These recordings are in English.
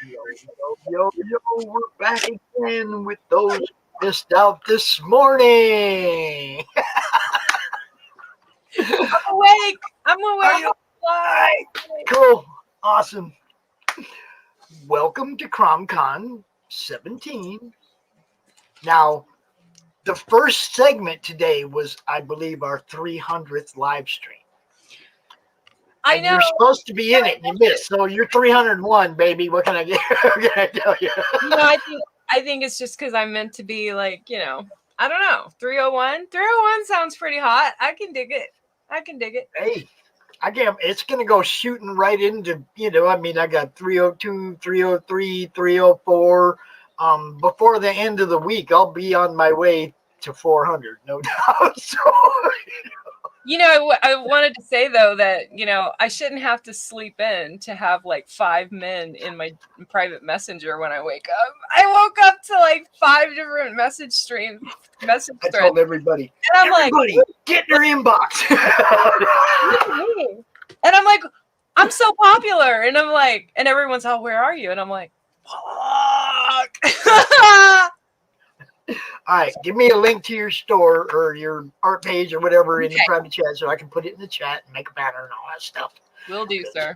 Yo, we're back again with those missed out this morning. I'm awake. Are you alright? Cool. Awesome. Welcome to CRoM Con 17. Now, the first segment today was, I believe, our 300th live stream. I know. You're supposed to be in it, and you missed. So you're 301, baby. What can I get? What can I tell you? I think it's just because I'm meant to be like, I don't know. 301. 301 sounds pretty hot. I can dig it. Hey, it's going to go shooting right into, I got 302, 303, 304. Before the end of the week, I'll be on my way to 400, no doubt. So, I wanted to say, though, that, I shouldn't have to sleep in to have like 5 men in my private messenger when I wake up. I woke up to like 5 different message threads. I told everybody, and I'm get in their inbox. And I'm like, I'm so popular. And I'm like, and everyone's all, where are you? And I'm like, fuck. All right, give me a link to your store or your art page or whatever in the private chat so I can put it in the chat and make a banner and all that stuff. Will do, sir.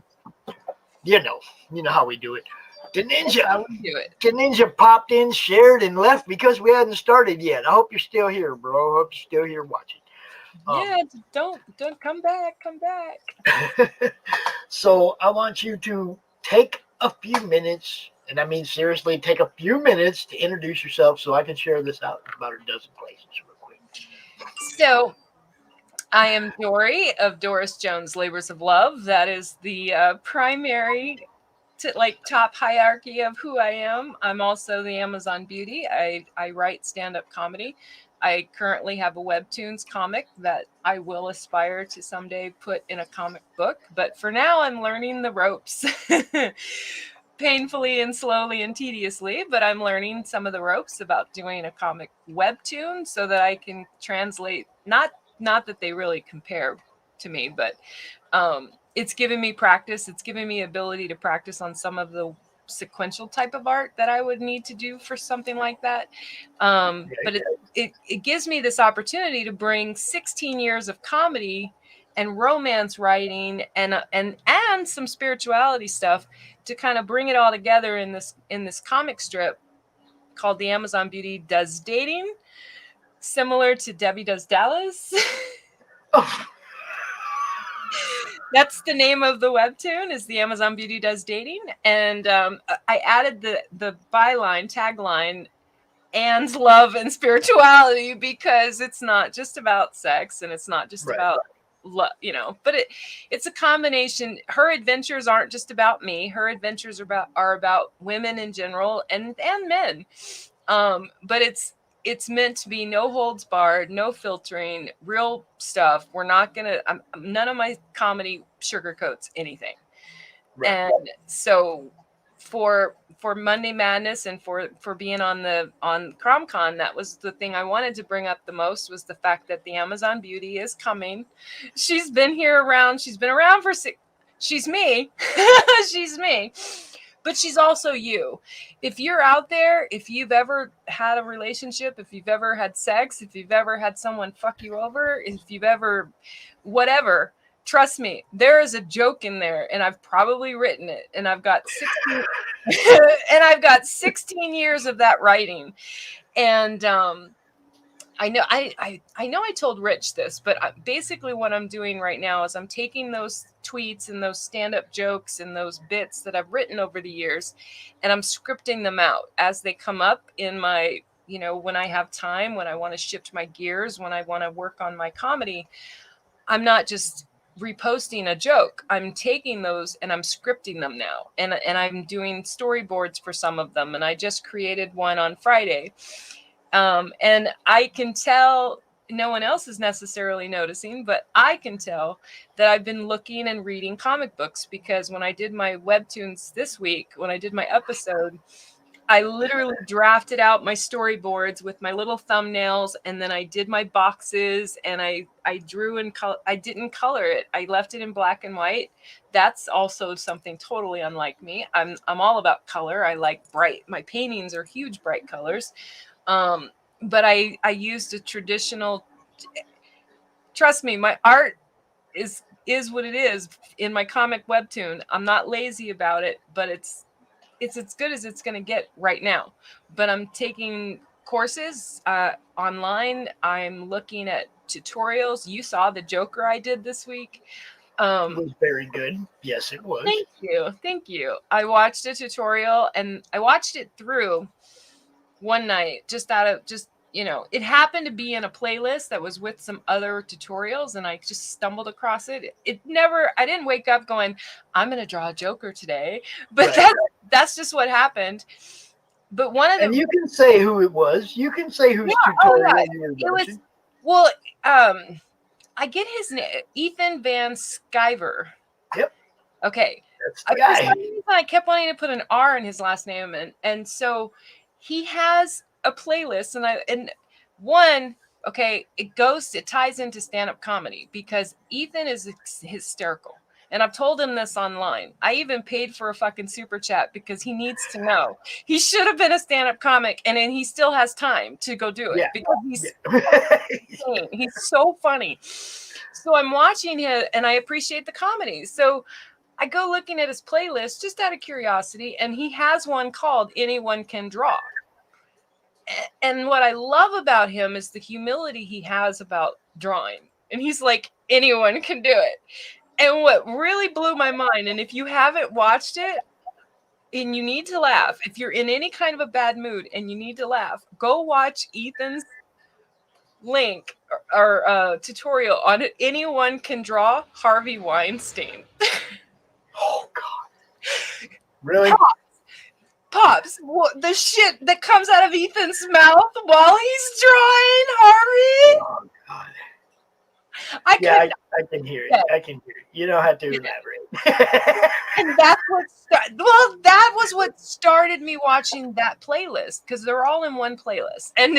You know how we do it. The ninja popped in, shared, and left because we hadn't started yet. I hope you're still here, bro. I hope you're still here watching. Don't come back. So I want you to take a few minutes, and I mean seriously, take a few minutes to introduce yourself so I can share this out in about a dozen places real quick. So I am Dori of Doris Jones Labors of Love. That is the primary top hierarchy of who I am. I'm also the Amazon Beauty. I write stand-up comedy. I currently have a webtoons comic that I will aspire to someday put in a comic book. But for now, I'm learning the ropes. Painfully and slowly and tediously, but I'm learning some of the ropes about doing a comic webtoon so that I can translate, not that they really compare to me, but it's given me practice. It's given me ability to practice on some of the sequential type of art that I would need to do for something like that. But it gives me this opportunity to bring 16 years of comedy and romance writing and some spirituality stuff to kind of bring it all together in this comic strip called The Amazon Beauty Does Dating, similar to Debbie Does Dallas. Oh. That's the name of the webtoon, is The Amazon Beauty Does Dating. And I added the tagline, and love and spirituality, because it's not just about sex and it's not just about love, but it's a combination. Her adventures aren't just about me. Her adventures are about women in general and men. But it's meant to be no holds barred, no filtering, real stuff. We're not gonna. None of my comedy sugarcoats anything. Right. And so for Monday Madness and for being on CRoM Con, that was the thing I wanted to bring up the most, was the fact that the Amazon Beauty is coming. She's been around for she's me. She's me. But she's also you. If you're out there, if you've ever had a relationship, if you've ever had sex, if you've ever had someone fuck you over, if you've ever whatever, trust me, there is a joke in there, and I've probably written it, and I've got 16 years of that writing. And I know I told Rich this, but basically what I'm doing right now is I'm taking those tweets and those stand-up jokes and those bits that I've written over the years, and I'm scripting them out as they come up in my, when I have time, when I want to shift my gears, when I want to work on my comedy. I'm not just reposting a joke. I'm taking those and I'm scripting them now. And I'm doing storyboards for some of them. And I just created one on Friday. And I can tell, no one else is necessarily noticing, but I can tell that I've been looking and reading comic books, because when I did my webtoons this week, when I did my episode, I literally drafted out my storyboards with my little thumbnails, and then I did my boxes, and I drew in color. I didn't color it. I left it in black and white. That's also something totally unlike me. I'm all about color. I like bright. My paintings are huge bright colors. But I used a traditional. Trust me, my art is what it is in my comic webtoon. I'm not lazy about it, but it's as good as it's going to get right now. But I'm taking courses online. I'm looking at tutorials. You saw the Joker I did this week. It was very good. Yes, it was. Thank you. I watched a tutorial, and I watched it through one night, just out of it happened to be in a playlist that was with some other tutorials, and I just stumbled across it. I didn't wake up going, I'm going to draw a Joker today, but right. that's just what happened. But one of and you can say who it was. You can say whose tutorial you were watching. Well, I get his name, Ethan Van Sciver. Yep. Okay. That's the guy. I kept wanting to put an R in his last name, and so he has a playlist, and it ties into stand-up comedy because Ethan is hysterical. And I've told him this online. I even paid for a fucking super chat because he needs to know. He should have been a stand-up comic, and then he still has time to go do it because he's so funny. So I'm watching him, and I appreciate the comedy. So I go looking at his playlist just out of curiosity, and he has one called Anyone Can Draw. And what I love about him is the humility he has about drawing. And he's like, anyone can do it. And what really blew my mind, and if you haven't watched it and you need to laugh, if you're in any kind of a bad mood and you need to laugh, go watch Ethan's link or tutorial on it. Anyone Can Draw Harvey Weinstein. Oh, God. Really? Pops, the shit that comes out of Ethan's mouth while he's drawing Harvey. Oh, God. I can hear it. I can hear it. You don't have to elaborate. And that's that was what started me watching that playlist, because they're all in one playlist. And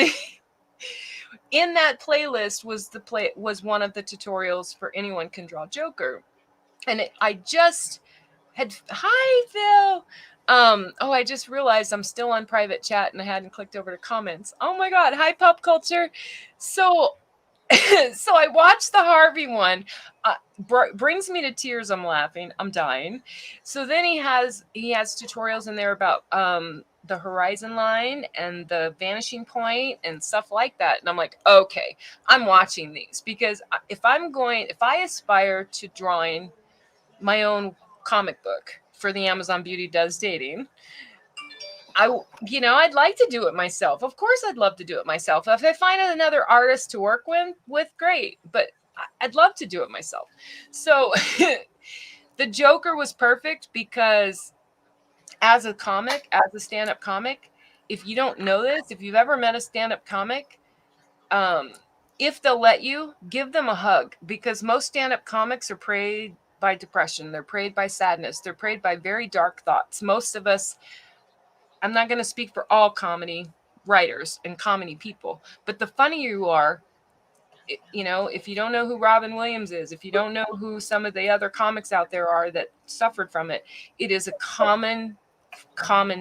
in that playlist was one of the tutorials for Anyone Can Draw Joker. And I just had, hi Phil. I just realized I'm still on private chat and I hadn't clicked over to comments. Oh my God. Hi, Pop Culture. So I watched the Harvey one. Brings me to tears. I'm laughing. I'm dying. So then he has tutorials in there about the horizon line and the vanishing point and stuff like that. And I'm like, okay, I'm watching these because if I aspire to drawing my own comic book for the Amazon Beauty Does Dating, I'd like to do it myself. Of course, I'd love to do it myself. If I find another artist to work with, great. But I'd love to do it myself. So the Joker was perfect because as a stand-up comic, if you don't know this, if you've ever met a stand-up comic, if they'll let you, give them a hug, because most stand-up comics are preyed by depression. They're preyed by sadness. They're preyed by very dark thoughts. Most of us, I'm not going to speak for all comedy writers and comedy people, but the funnier you are, if you don't know who Robin Williams is, if you don't know who some of the other comics out there are that suffered from it, it is a common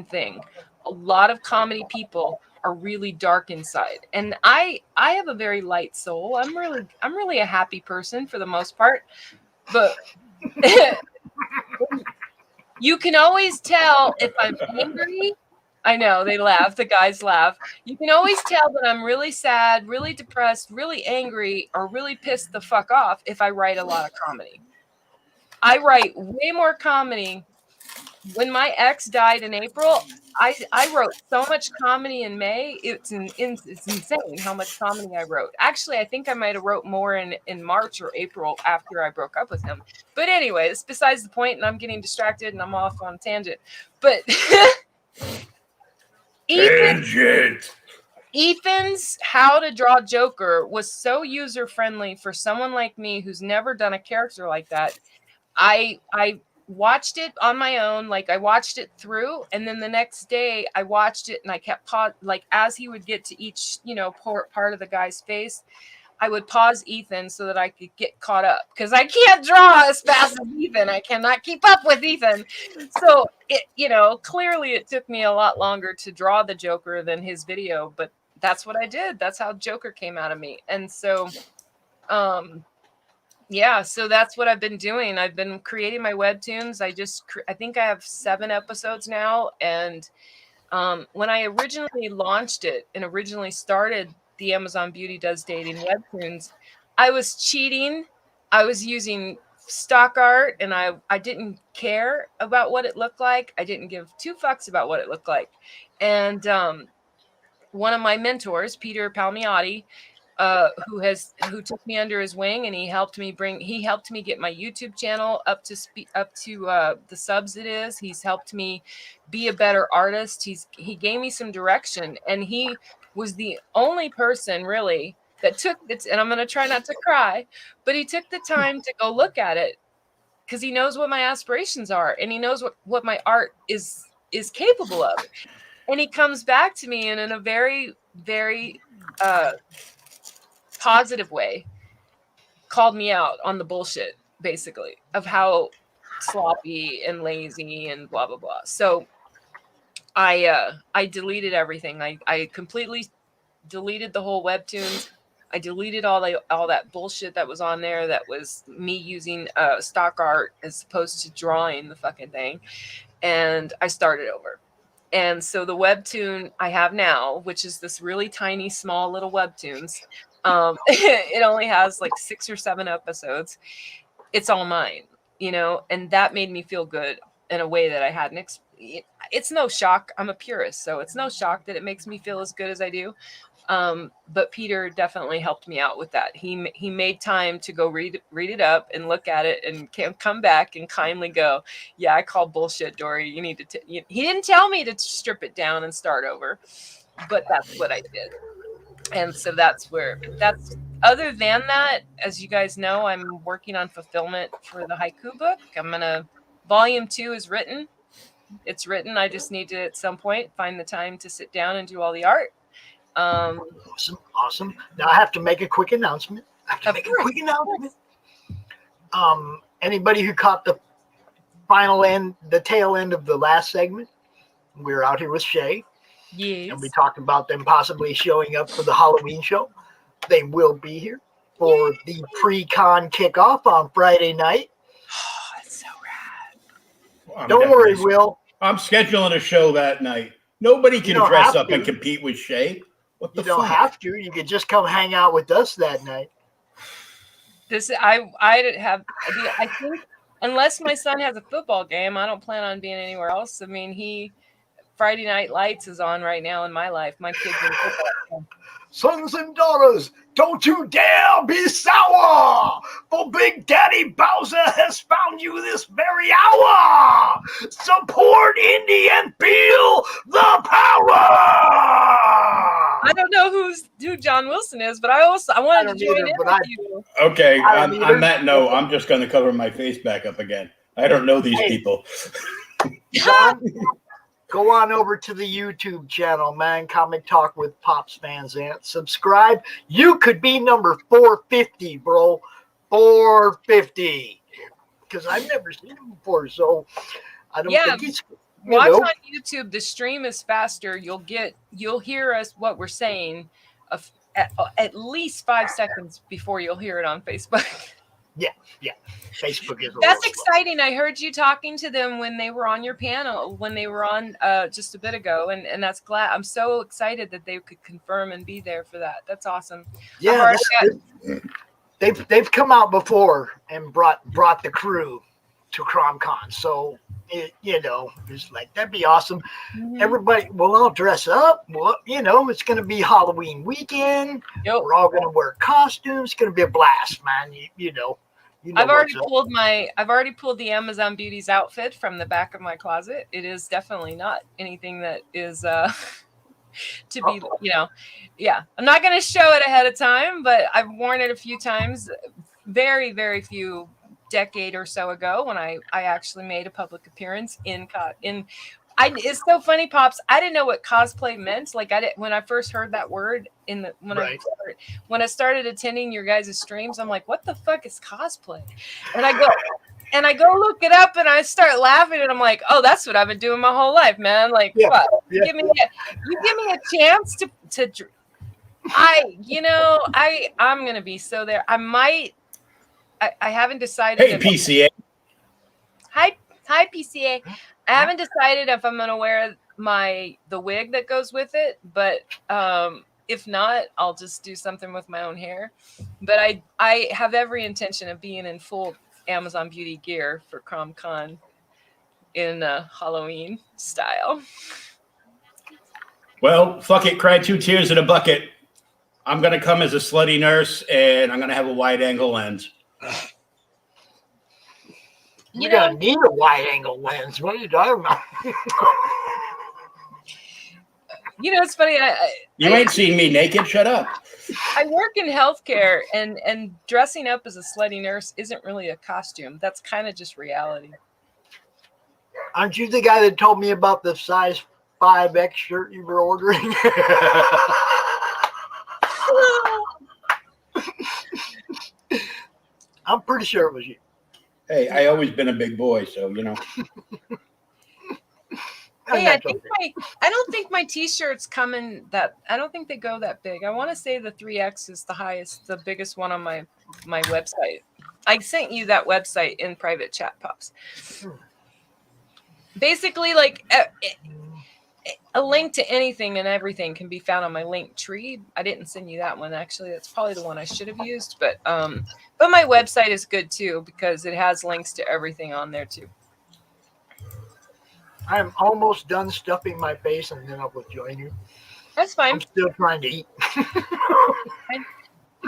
thing. A lot of comedy people are really dark inside. And I have a very light soul. I'm really a happy person for the most part, but you can always tell if I'm angry. I know, they laugh. The guys laugh. You can always tell that I'm really sad, really depressed, really angry, or really pissed the fuck off if I write a lot of comedy. I write way more comedy. When my ex died in April, I wrote so much comedy in May. It's insane how much comedy I wrote. Actually, I think I might have wrote more in March or April after I broke up with him. But anyway, it's besides the point, and I'm getting distracted and I'm off on a tangent. But Ethan's How to Draw Joker was so user-friendly for someone like me who's never done a character like that. I watched it on my own. Like I watched it through, and then the next day I watched it and I kept like as he would get to each, part of the guy's face, I would pause Ethan so that I could get caught up, because I can't draw as fast as Ethan. I cannot keep up with Ethan. So it, clearly it took me a lot longer to draw the Joker than his video, but that's what I did. That's how Joker came out of me. And so, yeah, so that's what I've been doing. I've been creating my webtoons. I think I have 7 episodes now. And when I originally launched it and originally started the Amazon Beauty Does Dating webtoons, I was cheating. I was using stock art, and I didn't care about what it looked like. I didn't give 2 fucks about what it looked like. And one of my mentors, Peter Palmiotti, who took me under his wing, and he helped me get my YouTube channel up to the subs it is. He's helped me be a better artist. He gave me some direction, and he was the only person really that took it. And I'm going to try not to cry, but he took the time to go look at it, because he knows what my aspirations are, and he knows what my art is capable of. And he comes back to me and in a very, very positive way called me out on the bullshit, basically, of how sloppy and lazy and blah blah blah. So I deleted everything. I completely deleted the whole webtoons. I deleted all that bullshit that was on there, that was me using stock art as opposed to drawing the fucking thing, and I started over. And so the webtoon I have now, which is this really tiny, small little webtoons, it only has like 6 or 7 episodes. It's all mine, and that made me feel good in a way that I hadn't. It's no shock. I'm a purist, so it's no shock that it makes me feel as good as I do. But Peter definitely helped me out with that. He made time to go read it up and look at it, and come back and kindly go, yeah, I call bullshit, Dori. You need to. He didn't tell me to strip it down and start over, but that's what I did. And so that's other than that, as you guys know, I'm working on fulfillment for the haiku book. Volume 2 is written. It's written. I just need to, at some point, find the time to sit down and do all the art. Awesome. Now I have to make a quick announcement. Anybody who caught the tail end of the last segment, we were out here with Shea. Yes. And we talked about them possibly showing up for the Halloween show. They will be here for the pre-con kickoff on Friday night. Oh, that's so rad. Don't worry, Will. I'm scheduling a show that night. Nobody can dress up and compete with Shea. What the fuck? You don't have to. You could just come hang out with us that night. I think unless my son has a football game, I don't plan on being anywhere else. I mean, Friday Night Lights is on right now in my life. My kids in football. Sons and daughters, don't you dare be sour, for Big Daddy Bowser has found you this very hour. Support Indy and feel the power. I don't know who John Wilson is, but I wanted to join in with you. Okay, on that note, I'm just going to cover my face back up again. I don't know these people. John, go on over to the YouTube channel, man. Comic Talk with Pops Fans Ant. Subscribe. You could be number 450, bro. 450. Because I've never seen him before, so I don't think he's. Watch on YouTube. The stream is faster. You'll hear us what we're saying at least 5 seconds before you'll hear it on Facebook. Yeah. Facebook is. That's exciting. I heard you talking to them when they were on your panel, when they were on just a bit ago, and that's glad. I'm so excited that they could confirm and be there for that. That's awesome. Yeah, they've come out before and brought the crew to CRoM Con, so it's like that'd be awesome. Mm-hmm. Everybody, we'll all dress up. Well, it's going to be Halloween weekend. Yep. We're all going to wear costumes. It's going to be a blast, man. I've already pulled the Amazon Beauty's outfit from the back of my closet. It is definitely not anything that is to be, I'm not going to show it ahead of time, but I've worn it a few times. Very, very few decade or so ago when I actually made a public appearance it's so funny, Pops. I didn't know what cosplay meant. Like when I first heard that word when I started attending your guys' streams, I'm like, what the fuck is cosplay? And I go look it up and I start laughing and I'm like, oh, that's what I've been doing my whole life, man. Like, what? You give me a chance to I'm gonna be so there. I haven't decided. Hey, PCA. Hi, PCA. I haven't decided if I'm gonna wear the wig that goes with it, but if not, I'll just do something with my own hair. But I have every intention of being in full Amazon Beauty gear for CRoM Con in Halloween style. Well, fuck it, cry 2 tears in a bucket. I'm gonna come as a slutty nurse, and I'm gonna have a wide angle lens. You're gonna need a wide angle lens. What are you talking about? It's funny. You ain't seen me naked. Shut up. I work in healthcare, and dressing up as a slutty nurse isn't really a costume. That's kind of just reality. Aren't you the guy that told me about the size 5X shirt you were ordering? I'm pretty sure it was you. Hey, I always been a big boy, so Hey, I don't think my t-shirts come in that. I don't think they go that big. I want to say the 3X is the biggest one on my website. I sent you that website in private chat, Pops. Basically, like a link to anything and everything can be found on my link tree. I didn't send you that one, actually. That's probably the one I should have used, but my website is good too because it has links to everything on there too. I'm almost done stuffing my face, and then I will join you. That's fine. I'm still trying to eat.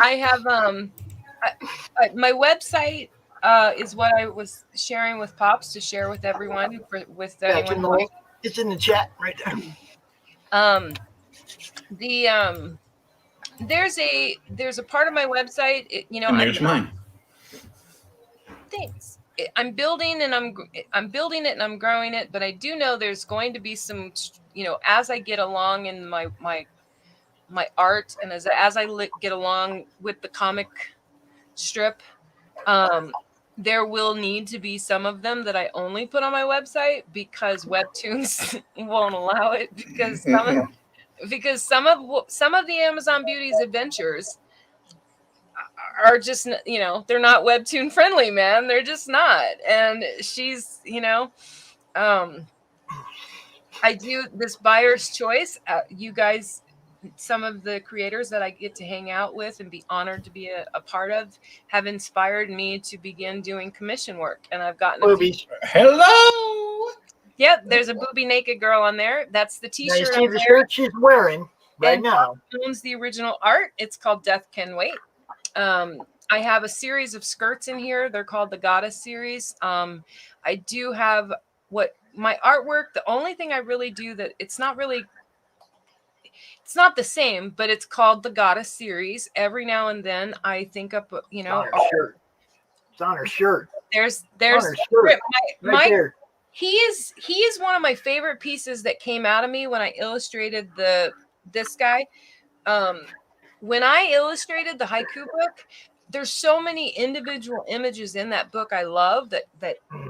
I have my website is what I was sharing with Pops to share with everyone. Anyone. It's in the chat right there. There's a part of my website. And there's mine. Thanks. I'm building it and I'm growing it, but I do know there's going to be some, as I get along in my art and as I get along with the comic strip, there will need to be some of them that I only put on my website because Webtoons won't allow it because some of the Amazon Beauty's adventures are just, they're not Webtoon friendly, man. They're just not. And she's, I do this buyer's choice. You guys, some of the creators that I get to hang out with and be honored to be a part of have inspired me to begin doing commission work. And I've gotten Hello. Yep, there's a booby naked girl on there. That's the t-shirt. You see the shirt she's wearing right now. Owns the original art. It's called Death Can Wait. I have a series of skirts in here. They're called the Goddess series. I do have my artwork. The only thing I really do that it's not the same, but it's called the Goddess series. Every now and then I think up, It's on her shirt. There's her shirt. Right there. He is one of my favorite pieces that came out of me when I illustrated this guy. When I illustrated the haiku book, there's so many individual images in that book I love that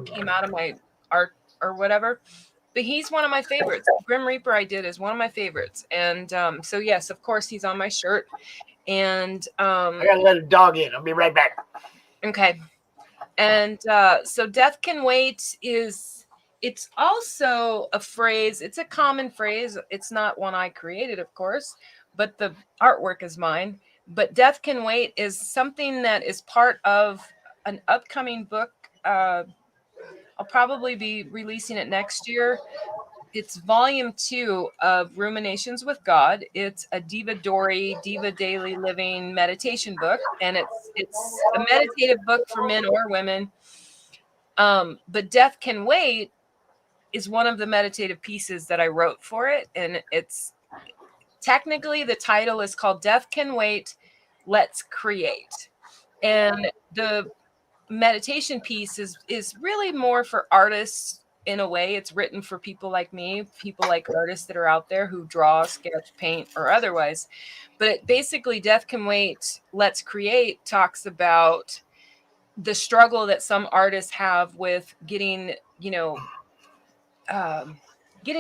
came out of my art or whatever. But he's one of my favorites. Grim Reaper I did is one of my favorites. And so yes, of course he's on my shirt. And I gotta let a dog in. I'll be right back. Okay. And so Death Can Wait it's also a phrase. It's a common phrase. It's not one I created, of course, but the artwork is mine. But Death Can Wait is something that is part of an upcoming book. I'll probably be releasing it next year. It's volume 2 of Ruminations with God. It's a Diva daily living meditation book. And it's a meditative book for men or women. But Death Can Wait is one of the meditative pieces that I wrote for it. And it's technically the title is called Death Can Wait, Let's Create. And the meditation piece is really more for artists. In a way, it's written for people like me, people like artists that are out there who draw, sketch, paint, or otherwise. But it basically, Death Can Wait, Let's Create talks about the struggle that some artists have with getting, getting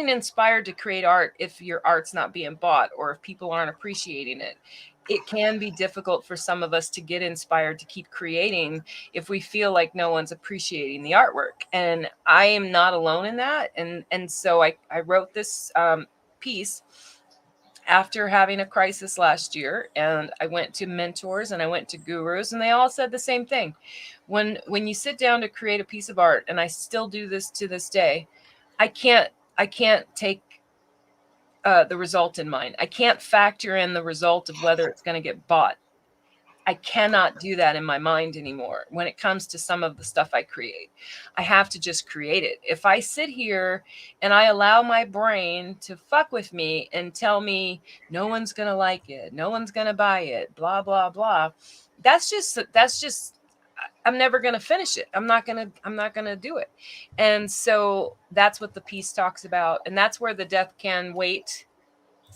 inspired to create art if your art's not being bought or if people aren't appreciating it. It can be difficult for some of us to get inspired to keep creating if we feel like no one's appreciating the artwork. And I am not alone in that. And so I wrote this piece after having a crisis last year, and I went to mentors and I went to gurus, and they all said the same thing. When you sit down to create a piece of art, and I still do this to this day, I can't take the result in mind. I can't factor in the result of whether it's going to get bought. I cannot do that in my mind anymore when it comes to some of the stuff I create. I have to just create it. If I sit here and I allow my brain to fuck with me and tell me no one's going to like it, no one's going to buy it, blah, blah, blah, that's just I'm never going to finish it. I'm not going to do it. And so that's what the piece talks about. And that's where the Death Can Wait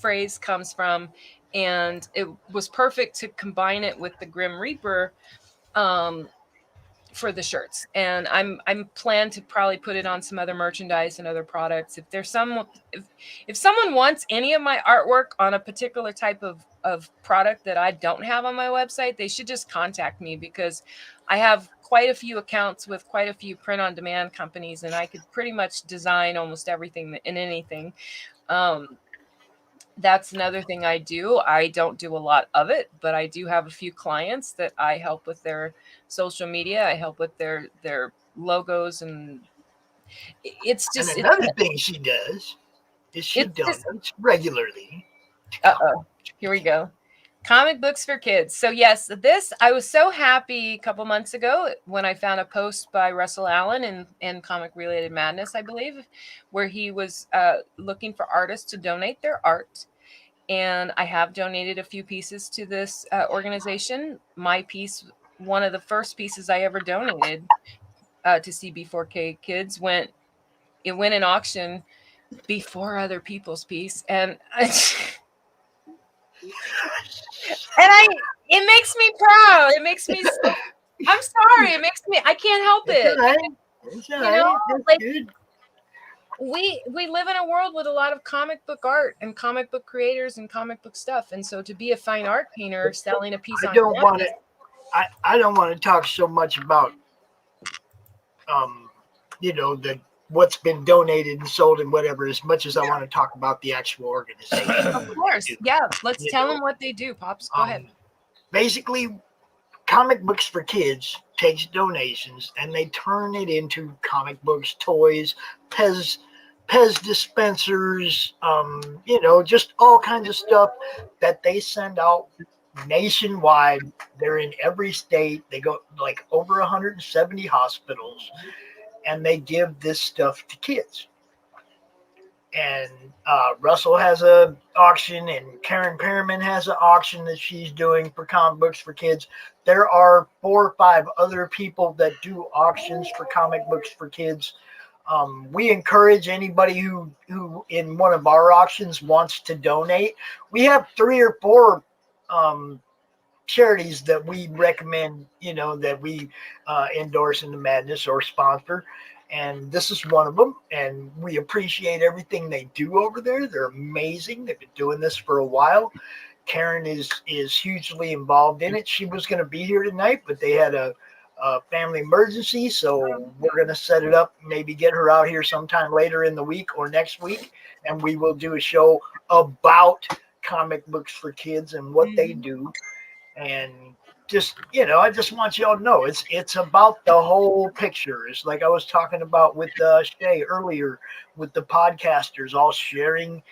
phrase comes from. And it was perfect to combine it with the Grim Reaper for the shirts. And I'm plan to probably put it on some other merchandise and other products. If there's if someone wants any of my artwork on a particular type of product that I don't have on my website, they should just contact me, because I have quite a few accounts with quite a few print on demand companies, and I could pretty much design almost everything and anything. That's another thing I do. I don't do a lot of it, but I do have a few clients that I help with their social media. I help with their logos, and it's just... And another thing she does is she donates regularly. Here we go. Comic books for kids. So yes, I was so happy a couple months ago when I found a post by Russell Allen in Comic Related Madness, I believe, where he was looking for artists to donate their art. And I have donated a few pieces to this organization. My piece, one of the first pieces I ever donated to CB4K Kids, went in auction before other people's piece. And it makes me proud. It makes me so, I'm sorry. It makes me, I can't help it. It's all right. Good. We live in a world with a lot of comic book art and comic book creators and comic book stuff. And so to be a fine art painter selling a piece I don't want to talk so much about what's been donated and sold and whatever, as much as I want to talk about the actual organization. Of course. Yeah. Let's tell them what they do, Pops. Go ahead. Basically, Comic Books for Kids takes donations and they turn it into comic books, toys, Pez dispensers, just all kinds of stuff that they send out nationwide. They're in every state. They go like over 170 hospitals, and they give this stuff to kids. And Russell has a auction, and Karen Perriman has an auction that she's doing for Comic Books for Kids. There are 4 or 5 other people that do auctions for Comic Books for Kids. We encourage anybody who in one of our auctions wants to donate. We have 3 or 4 charities that we recommend, that we endorse in the madness or sponsor. And this is one of them. And we appreciate everything they do over there. They're amazing. They've been doing this for a while. Karen is hugely involved in it. She was going to be here tonight, but they had a family emergency. So we're going to set it up, maybe get her out here sometime later in the week or next week. And we will do a show about Comic Books for Kids and what they do. And just, I just want y'all to know it's about the whole picture. It's like I was talking about with Shea earlier, with the podcasters all sharing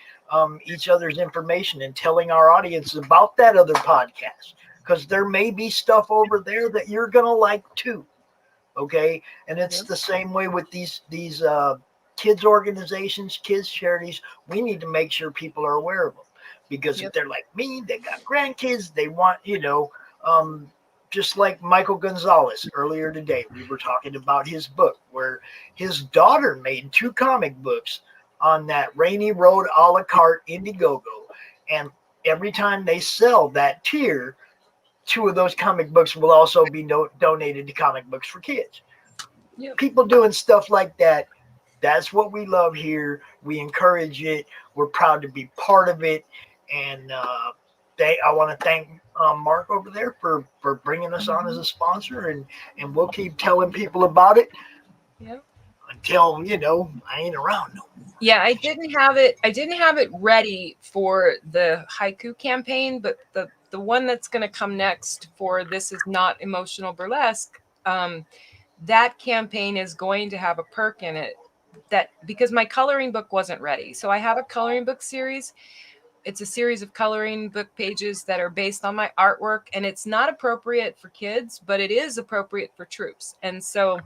each other's information and telling our audience about that other podcast, because there may be stuff over there that you're going to like too. Okay. And it's the same way with these kids organizations, kids charities. We need to make sure people are aware of them, because if they're like me, they got grandkids, they want, just like Michael Gonzalez earlier today, we were talking about his book where his daughter made 2 comic books on that Rainy Road a la carte Indiegogo. And every time they sell that tier, 2 of those comic books will also be donated to Comic Books for Kids. Yep. People doing stuff like that. That's what we love here. We encourage it. We're proud to be part of it. And I want to thank Mark over there for bringing us on as a sponsor. And we'll keep telling people about it. Yep. Until, I ain't around no more. Yeah, I didn't have it ready for the haiku campaign, but the one that's going to come next for This Is Not Emotional Burlesque, that campaign is going to have a perk in it that because my coloring book wasn't ready. So I have a coloring book series. It's a series of coloring book pages that are based on my artwork, and it's not appropriate for kids, but it is appropriate for troops. And so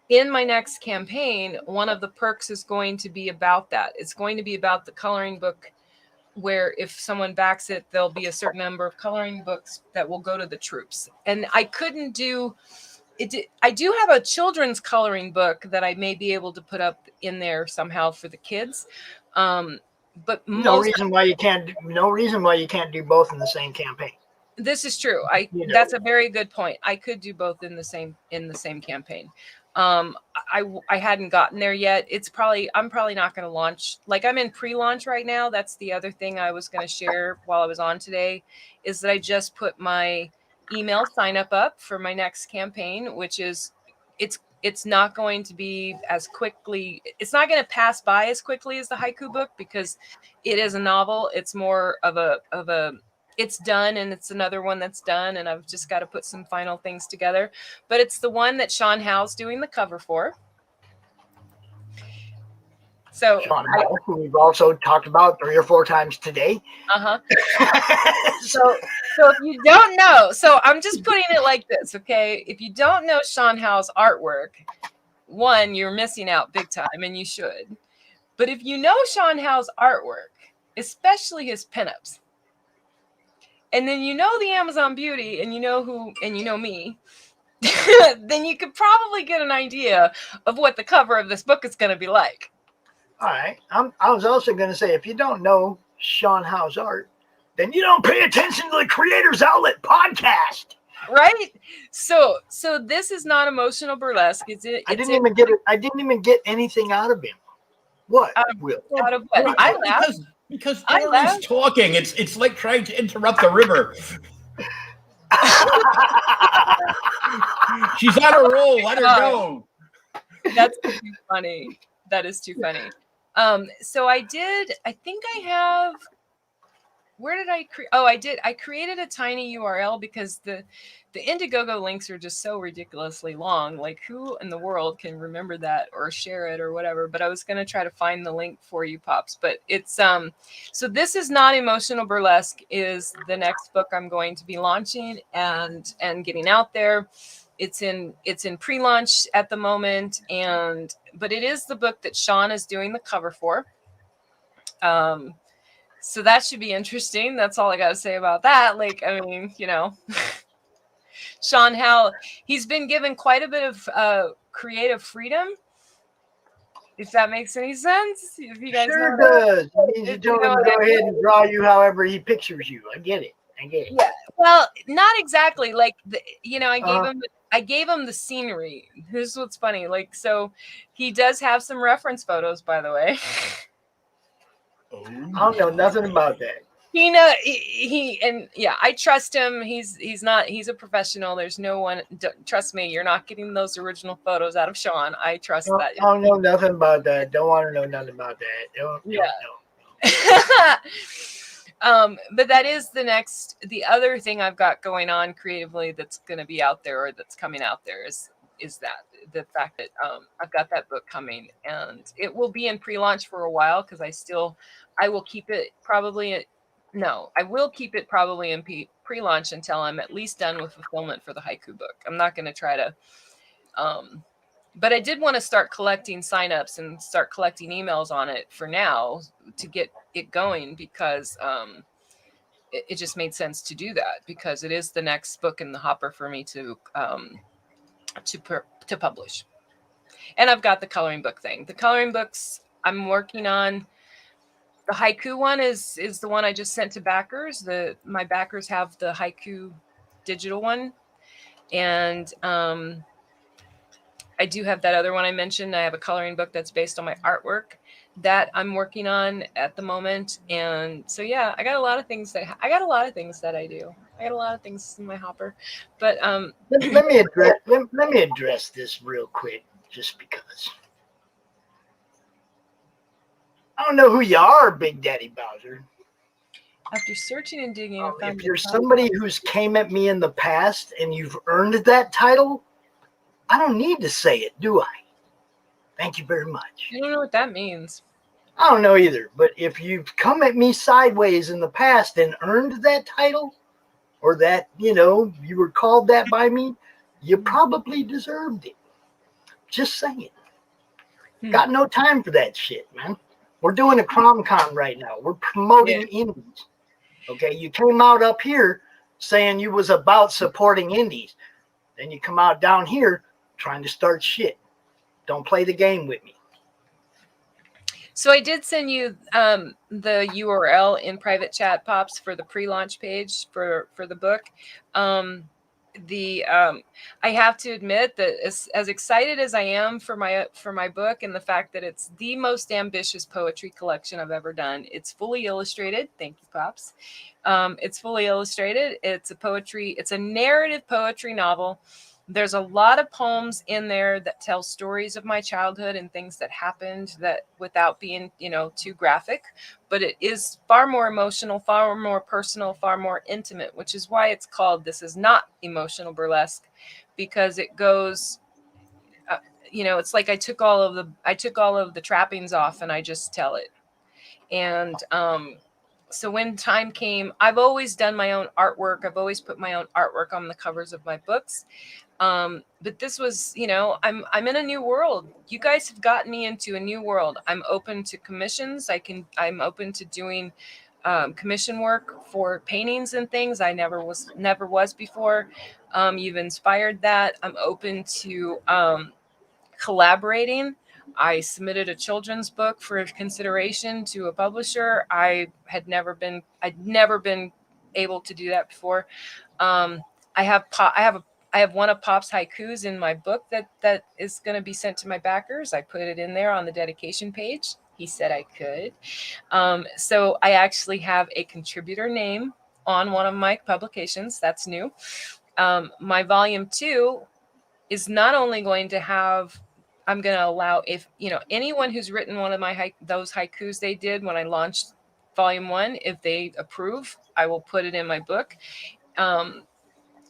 in my next campaign, one of the perks is going to be about that. It's going to be about the coloring book where if someone backs it, there'll be a certain number of coloring books that will go to the troops. And I couldn't do it. I do have a children's coloring book that I may be able to put up in there somehow for the kids. But no reason why you can't do both in the same campaign. This is true. That's a very good point. I could do both in the same campaign. I hadn't gotten there yet. I'm probably not going to launch. Like I'm in pre-launch right now. That's the other thing I was going to share while I was on today is that I just put my email sign up for my next campaign, which is it's not going to be as quickly. It's not going to pass by as quickly as the haiku book because it is a novel. It's more of a it's done and it's another one that's done and I've just got to put some final things together, but it's the one that Sean Howe's doing the cover for. So Sean Howe, who we've also talked about 3 or 4 times today. So if you don't know, so I'm just putting it like this, okay? If you don't know Sean Howe's artwork, one, you're missing out big time and you should. But if you know Sean Howe's artwork, especially his pinups, and then you know the Amazon Beauty and you know me, then you could probably get an idea of what the cover of this book is going to be like. All right. I was also going to say, if you don't know Sean Howe's art, then you don't pay attention to the Creators Outlet podcast. Right? So this is not emotional burlesque. I didn't even get anything out of him. What? Out of what? I laughed. Because Dori's talking. It's like trying to interrupt the river. She's on a roll. Let her go. That's too funny. That is too funny. So I think I have. Where did I create? Oh, I did. I created a tiny URL because the Indiegogo links are just so ridiculously long. Like, who in the world can remember that or share it or whatever? But I was going to try to find the link for you, Pops. But it's so This Is Not Emotional Burlesque is the next book I'm going to be launching and getting out there. It's in pre-launch at the moment, but it is the book that Sean is doing the cover for. So that should be interesting. That's all I got to say about that. Like, I mean, Sean Howe, he's been given quite a bit of creative freedom, if that makes any sense. If you guys sure does. He's go ahead and draw you however he pictures you. I get it. Yeah. Well, not exactly. Like, I gave him the scenery. Here's what's funny. Like, so he does have some reference photos, by the way. I don't know nothing about that. I trust him. He's a professional. There's no one. Trust me, you're not getting those original photos out of Sean. I trust that. I don't know nothing about that. Don't want to know nothing about that. No. But that is the other thing I've got going on creatively that's going to be out there or that's coming out there is that the fact that I've got that book coming and it will be in pre-launch for a while because I will keep it probably in pre-launch until I'm at least done with fulfillment for the haiku book. I'm not going to try to but I did want to start collecting signups and start collecting emails on it for now to get it going because it just made sense to do that because it is the next book in the hopper for me to publish. And I've got the coloring book thing. The coloring books I'm working on. The haiku one is the one I just sent to backers. My backers have the haiku digital one, and I do have that other one I mentioned. I have a coloring book that's based on my artwork that I'm working on at the moment. And so yeah, I got a lot of things that I do. I got a lot of things in my hopper. But let me address this real quick, just because. I don't know who you are, Big Daddy Bowser. After searching and digging, if you're somebody who's came at me in the past and you've earned that title, I don't need to say it, do I? Thank you very much. I don't know what that means. I don't know either, but if you've come at me sideways in the past and earned that title, or that, you were called that by me, you probably deserved it. Just saying. Got no time for that shit, man. We're doing a CRoM Con right now. We're promoting indies. Okay, you came out up here saying you was about supporting indies. Then you come out down here trying to start shit. Don't play the game with me. So I did send you the URL in private chat, Pops, for the pre-launch page for the book. I have to admit that as excited as I am for my book and the fact that it's the most ambitious poetry collection I've ever done. It's fully illustrated. Thank you, Pops. It's fully illustrated. It's a narrative poetry novel. There's a lot of poems in there that tell stories of my childhood and things that happened that without being, too graphic, but it is far more emotional, far more personal, far more intimate, which is why it's called This Is Not Emotional Burlesque, because it goes, it's like I took all of the trappings off and I just tell it. And, so when time came, I've always done my own artwork. I've always put my own artwork on the covers of my books. But this was, I'm in a new world. You guys have gotten me into a new world. I'm open to commissions. I'm open to doing commission work for paintings and things. I never was before. You've inspired that. I'm open to collaborating. I submitted a children's book for consideration to a publisher. I'd never been able to do that before. I have one of Pop's haikus in my book that is going to be sent to my backers. I put it in there on the dedication page. He said I could. So I actually have a contributor name on one of my publications. That's new. My volume 2 is not only going to have, I'm going to allow, if anyone who's written one of those haikus they did when I launched volume 1, if they approve, I will put it in my book.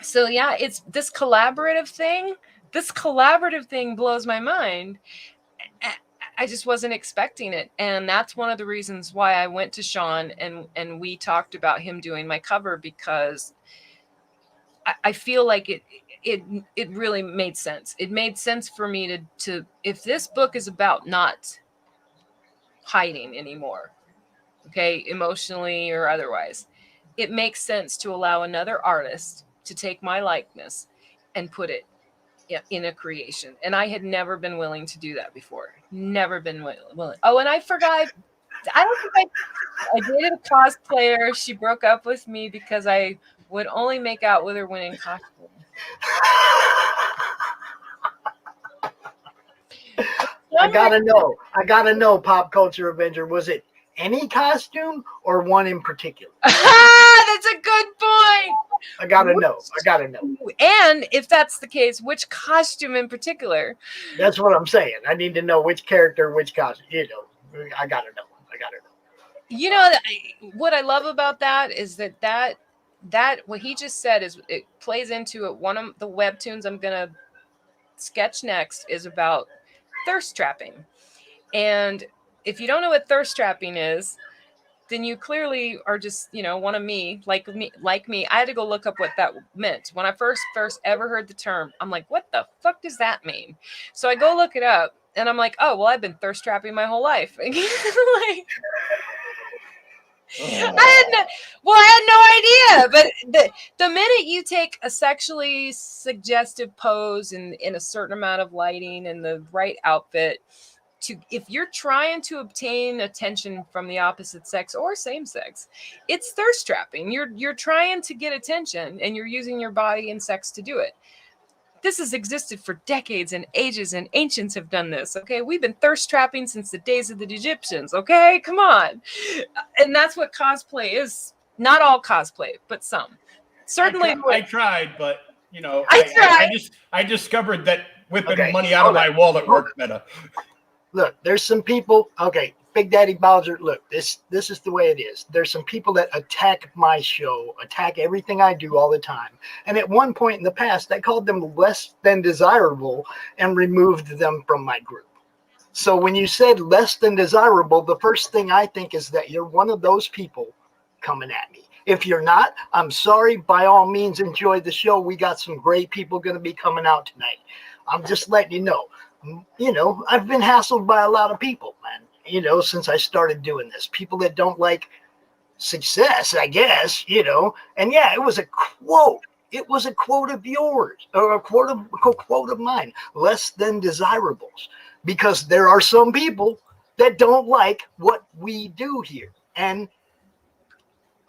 So yeah, it's this collaborative thing. This collaborative thing blows my mind. I just wasn't expecting it. And that's one of the reasons why I went to Sean and we talked about him doing my cover, because I feel like it really made sense. It made sense for me to if this book is about not hiding anymore, okay, emotionally or otherwise, it makes sense to allow another artist to take my likeness and put it in a creation. And I had never been willing to do that before. Never been willing. Oh, and I forgot. I don't think I dated a cosplayer. She broke up with me because I would only make out with her when in costume. I gotta know, Pop Culture Avenger. Was it any costume or one in particular? That's a good point. I gotta know. And if that's the case, which costume in particular? That's what I'm saying. I need to know which character, which costume. I gotta know. What I love about that is that what he just said is it plays into it. One of the webtoons I'm gonna sketch next is about thirst trapping. And if you don't know what thirst trapping is, then you clearly are just, one of me. I had to go look up what that meant. When I first ever heard the term, I'm like, what the fuck does that mean? So I go look it up and I'm like, oh, well, I've been thirst trapping my whole life. I had no idea. But the minute you take a sexually suggestive pose in a certain amount of lighting and the right outfit, if you're trying to obtain attention from the opposite sex or same sex, it's thirst trapping. You're trying to get attention, and you're using your body and sex to do it. This has existed for decades and ages, and ancients have done this. Okay, we've been thirst trapping since the days of the Egyptians. Okay, come on, and that's what cosplay is. Not all cosplay, but some. Certainly, I tried, but I discovered that whipping money out of my wallet worked better. Look, there's some people. Okay, Big Daddy Bowser. Look, this is the way it is. There's some people that attack my show, attack everything I do all the time. And at one point in the past, I called them less than desirable and removed them from my group. So when you said less than desirable, the first thing I think is that you're one of those people coming at me. If you're not, I'm sorry. By all means, enjoy the show. We got some great people going to be coming out tonight. I'm just letting you know. I've been hassled by a lot of people, man, since I started doing this. People that don't like success, I guess, And yeah, it was a quote. It was a quote of yours, or a quote of mine, less than desirables. Because there are some people that don't like what we do here. And,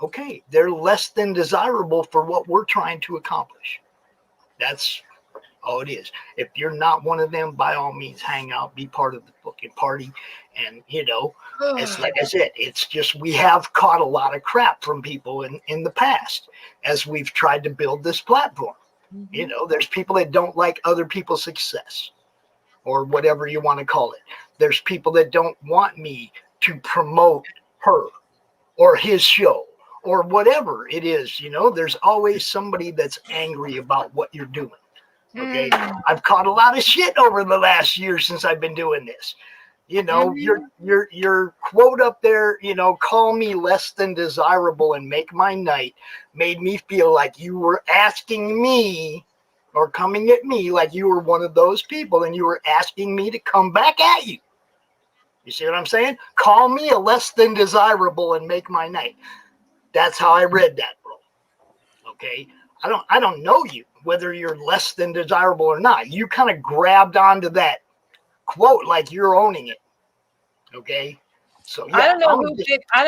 okay, they're less than desirable for what we're trying to accomplish. That's all it is. If you're not one of them, by all means, hang out, be part of the fucking party. And, it's like I said, it's just we have caught a lot of crap from people in the past as we've tried to build this platform. Mm-hmm. There's people that don't like other people's success or whatever you want to call it. There's people that don't want me to promote her or his show or whatever it is. There's always somebody that's angry about what you're doing. Okay, I've caught a lot of shit over the last year since I've been doing this. Your quote up there, call me less than desirable and make my night, made me feel like you were asking me or coming at me like you were one of those people and you were asking me to come back at you. You see what I'm saying? Call me a less than desirable and make my night. That's how I read that, bro. Okay, I don't know you, whether you're less than desirable or not. You kind of grabbed onto that quote like you're owning it. Okay. So yeah, I don't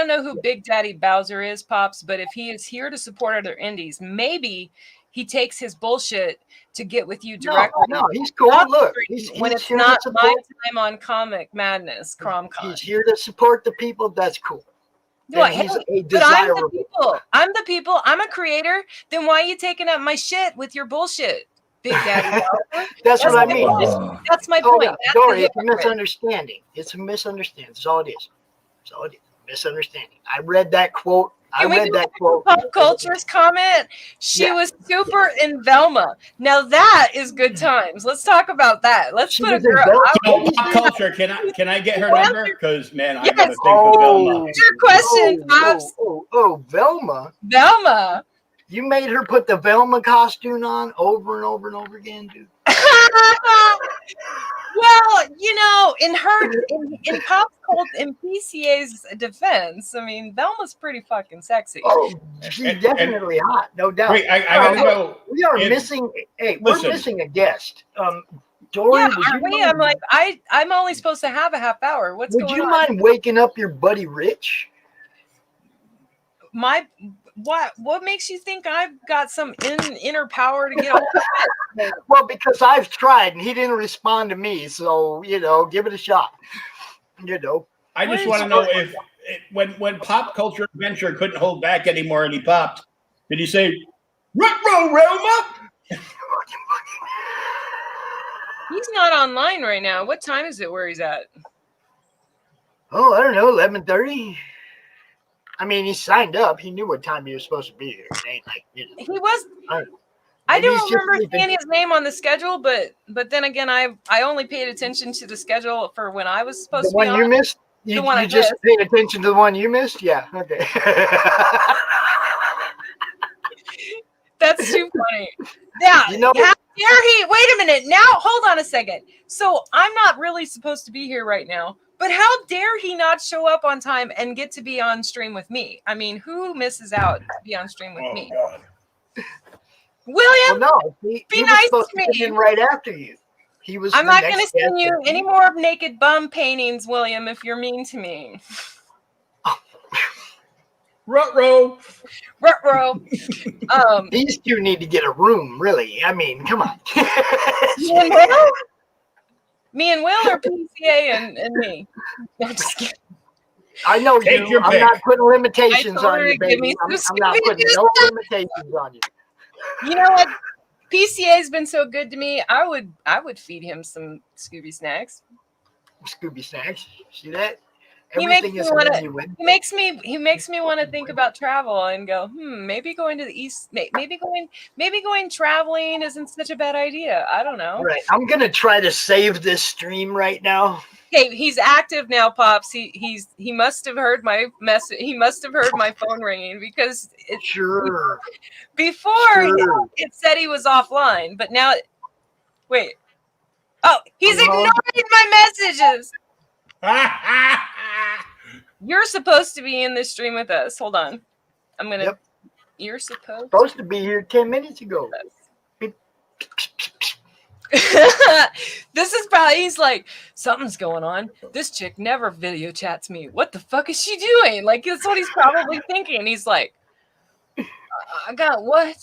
know who Big Daddy Bowser is, Pops, but if he is here to support other indies, maybe he takes his bullshit to get with you directly. No, he's cool. Look, when it's not my time on Comic Madness, CRoM Con. He's here to support the people. That's cool. But I'm the people. I'm a creator. Then why are you taking up my shit with your bullshit, Big Daddy? That's what I mean. That's my point. Dori, it's a misunderstanding. It's a misunderstanding. That's all it is. That's all it is. Misunderstanding. I read that quote. Pop Culture's comment. She was super in Velma. Now that is good times. Let's talk about that. Let's put a girl. Pop Culture. Can I get her number? Because man, I got a thing for Velma. Your question, Pops. Velma. Velma. You made her put the Velma costume on over and over and over again, dude. Well, in pop cult, in PCA's defense, I mean, Velma's pretty fucking sexy. Oh, she's definitely hot, no doubt. Wait, I gotta go. We are missing. Hey, we're missing a guest. Dori, yeah, aren't we? I'm like, I'm only supposed to have a half hour. What's going on? Would you mind waking up your buddy Rich? What makes you think I've got some inner power to get over it? Well, because I've tried and he didn't respond to me, so give it a shot. I just want to know if when Pop Culture Adventure couldn't hold back anymore and he popped, did he say "Ruh-roh, Roma"? He's not online right now. What time is it where he's at? Oh, I don't know, 11:30. I mean, he signed up. He knew what time he was supposed to be here. It ain't like, He was. I don't remember seeing his name on the schedule, but then again, I only paid attention to the schedule for when I was supposed to be on. The one you missed? You just paid attention to the one you missed? Yeah. Okay. That's too funny. Yeah. dare he? Wait a minute. Now, hold on a second. So I'm not really supposed to be here right now, but how dare he not show up on time and get to be on stream with me? I mean, who misses out to be on stream with me? God. William, well, no, he be was nice supposed to to come me. in right after you. He was. I'm the not going to next send guest. you any more naked bum paintings, William, if you're mean to me. Ruh-roh. Ruh-roh. These two need to get a room, really. I mean, come on. Me and Will or PCA and me? No, just kidding. I know Take you. your I'm pick. not putting limitations I told on her you, to give baby. me I'm some not putting Scooby-Doo no stuff. limitations on you. You know what? PCA's been so good to me. I would feed him some Scooby snacks. Scooby snacks. See that? He makes Everything me is want a to. menu win. He makes me want to think about travel and go, maybe going to the east, maybe going traveling isn't such a bad idea. I don't know. All right, I'm gonna try to save this stream right now. Okay, he's active now, Pops. He must have heard my message. He must have heard my phone ringing because Sure. before Sure. it said he was offline, but now wait. Oh, he's ignoring my messages. You're supposed to be in this stream with us. Hold on. I'm gonna. Yep. You're supposed to be here 10 minutes ago. This is probably, he's like, something's going on. This chick never video chats me. What the fuck is she doing? Like, that's what he's probably thinking. He's like, I got what?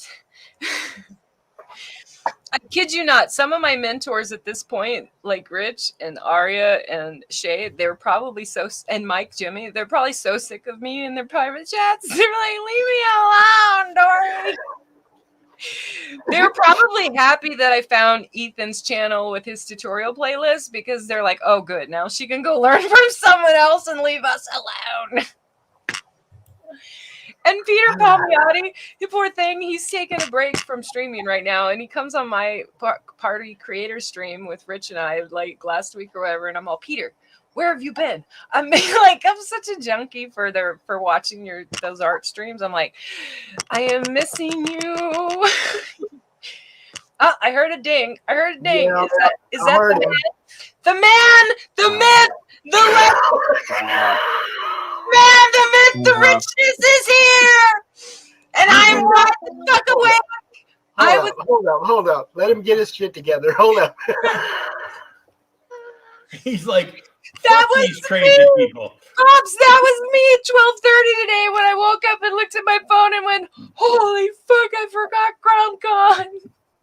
I kid you not. Some of my mentors at this point, like Rich and Aria and Shea, they're probably and Mike, Jimmy, they're probably so sick of me in their private chats. They're like, leave me alone, Dori. They're probably happy that I found Ethan's channel with his tutorial playlist because they're like, oh, good. Now she can go learn from someone else and leave us alone. And Peter Palmiotti, the poor thing, he's taking a break from streaming right now. And he comes on my party creator stream with Rich and I like last week or whatever. And I'm all, Peter, where have you been? I'm like, I'm such a junkie for watching those art streams. I'm like, I am missing you. Oh, I heard a ding. Yeah, is that the man? The myth, the legend. Man, the myth, the richness is here. And I'm right the fuck away. Hold up. Let him get his shit together. Hold up. He's like, that was these crazy people. Pops, that was me at 12:30 today when I woke up and looked at my phone and went, holy fuck, I forgot CRoM Con.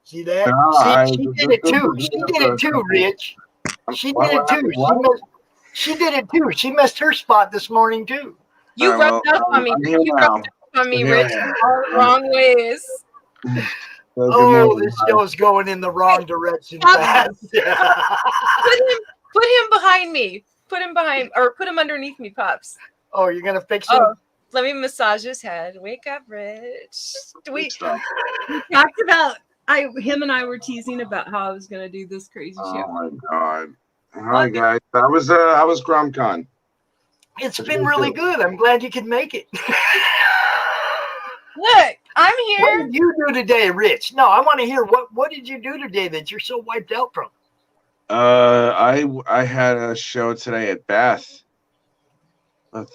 See that? She did it too. She did it too, Rich. She did it too. She did it too. She missed her spot this morning too. You rubbed up on me. You rubbed up on me, Rich, in all the wrong ways. Oh, this show's going in the wrong direction fast. Put him behind me. Put him underneath me, Pops. Oh, you're gonna fix him? Oh, let me massage his head. Wake up, Rich. We talked about him and I were teasing about how I was gonna do this crazy show. Oh my god. Hi guys. How was CRoM Con? It's been really good. I'm glad you could make it. Look, I'm here. What did you do today, Rich? No, I want to hear what did you do today that you're so wiped out from? I had a show today at Bath.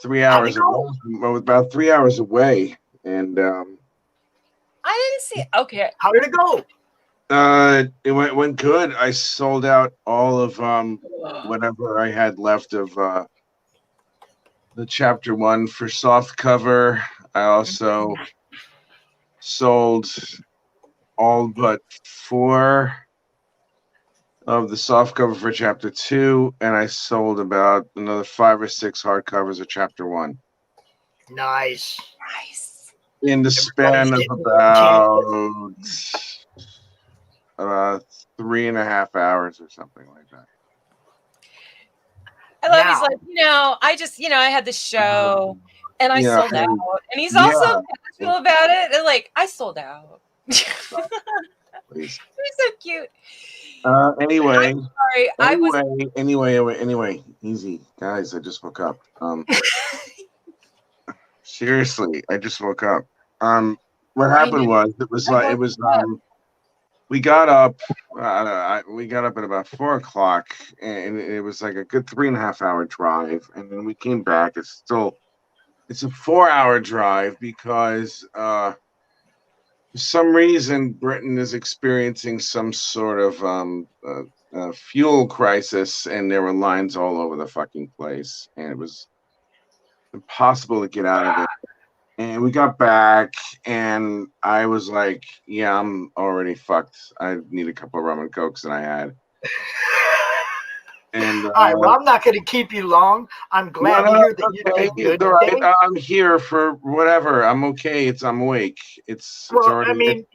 3 hours away. About 3 hours away. And I didn't see. Okay. How did it go? It went good. I sold out all of whatever I had left of the chapter 1 for soft cover. I also sold all but 4 of the soft cover for chapter 2, and I sold about another 5 or 6 hardcovers of chapter 1. Nice. In the span of about 3.5 hours or something like that. I love he's like, I had the show and I sold out. And he's also casual about it. And like, I sold out. He's so cute. Anyway, I'm sorry. Anyway, easy. Guys, I just woke up. Seriously, I just woke up. What happened was we got up. We got up at about 4 o'clock, and it was like a good 3.5 hour drive. And then we came back. It's a 4 hour drive because for some reason Britain is experiencing some sort of fuel crisis, and there were lines all over the fucking place, and it was impossible to get out of it. And we got back, and I was like, yeah, I'm already fucked. I need a couple of rum and cokes that I had. And all right, well, I'm not going to keep you long. I'm glad to hear that you did good today. I'm here for whatever. I'm okay. I'm awake. It's already. I mean,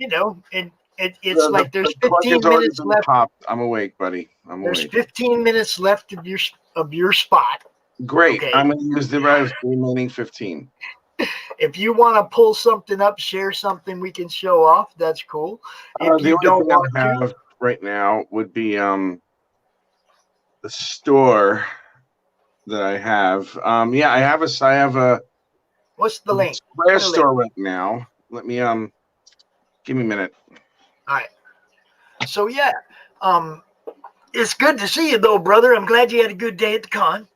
it's like there's 15 minutes left. Popped. I'm awake, buddy. There's 15 minutes left of your spot. Great. Okay. I'm going to use the remaining 15. If you want to pull something up, share something we can show off, that's cool. If you don't want to have right now would be the store that I have. I have a what's the link? Square store right now. Let me give me a minute. All right. So yeah, it's good to see you though, brother. I'm glad you had a good day at the con.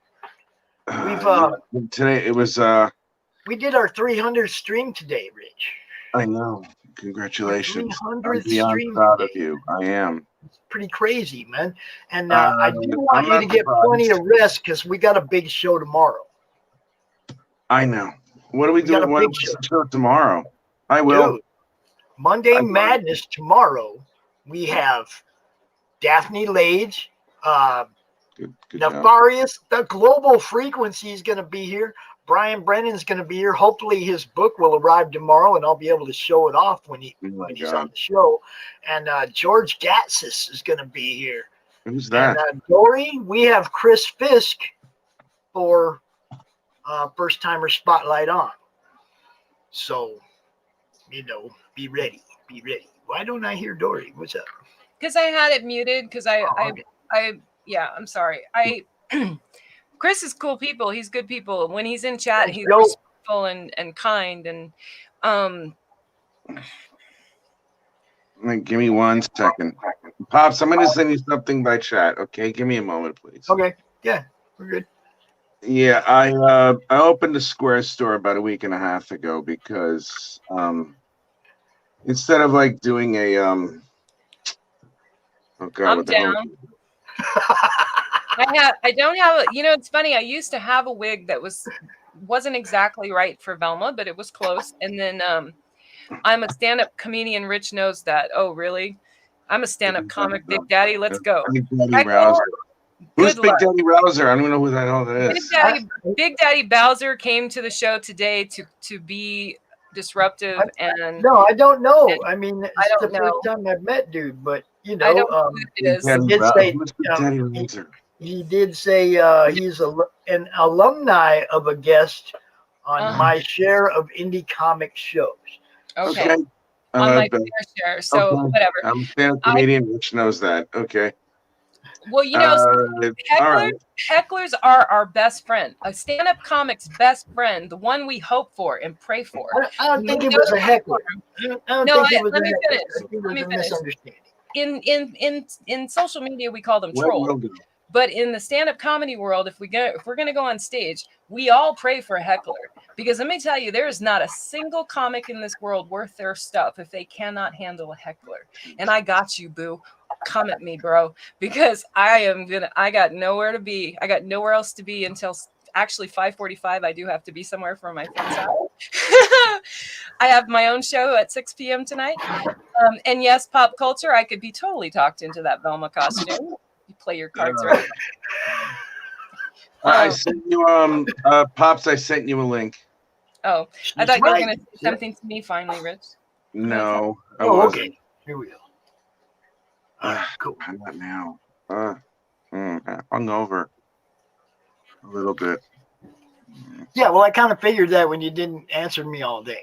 Today it was we did our 300th stream today, Rich. I know. Congratulations. 300th I'm beyond stream proud today. of you. I am. It's pretty crazy, man. And I do want you to get plenty of rest because we got a big show tomorrow. I know. What are we doing? What show tomorrow? I will. Dude, Monday Madness tomorrow. We have Daphne Lage, good Nefarious, the Global Frequency is going to be here. Brian Brennan's going to be here. Hopefully his book will arrive tomorrow, and I'll be able to show it off when he's on the show. And George Gatsis is going to be here. Who's that? And Dori, we have Chris Fisk for First Timer Spotlight on. So, be ready. Be ready. Why don't I hear Dori? What's up? Because I had it muted. Because I'm sorry. Chris is cool people. He's good people. When he's in chat, he's respectful and kind. And give me 1 second. Pops, I'm going to send you something by chat. Okay, give me a moment, please. Okay. Yeah, we're good. Yeah, I opened a Square store about a week and a half ago because instead of like doing a oh God, I'm down. I don't have it's funny. I used to have a wig that wasn't exactly right for Velma, but it was close. And then I'm a stand-up comedian. Rich knows that. Oh, really? I'm a stand-up comic. Big Daddy, let's go. Big Daddy Rouser. Who's Big Daddy Rouser? I don't even know who the hell that is. Big Daddy Bowser came to the show today to be disruptive and no, I don't know. I mean, it's the first time I've met dude, but I don't know who it is. He did say he's an alumni of a guest on my share of indie comic shows. Okay. On my share. So whatever. I'm a stand-up comedian, which knows that. Okay. Well, hecklers are our best friend. A stand-up comic's best friend, the one we hope for and pray for. I don't think it was a heckler. Let me finish. In social media, we call them trolls. But in the stand-up comedy world, if we're going to go on stage, we all pray for a heckler. Because let me tell you, there is not a single comic in this world worth their stuff if they cannot handle a heckler. And I got you, boo. Come at me, bro. Because I got nowhere to be. I got nowhere else to be until actually 5:45. I do have to be somewhere for my friend's house. I have my own show at 6 p.m. tonight. And yes, pop culture, I could be totally talked into that Velma costume. You play your cards right. I sent you Pops, I sent you a link. Oh, I thought you were going to say something to me finally, Rich. No. Okay. Here we go. Cool. Not now. Hungover a little bit. Yeah, well, I kind of figured that when you didn't answer me all day.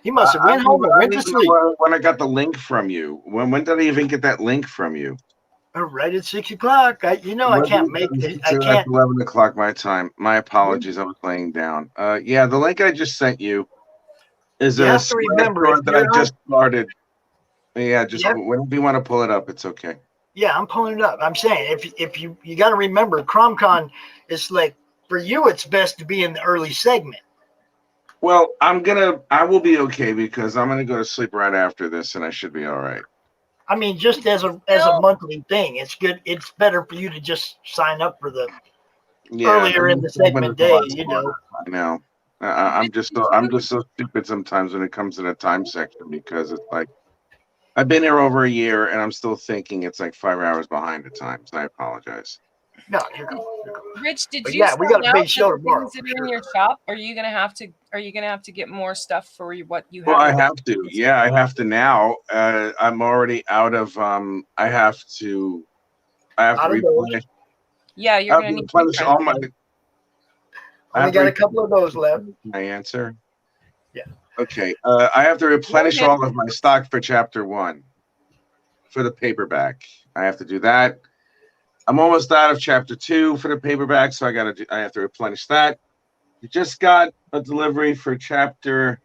You must have went home and went to sleep. When I got the link from you. When did I even get that link from you? Right at 6 o'clock. I can't make it. I can't. 11 o'clock my time. My apologies. I was laying down. Yeah, the link I just sent you is a Square store that I just started. Yeah, just whenever you want to pull it up, it's okay. Yeah, I'm pulling it up. I'm saying if you got to remember, CRoM Con is like, for you, it's best to be in the early segment. Well, I will be okay because I'm gonna go to sleep right after this, and I should be all right. I mean, just as a monthly thing, it's good. It's better for you to just sign up for the earlier in the segment day. You know. I know. I'm just so stupid sometimes when it comes to the time section because it's like I've been here over a year and I'm still thinking it's like 5 hours behind at times. I apologize. No, you're cool. Rich, did But you? yeah, we got a big show tomorrow. Things that are in your shop? Are you gonna have to? Are you gonna have to get more stuff for what you have? Well, I have to. Yeah, I have to now. I'm already out of. I have to replenish. Yeah, you're gonna need to replenish all my. We got a couple of those left. My answer. Yeah. Okay. I have to replenish all of my stock for chapter 1 for the paperback. I have to do that. I'm almost out of chapter 2 for the paperback, so I have to replenish that. We just got a delivery for chapter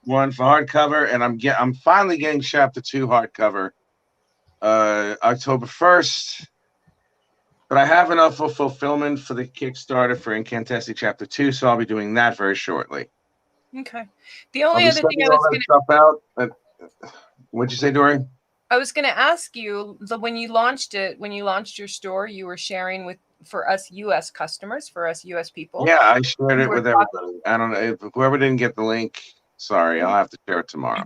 1 for hardcover, and I'm finally getting chapter 2 hardcover October 1st. But I have enough for fulfillment for the Kickstarter for Incantessi chapter 2, so I'll be doing that very shortly. Okay. The only other thing I was going to stuff out. What'd you say, Dori? I was going to ask you, when you launched your store, you were sharing for us U.S. customers, for us U.S. people. Yeah, I shared it with everybody. I don't know if whoever didn't get the link. Sorry, I'll have to share it tomorrow.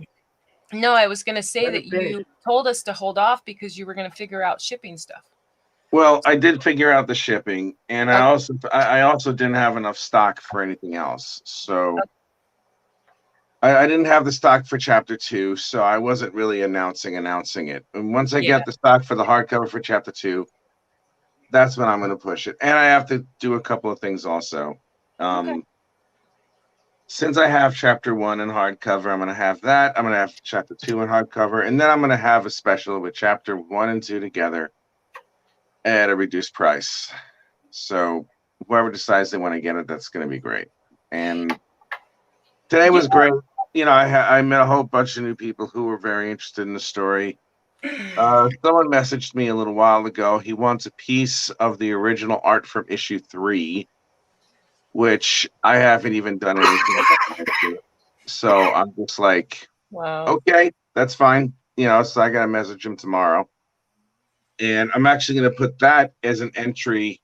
No, I was going to say that you told us to hold off because you were going to figure out shipping stuff. Well, I did figure out the shipping, and I also didn't have enough stock for anything else. So I didn't have the stock for chapter 2, so I wasn't really announcing it. And once I get the stock for the hardcover for chapter 2, that's when I'm going to push it. And I have to do a couple of things also. Since I have chapter 1 in hardcover, I'm going to have that. I'm going to have chapter 2 in hardcover, and then I'm going to have a special with chapter 1 and 2 together at a reduced price. So whoever decides they want to get it, that's going to be great. And today was great. You know, I met a whole bunch of new people who were very interested in the story. Someone messaged me a little while ago. He wants a piece of the original art from issue 3, which I haven't even done anything about. So I'm just like, wow, okay, that's fine. You know, so I got to message him tomorrow. And I'm actually going to put that as an entry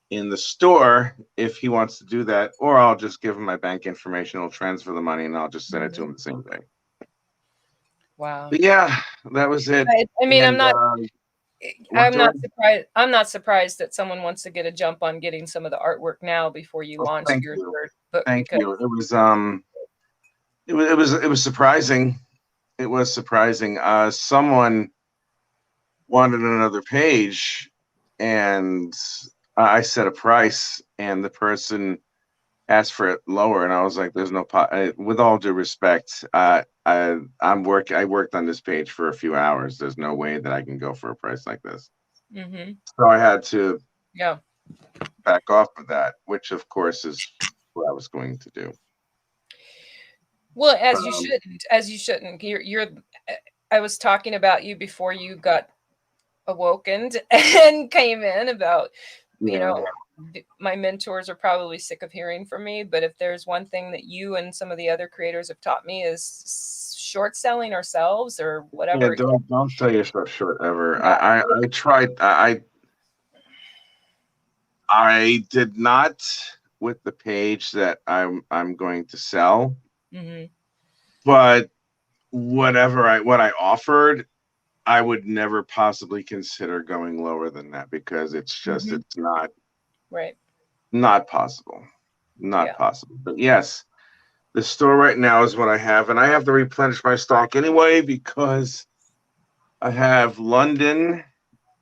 in the store if he wants to do that, or I'll just give him my bank information. He'll transfer the money, and I'll just send it to him the same day. Wow. But yeah, that was it. I mean, I'm not surprised. I'm not surprised that someone wants to get a jump on getting some of the artwork now before you launch your third book. Thank you. It was surprising. It was surprising. Someone wanted another page, and I set a price, and the person asked for it lower, and I was like, "There's no with all due respect, I worked on this page for a few hours. There's no way that I can go for a price like this." So I had to back off of that, which of course is what I was going to do. Well, as you shouldn't. You're. I was talking about you before you got awoken and came in about, you know, my mentors are probably sick of hearing from me, but if there's one thing that you and some of the other creators have taught me is short selling ourselves or whatever. Yeah, don't sell yourself short ever. I tried. I did not with the page that I'm going to sell, but what I offered, I would never possibly consider going lower than that because it's just it's not possible, possible. But yes, the store right now is what I have, and I have to replenish my stock anyway because I have London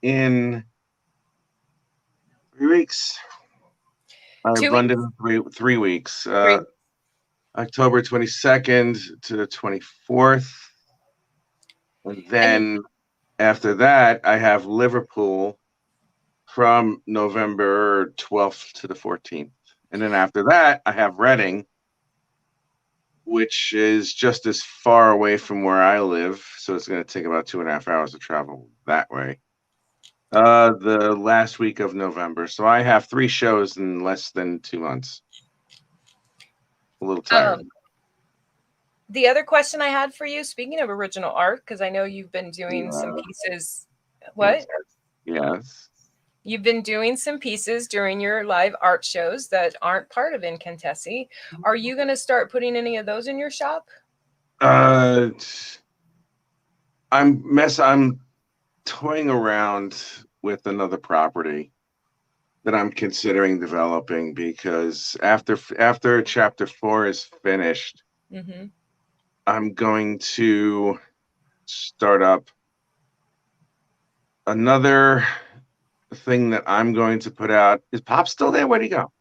in 3 weeks. I have London in 3 weeks. October 22nd to the 24th. And then after that, I have Liverpool from November 12th to the 14th. And then after that, I have Reading, which is just as far away from where I live. So it's going to take about 2.5 hours to travel that way. The last week of November. So I have 3 shows in less than 2 months. A little tired. The other question I had for you, speaking of original art, because I know you've been doing some pieces. What? Yes. You've been doing some pieces during your live art shows that aren't part of Incantessi. Are you going to start putting any of those in your shop? I'm toying around with another property that I'm considering developing, because after chapter 4 is finished, I'm going to start up another thing that I'm going to put out. Is Pop still there? Where'd he go?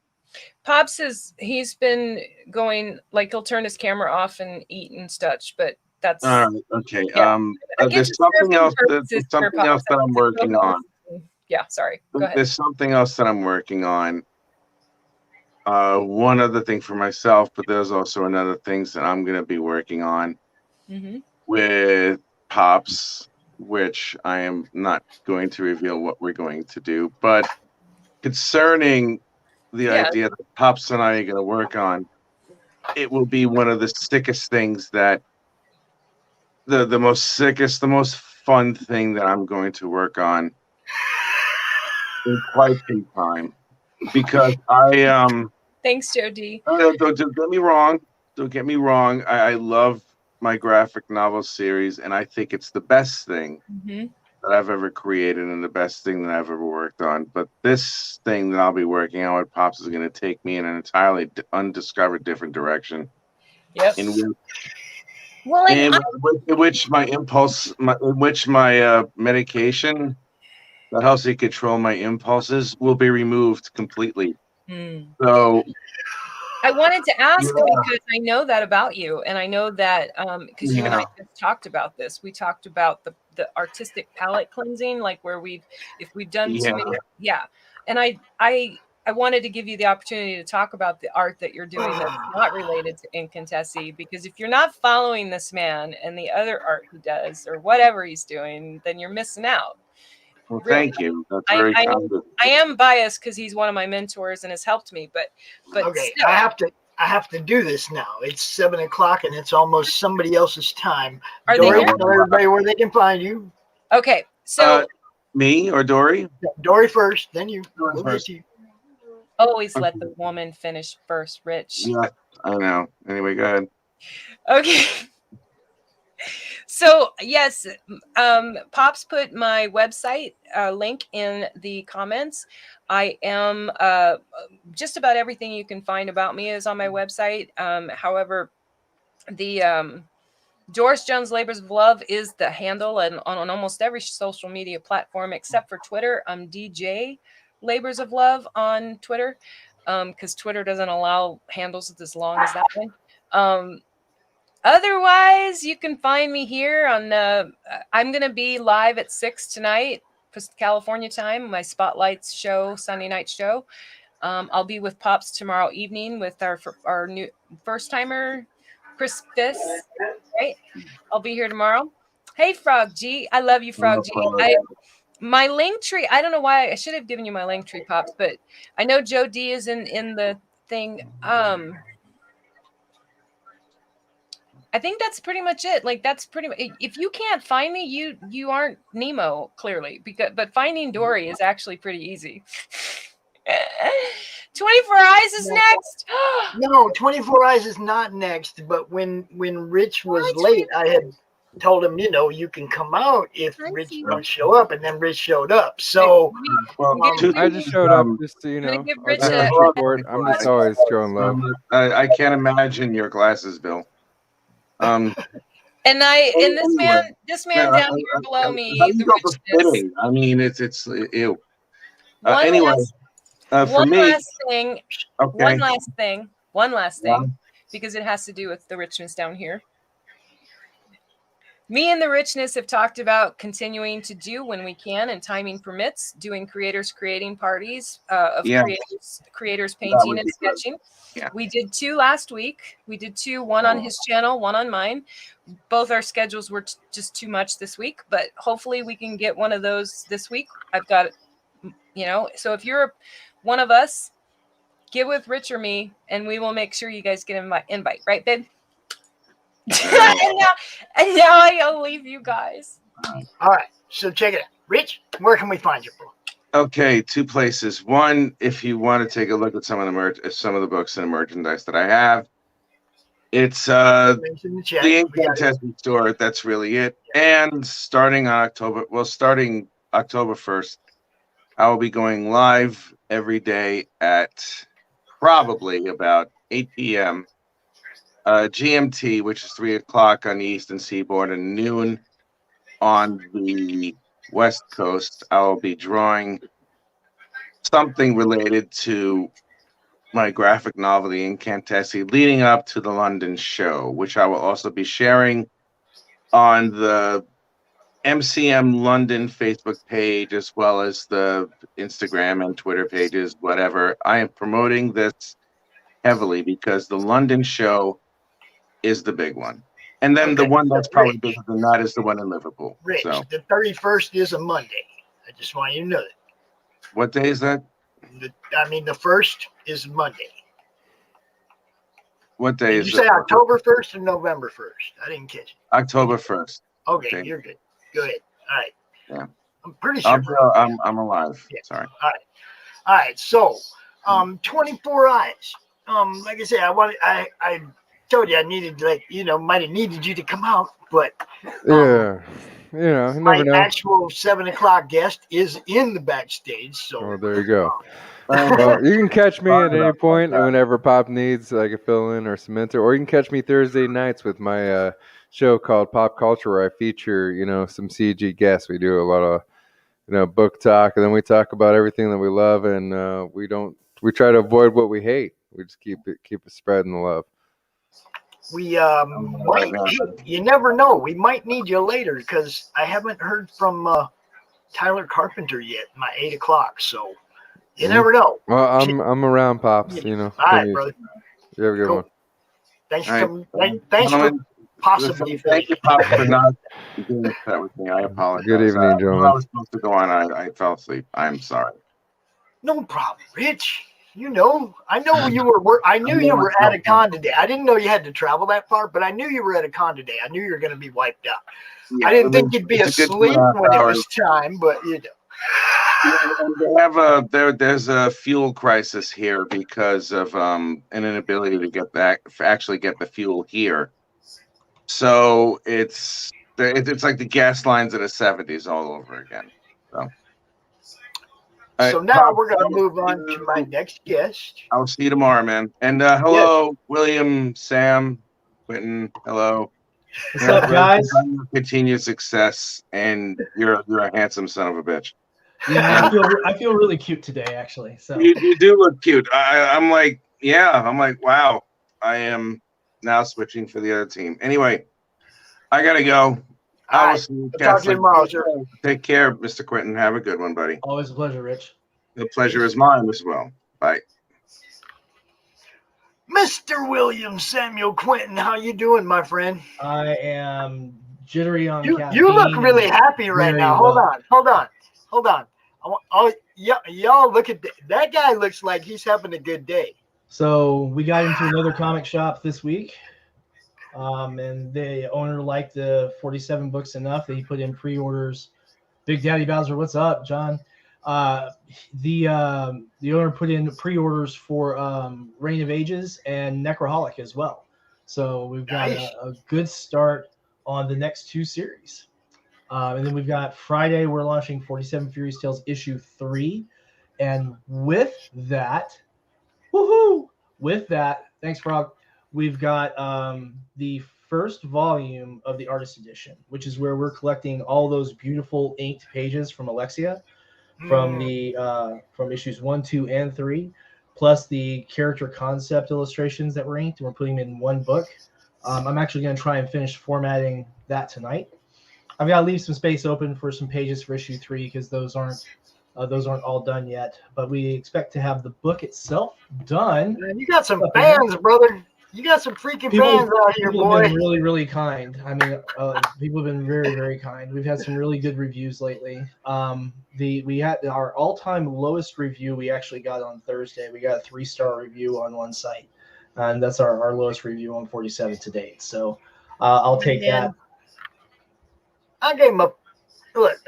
Pops he's been going, like, he'll turn his camera off and eat and such, but that's all right. Okay. Yeah. There's something else that I'm working on. Yeah, sorry. Go ahead. There's something else that I'm working on. One other thing for myself, but there's also another things that I'm going to be working on with Pops, which I am not going to reveal what we're going to do. But concerning the idea that Pops and I are going to work on, it will be one of the sickest things that the most fun thing that I'm going to work on in quite some time, because Thanks, Joe D. Don't get me wrong. Don't get me wrong. I love my graphic novel series, and I think it's the best thing that I've ever created and the best thing that I've ever worked on. But this thing that I'll be working on with Pops is going to take me in an entirely undiscovered different direction. Yep. In which my medication that helps me control my impulses will be removed completely. So I wanted to ask because I know that about you, and I know that because you and I just talked about this. We talked about the artistic palette cleansing, like where if we've done too many, and I wanted to give you the opportunity to talk about the art that you're doing that's not related to Incantessi, because if you're not following this man and the other art he does or whatever he's doing, then you're missing out. Well, thank you. That's very kind of you. I am biased because he's one of my mentors and has helped me, but okay, still. I have to do this now. It's 7 o'clock and it's almost somebody else's time. Are Dori, they tell everybody where they can find you. Okay, so me or Dori? Dori first, then you. We'll get to you. Always let the woman finish first, Rich. Yeah, I know. Anyway, go ahead. Okay. So yes, Pops put my website link in the comments. I am just about everything you can find about me is on my website. However, the Doris Jones Labors of Love is the handle, and on almost every social media platform except for Twitter. I'm DJ Labors of Love on Twitter, because Twitter doesn't allow handles as long as that one. Otherwise, you can find me here on I'm going to be live at 6 tonight, California time, my Spotlights show, Sunday night show. I'll be with Pops tomorrow evening with our new first timer, Chris Fiss, right? I'll be here tomorrow. Hey, Frog G. I love you, Frog G. My link tree, I don't know why I should have given you my link tree, Pops, but I know Joe D is in the thing. I think that's pretty much it. Like, that's pretty much, if you can't find me, you aren't Nemo, clearly, but finding Dori is actually pretty easy. 24 Eyes is next. No, 24 Eyes is not next, but when Rich was late, I had told him, you can come out if Rich don't show up, and then Rich showed up. So I just showed up just to, I'm just always showing love. I can't imagine your glasses, Bill. And this man down here below me, the richness. I mean, it's ew. Anyway, for me, one last thing, because it has to do with the richness down here. Me and the Richness have talked about continuing to do when we can and timing permits, doing creating parties of creators painting and sketching. Yeah. We did 2 last week. We did 2, one on his channel, one on mine. Both our schedules were just too much this week, but hopefully we can get one of those this week. I've got, so if you're one of us, get with Rich or me, and we will make sure you guys get an invite. Right, babe? and now I'll leave you guys. All right. So check it out. Rich, where can we find you, bro? Okay, 2 places. One, if you want to take a look at some of the books and merchandise that I have, it's the Incantescent store. That's really it. And starting October 1st, I will be going live every day at probably about 8 p.m. GMT, which is 3 o'clock on the Eastern Seaboard and noon on the West Coast. I will be drawing something related to my graphic novel, The Incantescent, leading up to the London show, which I will also be sharing on the MCM London Facebook page, as well as the Instagram and Twitter pages, whatever. I am promoting this heavily because the London show is the big one. And then the one that's probably bigger than that is the one in Liverpool. Rich, so. The 31st is a Monday. I just want you to know that. What day is that? The 1st is Monday. What day Did is it? you say October 1st or November 1st? I didn't catch it. October 1st. Okay, you're good. Go ahead. All right. Yeah. I'm pretty sure. I'm alive. Yeah. Sorry. All right. So, 24 eyes. Like I said, I told you I needed, might have needed you to come out, but you never my know. actual 7 o'clock guest is in the backstage. So oh, there you go. Well, you can catch me at any point whenever Pop needs like a fill-in or some mentor, or you can catch me Thursday nights with my show called Pop Culture, where I feature some CG guests. We do a lot of book talk, and then we talk about everything that we love, and we try to avoid what we hate. We just keep it spreading the love. We you never know. We might need you later because I haven't heard from Tyler Carpenter yet. My 8 o'clock, so you never know. Well, I'm around, Pops. All right, brother. You have a good one. Thanks for possibly. Thank you, Pops, for not being upset with me. I apologize. Good evening, gentlemen. I was supposed to go on. I fell asleep. I'm sorry. No problem, Rich. I know you were. I knew you were at a con today. I didn't know you had to travel that far, but I knew you were at a con today. I knew you were going to be wiped out. Yeah, I didn't think you'd be asleep when it was time, but They have there's a fuel crisis here because of an inability to actually get the fuel here. So it's like the gas lines of the 70s all over again. So now we're going to move on to my next guest. I'll see you tomorrow, man. And hello, William, Sam, Quinton. Hello. What's up, guys? Continued success, and you're a handsome son of a bitch. Yeah, I feel really cute today, actually. So you do look cute. I'm like, wow. I am now switching for the other team. Anyway, I gotta go. All right. Talk to you tomorrow, sir. Take care, Mr. Quinton. Have a good one, buddy. Always a pleasure, Rich. The pleasure is mine as well. Bye. Mr. William Samuel Quinton, how you doing, my friend? I am jittery on caffeine. You look really happy right now. Hold on. Y'all look at that guy. Looks like he's having a good day. So we got into another comic shop this week. And the owner liked the 47 books enough that he put in pre-orders. Big Daddy Bowser, what's up, John? The owner put in pre-orders for Reign of Ages and Necroholic as well. So we've got a good start on the next 2 series. And then we've got Friday, we're launching 47 Furious Tales issue 3. And with that, thanks, Frog. We've got the first volume of the artist edition, which is where we're collecting all those beautiful inked pages from Alexia, from issues 1, 2, and 3, plus the character concept illustrations that were inked, and we're putting them in one book. I'm actually going to try and finish formatting that tonight. I've got to leave some space open for some pages for issue 3 because those aren't all done yet. But we expect to have the book itself done. Man, you got some fans, brother. You got some freaking fans out here, people boy. have been really, really kind. I mean, people have been very, very kind. We've had some really good reviews lately. We had our all-time lowest review we actually got on Thursday. We got a 3-star review on one site, and that's our lowest review on 47 to date. So I'll take that. I gave him a look.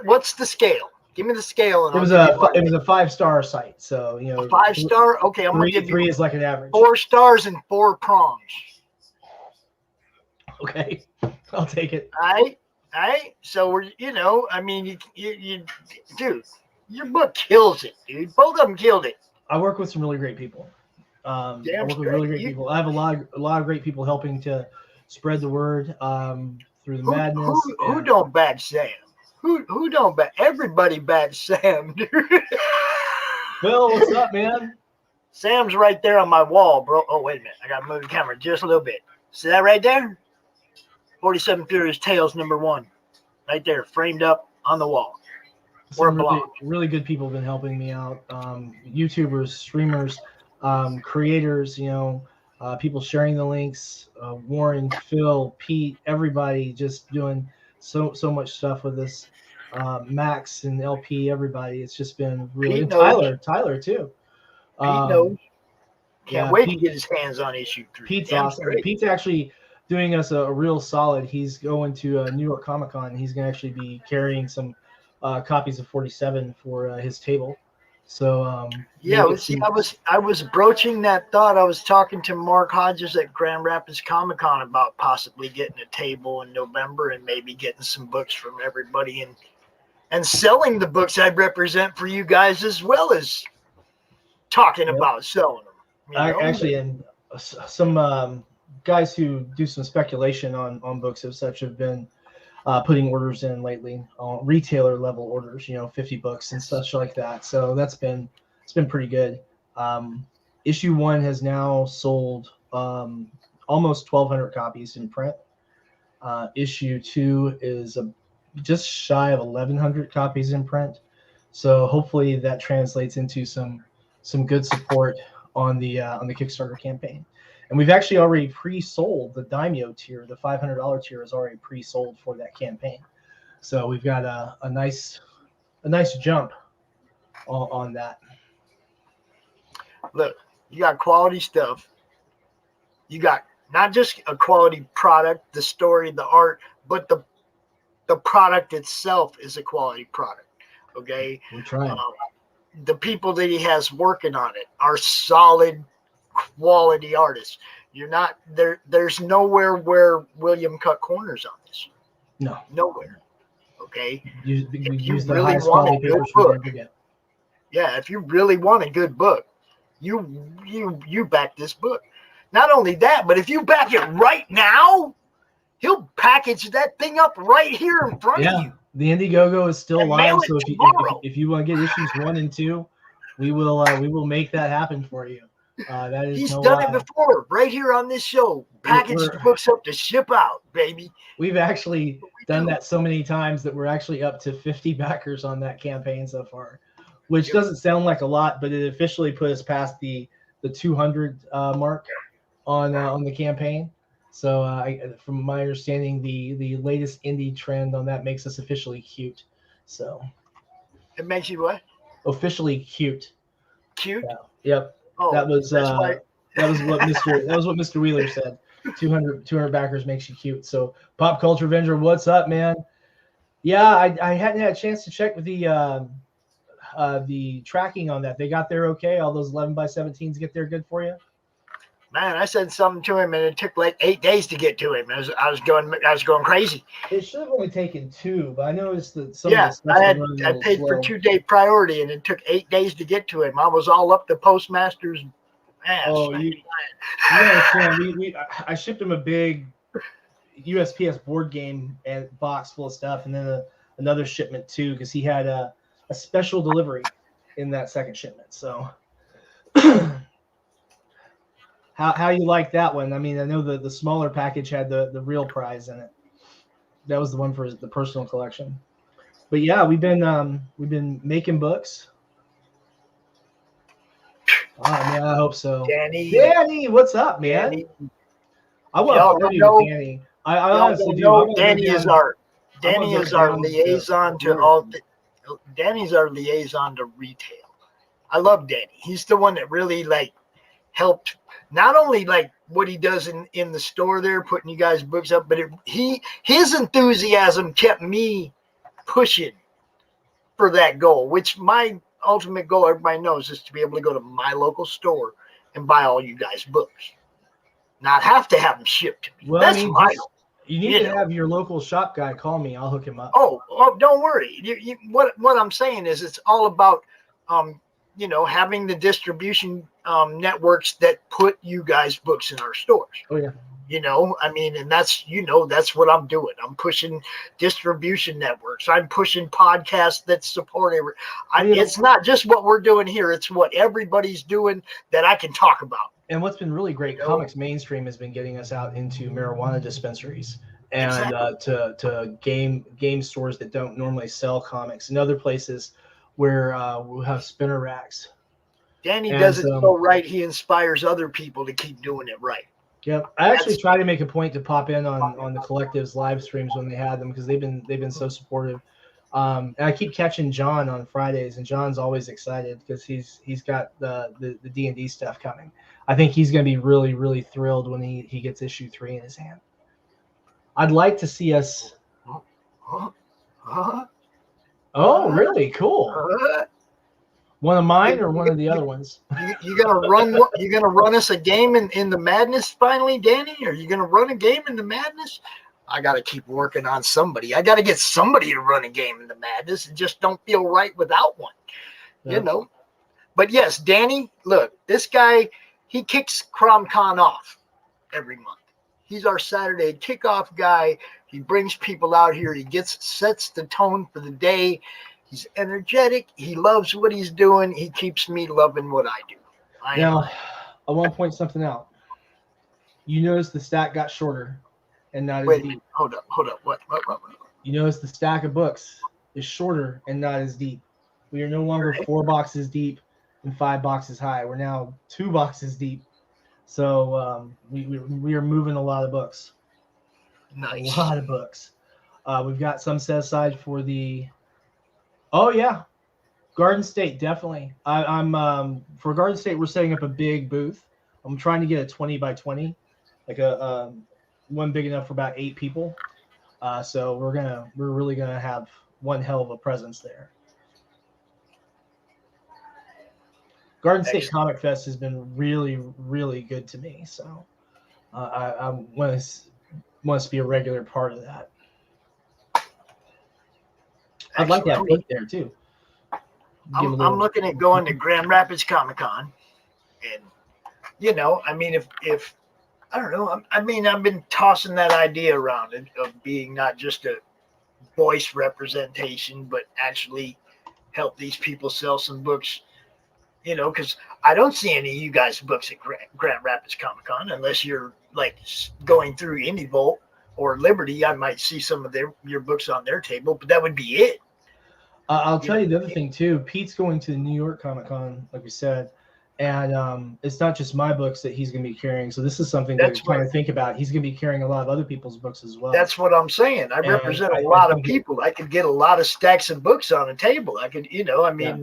What's the scale? Give me the scale. And It was a 5-star site, so a 5-star. Okay, I'm gonna give you 3 is like an average. 4 stars and 4 prongs. Okay, I'll take it. All right. So we're, I mean, you, dude, your book kills it, dude. Both of them killed it. I work with some really great people. I work with really great people. I have a lot of great people helping to spread the word through the madness. Who don't back Sam? Who don't back? Everybody backs Sam, dude. Phil, what's up, man? Sam's right there on my wall, bro. Oh, wait a minute. I got to move the camera just a little bit. See that right there? 47 Furious Tales #1. Right there, framed up on the wall. Some really good people have been helping me out. YouTubers, streamers, creators, people sharing the links. Warren, Phil, Pete, everybody just doing so much stuff with us. Max and LP, everybody. It's just been really good. Tyler too. Pete knows. Can't wait to get his hands on issue 3. Pete's awesome. Great. Pete's actually doing us a real solid. He's going to New York Comic Con. He's going to actually be carrying some copies of 47 for his table. So I was broaching that thought. I was talking to Mark Hodges at Grand Rapids Comic Con about possibly getting a table in November and maybe getting some books from everybody and selling the books I represent for you guys, as well as talking about selling them. Actually, and some guys who do some speculation on books of such have been putting orders in lately, retailer level orders, 50 books and such like that. So it's been pretty good. Issue 1 has now sold almost 1,200 copies in print. Issue 2 is just shy of 1,100 copies in print. So hopefully that translates into some good support on the Kickstarter campaign. And we've actually already pre-sold the Daimyo tier. The $500 tier is already pre-sold for that campaign. So we've got a nice jump on that. Look, you got quality stuff. You got not just a quality product, the story, the art, but the product itself is a quality product. Okay? We're trying. The people that he has working on it are solid quality artists. You're not there. There's nowhere where William cut corners on this. No, nowhere. Okay. Use the really highest quality papers we can get. Yeah, if you really want a good book, you back this book. Not only that, but if you back it right now, he'll package that thing up right here in front of you. The Indiegogo is still live, so if you want to get issues 1 and 2, we will make that happen for you. He's done it before, right here on this show. Packaged books up to ship out, baby. We've actually done that so many times that we're actually up to 50 backers on that campaign so far, which doesn't sound like a lot, but it officially put us past the 200 mark on the campaign. So from my understanding, the latest indie trend on that makes us officially cute. So it makes you what? Officially cute. Cute? Yeah. Yep. Oh, that was what Mr. Wheeler said. 200 backers makes you cute. So Pop Culture Avenger, what's up, man? Yeah, I hadn't had a chance to check with the tracking on that. They got there okay? All those 11x17s get there good for you? Man, I said something to him, and it took like 8 days to get to him. I was going crazy. It should have only taken 2, but I noticed that some of the stuff I paid for 2-day priority, and it took 8 days to get to him. I was all up the postmaster's ass. Oh, you understand? I shipped him a big USPS board game and box full of stuff, and then another shipment too, because he had a special delivery in that second shipment. So. How you like that one? I mean, I know the smaller package had the real prize in it. That was the one for the personal collection. But yeah, we've been making books. Oh man, I hope so. Danny, what's up, man? Danny. I want to party with Danny. I honestly do. Danny is our liaison to all. Danny's our liaison to retail. I love Danny. He's the one that really like helped not only like what he does in the store there, putting you guys books up, but his enthusiasm kept me pushing for that goal, which my ultimate goal, everybody knows, is to be able to go to my local store and buy all you guys books. Not have to have them shipped to me. Well, that's my goal. You need to have your local shop guy call me. I'll hook him up. Oh, don't worry. What I'm saying is it's all about, having the distribution networks that put you guys books in our stores. Oh, yeah. And that's what I'm doing. I'm pushing distribution networks. I'm pushing podcasts that support it. It's not just what we're doing here. It's what everybody's doing that I can talk about. And what's been really great, Comics Mainstream has been getting us out into marijuana dispensaries and to game stores that don't normally sell comics and other places where we'll have spinner racks. Danny does it so right. He inspires other people to keep doing it right. Yep. I actually try to make a point to pop in on the collective's live streams when they had them because they've been so supportive. And I keep catching John on Fridays, and John's always excited because he's got the D&D stuff coming. I think he's going to be really, really thrilled when he gets issue 3 in his hand. I'd like to see us. Oh, really? Cool. One of mine or one of the other ones? You gonna run us a game in the madness finally, Danny? Are you gonna run a game in the madness? I gotta keep working on somebody. I gotta get somebody to run a game in the madness. It just don't feel right without one. Yeah. But yes, Danny, look, this guy, he kicks CRoM Con off every month. He's our Saturday kickoff guy. He brings people out here. He sets the tone for the day. He's energetic. He loves what he's doing. He keeps me loving what I do. Now, I want to point something out. You notice the stack got shorter and not as deep. Hold up. What? You notice the stack of books is shorter and not as deep. We are no longer 4 boxes deep and 5 boxes high. We're now 2 boxes deep. So we are moving a lot of books. Nice. A lot of books. We've got some set aside for the. Oh yeah, Garden State definitely. I'm for Garden State. We're setting up a big booth. I'm trying to get a 20 by 20, like a one big enough for about 8 people. So we're really gonna have one hell of a presence there. Garden State Comic Fest has been really, really good to me. So I want to be a regular part of that. I'd like to have Pete there too. I'm looking at going to Grand Rapids Comic Con, and if I don't know, I've been tossing that idea around of being not just a voice representation, but actually help these people sell some books. Because I don't see any of you guys' books at Grand Rapids Comic Con unless you're like going through Indie Vault or Liberty. I might see some of your books on their table, but that would be it. I'll tell you the other thing too. Pete's going to the New York Comic Con, like we said, and it's not just my books that he's going to be carrying. So this is something that we're trying to think about. He's going to be carrying a lot of other people's books as well. That's what I'm saying. I represent a lot of people. I could get a lot of stacks of books on a table. I could, Yeah.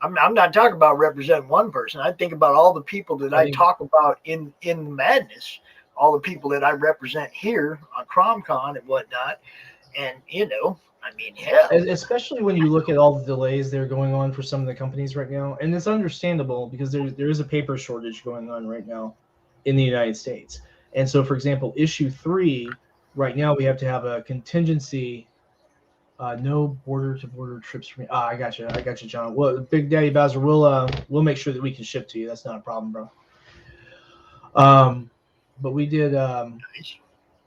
I'm not talking about representing one person. I think about all the people that I talk about in Madness, all the people that I represent here on CRoM Con and whatnot. And, hell. Especially when you look at all the delays that are going on for some of the companies right now. And it's understandable because there is a paper shortage going on right now in the United States. And so, for example, issue 3, right now we have to have a contingency. No border-to-border trips for me. I got you, John. Well, Big Daddy Bowser, we'll make sure that we can ship to you. That's not a problem, bro. But we did.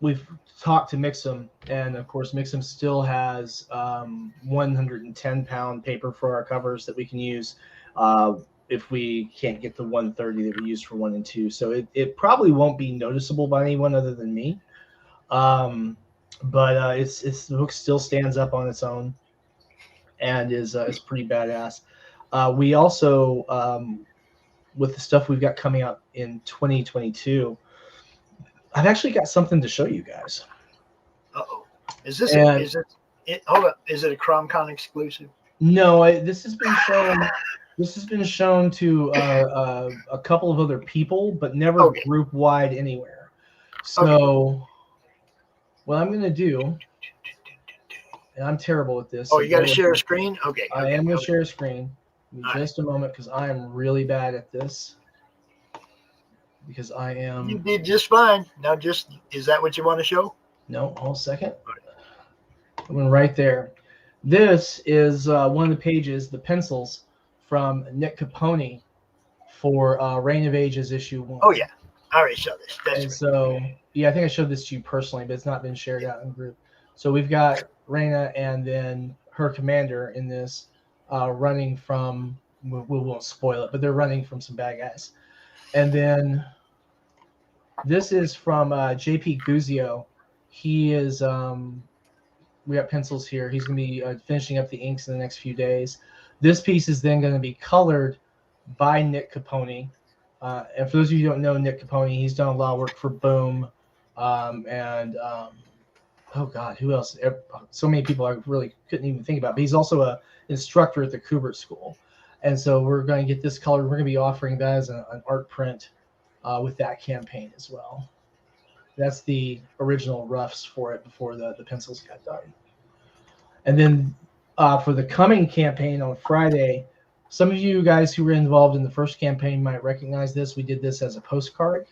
We've talked to Mixum, and of course, Mixum still has 110-pound paper for our covers that we can use if we can't get the 130 that we used for 1 and 2. So it probably won't be noticeable by anyone other than me. but it's the book still stands up on its own and is pretty badass. We also with the stuff we've got coming out in 2022, I've actually got something to show you guys. Uh-oh. Is it a CRoM Con exclusive? No, this has been shown. This has been shown to a couple of other people, but never group wide anywhere. So, what I'm going to do, and I'm terrible at this. Oh, you got to share a screen? Okay. I am going to share a screen. Give me just a moment, because I am really bad at this. Because I am. You did just fine. Now, is that what you want to show? No, hold a second. I'm going right there. This is one of the pages, the pencils from Nick Capone for Reign of Ages issue 1. Oh, yeah. I already showed this. And so, yeah, I think I showed this to you personally, but it's not been shared out in group. So we've got Reina and then her commander in this running from, we won't spoil it, but they're running from some bad guys. And then this is from JP Guzio. He is, we got pencils here. He's going to be finishing up the inks in the next few days. This piece is then going to be colored by Nick Capone. And for those of you who don't know Nick Capone, he's done a lot of work for Boom. Oh God, who else? So many people I really couldn't even think about. But he's also an instructor at the Kubert School. And so we're going to get this colored. We're going to be offering that as an art print with that campaign as well. That's the original roughs for it before the pencils got done. And then for the coming campaign on Friday, some of you guys who were involved in the first campaign might recognize this. We did this as a postcard.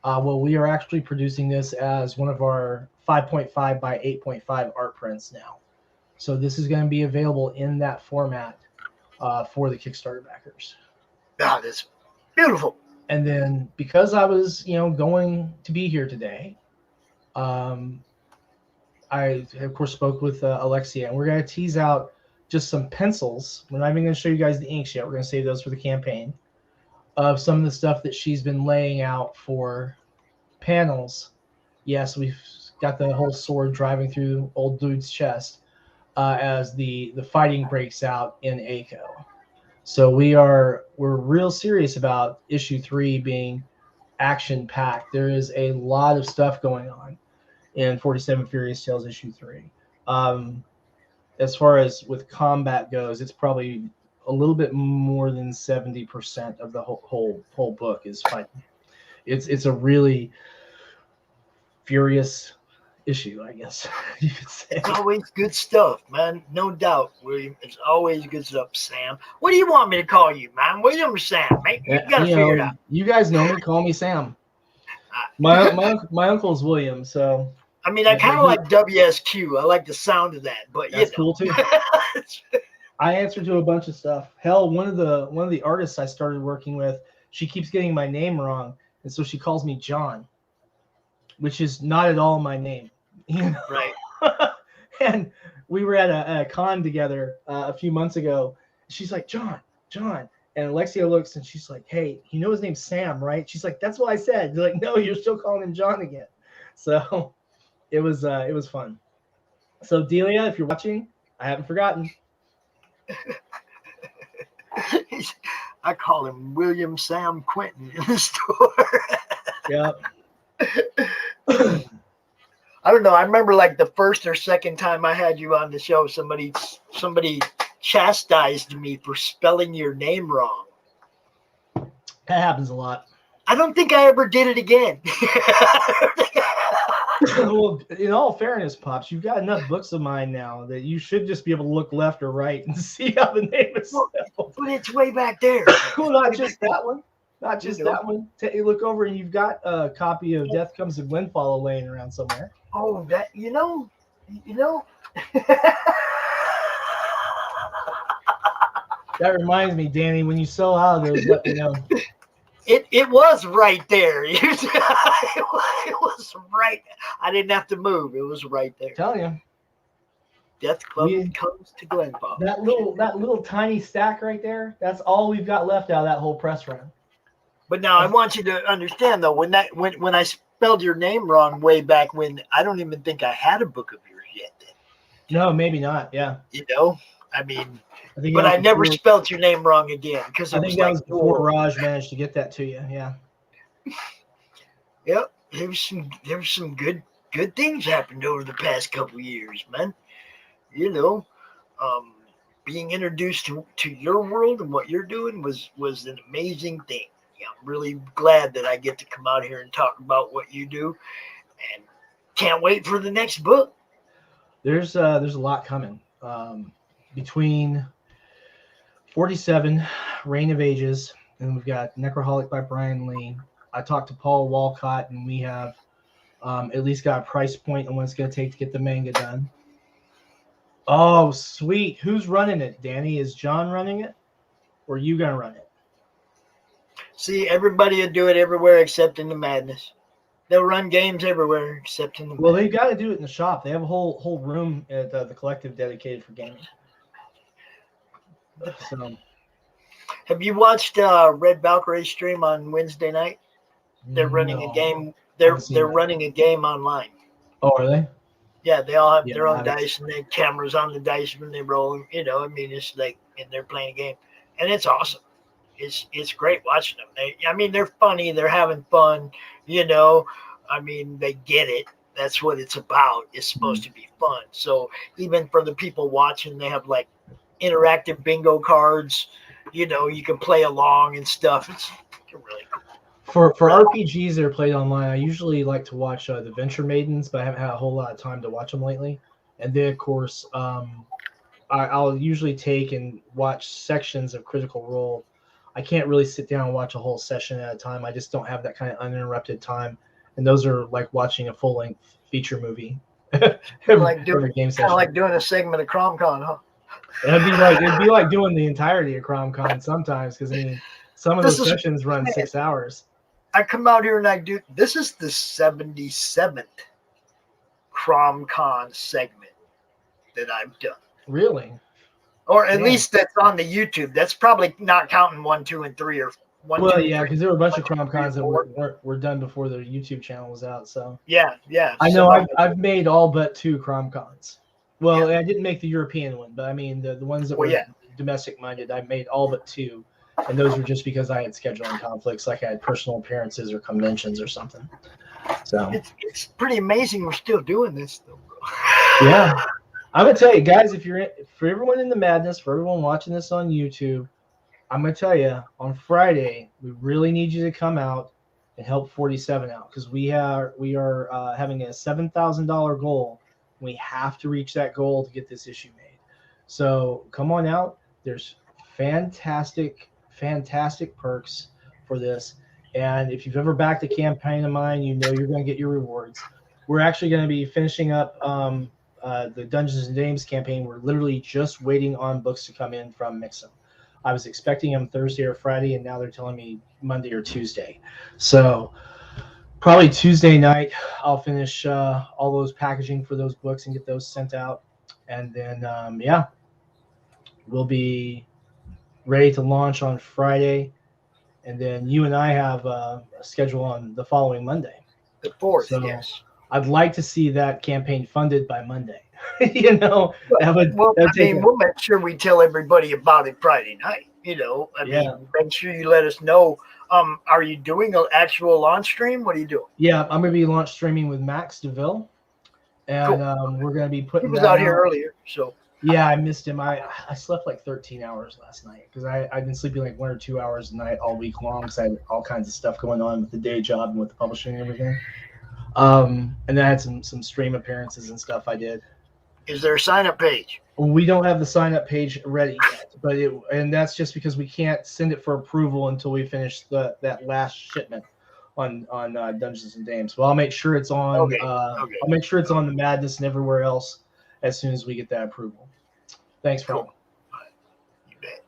Well, we are actually producing this as one of our 5.5 by 8.5 art prints now. So this is going to be available in that format for the Kickstarter backers. God, it's beautiful. And then because I was, going to be here today, I, of course, spoke with Alexia, and we're going to tease out just some pencils. We're not even going to show you guys the inks yet. We're going to save those for the campaign of some of the stuff that she's been laying out for panels. Yes, we've got the whole sword driving through old dude's chest as the fighting breaks out in ACO. So we're real serious about issue 3 being action-packed. There is a lot of stuff going on in 47 Furious Tales issue 3. As far as with combat goes, it's probably a little bit more than 70% of the whole book is fighting. It's a really furious issue, I guess you could say. It's always good stuff, man. No doubt, William. It's always good stuff, Sam. What do you want me to call you, man? William or Sam? Mate, you gotta figure it out. You guys know me. Call me Sam. My uncle is William, so. I mean, I kind of like WSQ. I like the sound of that, but that's cool too. I answer to a bunch of stuff. Hell, one of the artists I started working with, she keeps getting my name wrong, and so she calls me John, which is not at all my name. Right. And we were at a con together a few months ago. She's like, John. And Alexia looks and she's like, hey, his name's Sam, right? She's like, that's what I said. They're like, no, you're still calling him John again. So it was fun. So Delia, if you're watching, I haven't forgotten. I call him William Sam Quinton in the store. Yep. I don't know. I remember like the first or second time I had you on the show, somebody chastised me for spelling your name wrong. That happens a lot. I don't think I ever did it again. Well, in all fairness, Pops, you've got enough books of mine now that you should just be able to look left or right and see how the name is spelled. But it's way back there. Well, not just that one. Not just that one. You look over and you've got a copy of Death Comes to Glenfollow laying around somewhere. Oh, that you know. That reminds me, Danny, when you sell out of those, let me know. It was right there. It was right. I didn't have to move. It was right there. Tell you. Death Club Comes to Glenfollow. That little tiny stack right there, that's all we've got left out of that whole press run. But now I want you to understand though, when I spelled your name wrong way back when, I don't even think I had a book of yours yet. Then. No, maybe not. Yeah. You know, I mean, I but I never spelled your name wrong again because I think that was before Raj managed to get that to you. Yeah. Yep, there was some good things happened over the past couple of years, man. You know, being introduced to your world and what you're doing was an amazing thing. Yeah, I'm really glad that I get to come out here and talk about what you do, and can't wait for the next book. There's a lot coming between 47, Reign of Ages, and we've got Necroholic by Brian Lee. I talked to Paul Walcott, and we have at least got a price point on what it's going to take to get the manga done. Oh, sweet. Who's running it, Danny? Is John running it, or are you going to run it? See, everybody will do it everywhere except in the Madness. They'll run games everywhere except in the Well, they've got to do it in the shop. They have a whole room at the collective dedicated for gaming. So, have you watched Red Valkyrie stream on Wednesday night? They're running a game. They're running a game online. Oh, are they? Yeah, they all have their own dice and they have cameras on the dice when they roll. You know, I mean, it's like, and they're playing a game, and it's awesome. It's great watching them. They're funny. They're having fun. You know, I mean, they get it. That's what it's about. It's supposed to be fun. So even for the people watching, they have like interactive bingo cards. You know, you can play along and stuff. It's really cool. For RPGs that are played online, I usually like to watch the Venture Maidens, but I haven't had a whole lot of time to watch them lately. And then, of course, I'll usually take and watch sections of Critical Role. I can't really sit down and watch a whole session at a time. I just don't have that kind of uninterrupted time. And those are like watching a full-length feature movie. like doing a segment of CRoM Con, huh? It'd be like doing the entirety of CRoM Con sometimes, because some of those sessions run 6 hours. I come out here and this is the 77th CRoM Con segment that I've done. Really? Or at least that's on the YouTube. That's probably not counting 1, 2, and 3 or 1. Well, 2, yeah, because there were a bunch of CRoM Cons that were done before the YouTube channel was out. So yeah. I know I've made all but 2 CRoM Cons. Well, I didn't make the European one, but I mean the ones that were domestic minded, I made all but 2. And those were just because I had scheduling conflicts, like I had personal appearances or conventions or something. So it's pretty amazing we're still doing this, though. Yeah, I'm gonna tell you guys, for everyone in the madness, for everyone watching this on YouTube, I'm gonna tell you on Friday we really need you to come out and help 47 out, because we are having a $7,000 goal. We have to reach that goal to get this issue made. So come on out. There's fantastic perks for this, and if you've ever backed a campaign of mine, you know you're going to get your rewards. We're actually going to be finishing up the Dungeons and Dames campaign. We're literally just waiting on books to come in from Mixum. I was expecting them Thursday or Friday, and now they're telling me Monday or Tuesday. So probably Tuesday night I'll finish all those packaging for those books and get those sent out, and then we'll be ready to launch on Friday, and then you and I have a schedule on the following Monday. The 4th, so yes. I'd like to see that campaign funded by Monday. You know, we'll make sure we tell everybody about it Friday night. You know, I mean, make sure you let us know. Are you doing an actual launch stream? What are you doing? Yeah, I'm going to be launch streaming with Max DeVille, and we're going to be putting. He was out here earlier, so. Yeah, I missed him. I slept like 13 hours last night because I've been sleeping like 1 or 2 hours a night all week long because I had all kinds of stuff going on with the day job and with the publishing and everything. And then I had some stream appearances and stuff I did. Is there a sign-up page? We don't have the sign-up page ready yet, and that's just because we can't send it for approval until we finish that last shipment on Dungeons and Dames. Well, I'll make sure it's on. I'll make sure it's on the Madness and everywhere else as soon as we get that approval. Thanks, Frank. You bet.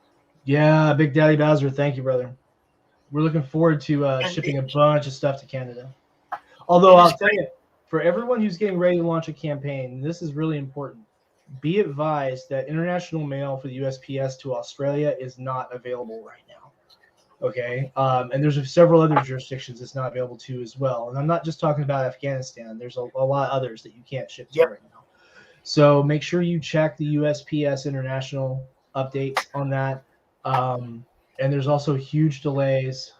Yeah, Big Daddy Bowser, thank you, brother. We're looking forward to shipping a bunch of stuff to Canada. Although I'll tell you, for everyone who's getting ready to launch a campaign, this is really important. Be advised that international mail for the USPS to Australia is not available right now. Okay, and there's several other jurisdictions it's not available to as well. And I'm not just talking about Afghanistan. There's a lot of others that you can't ship to right now. So make sure you check the USPS international updates on that. And there's also huge delays.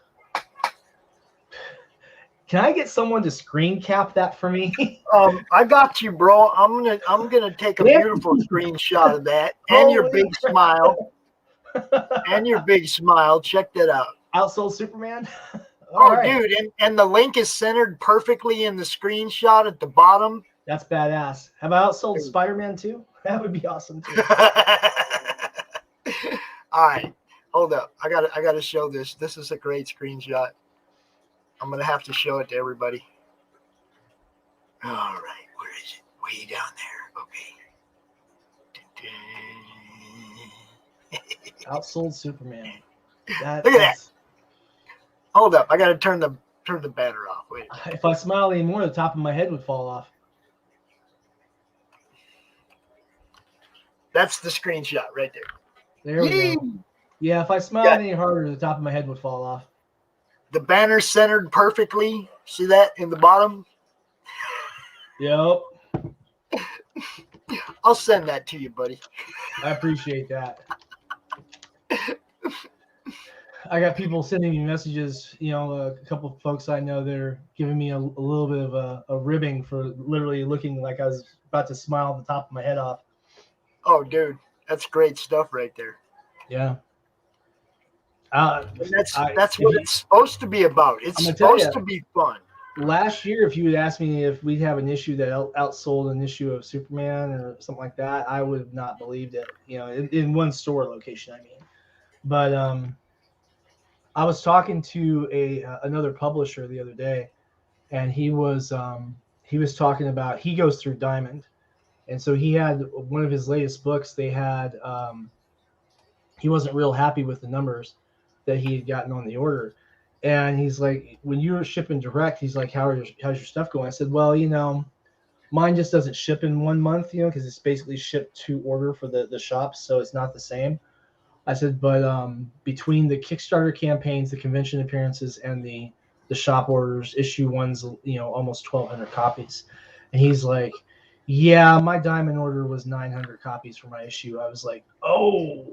Can I get someone to screen cap that for me? I got you, bro. I'm gonna take a beautiful screenshot of that and your big smile. And your big smile. Check that out. Outsold Superman? Dude, and the link is centered perfectly in the screenshot at the bottom. That's badass. Have I outsold Spider-Man too? That would be awesome too. All right. Hold up. I gotta show this. This is a great screenshot. I'm gonna have to show it to everybody. All right. Where is it? Way down there. Okay. Outsold Superman. Look at that. Hold up. I got to turn the banner off. Wait. If I smile anymore, the top of my head would fall off. That's the screenshot right there. There we go. Yeah, if I smiled any harder, the top of my head would fall off. The banner centered perfectly. See that in the bottom? Yep. I'll send that to you, buddy. I appreciate that. I got people sending me messages, a couple of folks I know that are giving me a little bit of a ribbing for literally looking like I was about to smile the top of my head off. Oh, dude, that's great stuff right there. Yeah. That's what it's supposed to be about. It's supposed to be fun. Last year, if you had asked me if we'd have an issue that outsold an issue of Superman or something like that, I would have not believed it, in one store location, I mean. But I was talking to another publisher the other day, and he was talking about, he goes through Diamond, and so he had one of his latest books. They had he wasn't real happy with the numbers that he had gotten on the order, and he's like, when you were shipping direct, he's like, how's your stuff going? I said, well, mine just doesn't ship in 1 month, because it's basically shipped to order for the shops, so it's not the same. I said, but between the Kickstarter campaigns, the convention appearances, and the shop orders, issue one's almost 1,200 copies. And he's like, yeah, my Diamond order was 900 copies for my issue. I was like, oh,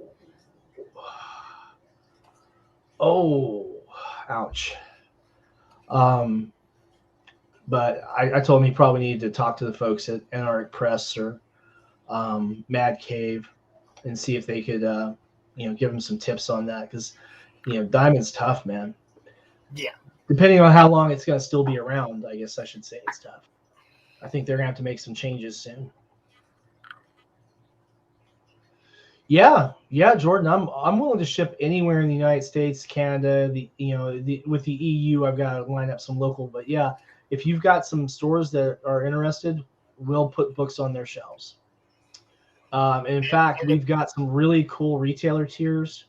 ouch. But I told him he probably needed to talk to the folks at Anarch Press or Mad Cave and see if they could give him some tips on that, because Diamond's tough, man. Yeah. Depending on how long it's going to still be around, I guess I should say it's tough. I think they're going to have to make some changes soon. Yeah, Jordan, I'm willing to ship anywhere in the United States, Canada, with the EU, I've got to line up some local, but yeah, if you've got some stores that are interested, we'll put books on their shelves. In fact, we've got some really cool retailer tiers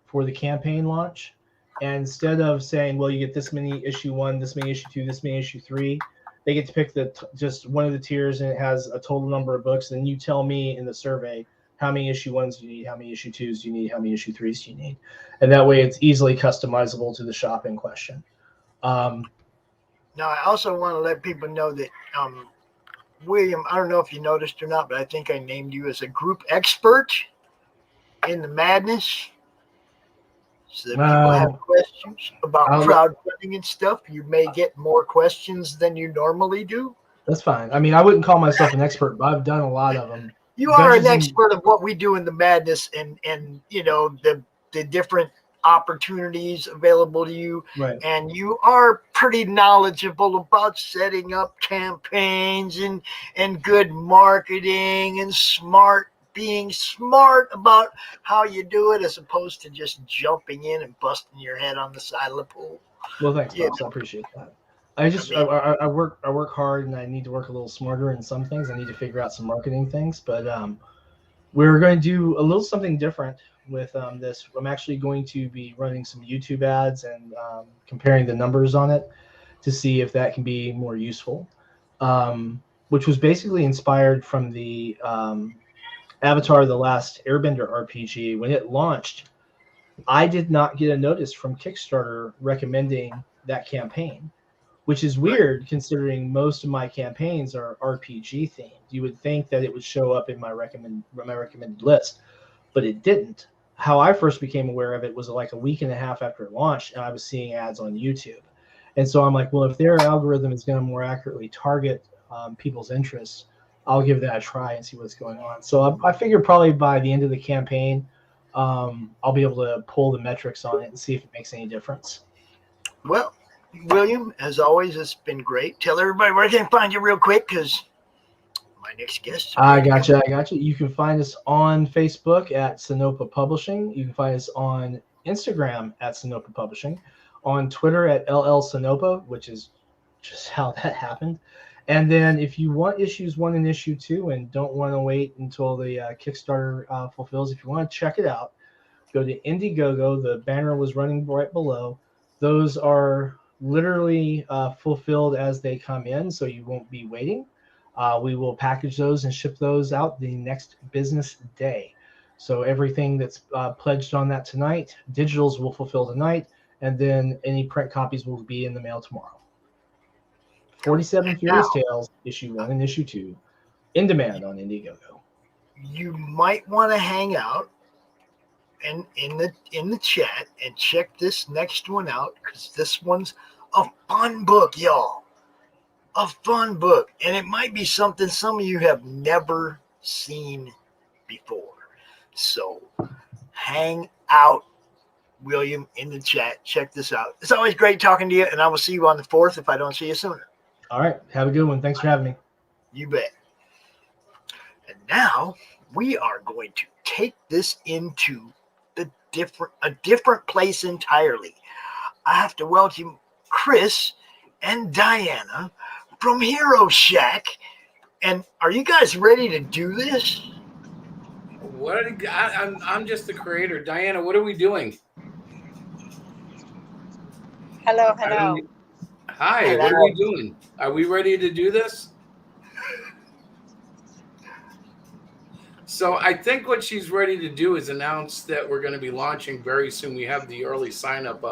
for the campaign launch. And instead of saying, well, you get this many issue 1, this many issue 2, this many issue 3, they get to pick just one of the tiers, and it has a total number of books. And you tell me in the survey how many issue 1s do you need, how many issue 2s do you need, how many issue 3s do you need. And that way it's easily customizable to the shop in question. Now, I also want to let people know that William, I don't know if you noticed or not, but I think I named you as a group expert in the madness. So that people have questions about crowdfunding and stuff. You may get more questions than you normally do. That's fine. I mean, I wouldn't call myself an expert, but I've done a lot of them. You are an expert of what we do in the madness and the different opportunities available to you. Right. And you are pretty knowledgeable about setting up campaigns and good marketing and being smart about how you do it, as opposed to just jumping in and busting your head on the side of the pool. Well, thanks, Pops. I appreciate that. I work hard, and I need to work a little smarter in some things. I need to figure out some marketing things, but we're going to do a little something different with this. I'm actually going to be running some YouTube ads and comparing the numbers on it to see if that can be more useful, which was basically inspired from the Avatar: The Last Airbender RPG. When it launched, I did not get a notice from Kickstarter recommending that campaign, which is weird considering most of my campaigns are RPG themed. You would think that it would show up in my recommended list, but it didn't. How I first became aware of it was like a week and a half after it launched, and I was seeing ads on YouTube. And so I'm like, well, if their algorithm is going to more accurately target people's interests, I'll give that a try and see what's going on. So I figure probably by the end of the campaign, I'll be able to pull the metrics on it and see if it makes any difference. Well, William, as always, it's been great. Tell everybody where they can find you real quick, because my next guest. I got you. You can find us on Facebook at Sinopa Publishing. You can find us on Instagram at Sinopa Publishing, on Twitter at LL Sinopa, which is just how that happened. And then if you want issues 1 and issue 2 and don't want to wait until the Kickstarter fulfills, if you want to check it out, go to Indiegogo. The banner was running right below. Those are literally fulfilled as they come in, so you won't be waiting. We will package those and ship those out the next business day. So everything that's pledged on that tonight, digitals will fulfill tonight, and then any print copies will be in the mail tomorrow. 47 Furious Tales, issue 1 and issue 2, in demand on Indiegogo. You might want to hang out and in the chat and check this next one out, because this one's a fun book, y'all. A fun book, and it might be something some of you have never seen before. So hang out, William, in the chat. Check this out. It's always great talking to you, and I will see you on the 4th if I don't see you sooner. All right. Have a good one. Thanks for having me. You bet. And now we are going to take this into a different place entirely. I have to welcome Chris and Diana from Hero Shack. And are you guys ready to do this? I'm just the creator. Diana, what are we doing? Hello. Hi, Hello. what are we doing? Are we ready to do this? So I think what she's ready to do is announce that we're going to be launching very soon. We have the early sign up.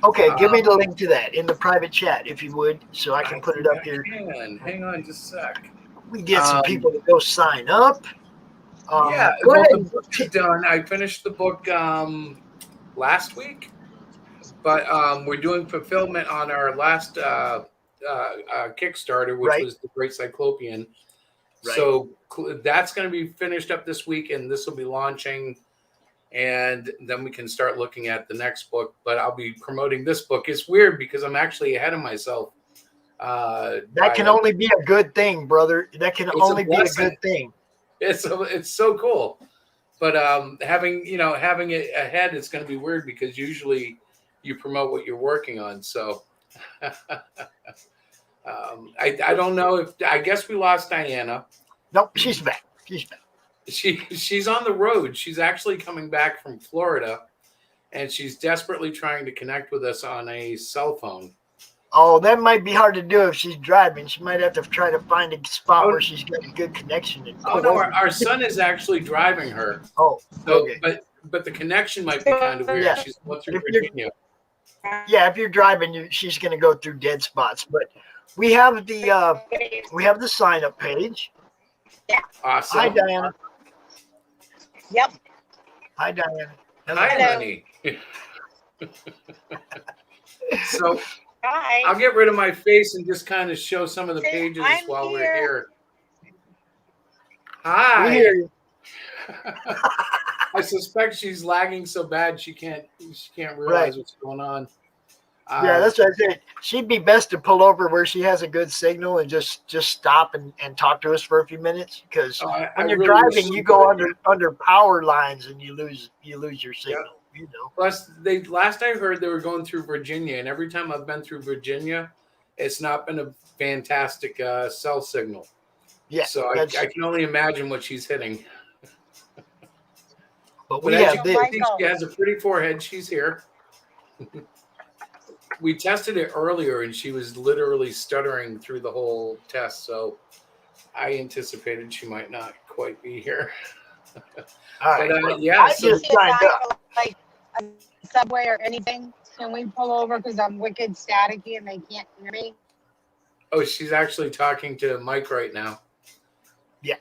Okay, give me the link to that in the private chat, if you would, so I can put it up here. Hang on just a sec. We get some people to go sign up. Go ahead. The book is done. I finished the book last week, but we're doing fulfillment on our last Kickstarter, which was the Great Cyclopean. Right. So that's going to be finished up this week, and this will be launching, and then we can start looking at the next book. But I'll be promoting this book. It's weird because I'm actually ahead of myself. That can only be a good thing, brother. That can only be a good thing. It's so cool. But having it ahead, it's going to be weird because usually you promote what you're working on. So I don't know I guess we lost Diana. Nope, she's back. She's on the road. She's actually coming back from Florida, and she's desperately trying to connect with us on a cell phone. Oh, that might be hard to do if she's driving. She might have to try to find a spot where she's got a good connection. Our son is actually driving her. Oh, okay. But the connection might be kind of weird. Yeah. She's going through Virginia. Yeah, if you're driving, she's going to go through dead spots. But we have the sign up page. Yeah. Awesome. Hi, Diana. Yep. Hi, Diana. Hi, honey. So Hi. I'll get rid of my face and just kind of show some of the pages while we're here. Hi. We hear you. I suspect she's lagging so bad she can't realize what's going on. Yeah, that's what I said. She'd be best to pull over where she has a good signal and just stop and talk to us for a few minutes, because when you're driving, you go under power lines and you lose your signal. Yep. You know. Plus, last I heard they were going through Virginia, and every time I've been through Virginia, it's not been a fantastic cell signal. Yeah. So I can only imagine what she's hitting. But as you can see, she has a pretty forehead. She's here. We tested it earlier, and she was literally stuttering through the whole test. So I anticipated she might not quite be here. All right. I just signed up like a subway or anything? Can we pull over because I'm wicked staticky and they can't hear me? Oh, she's actually talking to Mike right now. Yeah.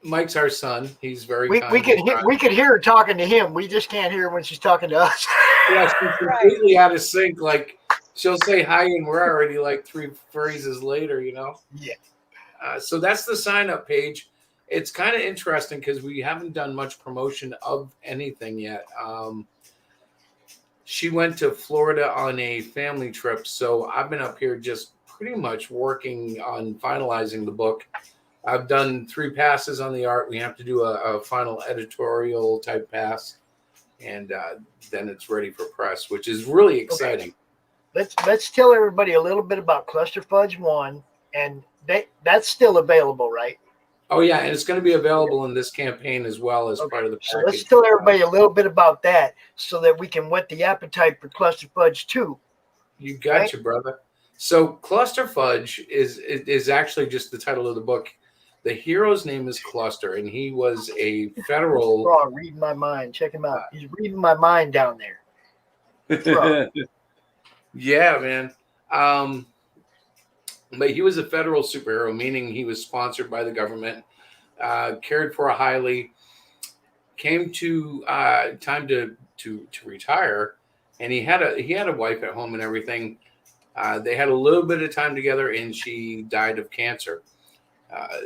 Mike's our son. He's very We kind. could hear her talking to him. We just can't hear her when she's talking to us. Yeah, she's completely out of sync. Like, she'll say hi and we're already like 3 phrases later, you know? Yeah. So that's the sign-up page. It's kind of interesting because we haven't done much promotion of anything yet. She went to Florida on a family trip, so I've been up here just pretty much working on finalizing the book. I've done 3 passes on the art. We have to do a final editorial type pass, and then it's ready for press, which is really exciting. Okay. Let's tell everybody a little bit about Cluster Fudge 1, and that's still available, right? Oh, yeah, and it's going to be available in this campaign as well as part of the package. So let's tell everybody a little bit about that so that we can whet the appetite for Cluster Fudge 2. You gotcha, brother. So Cluster Fudge is actually just the title of the book. The hero's name is Cluster, and he was a federal... Oh, reading my mind. Check him out. He's reading my mind down there. Yeah, man. But he was a federal superhero, meaning he was sponsored by the government, cared for highly, came to time to retire, and he had a wife at home and everything. They had a little bit of time together, and she died of cancer.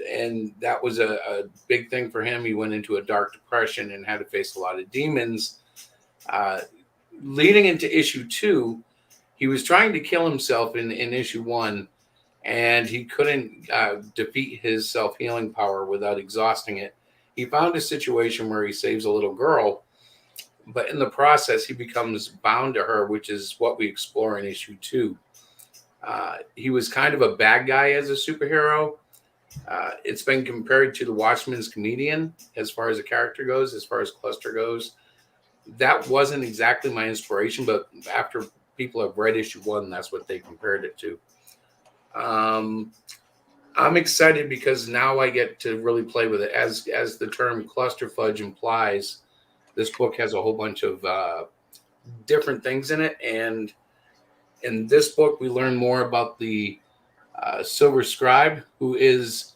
And that was a big thing for him. He went into a dark depression and had to face a lot of demons. Leading into issue 2, he was trying to kill himself in issue 1, and he couldn't defeat his self-healing power without exhausting it. He found a situation where he saves a little girl, but in the process, he becomes bound to her, which is what we explore in issue 2. He was kind of a bad guy as a superhero. It's been compared to the Watchmen's comedian as far as a character goes, as far as Cluster goes. That wasn't exactly my inspiration, but after people have read issue 1, that's what they compared it to. I'm excited because now I get to really play with it. As the term Cluster Fudge implies, this book has a whole bunch of different things in it. And in this book, we learn more about the Silver Scribe, who is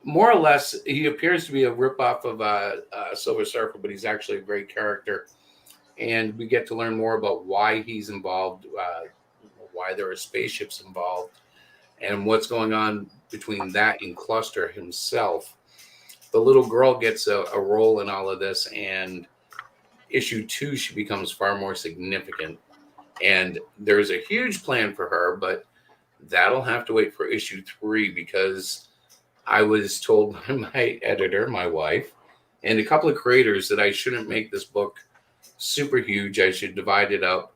more or less, he appears to be a ripoff of Silver Surfer, but he's actually a great character. And we get to learn more about why he's involved, why there are spaceships involved, and what's going on between that and Cluster himself. The little girl gets a role in all of this, and issue 2, she becomes far more significant. And there's a huge plan for her, but that'll have to wait for issue 3, because I was told by my editor, my wife, and a couple of creators that I shouldn't make this book super huge. I should divide it up.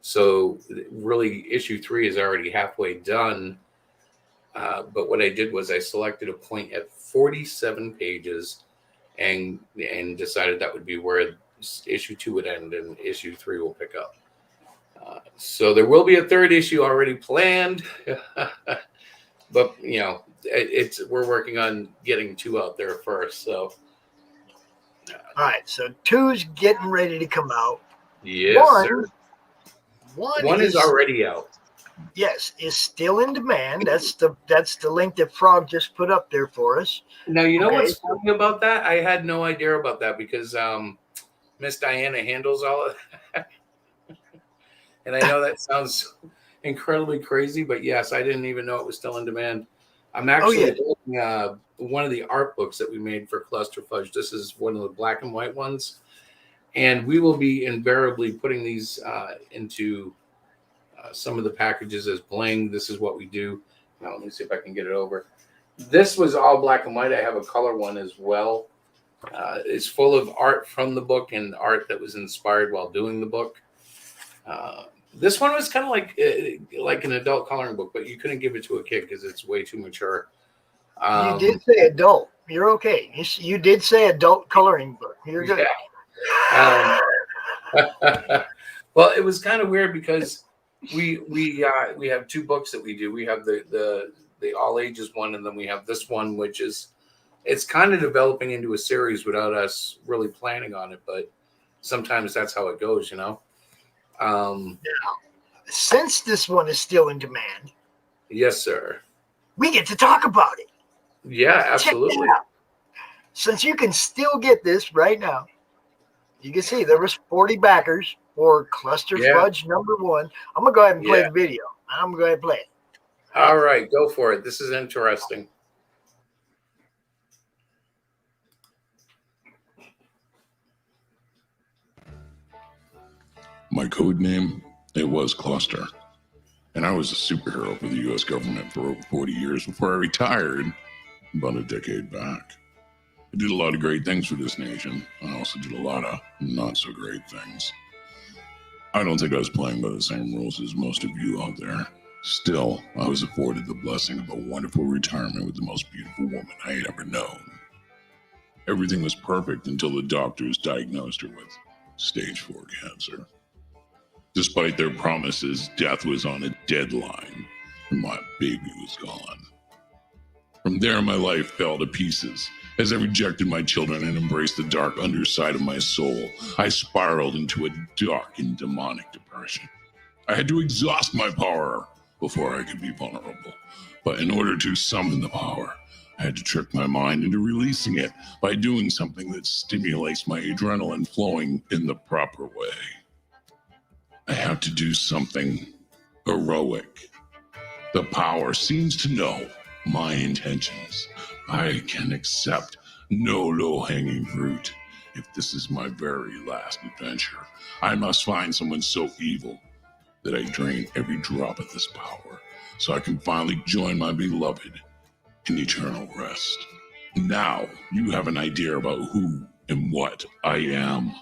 So really issue 3 is already halfway done. But what I did was I selected a point at 47 pages and decided that would be where issue 2 would end and issue 3 will pick up. So there will be a 3rd issue already planned, but we're working on getting 2 out there first. So, all right. So 2's getting ready to come out. Yes, sir. One is already out. Yes, is still in demand. That's the link that Frog just put up there for us. Now, you know what's funny about that? I had no idea about that because Miss Diana handles all of that. And I know that sounds incredibly crazy, but yes, I didn't even know it was still in demand. I'm actually holding one of the art books that we made for Cluster Fudge. This is one of the black and white ones. And we will be invariably putting these into some of the packages as bling. This is what we do. Now, let me see if I can get it over. This was all black and white. I have a color one as well. It's full of art from the book and art that was inspired while doing the book. This one was kind of like an adult coloring book, but you couldn't give it to a kid because it's way too mature. You did say adult. You're okay. You did say adult coloring book. You're good. Yeah. Well, it was kind of weird because we have 2 books that we do. We have the all ages one, and then we have this one, which is it's kind of developing into a series without us really planning on it. But sometimes that's how it goes, you know. Now, since this one is still in demand, Yes, sir. we get to talk about it. Yeah, Check absolutely. that out. Since you can still get this right now, you can see there was 40 backers for Cluster Fudge #1. I'm gonna go ahead and play the video. I'm gonna go ahead and play it. All right, go for it. This is interesting. My code name, it was Cluster. And I was a superhero for the U.S. government for over 40 years before I retired about a decade back. I did a lot of great things for this nation. I also did a lot of not so great things. I don't think I was playing by the same rules as most of you out there. Still, I was afforded the blessing of a wonderful retirement with the most beautiful woman I had ever known. Everything was perfect until the doctors diagnosed her with stage 4 cancer. Despite their promises, death was on a deadline, and my baby was gone. From there, my life fell to pieces. As I rejected my children and embraced the dark underside of my soul, I spiraled into a dark and demonic depression. I had to exhaust my power before I could be vulnerable. But in order to summon the power, I had to trick my mind into releasing it by doing something that stimulates my adrenaline flowing in the proper way. I have to do something heroic. The power seems to know my intentions. I can accept no low-hanging fruit. If this is my very last adventure, I must find someone so evil that I drain every drop of this power so I can finally join my beloved in eternal rest. Now you have an idea about who and what I am.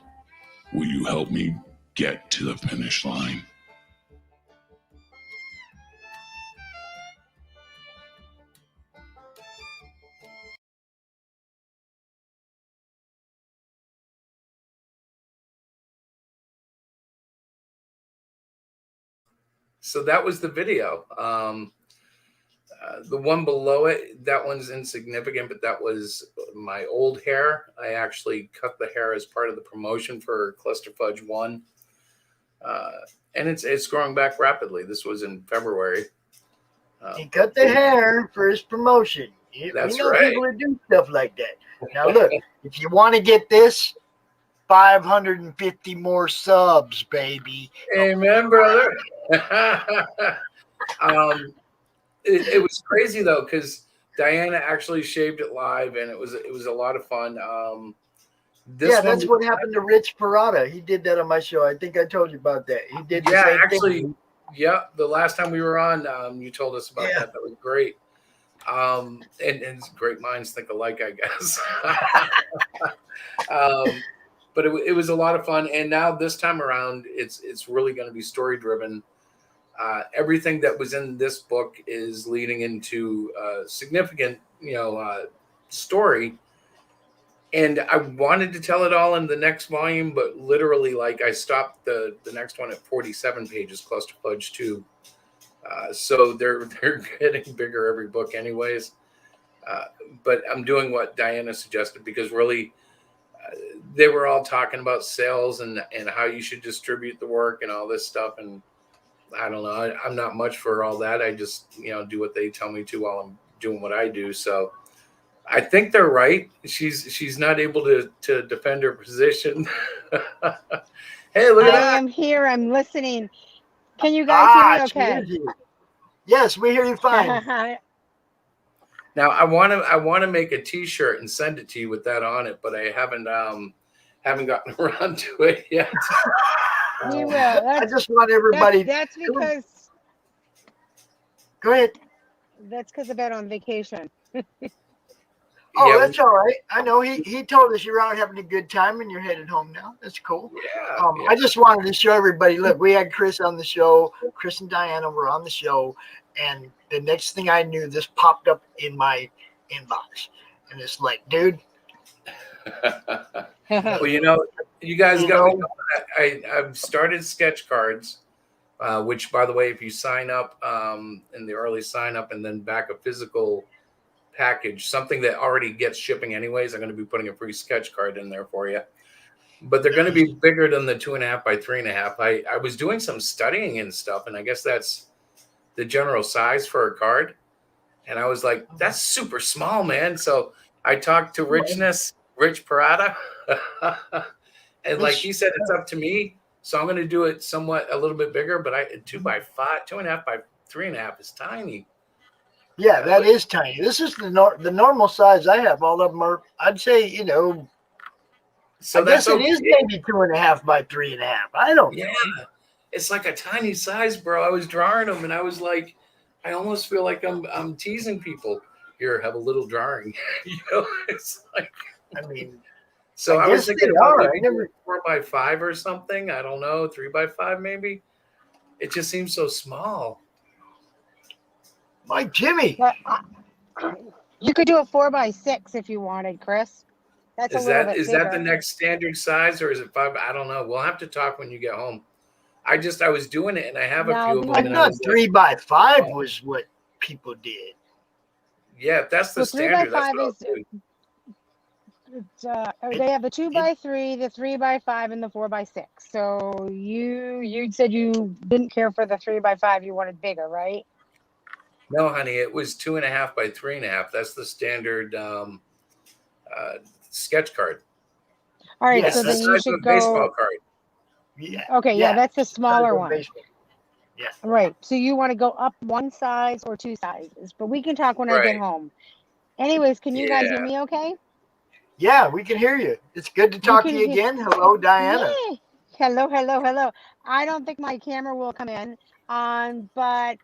Will you help me get to the finish line? So that was the video. The one below it, that one's insignificant, but that was my old hair. I actually cut the hair as part of the promotion for Cluster Fudge 1. And it's growing back rapidly. This was in February. He cut the hair for his promotion. That's we know right. people that do stuff like that. Now look, if you want to get this, 550 more subs, baby. Amen, brother. It was crazy though, because Diana actually shaved it live, and it was a lot of fun. That's what happened to Rich Perotta. He did that on my show. I think I told you about that. He did the same thing. Yeah, the last time we were on, you told us about that. That was great. And great minds think alike, I guess. But it was a lot of fun. And now this time around, it's really going to be story driven. Everything that was in this book is leading into significant, story. And I wanted to tell it all in the next volume, but literally, like, I stopped the next one at 47 pages, Cluster Fudge 2. So they're getting bigger every book anyways. But I'm doing what Diana suggested, because really they were all talking about sales and how you should distribute the work and all this stuff. And I don't know. I'm not much for all that. I just, do what they tell me to while I'm doing what I do. So I think they're right. She's not able to defend her position. Hey, look at that. I am here. I'm listening. Can you guys hear me okay? Yes, we hear you fine. Now I want to make a T-shirt and send it to you with that on it, but I haven't gotten around to it yet. We will. I just want everybody. That's because. Go ahead. That's because I've been on vacation. That's all right. I know he told us you're out having a good time and you're headed home now. That's cool. Yeah, I just wanted to show everybody. Look, we had Chris on the show. Chris and Diana were on the show, and the next thing I knew, this popped up in my inbox, and it's like, dude. Well, you guys got me. I've started sketch cards, which, by the way, if you sign up in the early sign up and then back a physical package, something that already gets shipping anyways, I'm going to be putting a free sketch card in there for you. but they're going to be bigger than the 2.5 by 3.5. I was doing some studying and stuff, and I guess that's the general size for a card. And I was like, that's super small, man. So I talked to Rich Perotta, and like he said, it's up to me. So I'm going to do it somewhat a little bit bigger, but 2.5 by 3.5 is tiny. Yeah, that is tiny. This is the normal size I have. All of them are, I'd say, so I guess it is maybe 2.5 by 3.5. I don't know. It's like a tiny size, bro. I was drawing them, and I was like, I almost feel like I'm teasing people. Here, have a little drawing. It's like, I mean, so I was thinking about maybe 4 by 5 or something. I don't know, 3 by 5 maybe. It just seems so small. Mike Jimmy. You could do a 4 by 6 if you wanted, Chris. That's is that the next standard size, or is it 5? I don't know. We'll have to talk when you get home. I was doing it, and I have a few of them. I thought 3 by 5 was what people did. Yeah, that's the standard. 3 by 5 they have the 2 by 3, the 3 by 5, and the 4 by 6. So you said you didn't care for the 3 by 5. You wanted bigger, right? No, honey, it was 2.5 by 3.5. That's the standard sketch card. All right, so then you should go. Baseball card. Yeah. Okay, yeah, that's the smaller one. Yeah. Right. So you want to go up one size or 2 sizes, but we can talk when I get home. Anyways, can you guys hear me okay? Yeah, we can hear you. It's good to talk to you again. Hello, Diana. Yay. Hello. I don't think my camera will come in, but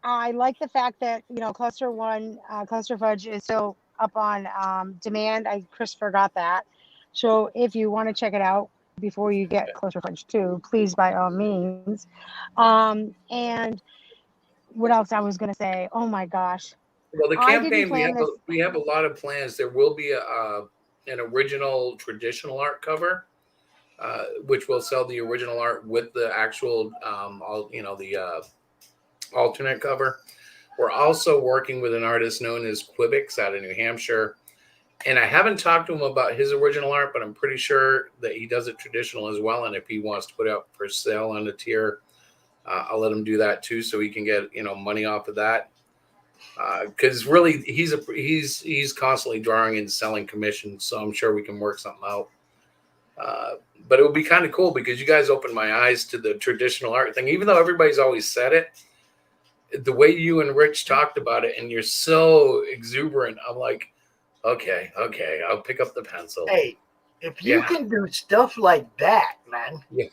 I like the fact that, Cluster 1, Cluster Fudge is still up on demand. Chris forgot that. So if you want to check it out before you get Cluster Fudge 2, please, by all means. And what else I was going to say? Oh my gosh. Well, the campaign, we have a lot of plans. There will be an original traditional art cover, which will sell the original art with the actual, the alternate cover. We're also working with an artist known as Quibix out of New Hampshire. And I haven't talked to him about his original art, but I'm pretty sure that he does it traditional as well. And if he wants to put it out for sale on a tier, I'll let him do that too, so he can get money off of that. Because really, he's constantly drawing and selling commissions, so I'm sure we can work something out. But it would be kind of cool because you guys opened my eyes to the traditional art thing, even though everybody's always said it. The way you and Rich talked about it, and you're so exuberant, I'm like, okay, I'll pick up the pencil. Hey, if you can do stuff like that, man. Yeah.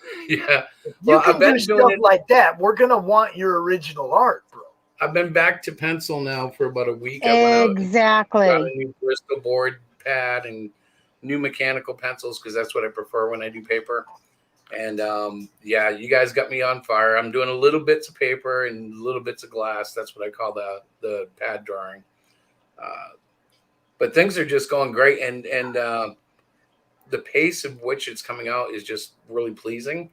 If you can do stuff like that, we're gonna want your original art, bro. I've been back to pencil now for about a week. Exactly. I got a new Bristol board pad and new mechanical pencils because that's what I prefer when I do paper. And you guys got me on fire. I'm doing a little bits of paper and little bits of glass. That's what I call the pad drawing. But things are just going great, and the pace of which it's coming out is just really pleasing.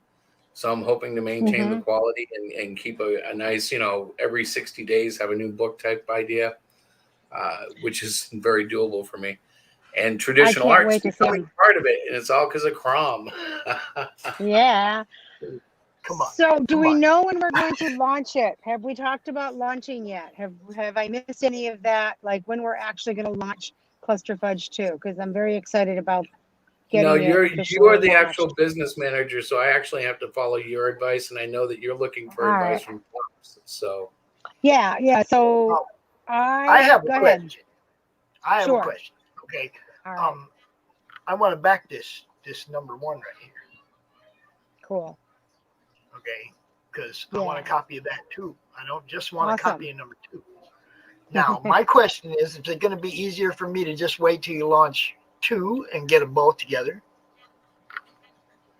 So I'm hoping to maintain the quality and keep a nice, every 60 days have a new book type idea, which is very doable for me. And traditional art's becoming part of it, and it's all because of CRoM. Yeah. Come on. So do we know when we're going to launch it? Have we talked about launching yet? Have I missed any of that? Like when we're actually going to launch Cluster Fudge 2? Because I'm very excited about getting you are the actual business manager, so I actually have to follow your advice, and I know that you're looking for advice from Pops. So yeah. So I have a question. I have a question. Okay. Right. I want to back this number 1 right here. Cool. Okay, because I want a copy of that too. I don't just want a copy of number 2. Now, my question is it going to be easier for me to just wait till you launch 2 and get them both together?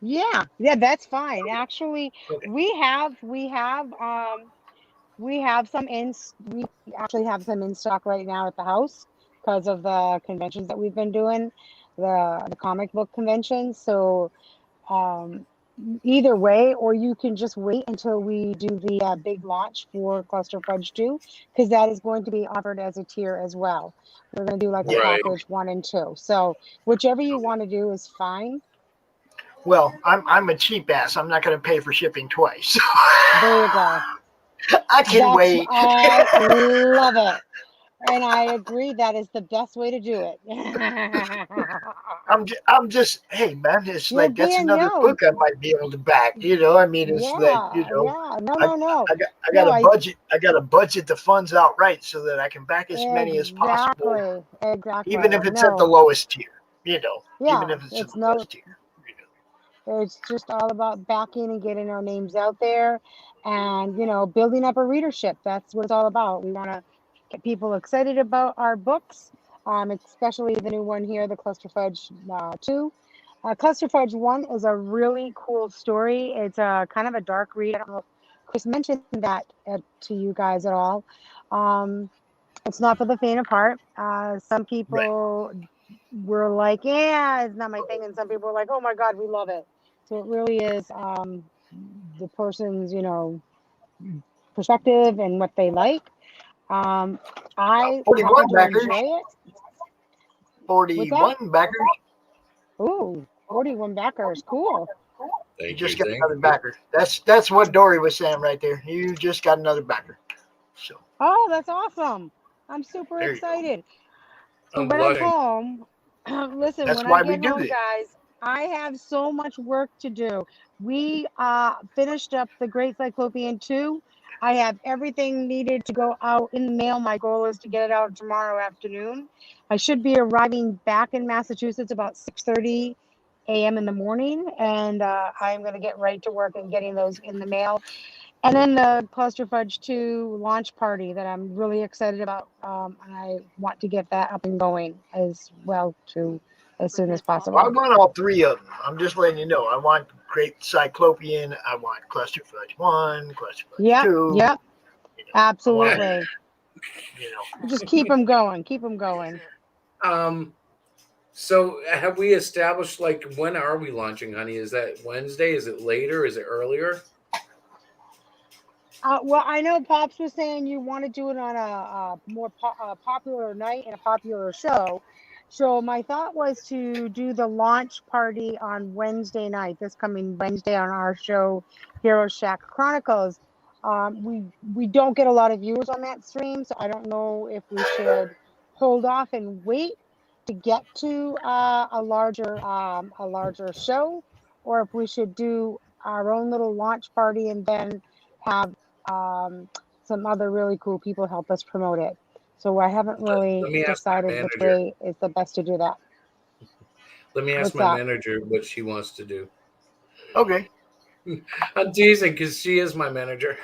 Yeah, that's fine. Actually, we actually have some in stock right now at the house because of the conventions that we've been doing, the comic book conventions. So either way, or you can just wait until we do the big launch for Cluster Fudge 2, because that is going to be offered as a tier as well. We're going to do like a package 1 and 2. So whichever you want to do is fine. Well, I'm a cheap ass. I'm not going to pay for shipping twice. There you go. I can wait. I love it. And I agree that is the best way to do it. I'm just, hey man, it's You're like that's being another young. book I might be able to back. You know, I mean, it's like, Yeah, you know, yeah. No, I, no, no. I got No, a budget. I got to budget the funds outright so that I can back as many as possible, Exactly. even if it's at the No. lowest tier. You know, even Yeah, if it's at it's the no, lowest tier. You know. it's just all about backing and getting our names out there and, building up a readership. That's what it's all about. We want to get people excited about our books, especially the new one here, the Cluster Fudge 2. Cluster Fudge 1 is a really cool story. It's a kind of a dark read. I don't know if Chris mentioned that to you guys at all. It's not for the faint of heart. Some people were like, yeah, it's not my thing. And some people were like, oh my God, we love it. So it really is the person's, perspective and what they like. I 41 happen to backers. enjoy it. 41 backers. Ooh, 41 backers. Cool. You just got another backer. That's what Dori was saying right there. You just got another backer. So. Oh, that's awesome. I'm super excited. So when I'm home, listen, that's when why I we get do home, this. guys, I have so much work to do. We finished up the Great Cyclopean 2. I have everything needed to go out in the mail. My goal is to get it out tomorrow afternoon. I should be arriving back in Massachusetts about 6:30 a.m. in the morning, and I'm going to get right to work and getting those in the mail. And then the Cluster Fudge 2 launch party that I'm really excited about. And I want to get that up and going as well too, as soon as possible. I want all three of them. I'm just letting you know. I want Great Cyclopean. I want Cluster Fudge 1, Cluster Fudge 2. Yep. Absolutely. Want, just keep them going. Keep them going. So have we established, like, when are we launching, honey? Is that Wednesday? Is it later? Is it earlier? Well, I know Pops was saying you want to do it on a more popular night and a popular show. So my thought was to do the launch party on Wednesday night, this coming Wednesday on our show, Hero Shack Chronicles. We don't get a lot of viewers on that stream, so I don't know if we should hold off and wait to get to a larger show, or if we should do our own little launch party and then have some other really cool people help us promote it. So I haven't really decided which way is the best to do that. Let me ask my manager what she wants to do. Okay. I'm teasing because she is my manager.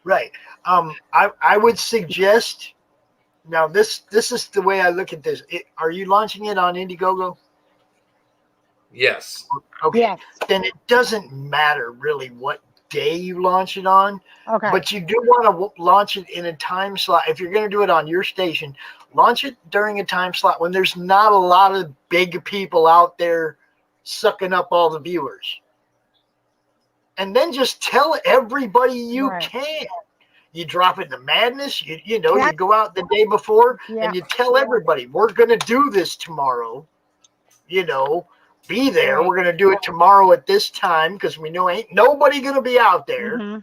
Right. I would suggest. Now this is the way I look at this. Are you launching it on Indiegogo? Yes. Okay. Yes. Then it doesn't matter really what day you launch it on. Okay. But you do want to launch it in a time slot. If you're going to do it on your station, launch it during a time slot when there's not a lot of big people out there sucking up all the viewers. And then just tell everybody you can. You drop it in the madness. You go out the day before and you tell everybody, we're going to do this tomorrow. Be there. We're going to do it tomorrow at this time because we know ain't nobody going to be out there,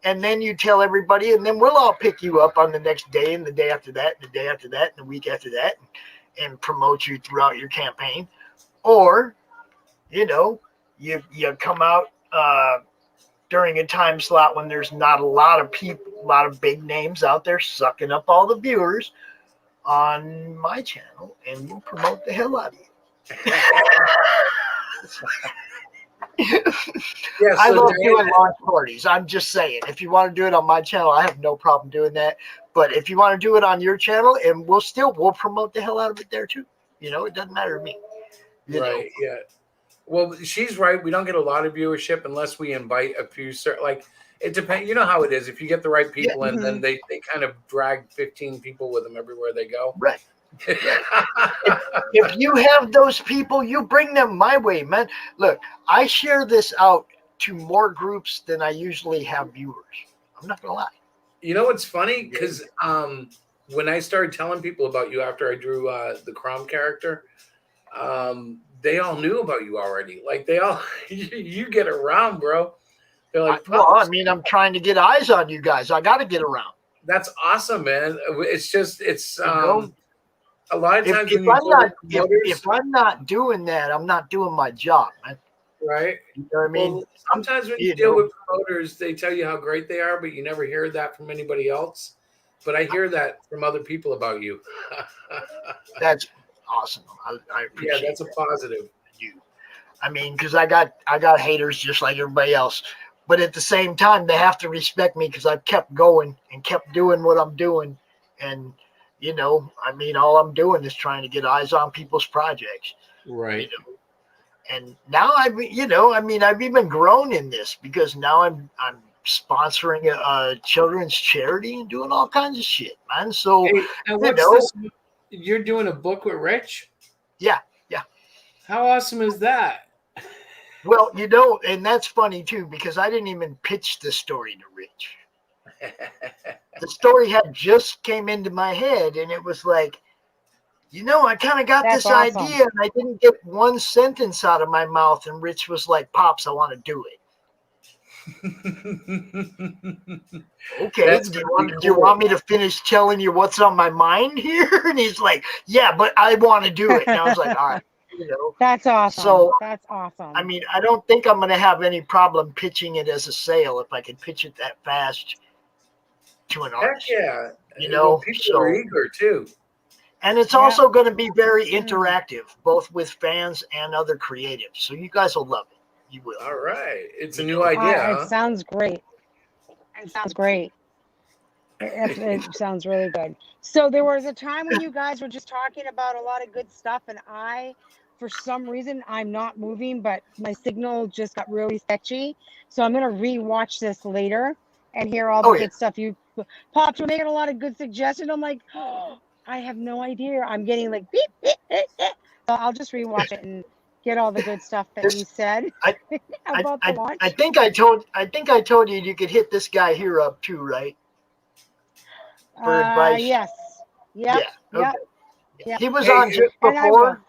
and then you tell everybody, and then we'll all pick you up on the next day and the day after that and the day after that and the week after that and promote you throughout your campaign. Or, you come out during a time slot when there's not a lot of people, a lot of big names out there sucking up all the viewers on my channel, and we'll promote the hell out of you. I love doing launch parties. I'm just saying, if you want to do it on my channel, I have no problem doing that. But if you want to do it on your channel, and we'll promote the hell out of it there too. It doesn't matter to me. Right? Yeah. Well, she's right. We don't get a lot of viewership unless we invite a few. Like, it depends. You know how it is. If you get the right people in, then they kind of drag 15 people with them everywhere they go. Right. if you have those people, you bring them my way, man. Look, I share this out to more groups than I usually have viewers. I'm not gonna lie. You know what's funny? Because when I started telling people about you after I drew the CRoM character, they all knew about you already. Like they all, you get around, bro. They're like, well, I mean, I'm trying to get eyes on you guys. I got to get around. That's awesome, man. It's just, it's You know? a lot of times when if I'm not doing that, I'm not doing my job, man. Right. You know what I mean? Well, sometimes when you deal with promoters, they tell you how great they are, but you never hear that from anybody else. But I hear that from other people about you. That's awesome. I appreciate. Yeah, that's a positive. I mean, because I got haters just like everybody else, but at the same time, they have to respect me because I've kept going and kept doing what I'm doing, and you know, I mean, all I'm doing is trying to get eyes on people's projects. Right. You know? And now I've even grown in this because now I'm sponsoring a children's charity and doing all kinds of shit, man. So hey, this? You're doing a book with Rich? Yeah. How awesome is that? Well, you know, and that's funny too because I didn't even pitch the story to Rich. The story had just came into my head, and it was like, you know, I kind of got this idea, and I didn't get one sentence out of my mouth, and Rich was like, "Pops, I want to do it." Okay, do you want me to finish telling you what's on my mind here? And he's like, "Yeah, but I want to do it." And I was like, "All right." You know, that's awesome. So that's awesome. I mean, I don't think I'm going to have any problem pitching it as a sale if I can pitch it that fast to an artist. Heck yeah, you know, people are eager too, and it's also going to be very interactive, both with fans and other creatives. So you guys will love it. You will. All right, it's a new idea. It sounds great. It sounds great. It sounds really good. So there was a time when you guys were just talking about a lot of good stuff, and for some reason, I'm not moving, but my signal just got really sketchy. So I'm going to rewatch this later and hear all the good stuff. Pops, you're making a lot of good suggestions. I'm like, oh, I have no idea. I'm getting like beep, beep, beep, beep. So I'll just rewatch it and get all the good stuff that you said about the launch. I think I told you you could hit this guy here up too, right? For advice. Yes. Yep. Yeah. Okay. Yep. He was on just before.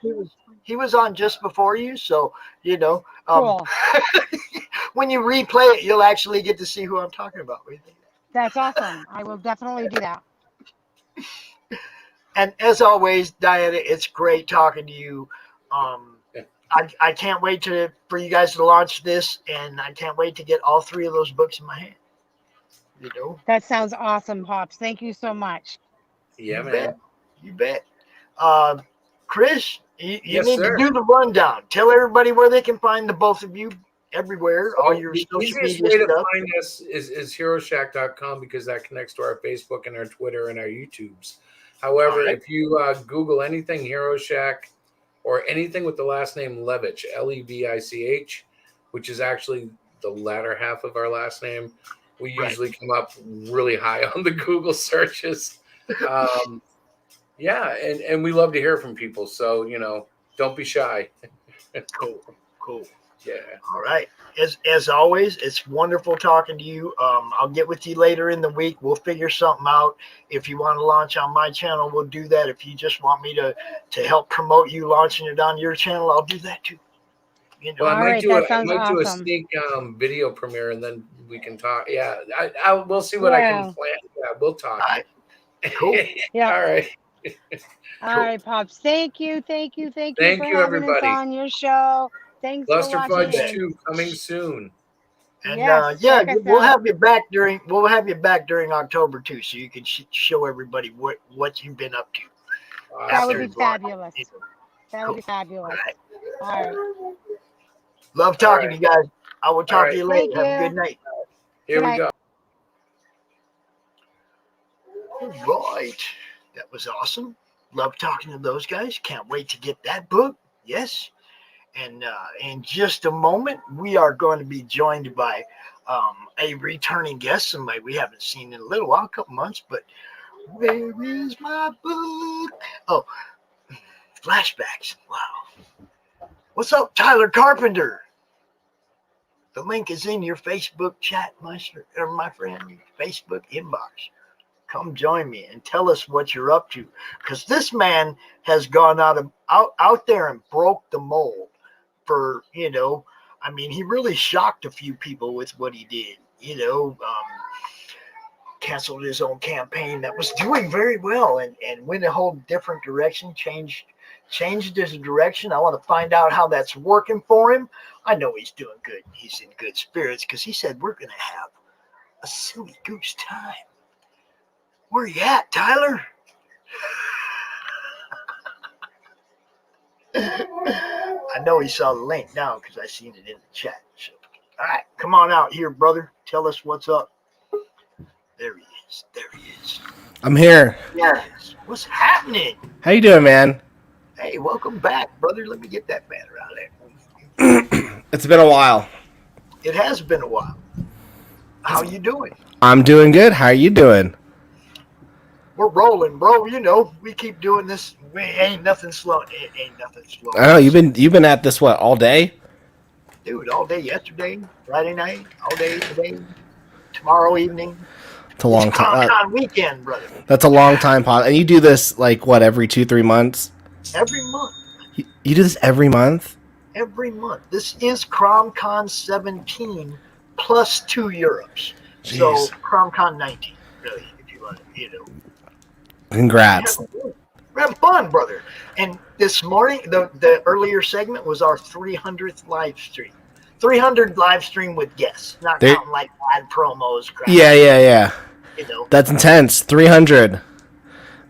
He was on just before you, so you know. Cool. When you replay it, you'll actually get to see who I'm talking about. What do you think? That's awesome. I will definitely do that. And as always, Diana, it's great talking to you. I can't wait for you guys to launch this, and I can't wait to get all 3 of those books in my hand. You know. That sounds awesome, Pops. Thank you so much. Yeah, man. You bet. Chris, you need to do the rundown. Tell everybody where they can find the both of you everywhere. All your social media stuff. The easiest way to find us is HeroShack.com because that connects to our Facebook and our Twitter and our YouTubes. However, if you Google anything Hero Shack or anything with the last name Levich, Levich, which is actually the latter half of our last name, we usually come up really high on the Google searches. Yeah, and we love to hear from people. So, you know, don't be shy. Cool. Yeah. All right. As always, it's wonderful talking to you. I'll get with you later in the week. We'll figure something out. If you want to launch on my channel, we'll do that. If you just want me to help promote you launching it on your channel, I'll do that too. You know, well, I might do a sneak video premiere and then we can talk. Yeah, we'll see what I can plan. Yeah, we'll talk. All right. Cool. Yeah. All right. All right, Pops. Thank you for having everybody. us on your show. Thanks Cluster for watching. Fudge 2 coming soon. And we'll have you back during October too, so you can show everybody what you've been up to. That would be fabulous. That would be fabulous. All right. Love talking to you guys. I will talk to you later. Have a good night. Here we go. All right. That was awesome. Love talking to those guys. Can't wait to get that book. Yes. And in just a moment, we are going to be joined by a returning guest, somebody we haven't seen in a little while, a couple months. But where is my book? Oh, flashbacks. Wow. What's up, Tyler Carpenter? The link is in your Facebook chat, my friend, Facebook inbox. Come join me and tell us what you're up to. Because this man has gone out there and broke the mold for, I mean, he really shocked a few people with what he did, canceled his own campaign that was doing very well and went a whole different direction, changed his direction. I want to find out how that's working for him. I know he's doing good. He's in good spirits because he said we're going to have a silly goose time. Where you at, Tyler? I know he saw the link now because I seen it in the chat. So, all right, come on out here, brother. Tell us what's up. There he is. There he is. I'm here. Yes. What's happening? How you doing, man? Hey, welcome back, brother. Let me get that banner out there. It's been a while. It has been a while. How you doing? I'm doing good. How are you doing? We're rolling, bro. We keep doing this. Ain't nothing slow. It ain't nothing slow. I know you've been at this what all day? Dude, all day yesterday, Friday night, all day today, tomorrow evening. It's a long time. On weekend, brother. That's a long time, Pod. And you do this like what every 2-3 months? Every month. You do this every month? Every month. This is CRoM Con 17 plus 2 Europes. Jeez. So CRoM Con 19, really, if you want to, Congrats. We're having fun, brother. And this morning, the earlier segment was our 300th live stream. 300 live stream with guests, not counting like ad promos. Crap. Yeah. That's intense. 300.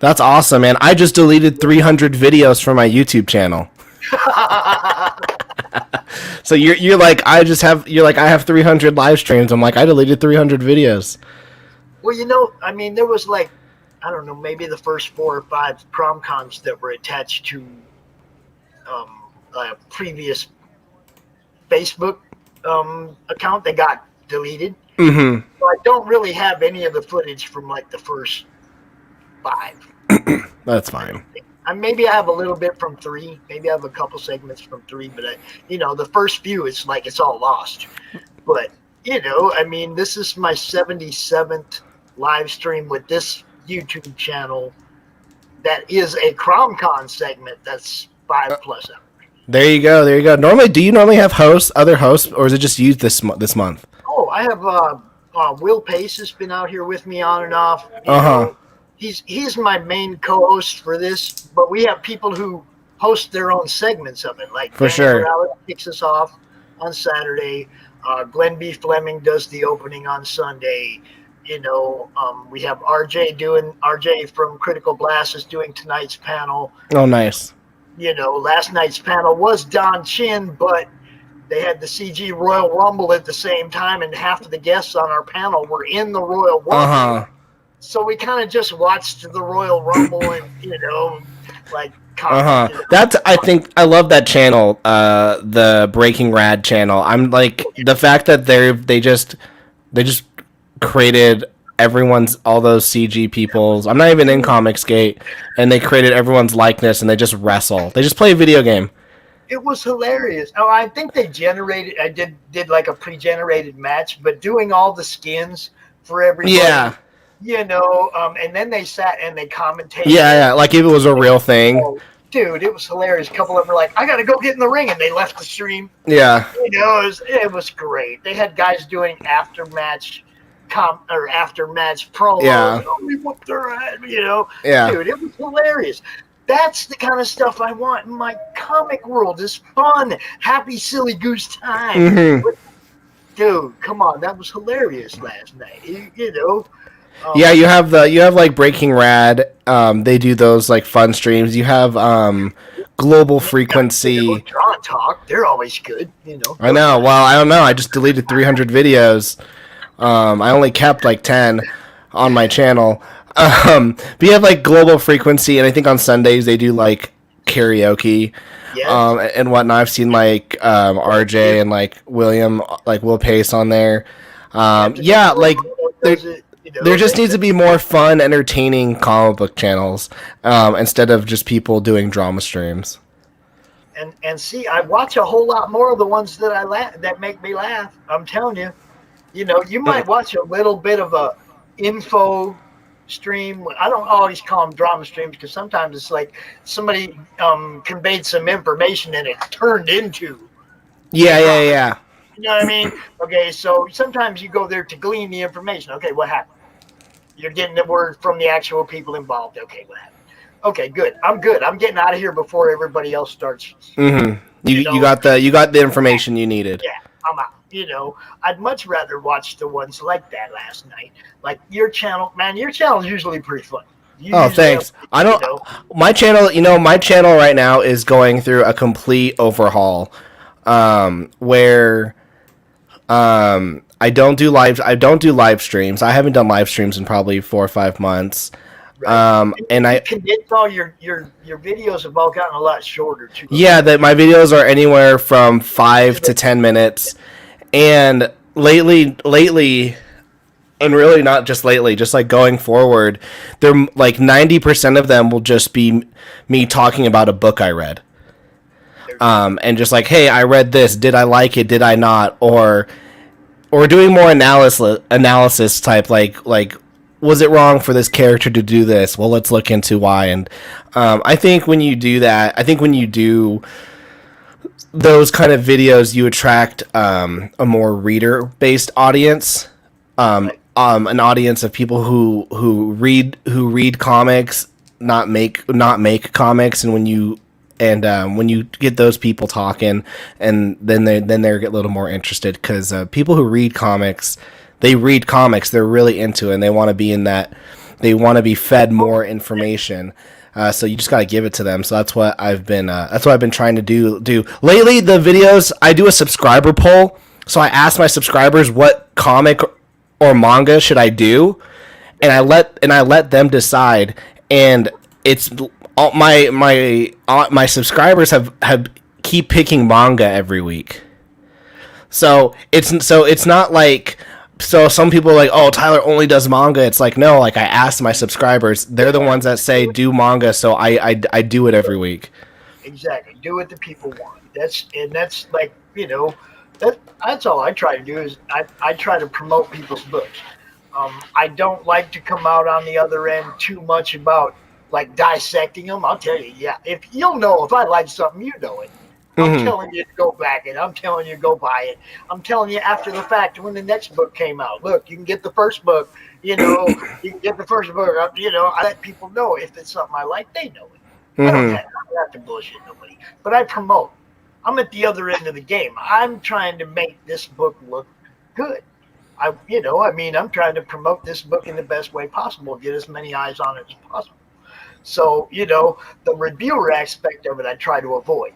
That's awesome, man. I just deleted 300 videos from my YouTube channel. So you're like I have 300 live streams. I'm like I deleted 300 videos. Well, I mean, there was like, I don't know, maybe the first 4 or 5 CRoM Cons that were attached to a previous Facebook account that got deleted. Mm-hmm. So I don't really have any of the footage from like the first 5. That's fine. Maybe I have a little bit from 3. Maybe I have a couple segments from 3, but the first few, it's like it's all lost. But I mean, this is my 77th live stream with this YouTube channel. That is a CRoM Con segment. That's 5+ hours. There you go. Do you normally have other hosts, or is it just you this month? Oh, I have Will Pace has been out here with me on and off. He's my main co-host for this, but we have people who host their own segments of it. Like for sure, Alex kicks us off on Saturday. Glenn B. Fleming does the opening on Sunday. We have RJ from Critical Blast is doing tonight's panel. Oh, nice. Last night's panel was Don Chin, but they had the CG Royal Rumble at the same time, and half of the guests on our panel were in the Royal Rumble. So we kind of just watched the Royal Rumble and, like, I love that channel, the Breaking Rad channel. I'm like, the fact that they just created all those CG people's. I'm not even in Comicsgate, and they created everyone's likeness, and they just wrestle. They just play a video game. It was hilarious. Oh, I think they generated. I did like a pre-generated match, but doing all the skins for everybody. Yeah. And then they sat and they commentated. Yeah, like if it was a real thing. Oh, dude, it was hilarious. A couple of them were like, "I gotta go get in the ring," and they left the stream. Yeah. It was great. They had guys doing after match promos. Yeah. Oh, we whooped their ass, Yeah. Dude, it was hilarious. That's the kind of stuff I want in my comic world. Is fun, happy, silly goose time. Mm-hmm. Dude, come on, that was hilarious last night. Yeah, you have like Breaking Rad. They do those like fun streams. You have Global Frequency. Draw and Talk, they're always good. I know. Well, I don't know. I just deleted 300 videos. I only kept like 10 on my channel. But you have like Global Frequency, and I think on Sundays they do like karaoke. Yes. And whatnot. I've seen like RJ and like Will Pace on there. Like there just needs to be more fun, entertaining comic book channels instead of just people doing drama streams. And see, I watch a whole lot more of the ones that make me laugh. I'm telling you, you might watch a little bit of a info stream. I don't always call them drama streams because sometimes it's like somebody conveyed some information and it turned into. Yeah. You know what I mean? Okay, so sometimes you go there to glean the information. Okay, what happened? You're getting the word from the actual people involved. Okay, what happened? Okay, good. I'm good. I'm getting out of here before everybody else starts. Mm-hmm. You got the information you needed. Yeah, I'm out. You know, I'd much rather watch the ones like that last night. Like your channel, man. Your channel is usually pretty fun. Thanks. My channel right now is going through a complete overhaul, where I don't do live streams. I haven't done live streams in probably 4 or 5 months. Right. And I condense all your videos have all gotten a lot shorter too. Yeah, my videos are anywhere from 5 to 10 minutes. And lately, and really not just lately, just like going forward, they're like 90% of them will just be me talking about a book I read. And just like, hey, I read this. Did I like it? Did I not? Or doing more analysis type, like was it wrong for this character to do this? Well, let's look into why. And I think when you do that, when you do those kind of videos, you attract a more reader-based audience, an audience of people who read comics, not make comics. And when you get those people talking, and then they get a little more interested, because people who read comics, they're really into it, and they want to be in that. They want to be fed more information. So you just got to give it to them. So that's what I've been trying to do lately. The videos, I do a subscriber poll. So I ask my subscribers what comic or manga should I do, and I let them decide. And it's all my subscribers have keep picking manga every week. So it's not like. So some people are like, oh, Tyler only does manga. It's like, no, like I asked my subscribers. They're the ones that say do manga, so I do it every week. Exactly. Do what the people want. That's like, you know, that's all I try to do is I try to promote people's books. I don't like to come out on the other end too much about like dissecting them. I'll tell you, yeah, if you'll know if I like something, you know it. I'm telling you to go back it. I'm telling you to go buy it. I'm telling you after the fact when the next book came out. Look, you can get the first book. You know, you can get the first book. You know, I let people know if it's something I like, they know it. I don't have to bullshit nobody. But I promote. I'm at the other end of the game. I'm trying to make this book look good. I'm trying to promote this book in the best way possible. Get as many eyes on it as possible. So, you know, the reviewer aspect of it, I try to avoid.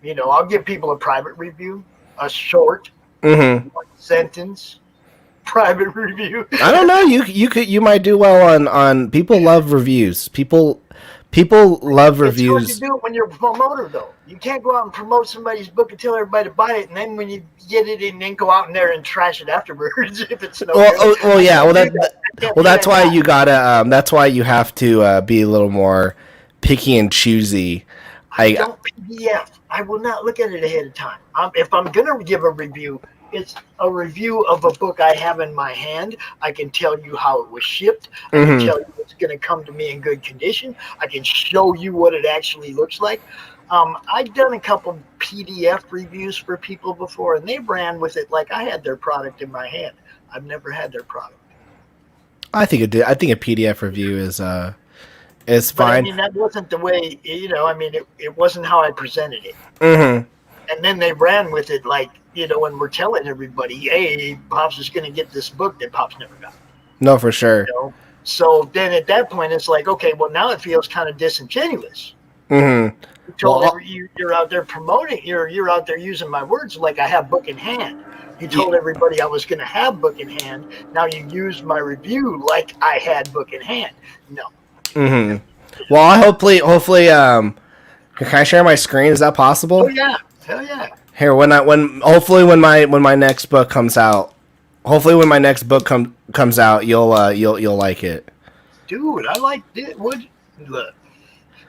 You know, I'll give people a private review, a short, 1 sentence, private review. I don't know. You might do well on. People love reviews. People love reviews. It's hard to do it when you're a promoter, though. You can't go out and promote somebody's book and tell everybody to buy it, and then when you get it, and then go out in there and trash it afterwards if it's no good. That's why you gotta. That's why you have to be a little more picky and choosy. I don't PDF. I will not look at it ahead of time. If I'm going to give a review, it's a review of a book I have in my hand. I can tell you how it was shipped. I can tell you it's going to come to me in good condition. I can show you what it actually looks like. I've done a couple PDF reviews for people before, and they ran with it like I had their product in my hand. I've never had their product. I think a PDF review is fine. But, I mean, that wasn't the way, you know, I mean, it wasn't how I presented it. And then they ran with it like, you know, and we're telling everybody, hey, Pops is going to get this book that Pops never got. No, for sure. You know? So then at that point, it's like, okay, well, now it feels kind of disingenuous. You're out there promoting, you're out there using my words like I have book in hand. You told everybody I was going to have book in hand. Now you use my review like I had book in hand. No. Well, hopefully, can I share my screen? Is that possible? Oh yeah, hell yeah. Here, when my next book comes out, comes out, you'll like it. Dude, I like it. Look.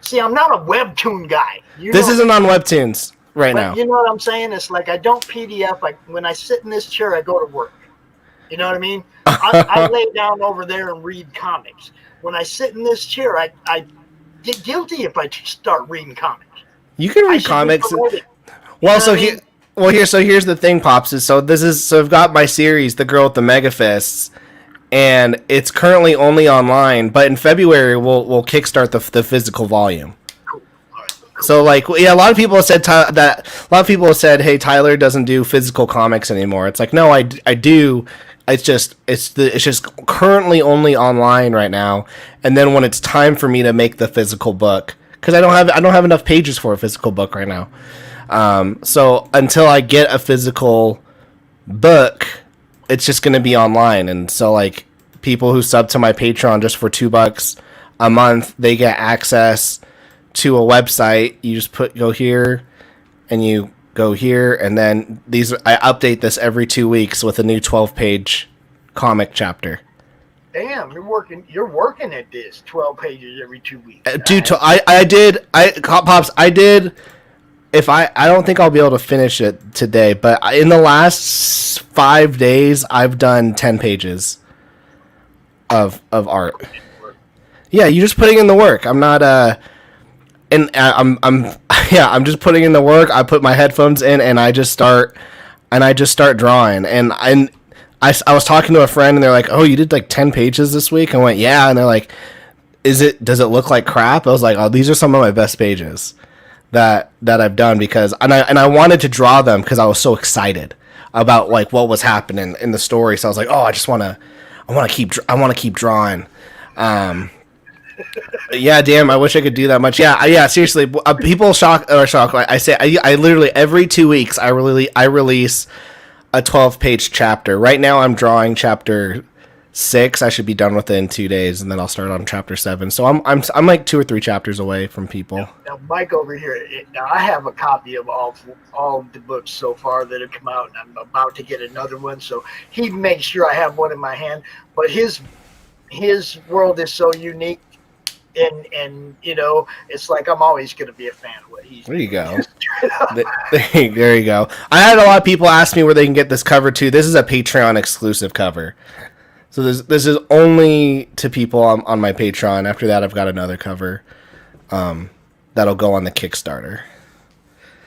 See, I'm not a webtoon guy. This isn't on Webtoons now. You know what I'm saying? It's like I don't PDF. Like when I sit in this chair, I go to work. You know what I mean? I lay down over there and read comics. When I sit in this chair, I get guilty if I start reading comics. You can read comics. Well, here's the thing, Pops. So I've got my series, The Girl with the Mega Fists, and it's currently only online. But in February, we'll kickstart the physical volume. Cool. All right, cool. So like, yeah, a lot of people have said that. A lot of people have said, "Hey, Tyler doesn't do physical comics anymore." It's like, no, I do. It's just currently only online right now. And then when it's time for me to make the physical book, because I don't have enough pages for a physical book right now. So until I get a physical book, it's just going to be online. And so like people who sub to my Patreon just for $2 a month, they get access to a website. You just go here and you go here. And then I update this every 2 weeks with a new 12-page comic chapter. Damn, you're working at this 12 pages every 2 weeks. Dude, I did. If I don't think I'll be able to finish it today, but in the last 5 days, I've done 10 pages of art. Yeah, you're just putting in the work. I'm not I'm just putting in the work. I put my headphones in and I just start drawing. And I was talking to a friend and they're like, "Oh, you did like 10 pages this week?" I went, "Yeah." And they're like, does it look like crap? I was like, "Oh, these are some of my best pages that I've done," because I wanted to draw them because I was so excited about like what was happening in the story. So I was like, "Oh, I want to keep drawing." Yeah, damn, I wish I could do that much. Yeah, seriously, people are shocked. I say I literally every 2 weeks I release a 12-page chapter. Right now I'm drawing chapter 6. I should be done with it in 2 days, and then I'll start on chapter 7. So I'm like 2 or 3 chapters away from people. Now Mike over here. Now I have a copy of all the books so far that have come out, and I'm about to get another one. So he makes sure I have one in my hand. But his world is so unique, and you know, it's like I'm always going to be a fan of what he's. There you go. There you go. I had a lot of people ask me where they can get this cover too. This is a Patreon exclusive cover. So this is only to people on my Patreon. After that, I've got another cover that'll go on the Kickstarter.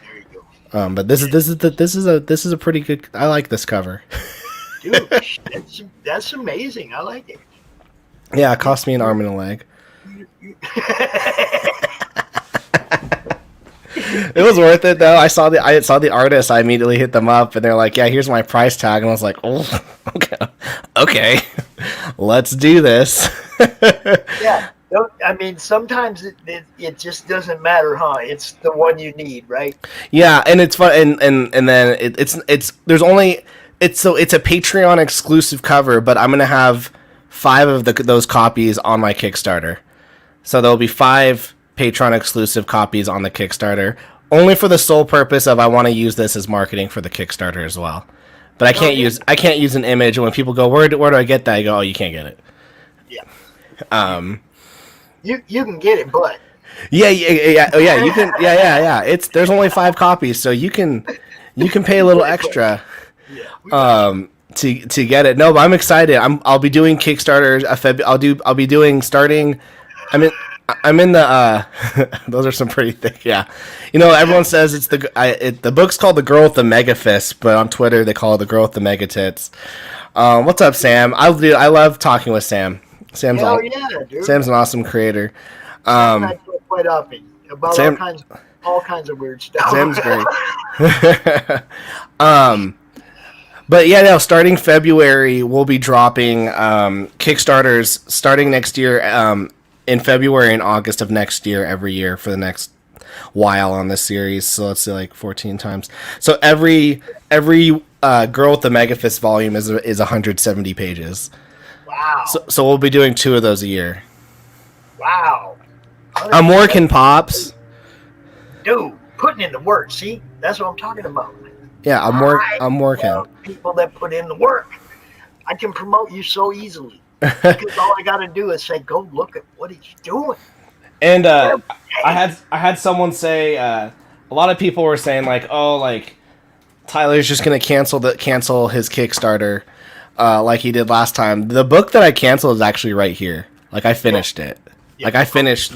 There you go. But this is a pretty good. I like this cover. Dude, that's amazing. I like it. Yeah, it cost me an arm and a leg. It was worth it though. I saw the artist. I immediately hit them up, and they're like, "Yeah, here's my price tag." And I was like, "Oh, okay, let's do this." Yeah, I mean, sometimes it just doesn't matter, huh? It's the one you need, right? Yeah, and it's fun, and then it's a Patreon exclusive cover, but I'm gonna have 5 of those copies on my Kickstarter. So there'll be 5 Patreon exclusive copies on the Kickstarter, only for the sole purpose of I want to use this as marketing for the Kickstarter as well. But I can't use an image. And when people go, where do I get that? I go, "Oh, you can't get it." Yeah. You can get it, but yeah, you can. Yeah. There's only 5 copies, so you can pay a little extra. To get it. No, but I'm excited. I'll be doing Kickstarters. I'll be doing starting. I'm in the. Those are some pretty thick. Yeah, you know, everyone says it's the book's called The Girl with the Mega Fist, but on Twitter they call it The Girl with the Mega Tits. What's up, Sam? I love talking with Sam. Sam's an awesome creator. Quite often about Sam, all kinds of weird stuff. Sam's great. But yeah, no, starting February, we'll be dropping Kickstarters starting next year in February and August of next year, every year for the next while on this series. So let's say like 14 times. So every Girl with the Megafist volume is 170 pages. Wow. So we'll be doing 2 of those a year. Wow. I'm working, Pops. Dude, putting in the work. See, that's what I'm talking about. Yeah, I'm working. People that put in the work. I can promote you so easily because all I got to do is say, "Go look at what he's doing." And I had someone say, a lot of people were saying like, "Oh, like Tyler's just gonna cancel his Kickstarter like he did last time. The book that I canceled is actually right here. Like I finished it. Like I finished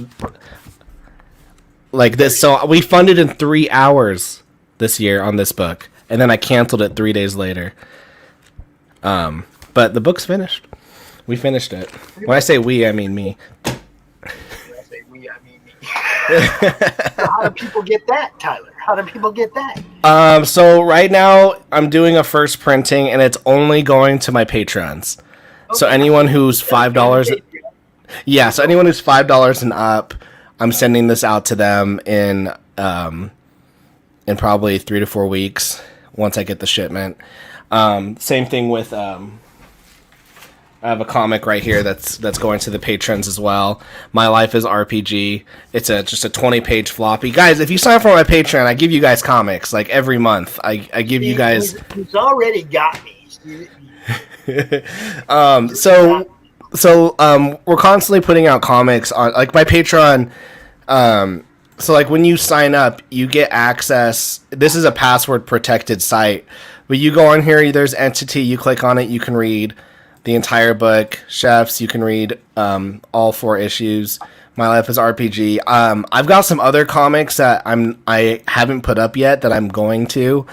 like this. So we funded in 3 hours this year on this book, and then I canceled it 3 days later. But the book's finished. We finished it. When I say we, I mean me. When I say we, I mean me. So how do people get that, Tyler? How do people get that? So right now I'm doing a first printing, and it's only going to my patrons. Okay. So anyone who's $5, yeah. So anyone who's $5 and up, I'm sending this out to them in probably 3 to 4 weeks once I get the shipment. Same thing with I have a comic right here that's going to the patrons as well. My Life is RPG. It's just a 20-page floppy. Guys, if you sign up for my Patreon, I give you guys comics like every month. I give you guys. He's already got me. So we're constantly putting out comics on like my Patreon. So like when you sign up, you get access. This is a password protected site, but you go on here. There's Entity. You click on it. You can read the entire book. Chefs, you can read all 4 issues. My Life is RPG. I've got some other comics that I haven't put up yet that I'm going to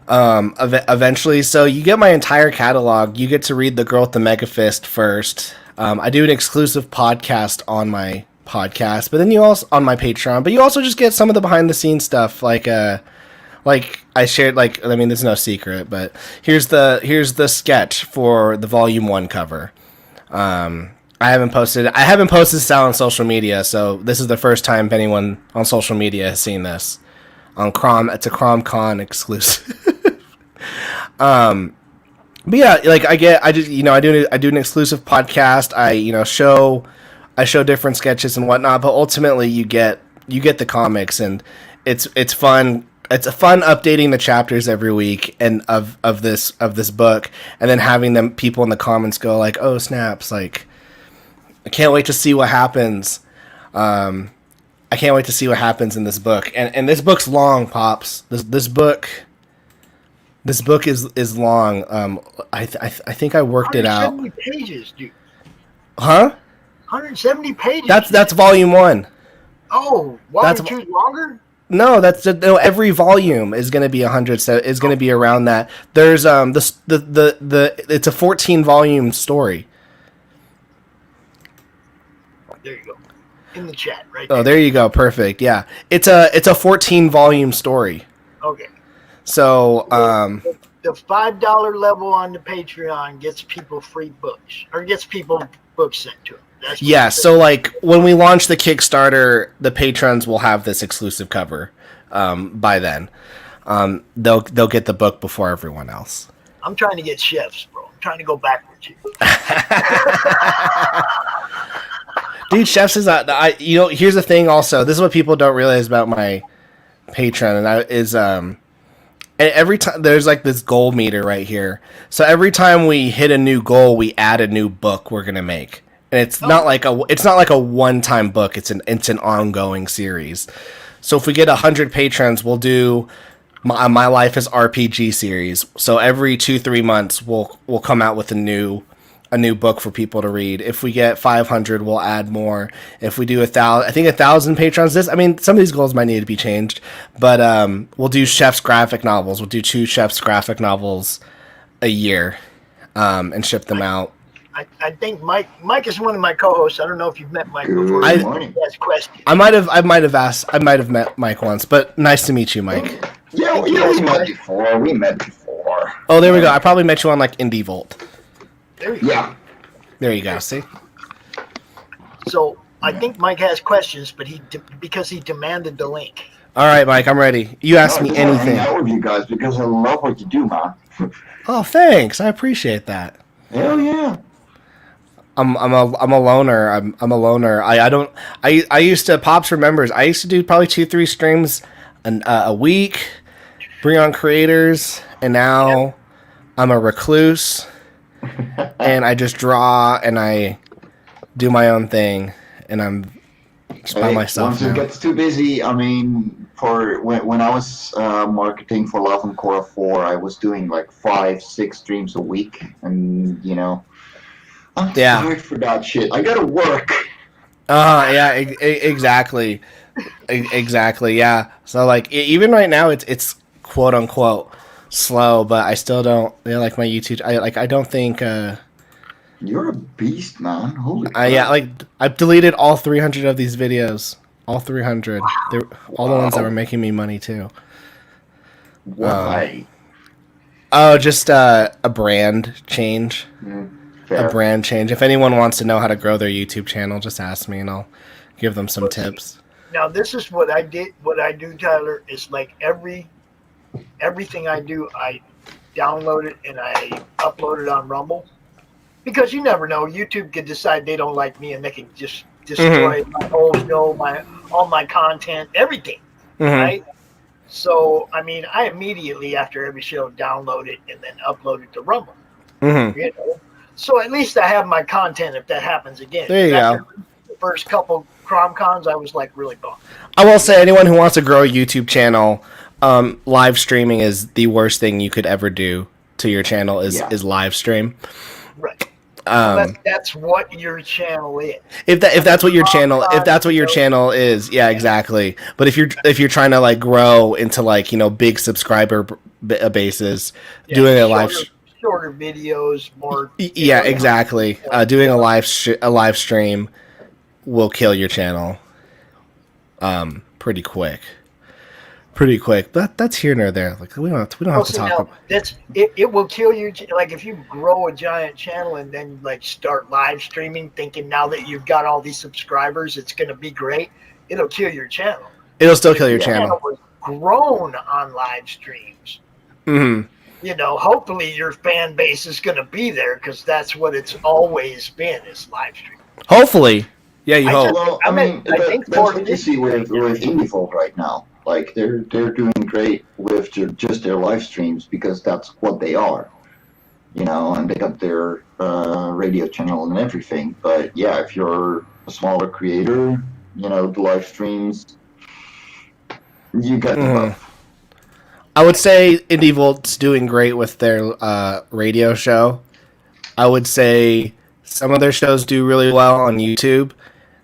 eventually. So you get my entire catalog. You get to read The Girl with the Mega Fist first. I do an exclusive podcast on my podcast, but then you also on my Patreon. But you also just get some of the behind the scenes stuff, like I shared, like, I mean, there's no secret, but here's the sketch for the Volume 1 cover. I haven't posted this out on social media, so this is the first time anyone on social media has seen this. On CRoM, it's a CRoM Con exclusive. But yeah, like I do an exclusive podcast. I show different sketches and whatnot, but ultimately you get the comics, and it's fun. It's fun updating the chapters every week and of this book, and then having people in the comments go like, "Oh snaps!" Like, I can't wait to see what happens. I can't wait to see what happens in this book. And this book's long, Pops. This book is long. I think I worked it out. 170 pages, dude. Huh? 170 pages. That's Volume 1. Oh, Volume 2 longer? No, every volume is going to be 100. So is going to be around that. There's it's a 14 volume story. There you go. In the chat, right there. Oh, there you go. Perfect. Yeah, it's a 14 volume story. Okay. So the $5 level on the Patreon gets people free books, or gets people books sent to them. Yeah, so like when we launch the Kickstarter, the patrons will have this exclusive cover by then. They'll get the book before everyone else. I'm trying to get chefs, bro. I'm trying to go backwards here. Dude, chefs is here's the thing also. This is what people don't realize about my Patreon, and that is every time there's like this goal meter right here. So every time we hit a new goal, we add a new book we're going to make. And it's not like a one-time book. It's an ongoing series. So if we get 100 patrons, we'll do my Life is RPG series. So every 2-3 months, we'll come out with a new book for people to read. If we get 500, we'll add more. If we do 1,000, I think 1,000 patrons. Some of these goals might need to be changed, but we'll do Chef's graphic novels. We'll do 2 Chef's graphic novels a year, and ship them out. I think Mike is one of my co-hosts. I don't know if you've met Mike before. I might have met Mike once, but nice to meet you, Mike. Yeah, we met before. Oh, there we go. I probably met you on like Indie Volt. There you go. Yeah. There you go. See. So I think Mike has questions, but because he demanded the link. All right, Mike, I'm ready. You ask me anything. I hang out with you guys because I love what you do, man. Oh, thanks. I appreciate that. Hell yeah. I'm a loner. I'm a loner. I used to, Pops remembers, I used to do probably 2-3 streams a week, bring on creators, and now I'm a recluse, and I just draw and I do my own thing, and I'm just by myself. Once it gets too busy, I mean, for when I was marketing for Love and Korra 4, I was doing like 5-6 streams a week, and I'm tired for that shit. I gotta work. Yeah, exactly. Exactly, yeah. So like even right now it's quote unquote slow, but I still don't like my YouTube. I don't think You're a beast, man. Holy crap. yeah, like I've deleted all 300 of these videos. All 300. They're all the ones that were making me money too. Why? Just a brand change. A brand change. If anyone wants to know how to grow their YouTube channel, just ask me and I'll give them some tips. Now this is what I did. What I do, Tyler, is like everything I do, I download it and I upload it on Rumble, because you never know. YouTube could decide they don't like me and they can just destroy my whole show, all my content, everything, right? So I mean, I immediately after every show download it and then upload it to Rumble. You know? So at least I have my content if that happens again. There you go. The first couple CRoM Cons, I was like really bummed. I will say, anyone who wants to grow a YouTube channel, live streaming is the worst thing you could ever do to your channel. Is live stream. Right. That's what your channel is. If that's what your channel is, yeah, exactly. But if you're trying to like grow into like big subscriber bases, doing a shorter videos, more. Yeah, exactly. Doing a live stream will kill your channel. Pretty quick. But that's here nor there. Like we don't have to talk about. It will kill you. Like if you grow a giant channel and then like start live streaming, thinking now that you've got all these subscribers, it's going to be great. It'll kill your channel. It'll still kill your channel. Was grown on live streams. Hopefully your fan base is going to be there because that's what it's always been, is live stream. Hopefully. Yeah, you hope. Well, I think that's what you see with Indie Folk right now. Like they're doing great with just their live streams because that's what they are, and they got their radio channel and everything. But yeah, if you're a smaller creator, the live streams, you got the buff. I would say Indie Volt's doing great with their radio show. I would say some of their shows do really well on YouTube.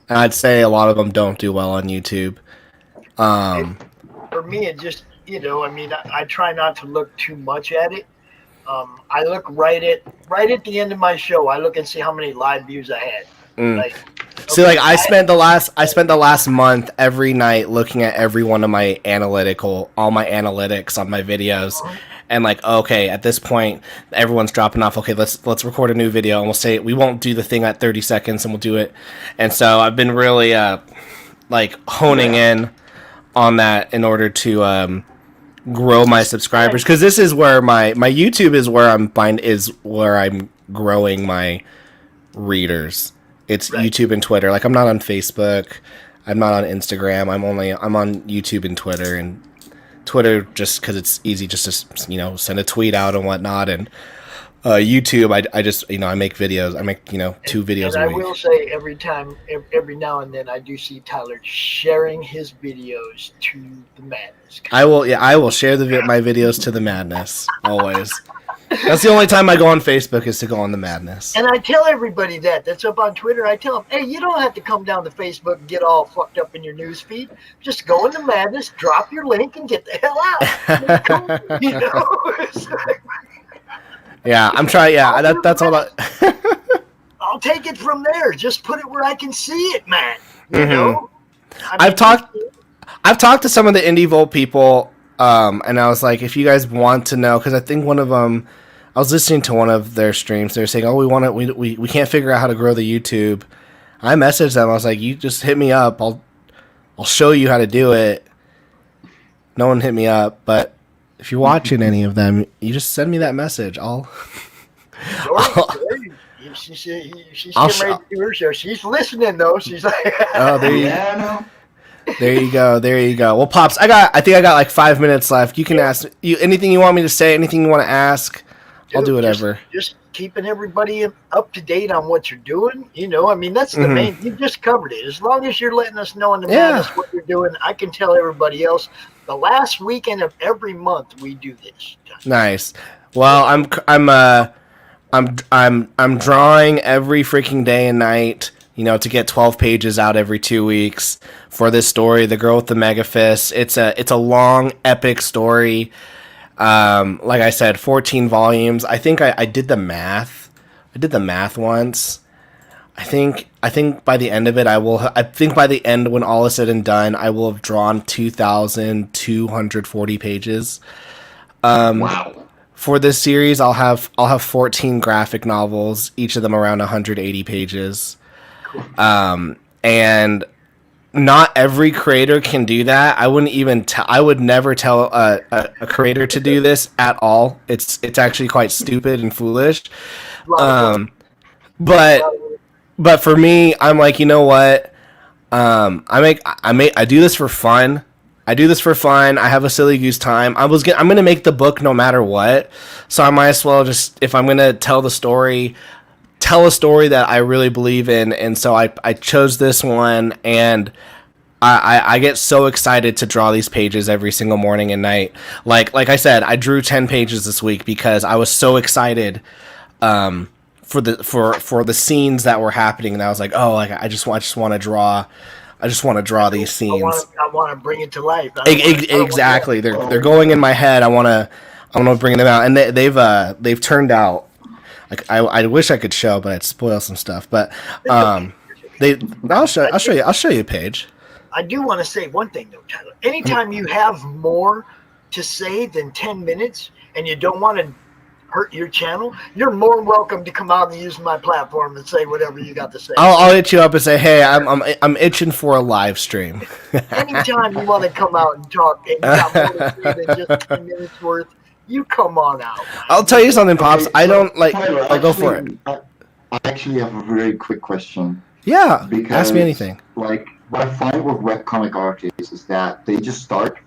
And I'd say a lot of them don't do well on YouTube. For me, it just, I try not to look too much at it. I look right at the end of my show. I look and see how many live views I had. I spent the last month every night looking at every one of my all my analytics on my videos. And like, okay, at this point, everyone's dropping off. Okay, let's record a new video, and we'll say we won't do the thing at 30 seconds, and we'll do it. And so I've been really honing in on that in order to grow my subscribers, because this is where my YouTube is where I'm growing my readers. It's right. YouTube and Twitter. Like I'm not on Facebook, I'm not on Instagram. I'm on YouTube and Twitter, and Twitter just because it's easy just to send a tweet out and whatnot, and YouTube I just I make videos. I make 2 videos a week. I will say every now and then I do see Tyler sharing his videos to the madness. I will share my videos to the madness always. That's the only time I go on Facebook is to go on the madness. And I tell everybody that's up on Twitter. I tell them, hey, you don't have to come down to Facebook and get all fucked up in your news feed. Just go into madness, drop your link, and get the hell out. Yeah, I'm trying. Yeah, that's all. I'll take it from there. Just put it where I can see it, man. I've talked to some of the Indie Volt people. And I was like, if you guys want to know, because I think one of them, I was listening to one of their streams. They were saying, we can't figure out how to grow the YouTube. I messaged them. I was like, you just hit me up. I'll show you how to do it. No one hit me up, but if you're watching any of them, you just send me that message. She's getting ready to do her show. She's listening though. She's like, oh, there you go. There you go. Well, Pops, I think I got like 5 minutes left. You can ask anything you want me to say, anything you want to ask. I'll do whatever. Just keeping everybody up to date on what you're doing. You know, I mean, that's the main. You just covered it. As long as you're letting us know in the madness what you're doing, I can tell everybody else. The last weekend of every month we do this. Nice. Well, I'm drawing every freaking day and night, you know, to get 12 pages out every 2 weeks for this story, The Girl with the Mega Fist. It's a long, epic story. Like I said, 14 volumes. I think I did the math. I did the math once. I think by the end of it, I think by the end, when all is said and done, I will have drawn 2,240 pages. Wow. For this series, I'll have 14 graphic novels, each of them around 180 pages. And not every creator can do that. I would never tell a creator to do this at all. It's actually quite stupid and foolish. But for me, I'm like, you know what? I do this for fun. I have a silly goose time. I'm gonna make the book no matter what. So I might as well just, if I'm gonna tell a story that I really believe in. And so I chose this one, and I get so excited to draw these pages every single morning and night. Like I said, I drew 10 pages this week because I was so excited for the scenes that were happening, and I was like, oh, like I just want to draw these scenes. I want to bring it to life. Exactly. They're going in my head. I want to bring them out, and they've turned out. Like I wish I could show, but I'd spoil some stuff. But I'll show you a page. I do want to say one thing though, Tyler. Anytime you have more to say than 10 minutes and you don't want to hurt your channel, you're more welcome to come out and use my platform and say whatever you got to say. I'll hit you up and say, hey, I'm itching for a live stream. Anytime you want to come out and talk and you got more to say than just 10 minutes worth, you come on out. I'll tell you something, Pops. I don't like. Tyler, I'll go for it. I actually have a very quick question. Yeah, because, ask me anything. Like, what I find with webcomic artists is that they just start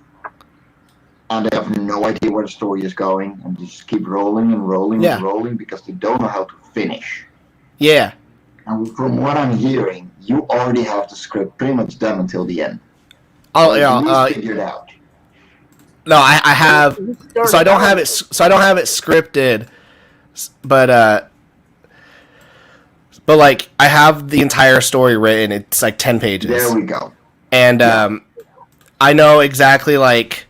and they have no idea where the story is going, and they just keep rolling and rolling and rolling because they don't know how to finish. Yeah. And from what I'm hearing, you already have the script pretty much done until the end. Oh yeah. Figured out. No, I have. So I don't have it. So I don't have it scripted, but like I have the entire story written. It's like 10 pages. There we go. And I know exactly like.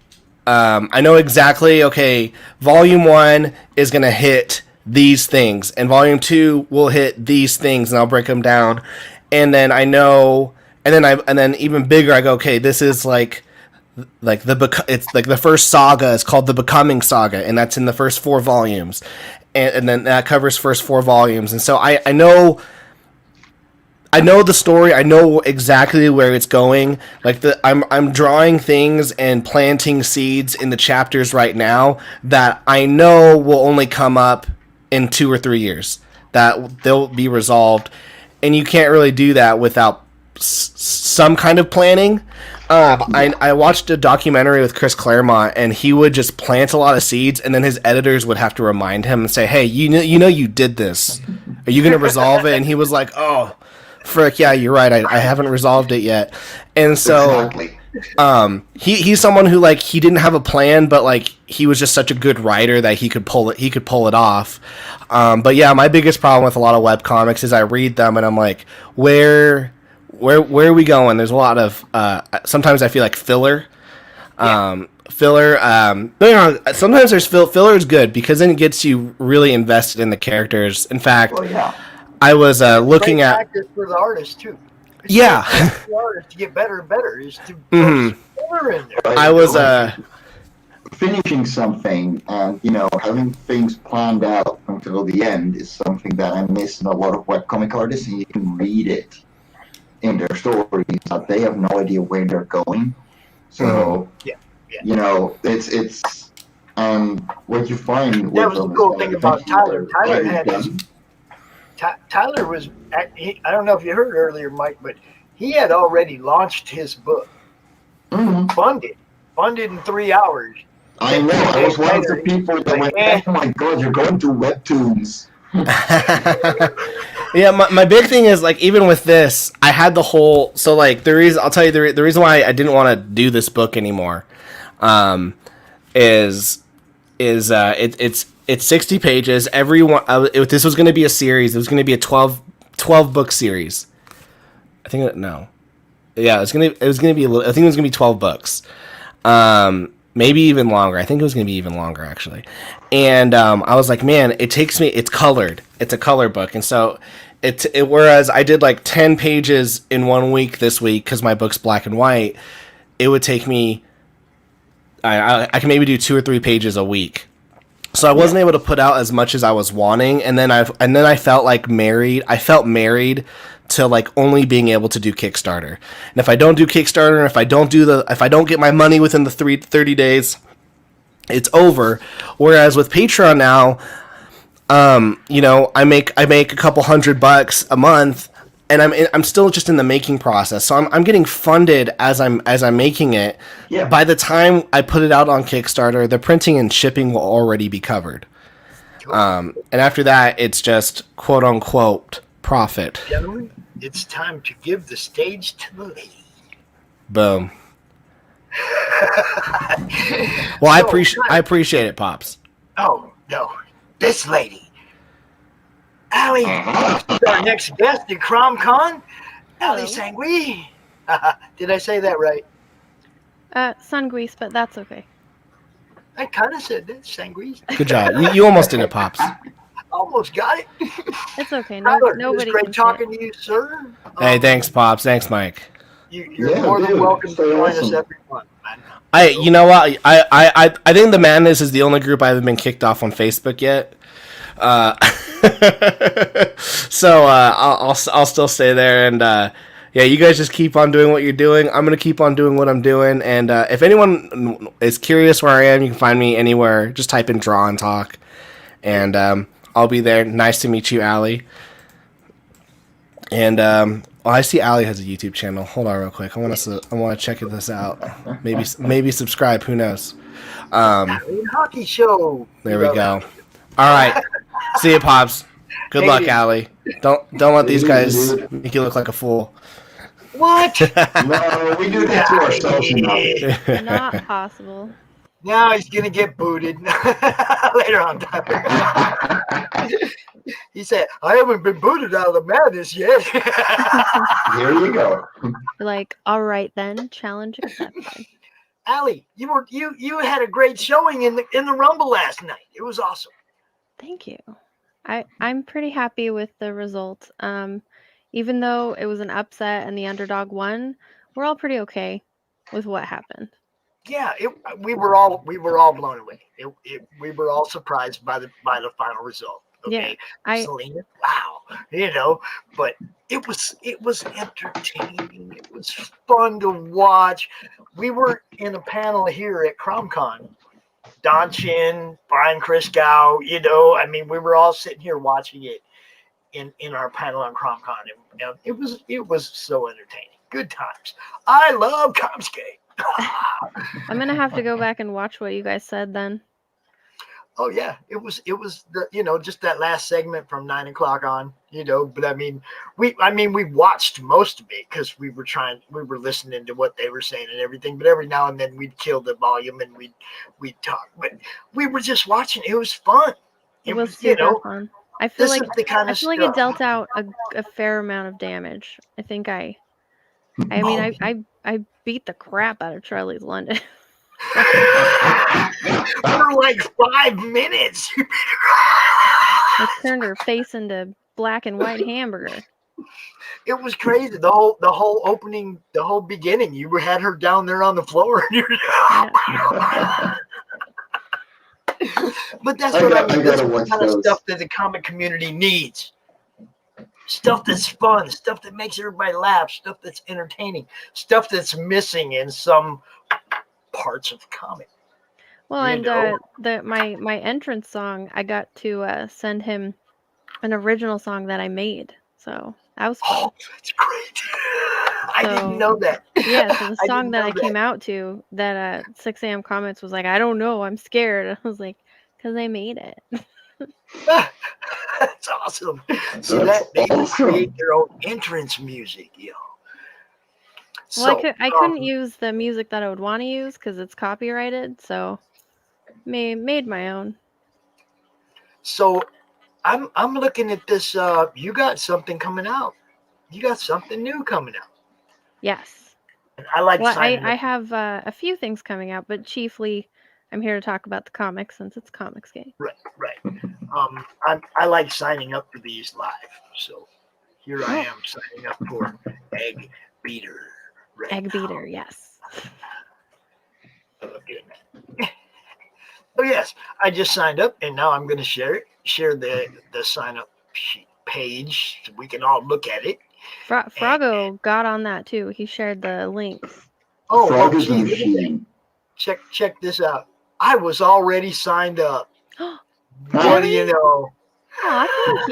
Okay, volume 1 is going to hit these things, and volume 2 will hit these things, and I'll break them down. And then I know, and then even bigger, I go, okay, this is like it's like the first saga is called the Becoming Saga, and that's in the first 4 volumes. And then that covers first 4 volumes. And so I know the story. I know exactly where it's going. Like I'm drawing things and planting seeds in the chapters right now that I know will only come up in 2 or 3 years. That they'll be resolved, and you can't really do that without some kind of planning. I watched a documentary with Chris Claremont, and he would just plant a lot of seeds, and then his editors would have to remind him and say, "Hey, you know you did this. Are you going to resolve it?" And he was like, "Oh. Frick, yeah, you're right. I haven't resolved it yet." And so he's someone who like he didn't have a plan, but like he was just such a good writer that he could pull it off. But yeah, my biggest problem with a lot of webcomics is I read them and I'm like, where are we going? There's a lot of sometimes I feel like filler. Sometimes there's filler is good because then it gets you really invested in the characters. In fact, I was looking at practice for the artist too. It's for the artist to get better and better is to put filler in there. I was finishing something and having things planned out until the end is something that I miss in a lot of webcomic artists, and you can read it in their stories that they have no idea where they're going. So it's what you find. That was the cool thing about Tyler. Tyler was, I don't know if you heard earlier, Mike, but he had already launched his book. Funded in 3 hours. I know. I was one of the people that went, "Oh my god, you're going to webtoons." Yeah, my big thing is like even with this, I had the whole I'll tell you the reason why I didn't want to do this book anymore, is it's 60 pages. Every one this was going to be a series. It was going to be a 12 book series. I think no, yeah, it was gonna be I think it was gonna be 12 books. Maybe even longer. I think it was going to be even longer, actually. And I was like, man, it's colored. It's a color book. And so, whereas I did like 10 pages in 1 week this week, because my book's black and white, it would take me, I can maybe do 2 or 3 pages a week. So I wasn't able to put out as much as I was wanting. And then I felt like married. I felt married to like only being able to do Kickstarter. And if I don't do Kickstarter, and if I don't get my money within the 30 days, it's over. Whereas with Patreon now, I make a couple $100 a month, and I'm still just in the making process. So I'm getting funded as I'm making it. Yeah. By the time I put it out on Kickstarter, the printing and shipping will already be covered. And after that, it's just quote unquote profit. Gentlemen, it's time to give the stage to the lady. Boom. Well, I appreciate it, Pops. Oh no, this lady, Allie, our next guest at CRoM Con, Allie Sanguis. Did I say that right? Sanguis, but that's okay. I kind of said that, Sanguis. Good job. You almost did it, Pops. Almost got it. It's okay. Tyler, Nobody. It was great talking to you, sir. Hey, thanks, Pops. Thanks, Mike. You're more than welcome to join us every month, man. You know what? I think the Madness is the only group I haven't been kicked off on Facebook yet. So I'll still stay there, and yeah, you guys just keep on doing what you're doing. I'm gonna keep on doing what I'm doing, and if anyone is curious where I am, you can find me anywhere. Just type in Draw and Talk, and I'll be there. Nice to meet you, Allie. And I see Allie has a YouTube channel. Hold on, real quick. I want to check this out. Maybe subscribe. Who knows? Hockey show. There we go. All right. See you, Pops. Good luck, Allie. Don't let these guys make you look like a fool. What? No, we do that to ourselves enough. Not possible. Now he's gonna get booted later on. He said, "I haven't been booted out of the Madness yet." Here you go. Like, all right then, challenge accepted. Allie, you had a great showing in the Rumble last night. It was awesome. Thank you. I'm pretty happy with the result. Even though it was an upset and the underdog won, we're all pretty okay with what happened. Yeah, we were all blown away. We were all surprised by the final result. Okay, yeah, Selena, wow, but it was entertaining. It was fun to watch. We were in a panel here at CRoM Con. Don Chin, Brian Christgau, we were all sitting here watching it in our panel on CRoM Con. And it was so entertaining. Good times. I love Comscape. I'm gonna have to go back and watch what you guys said then. Oh yeah, it was the just that last segment from 9 o'clock on, but we watched most of it because we were listening to what they were saying and everything, but every now and then we'd kill the volume and we'd talk, but we were just watching. It was fun. It was super fun. I feel like it dealt out a fair amount of damage. I think I beat the crap out of Charlie's London. For like 5 minutes. I turned her face into black and white hamburger. It was crazy. The whole opening, the whole beginning. You had her down there on the floor. But that's what I mean. That's the kind of stuff that the comic community needs. Stuff that's fun, stuff that makes everybody laugh, stuff that's entertaining, stuff that's missing in some parts of the comic. Well, my entrance song, I got to send him an original song that I made. So That was fun. Oh, that's great. I didn't know that. Yeah, so the I song didn't that know I came out to, that 6 a.m. comments was like, I don't know, I'm scared. I was like, because I made it. That's awesome. See that they create their own entrance music, yo. Well, So, I couldn't use the music that I would want to use because it's copyrighted, so made my own. So I'm looking at this. You got something coming out. You got something new coming out. Yes. And I like Well, signing I up. have a few things coming out, but chiefly I'm here to talk about the comics since it's Comics Game. Right. I like signing up for these live. So here I am signing up for Egg Beater. Right Egg now. Beater, yes. Oh yes, I just signed up, and now I'm going to share the sign up page so we can all look at it. Froggo got on that too. He shared the links. Oh, gee, check this out. I was already signed up. What do you know? Aw, thank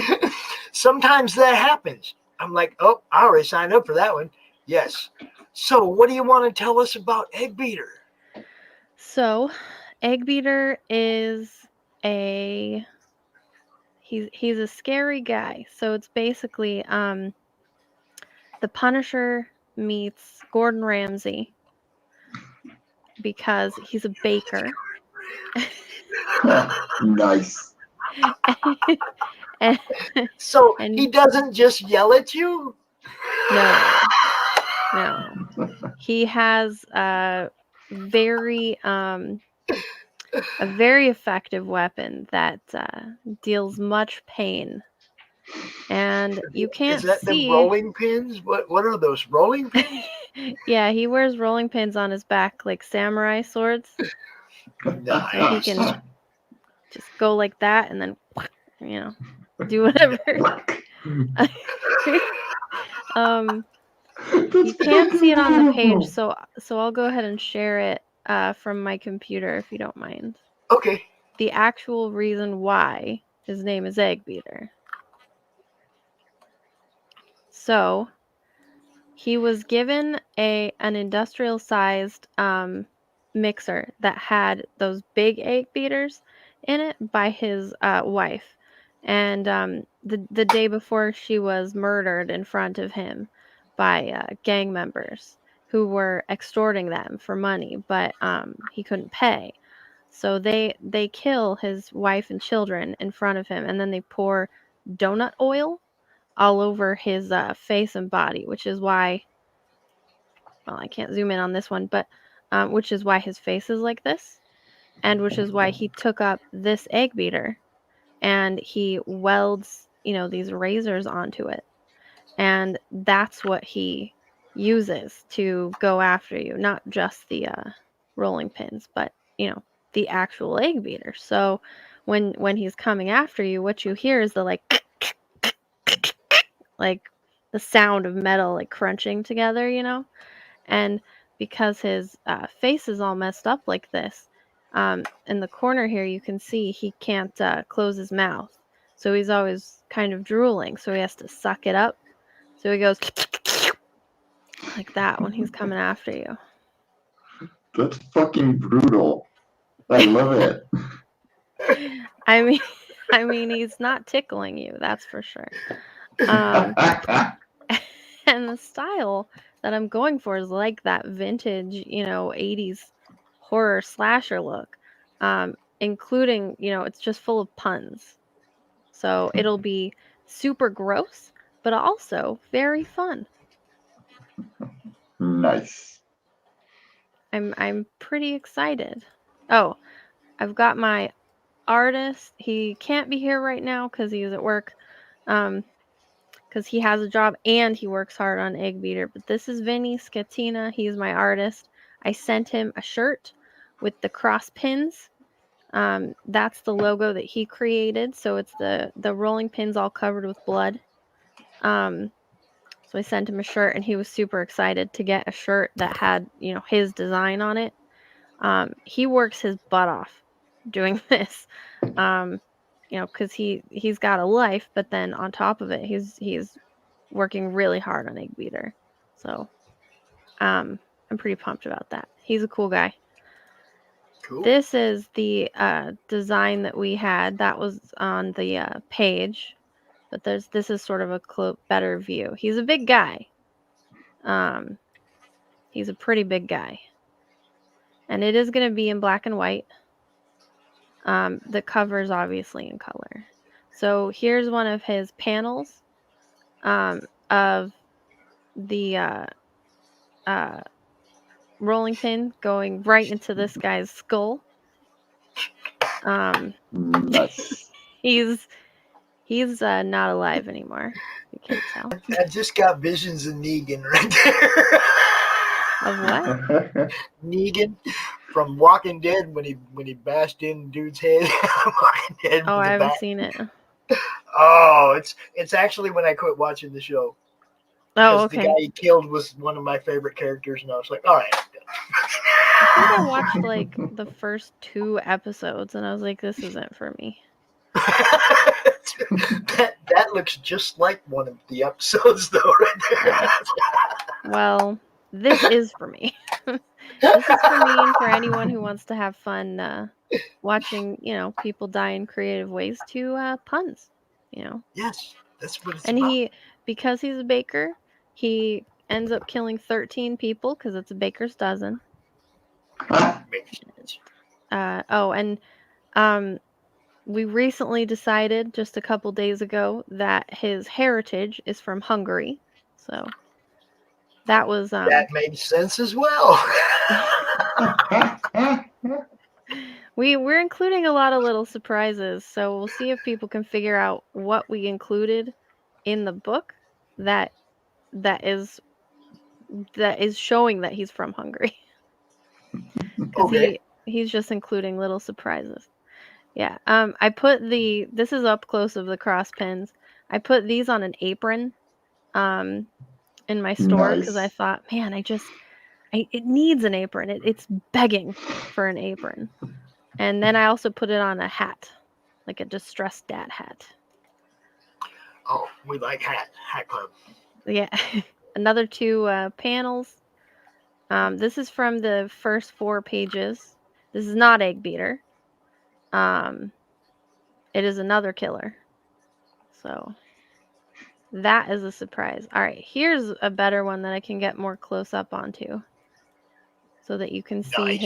you. Sometimes that happens. I'm like, oh, I already signed up for that one. Yes. So what do you want to tell us about Egg Beater? So, Egg Beater is he's a scary guy. So it's basically the Punisher meets Gordon Ramsay because he's a baker. Nice. So he doesn't just yell at you? No. He has a very effective weapon that deals much pain. And you can't Is that see the rolling pins? What are those rolling pins? Yeah, he wears rolling pins on his back like samurai swords. Nice. So he can just go like that and then, do whatever. You can't see it on the page, so I'll go ahead and share it from my computer if you don't mind. Okay. The actual reason why his name is Egg Beater. So he was given an industrial sized mixer that had those big egg beaters in it by his wife, and the day before she was murdered in front of him by gang members who were extorting them for money, but he couldn't pay. So they kill his wife and children in front of him, and then they pour donut oil all over his face and body, which is why, well, I can't zoom in on this one, but which is why his face is like this, and which is why he took up this egg beater and he welds, these razors onto it. And that's what he uses to go after you, not just the rolling pins, but, the actual egg beater. So when he's coming after you, what you hear is the like the sound of metal like crunching together, and because his face is all messed up like this, in the corner here you can see he can't close his mouth, so he's always kind of drooling, so he has to suck it up, so he goes like that when he's coming after you. That's fucking brutal. I love it. I mean he's not tickling you, that's for sure. And the style that I'm going for is like that vintage, 80s horror slasher look, including, it's just full of puns. So it'll be super gross, but also very fun. Nice. I'm pretty excited. Oh, I've got my artist. He can't be here right now because he's at work. Because he has a job and he works hard on Egg Beater. But this is Vinny Scatina. He's my artist. I sent him a shirt with the cross pins. That's the logo that he created. So it's the rolling pins all covered with blood. So I sent him a shirt and he was super excited to get a shirt that had, his design on it. He works his butt off doing this. you know, because he's got a life, but then on top of it, he's working really hard on Egg Beater. So I'm pretty pumped about that. He's a cool guy. Cool. This is the design that we had that was on the page, but this is sort of a better view. He's a big guy. He's a pretty big guy, and it is going to be in black and white. The cover is obviously in color. So here's one of his panels of the rolling pin going right into this guy's skull. Nice. He's not alive anymore. You can't tell. I just got visions of Negan right there. Of what? Negan from Walking Dead when he bashed in dude's head. Walking Dead. Oh, I haven't seen it. Oh, it's actually when I quit watching the show. Oh, okay. The guy he killed was one of my favorite characters, and I was like, all right. I think I watched like the first 2 episodes, and I was like, this isn't for me. that looks just like one of the episodes, though, right there. Well, this is for me. This is for me and for anyone who wants to have fun watching, you know, people die in creative ways to puns, you know. Yes, that's what it's and about. Because he's a baker, he ends up killing 13 people because it's a baker's dozen. We recently decided just a couple days ago that his heritage is from Hungary. So that was that made sense as well. We're including a lot of little surprises, so we'll see if people can figure out what we included in the book that is showing that he's from Hungary. Okay. He's just including little surprises. Yeah. I put this is up close of the cross pins. I put these on an apron in my store because I thought, man, it needs an apron. It's begging for an apron. And then I also put it on a hat, like a distressed dad hat. Oh, we like hat club. Yeah. Another 2 panels. This is from the first 4 pages. This is not Egg Beater. It is another killer. So that is a surprise. All right, here's a better one that I can get more close up onto, so that you can see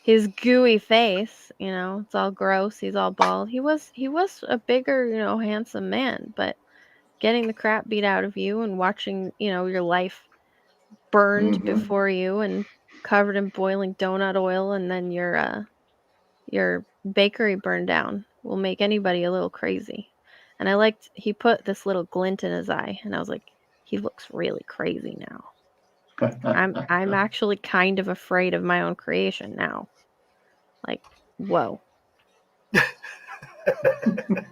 his gooey face. You know, it's all gross. He's all bald. He was a bigger, you know, handsome man, but getting the crap beat out of you and watching, you know, your life burned before you and covered in boiling donut oil, and then your bakery burned down will make anybody a little crazy. And I liked he put this little glint in his eye, and I was like, he looks really crazy now. I'm actually kind of afraid of my own creation now. Like, whoa.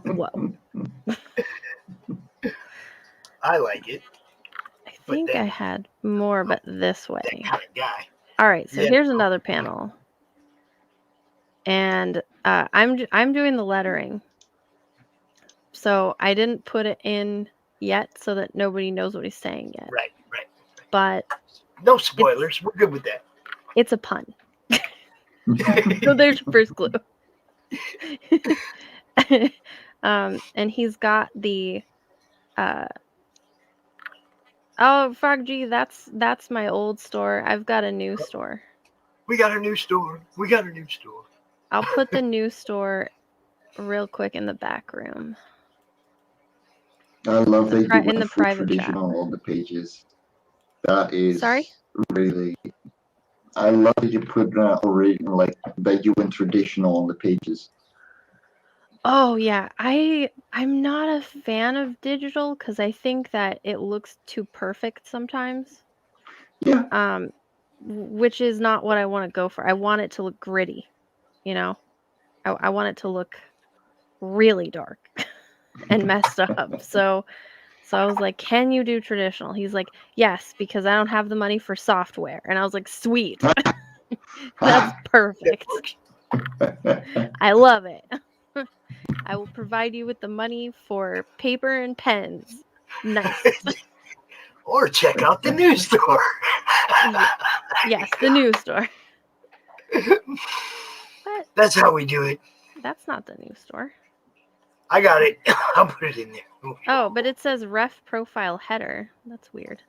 Whoa. I like it. I think I had more, but this way. That kind of guy. All right, so here's another panel. And I'm doing the lettering. So I didn't put it in yet so that nobody knows what he's saying yet. Right. But no spoilers. We're good with that. It's a pun. So there's your first clue. And he's got the oh fuck gee, that's my old store. I've got a new store. We got a new store. I'll put the new store real quick in the back room. I love that you in went the for private traditional chat. on the pages. That is Sorry? really. I love that you put original, like that you went traditional on the pages. Oh yeah, I'm not a fan of digital because I think that it looks too perfect sometimes. Yeah. Which is not what I want to go for. I want it to look gritty, you know. I want it to look really dark and messed up. So I was like, "Can you do traditional?" He's like, "Yes, because I don't have the money for software." And I was like, "Sweet, that's perfect. I love it." I will provide you with the money for paper and pens. Nice. Or check out the news store. Yes, the news store. What? That's how we do it. That's not the news store. I got it. I'll put it in there. Oh, but it says ref profile header. That's weird.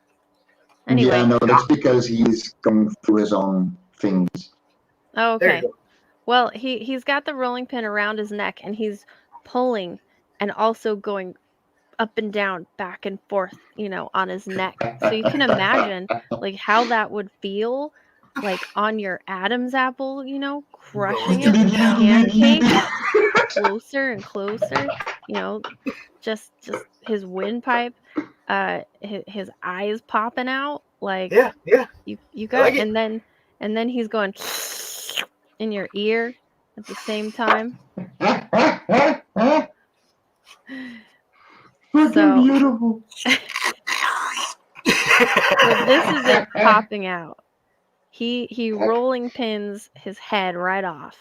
Anyway. Yeah, no, that's because he's going through his own things. Oh, okay. Well, he's got the rolling pin around his neck, and he's pulling and also going up and down, back and forth, on his neck. So you can imagine, like, how that would feel, like, on your Adam's apple, crushing it with pancakes, closer and closer, just his windpipe, his eyes popping out, like, yeah. You got, like, and then he's going in your ear at the same time. So beautiful. So this is it popping out. He rolling pins his head right off.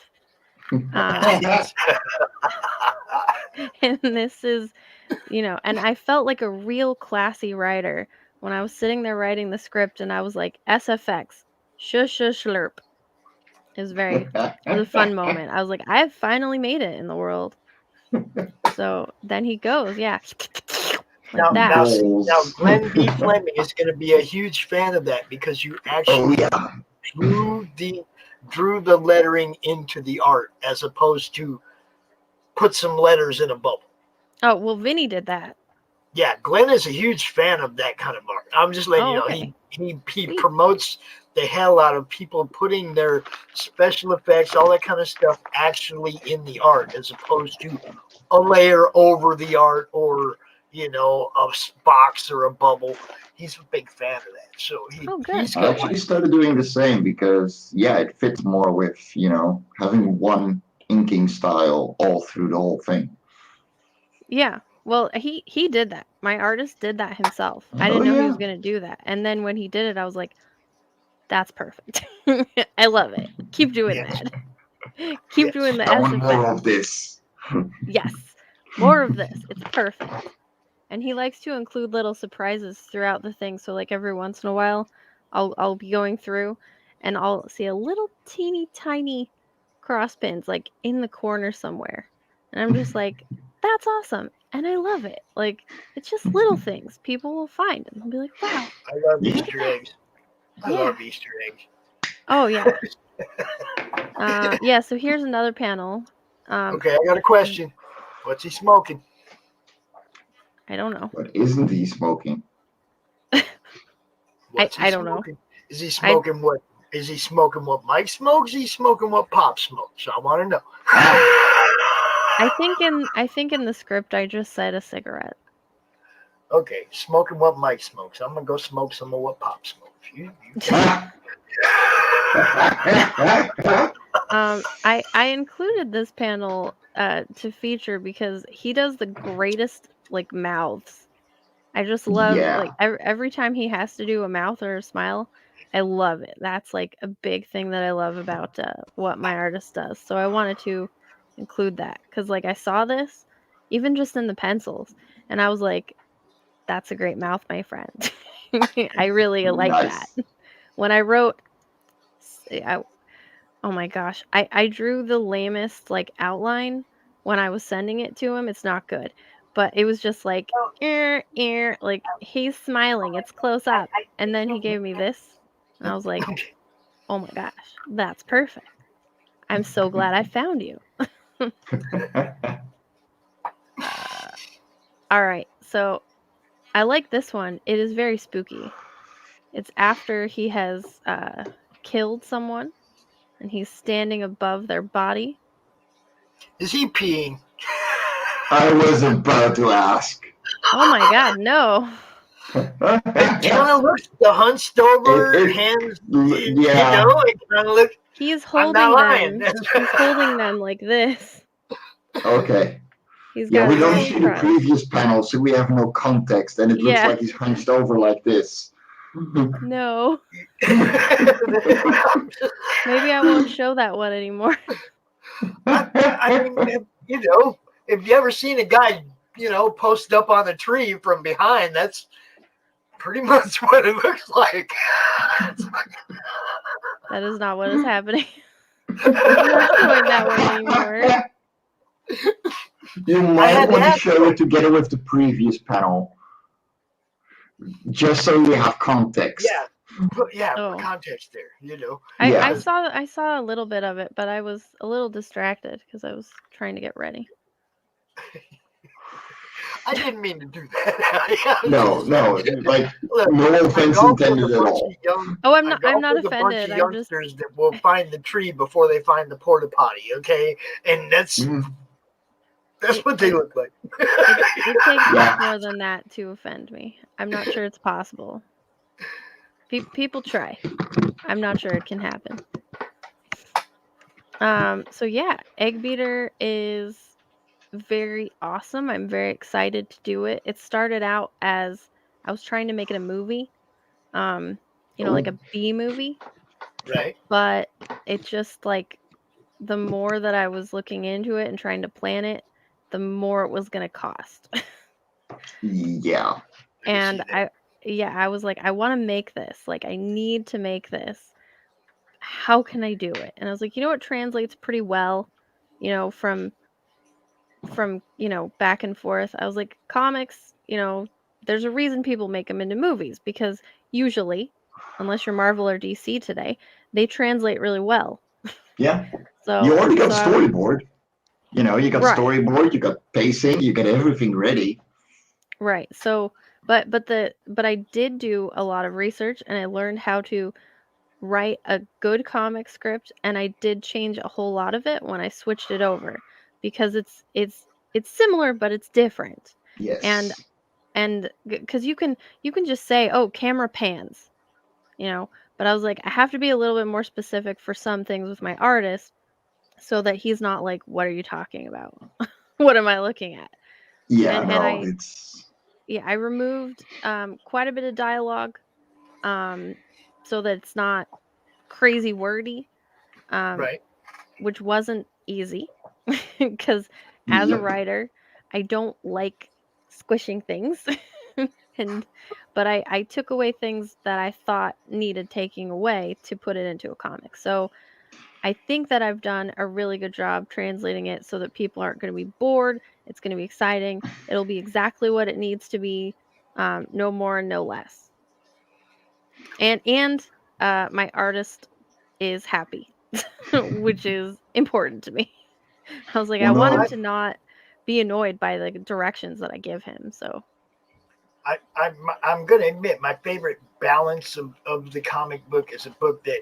And this is, and I felt like a real classy writer when I was sitting there writing the script, and I was like, SFX, shush shush slurp. It was a fun moment. I was like, I have finally made it in the world. So then he goes, yeah. Like now, Glenn B. Fleming is going to be a huge fan of that because you actually drew the lettering into the art as opposed to put some letters in a bubble. Oh, well, Vinny did that. Yeah, Glenn is a huge fan of that kind of art. I'm just letting you know. Okay. He promotes the hell out of people putting their special effects, all that kind of stuff, actually in the art, as opposed to a layer over the art or a box or a bubble. He's a big fan of that. So he's I actually started doing the same because it fits more with having one inking style all through the whole thing. Yeah. Well, he did that. My artist did that himself. I didn't know he was going to do that. And then when he did it, I was like, that's perfect. I love it. Keep doing that. Keep doing the I want more of this. Yes. More of this. It's perfect. And he likes to include little surprises throughout the thing. So like every once in a while, I'll be going through and I'll see a little teeny tiny cross pins like in the corner somewhere. And I'm just like, that's awesome. And I love it. Like, it's just little things people will find. And they'll be like, wow. I love Easter eggs. I love Easter eggs. Oh, yeah. Yeah, so here's another panel. Okay, I got a question. What's he smoking? I don't know. What isn't he smoking? I don't know. Is he smoking what? Is he smoking what Mike smokes? Is he smoking what Pop smokes? I want to know. I think in the script I just said a cigarette. Okay, smoking what Mike smokes. I'm gonna go smoke some of what Pop smokes. I included this panel to feature because he does the greatest like mouths. I just love like every time he has to do a mouth or a smile, I love it. That's like a big thing that I love about what my artist does. So I wanted to include that because like I saw this even just in the pencils and I was like, that's a great mouth, my friend. I really like that. When I wrote, oh my gosh, I drew the lamest like outline when I was sending it to him. It's not good, but it was just like, like he's smiling, it's close up, and then he gave me this, and I was like, oh my gosh, that's perfect. I'm so glad I found you. All right, so I like this one. It is very spooky. It's after he has killed someone and he's standing above their body. Is he peeing? I was about to ask. Oh my god, no. It kind of looks the hunched over hands. Yeah. It kind of looks. He's holding them. He's holding them like this. Okay. He's got we don't see the previous panel, so we have no context, and it looks like he's hunched over like this. No. Maybe I won't show that one anymore. I mean, if you ever seen a guy, post up on a tree from behind, that's pretty much what it looks like. That is not what is happening. I'm not showing that one anymore. You might want to show it together with the previous panel, just so you have context. Context there. I saw a little bit of it, but I was a little distracted because I was trying to get ready. I didn't mean to do that. No, like Look, no offense intended at all. I'm not offended. I'm just youngsters that will find the tree before they find the porta potty. Okay, and that's what they look like. It takes much more than that to offend me. I'm not sure it's possible. People try. I'm not sure it can happen. So yeah, Egg Beater is very awesome. I'm very excited to do it. It started out as I was trying to make it a movie, like a B movie. Right. But it just like the more that I was looking into it and trying to plan it, the more it was going to cost. Yeah. And I was like, I want to make this. Like, I need to make this. How can I do it? And I was like, what translates pretty well, from back and forth. I was like, comics, there's a reason people make them into movies, because usually, unless you're Marvel or DC today, they translate really well. Yeah. So you already got storyboard. You got storyboard, you got pacing, you got everything ready. Right. So, but I did do a lot of research, and I learned how to write a good comic script, and I did change a whole lot of it when I switched it over, because it's similar, but it's different. Yes. And because you can just say, oh, camera pans, but I was like, I have to be a little bit more specific for some things with my artist, so that he's not like, what are you talking about? What am I looking at? Yeah, I removed quite a bit of dialogue, so that it's not crazy wordy, right? Which wasn't easy, because as a writer, I don't like squishing things, but I took away things that I thought needed taking away to put it into a comic. So I think that I've done a really good job translating it so that people aren't going to be bored. It's going to be exciting. It'll be exactly what it needs to be, no more and no less. And my artist is happy, which is important to me. I was like, I want him to not be annoyed by the directions that I give him. So I'm going to admit, my favorite balance of the comic book is a book that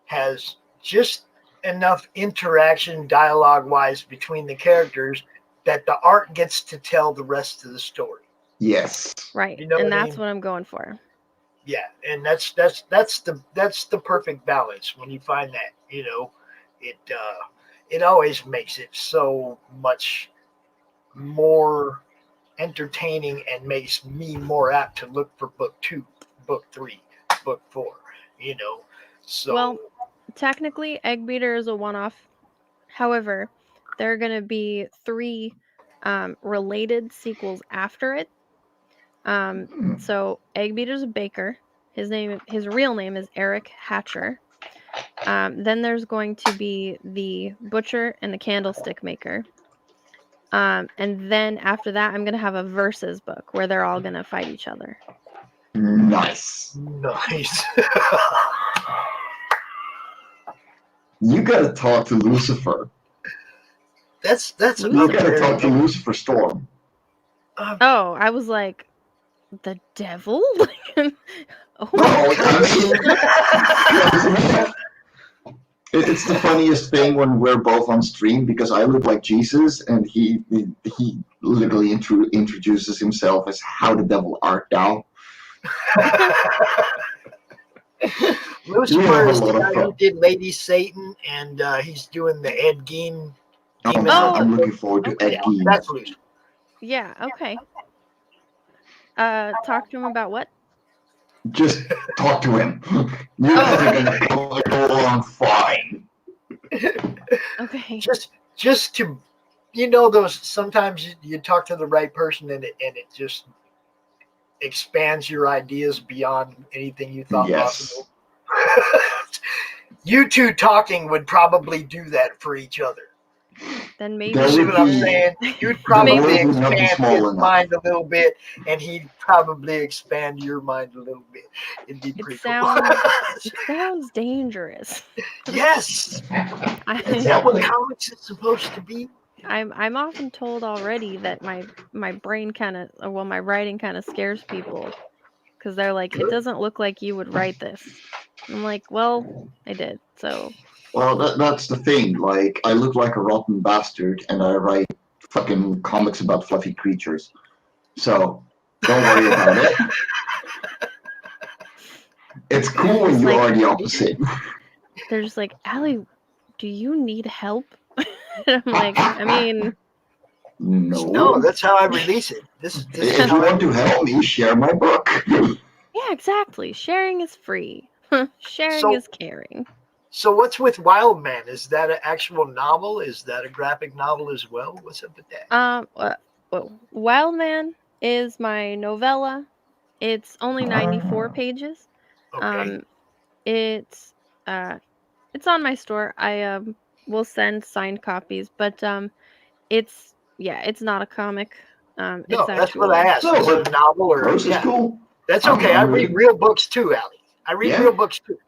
has just enough interaction dialogue-wise between the characters that the art gets to tell the rest of the story. Yes. Right. And that's what I'm going for. Yeah, and that's the perfect balance. When you find that, it always makes it so much more entertaining and makes me more apt to look for book 2, book 3, book 4. So well, technically, Egg Beater is a one-off. However, there are going to be 3 related sequels after it. So Egg Beater's a baker. His real name is Eric Hatcher. Then there's going to be the butcher and the candlestick maker. And then after that, I'm going to have a versus book where they're all going to fight each other. Nice. You got to talk to Lucifer. That's you got to talk to Lucifer Storm. I was like, the devil? It's the funniest thing when we're both on stream, because I look like Jesus and he literally introduces himself as, how the devil art thou? Lucifer is the guy who did Lady Satan, and he's doing the Ed Gein. I'm looking forward to Ed Gein. That's Lucifer. Yeah, okay. Talk to him about what? Just talk to him. You guys are gonna go on fine. Okay. Just to, those sometimes you talk to the right person and it just expands your ideas beyond anything you thought possible. You two talking would probably do that for each other. Then maybe You see what I'm saying? You'd probably expand his mind a little bit, and he'd probably expand your mind a little bit. It'd be pretty cool. It sounds dangerous. Yes. Is that what comics is supposed to be? I'm often told already that my brain my writing kind of scares people because they're like, it doesn't look like you would write this. I'm like, well, I did. So. Well, that's the thing. Like, I look like a rotten bastard, and I write fucking comics about fluffy creatures. So, don't worry about it. It's cool when you are the opposite. They're just like, Allie, do you need help? And I'm like, I mean... No, that's how I release it. If you want to help me, share my book. Yeah, exactly. Sharing is free. Sharing is caring. So what's with Wild Man? Is that an actual novel? Is that a graphic novel as well? What's up with that? Wild Man is my novella. It's only 94 pages. Okay. It's on my store. I will send signed copies, but it's not a comic. No, it's that's what I asked. Is it a novel or is cool. That's okay. I read real books too, Allie. I read real books too.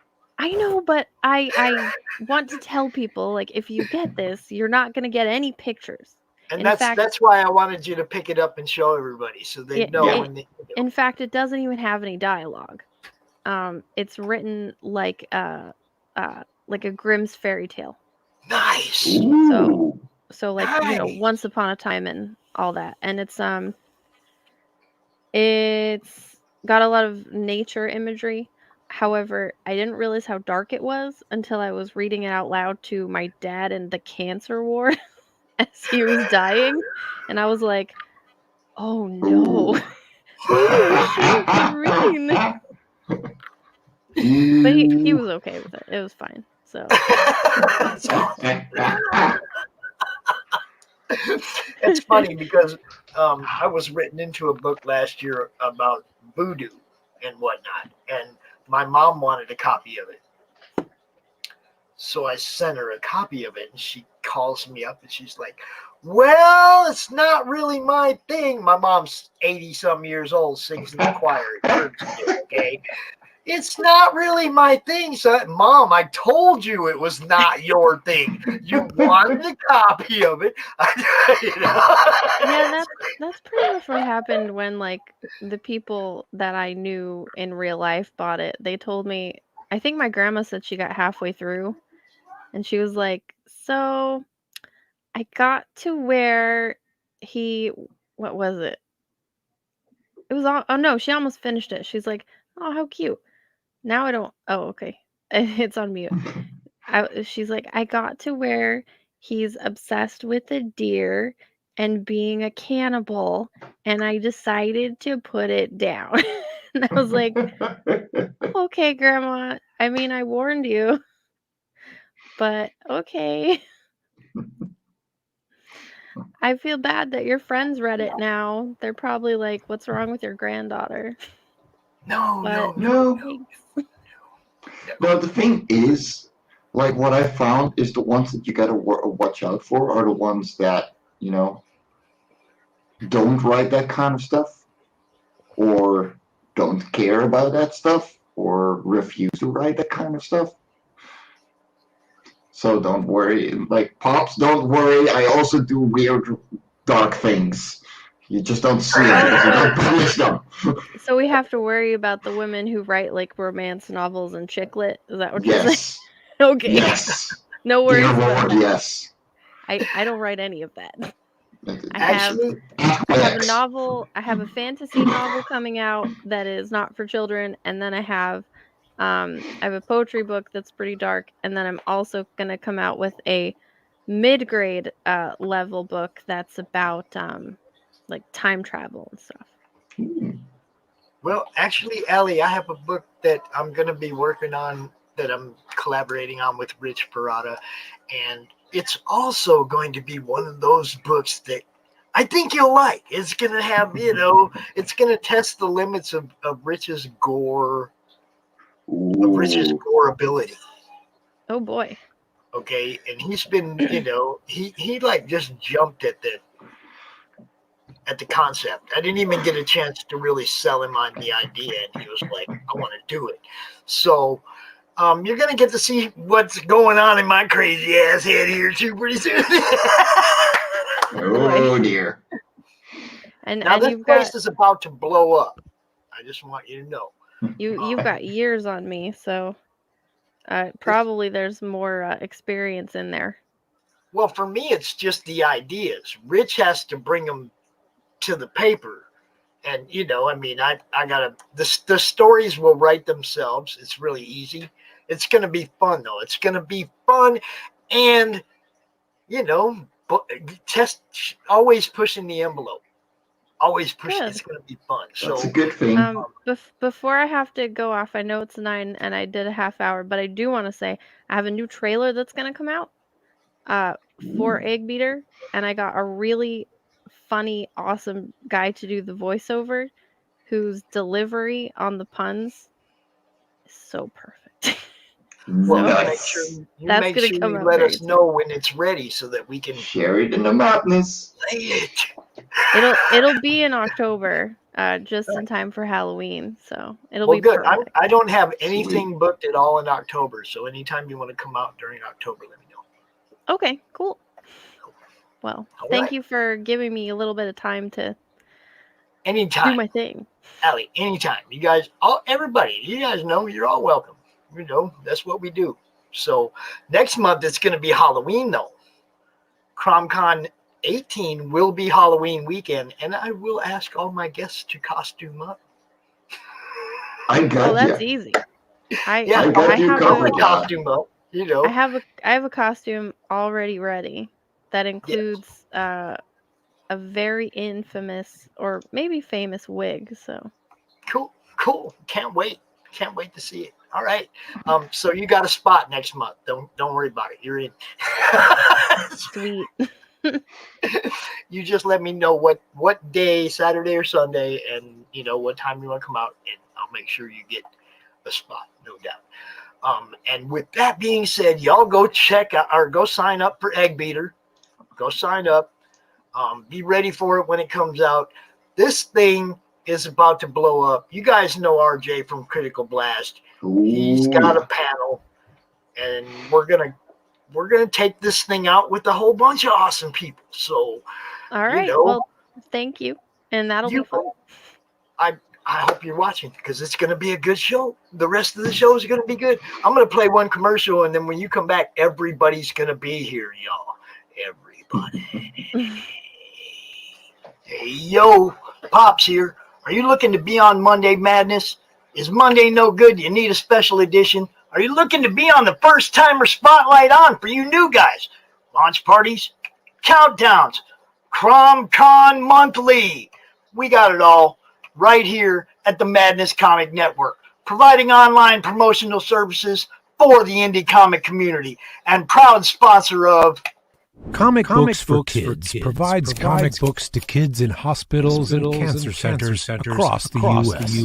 I know, but I want to tell people, like, if you get this, you're not going to get any pictures. And that's why I wanted you to pick it up and show everybody so they know when they... In fact, it doesn't even have any dialogue. It's written like a Grimm's fairy tale. Nice. So like, nice. Once Upon a Time and all that. And it's got a lot of nature imagery. However, I didn't realize how dark it was until I was reading it out loud to my dad in the cancer ward as he was dying. And I was like, oh no. Maybe I shouldn't be reading. But he was okay with it. It was fine. So it's funny because I was written into a book last year about voodoo and whatnot, and my mom wanted a copy of it. So I sent her a copy of it, and she calls me up and she's like, well, it's not really my thing. My mom's 80-some years old, sings in the choir at church, okay? It's not really my thing. So, Mom, I told you it was not your thing. You wanted a copy of it. Yeah, that's pretty much what happened when, like, the people that I knew in real life bought it. They told me, I think my grandma said she got halfway through, and she was like, so I got to where what was it? It was all, oh no, she almost finished it. She's like, oh, how cute. Now I don't, oh, okay. It's on mute. She's like, I got to where he's obsessed with a deer and being a cannibal, and I decided to put it down. And I was like, okay, Grandma. I mean, I warned you, but okay. I feel bad that your friends read it now. They're probably like, what's wrong with your granddaughter? No. Thanks. No, the thing is, like, what I found is the ones that you gotta watch out for are the ones that, don't write that kind of stuff, or don't care about that stuff, or refuse to write that kind of stuff. So don't worry. Like, Pops, don't worry. I also do weird, dark things. You just don't see them because you don't publish them. So we have to worry about the women who write, like, romance novels and chick lit? Is that what you're saying? Okay. Yes. No worries about that. Yes. I don't write any of that. I Actually, have a novel. I have a fantasy novel coming out that is not for children, and then I have a poetry book that's pretty dark, and then I'm also gonna come out with a mid-grade level book that's about like time travel and stuff. Well, actually, Allie, I have a book that I'm going to be working on that I'm collaborating on with Rich Perotta, and it's also going to be one of those books that I think you'll like. It's going to have, it's going to test the limits of Rich's gore, ability. Oh boy. Okay, and he's been, he like just jumped at the concept. I didn't even get a chance to really sell him on the idea, and he was like, I want to do it. So you're going to get to see what's going on in my crazy ass head here too pretty soon. Oh dear. And now this you've place got, is about to blow up. I just want you to know. you've got years on me, so probably there's more experience in there. Well, for me, it's just the ideas. Rich has to bring them to the paper. And, I gotta, the stories will write themselves. It's really easy. It's going to be fun, though. It's going to be fun. And, always pushing the envelope. Always pushing. It's going to be fun. That's a good thing. Before I have to go off, I know it's 9 and I did a half hour, but I do want to say I have a new trailer that's going to come out for Egg Beater, and I got a really funny, awesome guy to do the voiceover whose delivery on the puns is so perfect. Well, make sure you let us know when it's ready so that we can share it in the madness. It'll be in October, just in time for Halloween. So it'll be good. perfect. I don't have anything booked at all in October, so anytime you want to come out during October, let me know. Okay, cool. Well, thank you for giving me a little bit of time to do my thing. Allie, anytime. You guys, everybody, you guys know you're all welcome. That's what we do. So next month it's going to be Halloween, though. CRoM Con 18 will be Halloween weekend, and I will ask all my guests to costume up. That's easy. I have a costume up. I have a costume already ready that includes a very infamous or maybe famous wig. So cool. Can't wait to see it. All right. So you got a spot next month. Don't worry about it. You're in. Sweet. You just let me know what day, Saturday or Sunday, and what time you want to come out, and I'll make sure you get a spot, no doubt. And with that being said, y'all go check out or go sign up for Egg Beater. Go sign up. Be ready for it when it comes out. This thing is about to blow up. You guys know RJ from Critical Blast. He's got a panel, and we're gonna take this thing out with a whole bunch of awesome people. So, all right. Well, thank you, and that'll be fun. I hope you're watching because it's gonna be a good show. The rest of the show is gonna be good. I'm gonna play one commercial, and then when you come back, everybody's gonna be here, y'all. Everybody. Hey, yo, Pops here. Are you looking to be on Monday Madness? Is Monday no good? You need a special edition? Are you looking to be on the first timer spotlight on for you new guys? Launch parties, countdowns, CRoM Con monthly. We got it all right here at the Madness Comic Network, providing online promotional services for the indie comic community and proud sponsor of Comic Books for Kids provides comic books to kids in hospitals and cancer centers across the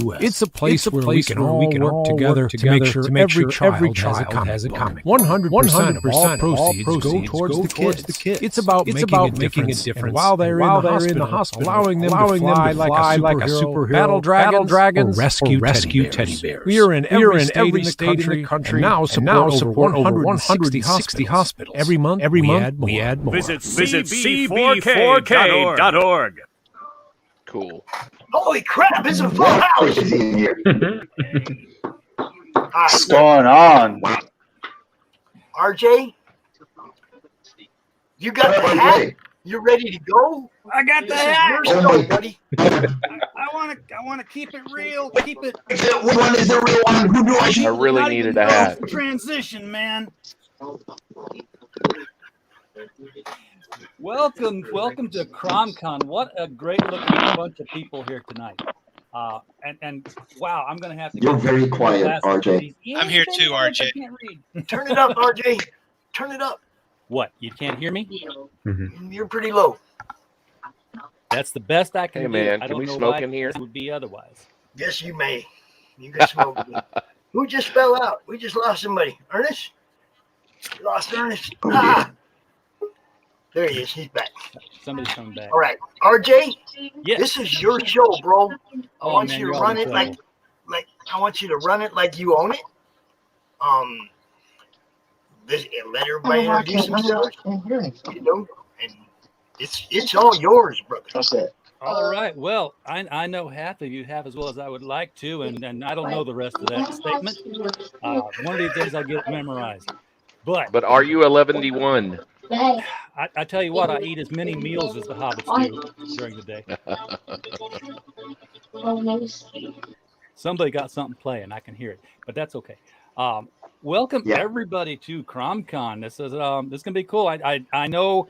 U.S. It's a place where we can all work together to make sure every child has a comic. 100% of all proceeds go towards the kids. It's about making a difference. And while they're in the hospital, allowing them to fly like a superhero, battle dragons, or rescue teddy bears. We are in every state in the country and now support over 160 hospitals. Every month, we add more. Visit cb4k.org. Cool. Holy crap, it's a full house. What's going on? RJ, you got the hat? You ready to go? I got the hat. Buddy. I want to keep it real. Keep it. Which one is the real one? Who do I really needed a hat. Transition, man. Welcome to CRoM Con. What a great looking bunch of people here tonight. And wow, I'm gonna have to. You're very quiet, RJ. I'm here too, RJ. Turn it up, RJ. Turn it up. What? You can't hear me? You're pretty low. That's the best I can Hey, do. man, I can don't we know smoke why in here? it would be otherwise. Yes, you may. You can smoke. Who just fell out? We just lost somebody. Ernest? We lost Ernest. Ah! There he is. He's back. Somebody's coming back. All right. RJ, yes. This is your show, bro. I want man, you you're to all run in it like I want you to run it like you own it. Let everybody introduce themselves. You know, and it's all yours, brother. That's it. All right. Well, I know half of you have as well as I would like to, and I don't know the rest of that statement. One of these days I'll get it memorized. But are you 11D1? I tell you what, I eat as many meals as the hobbits do during the day. Somebody got something playing. I can hear it, but that's okay. Welcome everybody to CRoM Con. This is gonna be cool. I know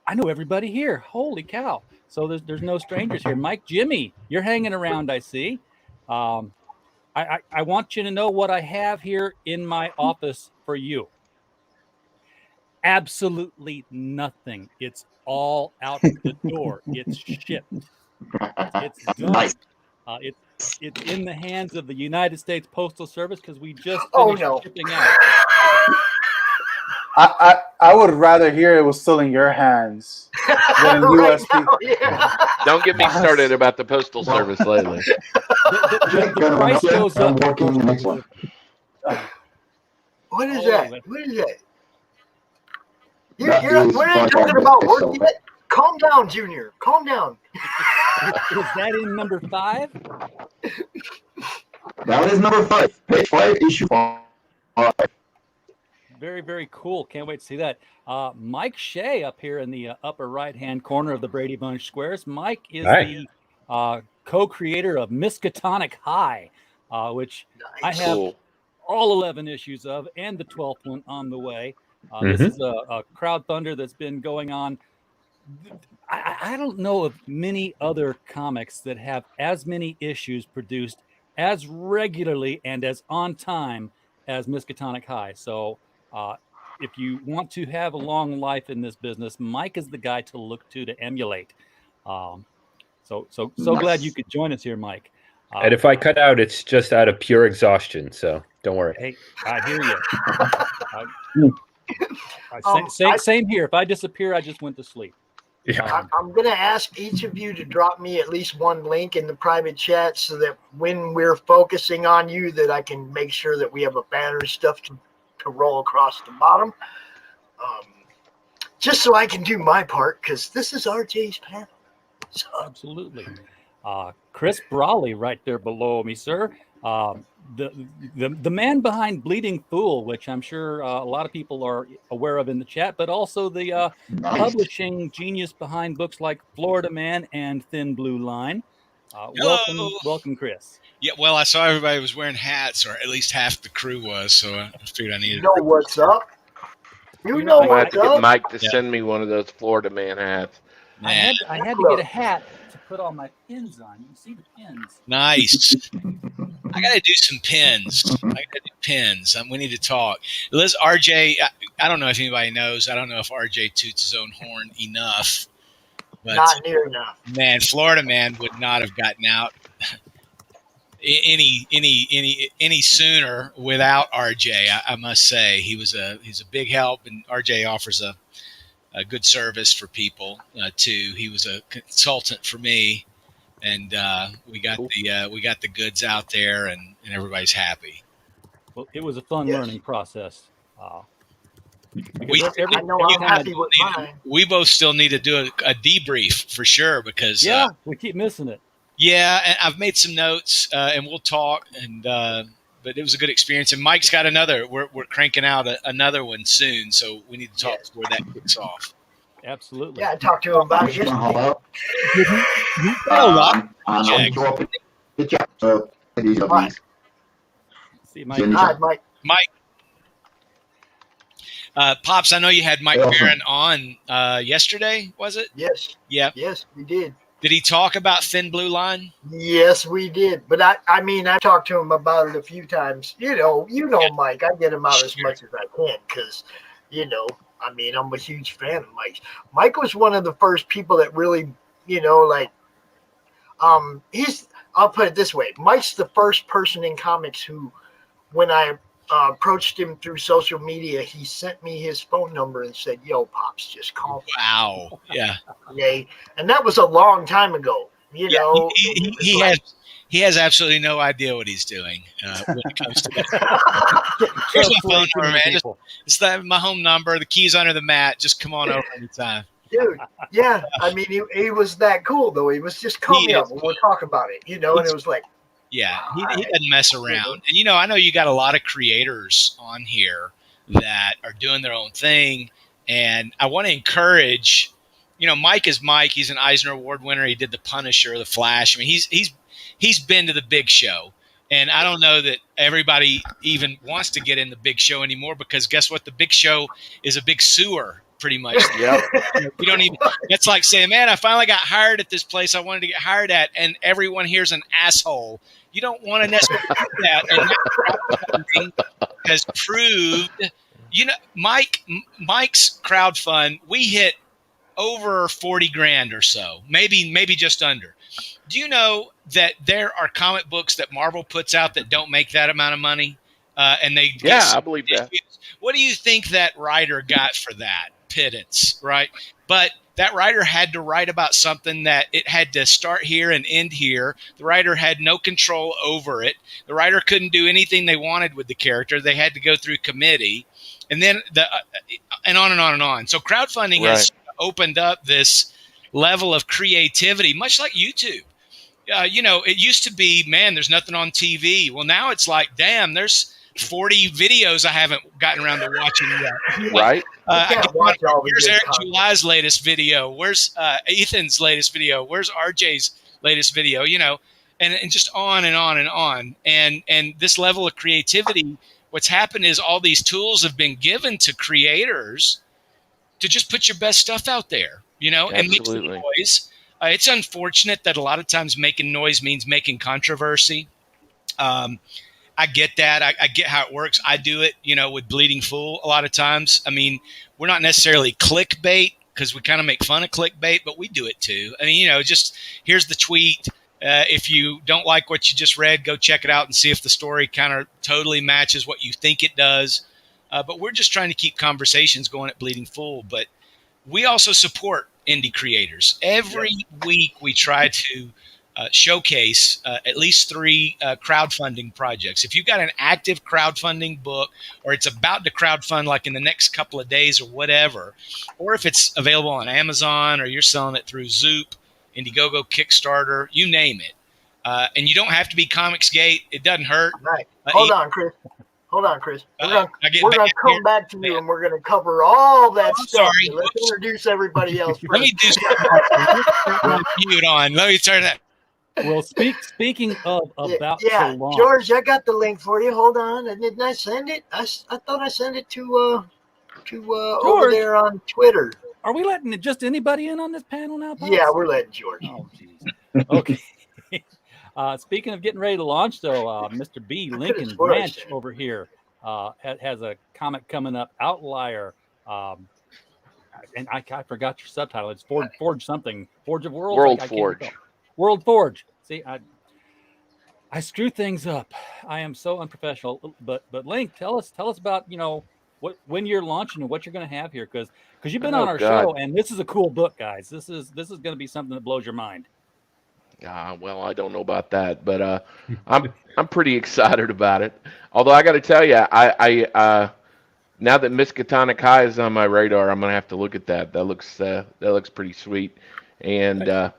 everybody here. Holy cow! So there's no strangers here. Mike, Jimmy, you're hanging around. I see. I want you to know what I have here in my office for you. Absolutely nothing. It's all out the door. It's shipped. It's done. Nice. It's in the hands of the United States Postal Service because we just finished shipping out. I would rather hear it was still in your hands than in USP. Don't get me started about the Postal Service lately. The price goes up. Working the next one. What is Oh, that? that- What is that? That We're is not by talking about August, work so- yet. Calm down, Junior. Calm down. Is that in number 5? That is number 5. Page 5, issue 5. Very, very cool. Can't wait to see that. Mike Shea up here in the upper right-hand corner of the Brady Bunch squares. Mike is the co-creator of Miskatonic High, which I have all 11 issues of and the 12th one on the way. This is a crowdfunder that's been going on. I don't know of many other comics that have as many issues produced as regularly and as on time as Miskatonic High. So if you want to have a long life in this business, Mike is the guy to look to emulate. So glad you could join us here, Mike. And if I cut out, it's just out of pure exhaustion. So don't worry. Hey, I hear you. Same here. If I disappear, I just went to sleep. Yeah. I'm going to ask each of you to drop me at least one link in the private chat so that when we're focusing on you, that I can make sure that we have a banner and stuff to roll across the bottom. Just so I can do my part, because this is RJ's panel. So. Absolutely. Chris Brawley right there below me, sir. The man behind Bleeding Fool, which I'm sure a lot of people are aware of in the chat, but also the publishing genius behind books like Florida Man and Thin Blue Line. Welcome, Chris. Yeah, well, I saw everybody was wearing hats, or at least half the crew was, so I figured I needed. You know what's up? You know I might have what's to get up? Mike to send me one of those Florida Man hats. I had to get a hat to put all my pins on. You can see the pins. Nice. I got to do some pins. We need to talk. Liz, RJ, I don't know if anybody knows. I don't know if RJ toots his own horn enough. But not near enough. Man, Florida Man would not have gotten out any sooner without RJ. I must say he's a big help, and RJ offers a good service for people too. He was a consultant for me, and we got the goods out there, and everybody's happy. Well, it was a fun learning process. We both still need to do a debrief for sure because we keep missing it. Yeah, and I've made some notes, and we'll talk. And but it was a good experience. And Mike's got another. We're cranking out another one soon, so we need to talk before that kicks off. Absolutely. Yeah, I talked to him about it yesterday. See, Mike. Hi, Mike. Pops, I know you had Mike Barron on yesterday, was it? Yes. Yeah. Yes, we did. Did he talk about Thin Blue Line? Yes, we did. But I mean, I talked to him about it a few times. You know, Mike, I get him out as much as I can because, I mean, I'm a huge fan of Mike's. Mike was one of the first people that really, like, I'll put it this way. Mike's the first person in comics who, when I approached him through social media, he sent me his phone number and said, "Yo, Pops, just call me." Wow. Yeah. Okay. And that was a long time ago. He has absolutely no idea what he's doing when it comes to that. Here's my phone number, man. It's my home number. The key's under the mat. Just come on over anytime. Dude, yeah. I mean, he was that cool, though. He was just call me up and we'll talk about it, and it was like. Yeah, he doesn't mess around. And, I know you got a lot of creators on here that are doing their own thing. And I want to encourage, Mike is Mike. He's an Eisner Award winner. He did The Punisher, The Flash. I mean, he's been to the big show. And I don't know that everybody even wants to get in the big show anymore because guess what? The big show is a big sewer. Pretty much. Yeah. You don't even, it's like saying, man, I finally got hired at this place I wanted to get hired at, and everyone here's an asshole. You don't want to necessarily do that. And crowdfunding has proved, Mike's crowdfund, we hit over 40 grand or so, maybe just under. Do you know that there are comic books that Marvel puts out that don't make that amount of money? And they I believe that. What do you think that writer got for that? Pittance, right? But that writer had to write about something that it had to start here and end here. The writer had no control over it. The writer couldn't do anything they wanted with the character. They had to go through committee, and then and on and on and on. So crowdfunding has opened up this level of creativity, much like YouTube. It used to be, man, there's nothing on TV. Well, now it's like, damn, there's 40 videos I haven't gotten around to watching yet. Right. Where's Eric July's latest video? Where's Ethan's latest video? Where's RJ's latest video? And just on and on and on. And this level of creativity, what's happened is all these tools have been given to creators to just put your best stuff out there, and make some noise. It's unfortunate that a lot of times making noise means making controversy. I get that. I get how it works. I do it, with Bleeding Fool a lot of times. I mean, we're not necessarily clickbait because we kind of make fun of clickbait, but we do it too. I mean, just here's the tweet. If you don't like what you just read, go check it out and see if the story kind of totally matches what you think it does. But we're just trying to keep conversations going at Bleeding Fool. But we also support indie creators. Every week we try to showcase at least 3 crowdfunding projects. If you've got an active crowdfunding book, or it's about to crowdfund like in the next couple of days or whatever, or if it's available on Amazon or you're selling it through Zoop, Indiegogo, Kickstarter, you name it. And you don't have to be Comicsgate. It doesn't hurt. Right. Hold on, Chris. We're going to come back to you and we're going to cover all that stuff. Sorry. Let's introduce everybody else. Let me do mute on. Let me turn that. Well, speaking of about so long, George, I got the link for you. Hold on. Didn't I send it? I thought I sent it to over there on Twitter. Are we letting just anybody in on this panel now, Pops? Yeah, we're letting George. Oh, jeez. Okay. Speaking of getting ready to launch, though, Mr. B. Lincoln Bransch over here has a comic coming up, Outlier. And I forgot your subtitle. It's Forge something. Forge of Worlds? World Forge. World Forge. See, I screw things up. I am so unprofessional. But Link, tell us about when you're launching and what you're going to have here, because you've been on our show, and this is a cool book, guys. This is going to be something that blows your mind. Well, I don't know about that, but I'm pretty excited about it. Although I got to tell you, I now that Miskatonic High is on my radar, I'm gonna have to look at that. That looks pretty sweet. And can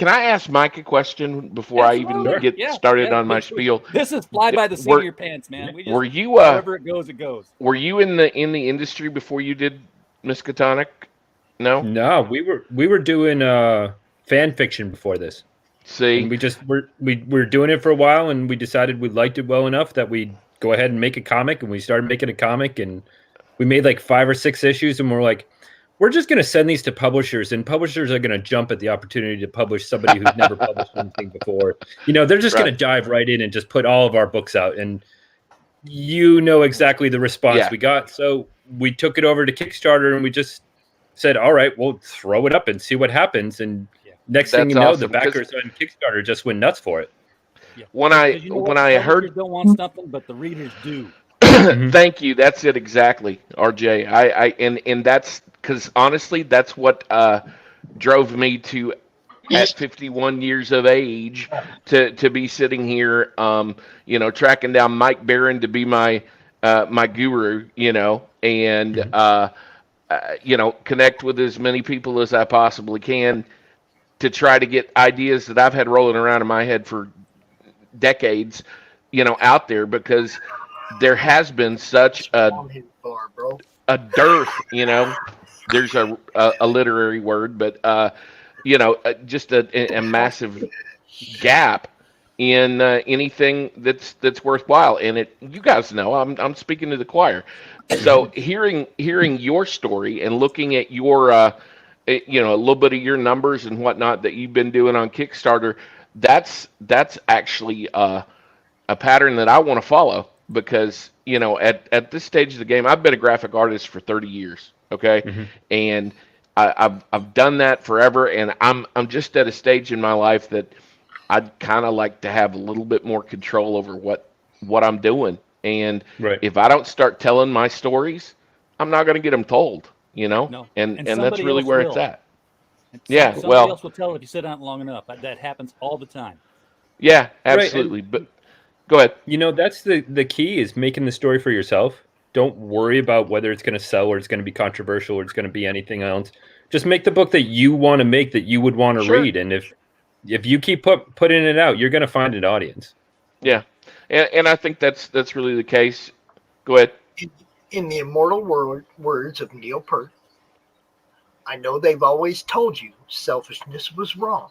I ask Mike a question before I even get started on my spiel? This is fly by the seat of your pants, man. Were you wherever it goes, it goes. Were you in the industry before you did Miskatonic? No, we were doing fan fiction before this. See, and we were doing it for a while, and we decided we liked it well enough that we'd go ahead and make a comic, and we started making a comic, and we made like 5 or 6 issues, and we're like, we're just going to send these to publishers, and publishers are going to jump at the opportunity to publish somebody who's never published anything before. They're just going to dive right in and just put all of our books out, and exactly the response we got. So we took it over to Kickstarter and we just said, all right, we'll throw it up and see what happens. And next thing you know, awesome, the backers on Kickstarter just went nuts for it. Yeah. When You know what? I Publishers heard, don't want something, but the readers do. thank you. That's it exactly, RJ. And that's because honestly, that's what drove me to at 51 years of age to be sitting here, tracking down Mike Barron to be my my guru, and connect with as many people as I possibly can to try to get ideas that I've had rolling around in my head for decades, out there, because there has been such a dearth, there's a literary word, but just a massive gap in anything that's worthwhile. And you guys know, I'm speaking to the choir. So hearing your story and looking at your a little bit of your numbers and whatnot that you've been doing on Kickstarter, that's actually a pattern that I want to follow, because at this stage of the game, I've been a graphic artist for 30 years. Okay, and I've done that forever, and I'm just at a stage in my life that I'd kind of like to have a little bit more control over what I'm doing. And if I don't start telling my stories, I'm not going to get them told. No. And that's somebody really else where will. it's at. Yeah, Yeah, somebody else will tell it if you sit on it long enough. That happens all the time. Yeah, absolutely. But go ahead. That's the key, is making the story for yourself. Don't worry about whether it's going to sell or it's going to be controversial or it's going to be anything else. Just make the book that you want to make, that you would want to read. And if you keep putting it out, you're going to find an audience. Yeah, and I think that's really the case. Go ahead. In the immortal words of Neil Peart, I know they've always told you selfishness was wrong,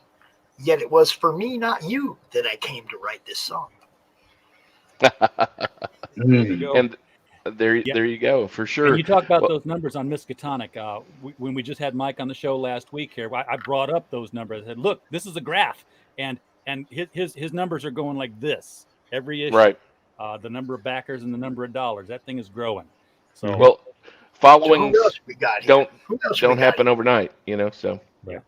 yet it was for me, not you, that I came to write this song. And there you go, for sure. And you talk about those numbers on Miskatonic. When we just had Mike on the show last week here, I brought up those numbers. I said, look, this is a graph, and his numbers are going like this every issue. Right. The number of backers and the number of dollars. That thing is growing. So well, followings don't happen here? overnight, So yeah.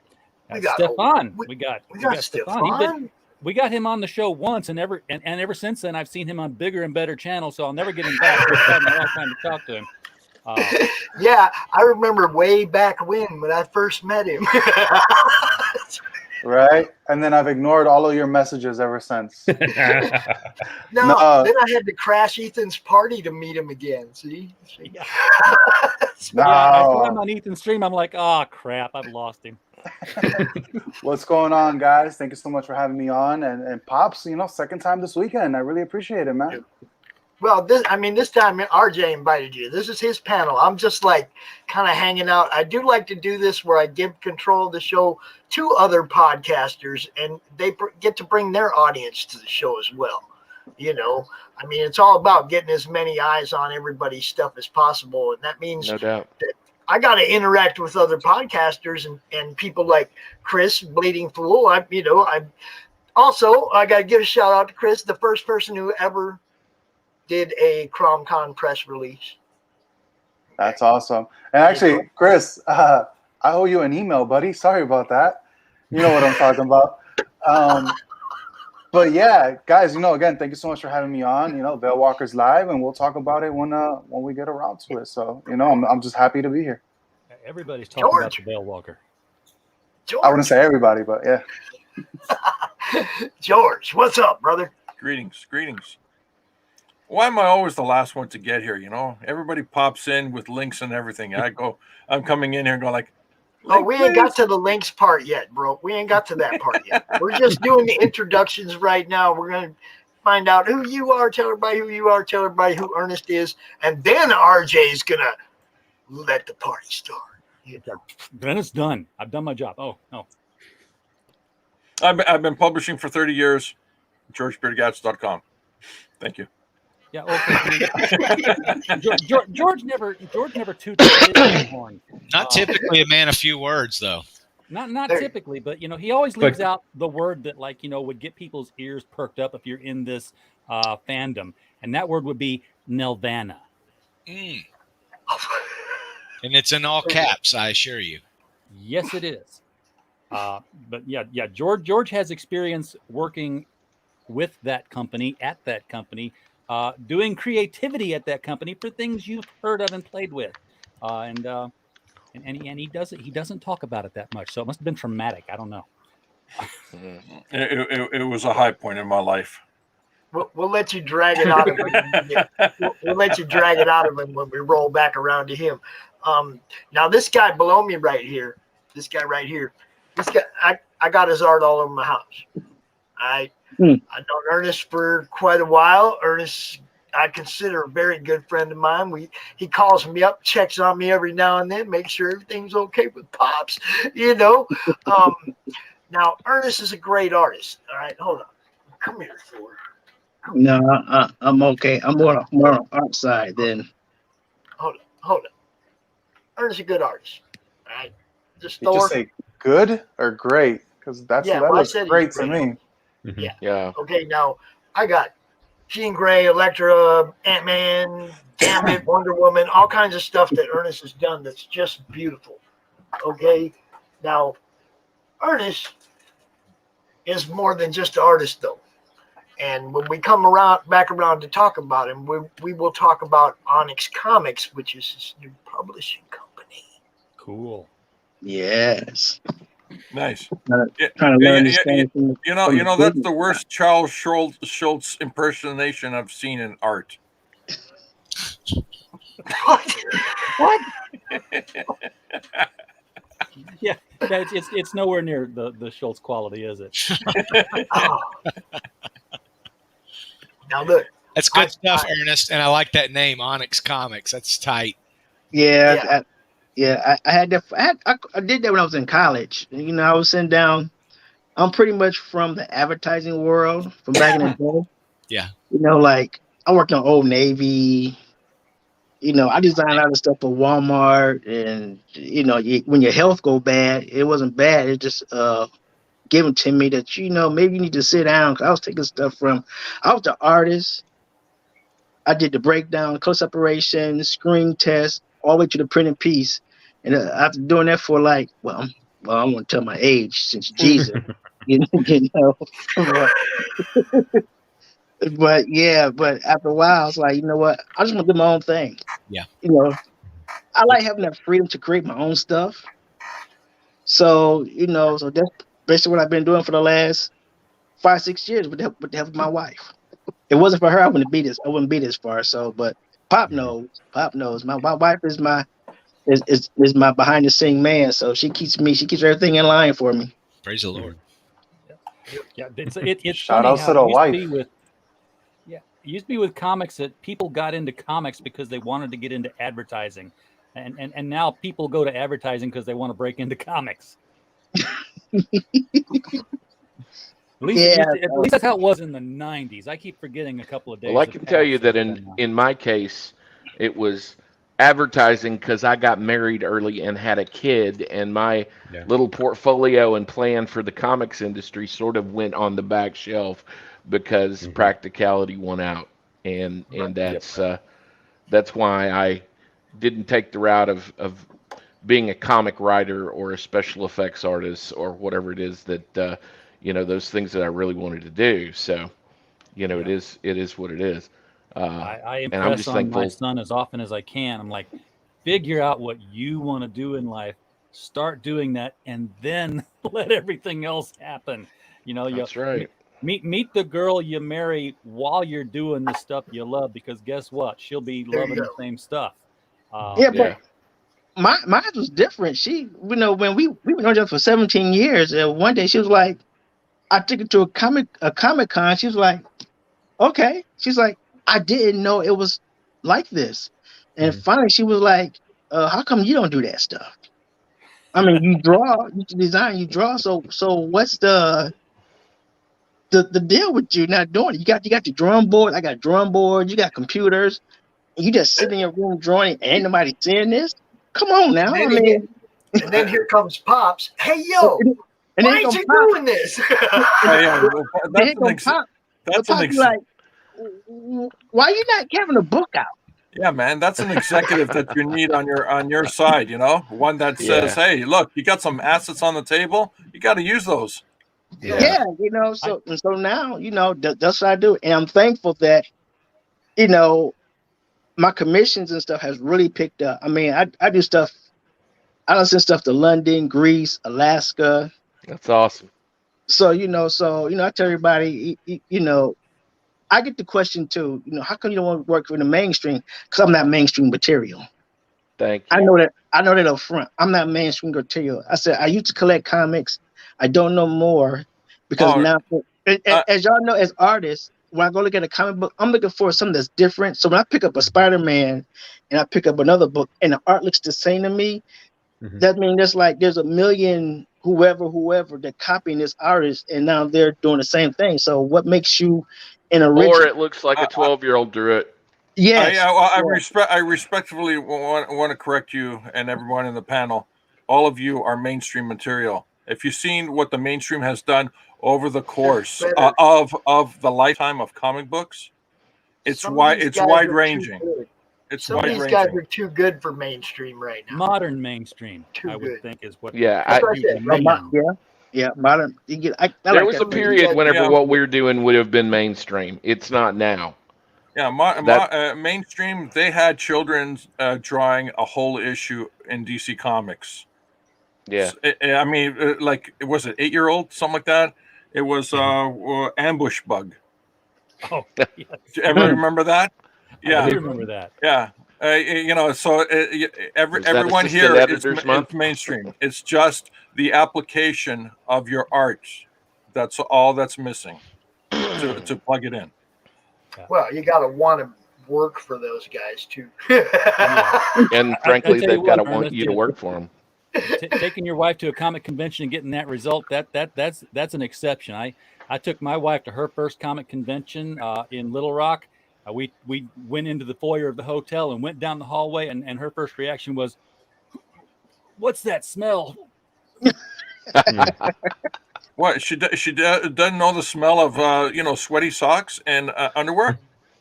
We got Stefan. we got Stefan. We got him on the show once, and ever since then, I've seen him on bigger and better channels. So I'll never get him back. I've had a lot of time to talk to him. Yeah, I remember way back when I first met him. Right, and then I've ignored all of your messages ever since. No, then I had to crash Ethan's party to meet him again. See? Yeah. I saw him on Ethan's stream. I'm like, oh crap, I've lost him. What's going on, guys? Thank you so much for having me on. And Pops, second time this weekend. I really appreciate it, man. Well, this time RJ invited you. This is his panel. I'm just like kind of hanging out. I do like to do this where I give control of the show to other podcasters, and they get to bring their audience to the show as well. It's all about getting as many eyes on everybody's stuff as possible, and that means no doubt that I got to interact with other podcasters and people like Chris, Bleeding Fool. I got to give a shout out to Chris, the first person who ever did a CRoM Con press release. That's awesome. And actually, Chris, I owe you an email, buddy. Sorry about that. You know what I'm talking about. But yeah, guys, again, thank you so much for having me on. Veil Walkers Live, and we'll talk about it when we get around to it. So, I'm just happy to be here. Everybody's talking about the Veil Walker. George. I wouldn't say everybody, but yeah. George, what's up, brother? Greetings. Why am I always the last one to get here? Everybody pops in with links and everything. I'm coming in here and going like, oh, we ain't got to the links part yet, bro. We ain't got to that part yet. We're just doing the introductions right now. We're going to find out who you are, tell everybody who you are, tell everybody who Ernest is, and then RJ is going to let the party start. Then it's done. I've done my job. Oh, no. I've been publishing for 30 years. GeorgeBeardGats.com. Thank you. Yeah. Okay. George never tooted his horn. Not typically a man of few words, though. Not typically, but he always leaves out the word that would get people's ears perked up if you're in this fandom, and that word would be Nelvana. And it's in all caps, I assure you. Yes, it is. But yeah, George has experience working with that company, at that company, doing creativity at that company for things you've heard of and played with, and he doesn't talk about it that much. So it must have been traumatic. I don't know. It was a high point in my life. We'll let you drag it out of him. We'll let you drag it out of him when we roll back around to him. Now this guy below me right here, this guy, I got his art all over my house. I've known Ernest for quite a while. Ernest, I consider a very good friend of mine. He calls me up, checks on me every now and then, makes sure everything's okay with Pops, you know. Now Ernest is a great artist. All right, hold on. Come here, Thor. No, I'm okay. I'm more on art side than. Hold on. Ernest is a good artist. All right. Just say good or great? Because that looks great to me. Yeah. Okay, now I got Jean Grey, Elektra, Ant-Man, Gambit, Wonder Woman, all kinds of stuff that Ernest has done that's just beautiful. Okay? Now, Ernest is more than just an artist, though. And when we come back around to talk about him, we will talk about Onyx Comics, which is his new publishing company. Cool. Yes. Nice. Trying to learn this You thing know, that's the worst Charles Schultz impersonation I've seen in art. What? Yeah, it's nowhere near the Schultz quality, is it? Now look, that's good stuff, Ernest, and I like that name, Onyx Comics. That's tight. Yeah. I did that when I was in college. You know, I was sitting down. I'm pretty much from the advertising world from back in the day. Yeah. You know, like I worked on Old Navy. You know, I designed a lot of stuff for Walmart, and you know, when your health go bad, it wasn't bad. It just given to me that maybe you need to sit down. Because I was taking stuff I was the artist. I did the breakdown, co-separation, screen test, all the way to the printed piece. And after doing that for I won't tell my age since Jesus, you know. But after a while, I was like, you know what? I just want to do my own thing. Yeah. You know, I like having that freedom to create my own stuff. So, so that's basically what I've been doing for the last 5-6 years with the help of my wife. It wasn't for her, I wouldn't be this far. So, but Pop knows. My wife is my behind the scene man. So she keeps everything in line for me. Praise the Lord. Yeah, it's shout funny out how to the it wife. It used to be with comics that people got into comics because they wanted to get into advertising, and now people go to advertising because they want to break into comics. At least that's how it was in the 90s. I keep forgetting a couple of days. Well, I can tell you that in my case, it was advertising because I got married early and had a kid, and my little portfolio and plan for the comics industry sort of went on the back shelf because practicality won out, and that's why I didn't take the route of being a comic writer or a special effects artist or whatever it is that those things that I really wanted to do. So, it is what it is. I and I'm impress just on thankful. my son as often as I can. I'm like, figure out what you want to do in life, start doing that, and then let everything else happen. That's right. Meet the girl you marry while you're doing the stuff you love, because guess what? She'll be loving the same stuff. But mine was different. She, when we were together for 17 years, and one day she was like, I took her to a Comic Con. She was like, okay. She's like, I didn't know it was like this. And finally she was like, how come you don't do that stuff? I mean, you draw, you design, you draw. So what's the deal with you not doing it? You got the drum board. I got drum board. You got computers. And you just sit in your room drawing it. Ain't nobody seeing this. Come on now. And then here comes Pops. Hey, yo, why ain't you doing this? That's like, why you not having a book out? Yeah, man, that's an executive that you need on your side. You know, one that says, "Hey, look, you got some assets on the table. You got to use those." Yeah, you know. So now, you know, that's what I do, and I'm thankful that, you know, my commissions and stuff has really picked up. I mean, I do stuff. I don't send stuff to London, Greece, Alaska. That's awesome. So I tell everybody, you know, I get the question too. You know, how come you don't want to work in the mainstream? Because I'm not mainstream material. Thank you. I know that up front. I'm not mainstream material. I said I used to collect comics. I don't know more because now, as y'all know, as artists, when I go look at a comic book, I'm looking for something that's different. So when I pick up a Spider-Man and I pick up another book and the art looks the same to me, that means there's a million whoever that copying this artist, and now they're doing the same thing. So what makes you an original? Or it looks like a 12-year-old drew it. Yes. I respectfully want to correct you and everyone in the panel. All of you are mainstream material. If you've seen what the mainstream has done over the course of the lifetime of comic books, it's wide ranging. Some of these guys are too good for mainstream right now. Modern mainstream, Too I would think, is what. Yeah, modern. There was a period whenever what we're doing would have been mainstream. It's not now. Yeah, mainstream. They had children drawing a whole issue in DC Comics. Yeah, I mean, like, was it 8-year-old, something like that? It was Ambush Bug. Oh, do you ever remember that? Yeah, I do remember that. Yeah, you know, so everyone here is mainstream. It's just the application of your art. That's all that's missing to plug it in. Well, you got to want to work for those guys too. And frankly, they've got to want you to work for them. Taking your wife to a comic convention and getting that result, that's an exception. I took my wife to her first comic convention in Little Rock. We went into the foyer of the hotel and went down the hallway, and her first reaction was, "What's that smell?" What, she doesn't know the smell of sweaty socks and underwear?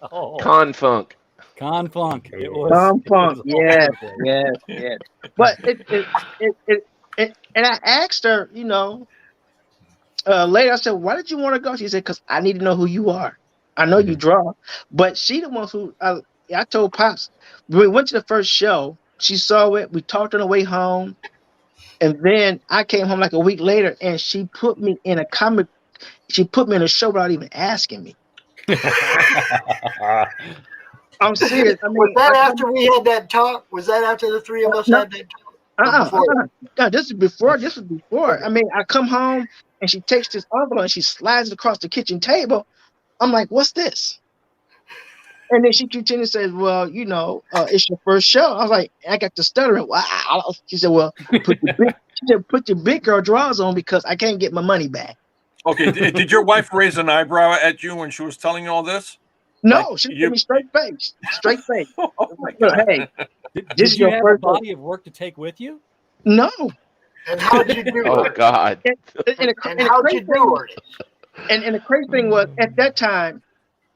Oh. Con funk. It was Con funk. Yes. But and I asked her, you know, later I said, "Why did you want to go?" She said, "Because I need to know who you are. I know you draw." But she the one who I told Pops when we went to the first show. She saw it. We talked on the way home. And then I came home like a week later, and she put me in a comic. She put me in a show without even asking me. I'm serious. I mean, was that after we had that talk? Was that after the three of us had that talk? No, this was before. I mean, I come home and she takes this envelope and she slides it across the kitchen table. I'm like, "What's this?" And then she continues to say, "Well, you know, it's your first show." I was like, I got to stuttering. Wow. She said, "Well, put your big girl drawers on because I can't get my money back." Okay, did your wife raise an eyebrow at you when she was telling you all this? No, like, she gave me straight face. Straight face. Oh my God. God. Hey, did you have a body of work to take with you? No. And how'd you do it? Oh God. And how'd you do it? And the crazy thing was, at that time,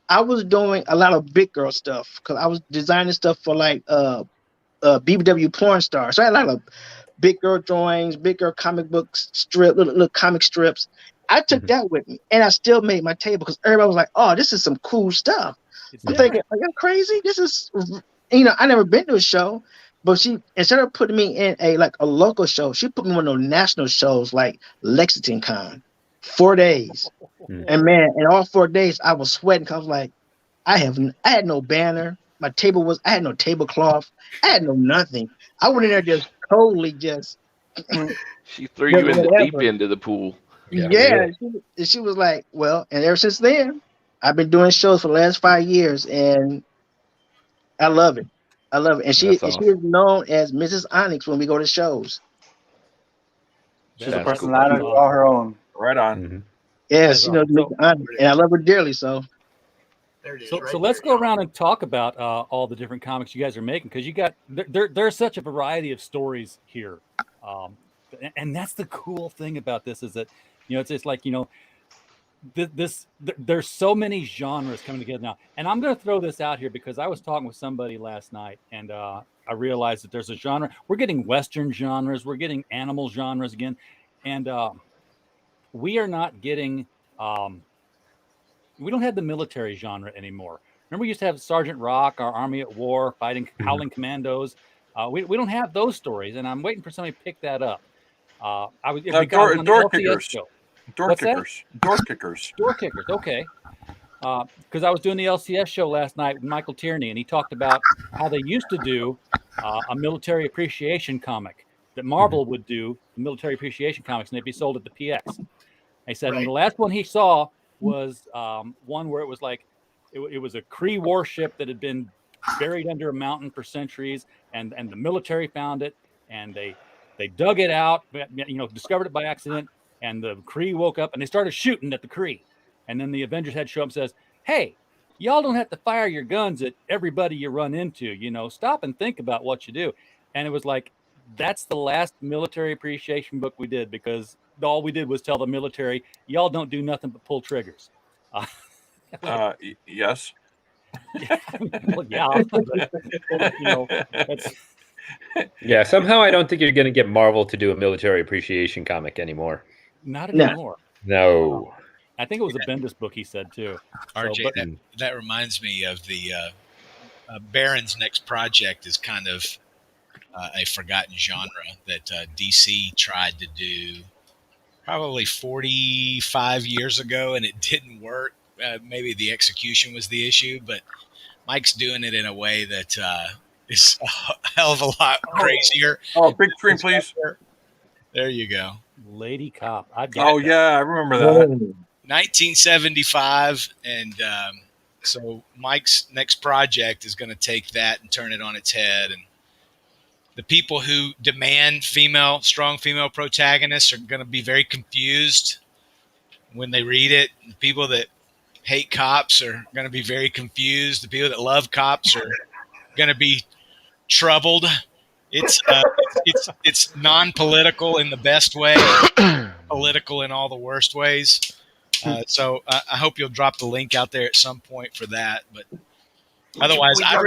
I was doing a lot of big girl stuff because I was designing stuff for like BBW porn stars. So I had a lot of big girl drawings, big girl comic books, little comic strips. I took that with me, and I still made my table because everybody was like, "Oh, this is some cool stuff." I'm thinking, "Are you crazy? This is, you know, I never been to a show." But she, instead of putting me in a local show, she put me in one of those national shows like Lexington Con, 4 days. And man, in all 4 days, I was sweating because I was like, I had no banner. I had no tablecloth. I had no nothing. I went in there just totally just. She threw you in the deep end of the pool. Yeah. She was like, "Well," and ever since then, I've been doing shows for the last 5 years, and I love it. And she is known as Mrs. Onyx when we go to shows. She's a personality all her own. Right on. Yes, you know, Mrs. Onyx, and I love her dearly. So let's go around and talk about all the different comics you guys are making, because you got there's such a variety of stories here, and that's the cool thing about this is that, you know, it's like, you know, there's so many genres coming together now, and I'm going to throw this out here because I was talking with somebody last night, and I realized that there's a genre. We're getting Western genres, we're getting animal genres again, and we are not getting. We don't have the military genre anymore. Remember, we used to have Sergeant Rock, our Army at War, fighting Howling Commandos. We don't have those stories, and I'm waiting for somebody to pick that up. Door kickers. Door kickers. Door kickers. Okay. Because I was doing the LCS show last night with Michael Tierney, and he talked about how they used to do a military appreciation comic that Marvel would do, military appreciation comics, and they'd be sold at the PX. He said, and the last one he saw was one where it was like it was a Kree warship that had been buried under a mountain for centuries, and the military found it, and they dug it out, discovered it by accident, and the Kree woke up and they started shooting at the Kree, and then the Avengers had to show up and says, "Hey, y'all don't have to fire your guns at everybody you run into. Stop and think about what you do." And it was like, that's the last military appreciation book we did, because all we did was tell the military, y'all don't do nothing but pull triggers. Yes. Well, yeah. Yeah, somehow I don't think you're going to get Marvel to do a military appreciation comic anymore. Not anymore. No. I think it was a Bendis book he said too. RJ, that reminds me of the Baron's next project is kind of a forgotten genre that DC tried to do probably 45 years ago, and it didn't work. Maybe the execution was the issue, but Mike's doing it in a way that is a hell of a lot crazier. Oh, big screen, please. There you go. Lady Cop. I remember that. 1975, and so Mike's next project is going to take that and turn it on its head. And the people who demand strong female protagonists are going to be very confused when they read it. The people that hate cops are going to be very confused. The people that love cops are going to be troubled. It's non-political in the best way, political in all the worst ways. So I hope you'll drop the link out there at some point for that. But otherwise, I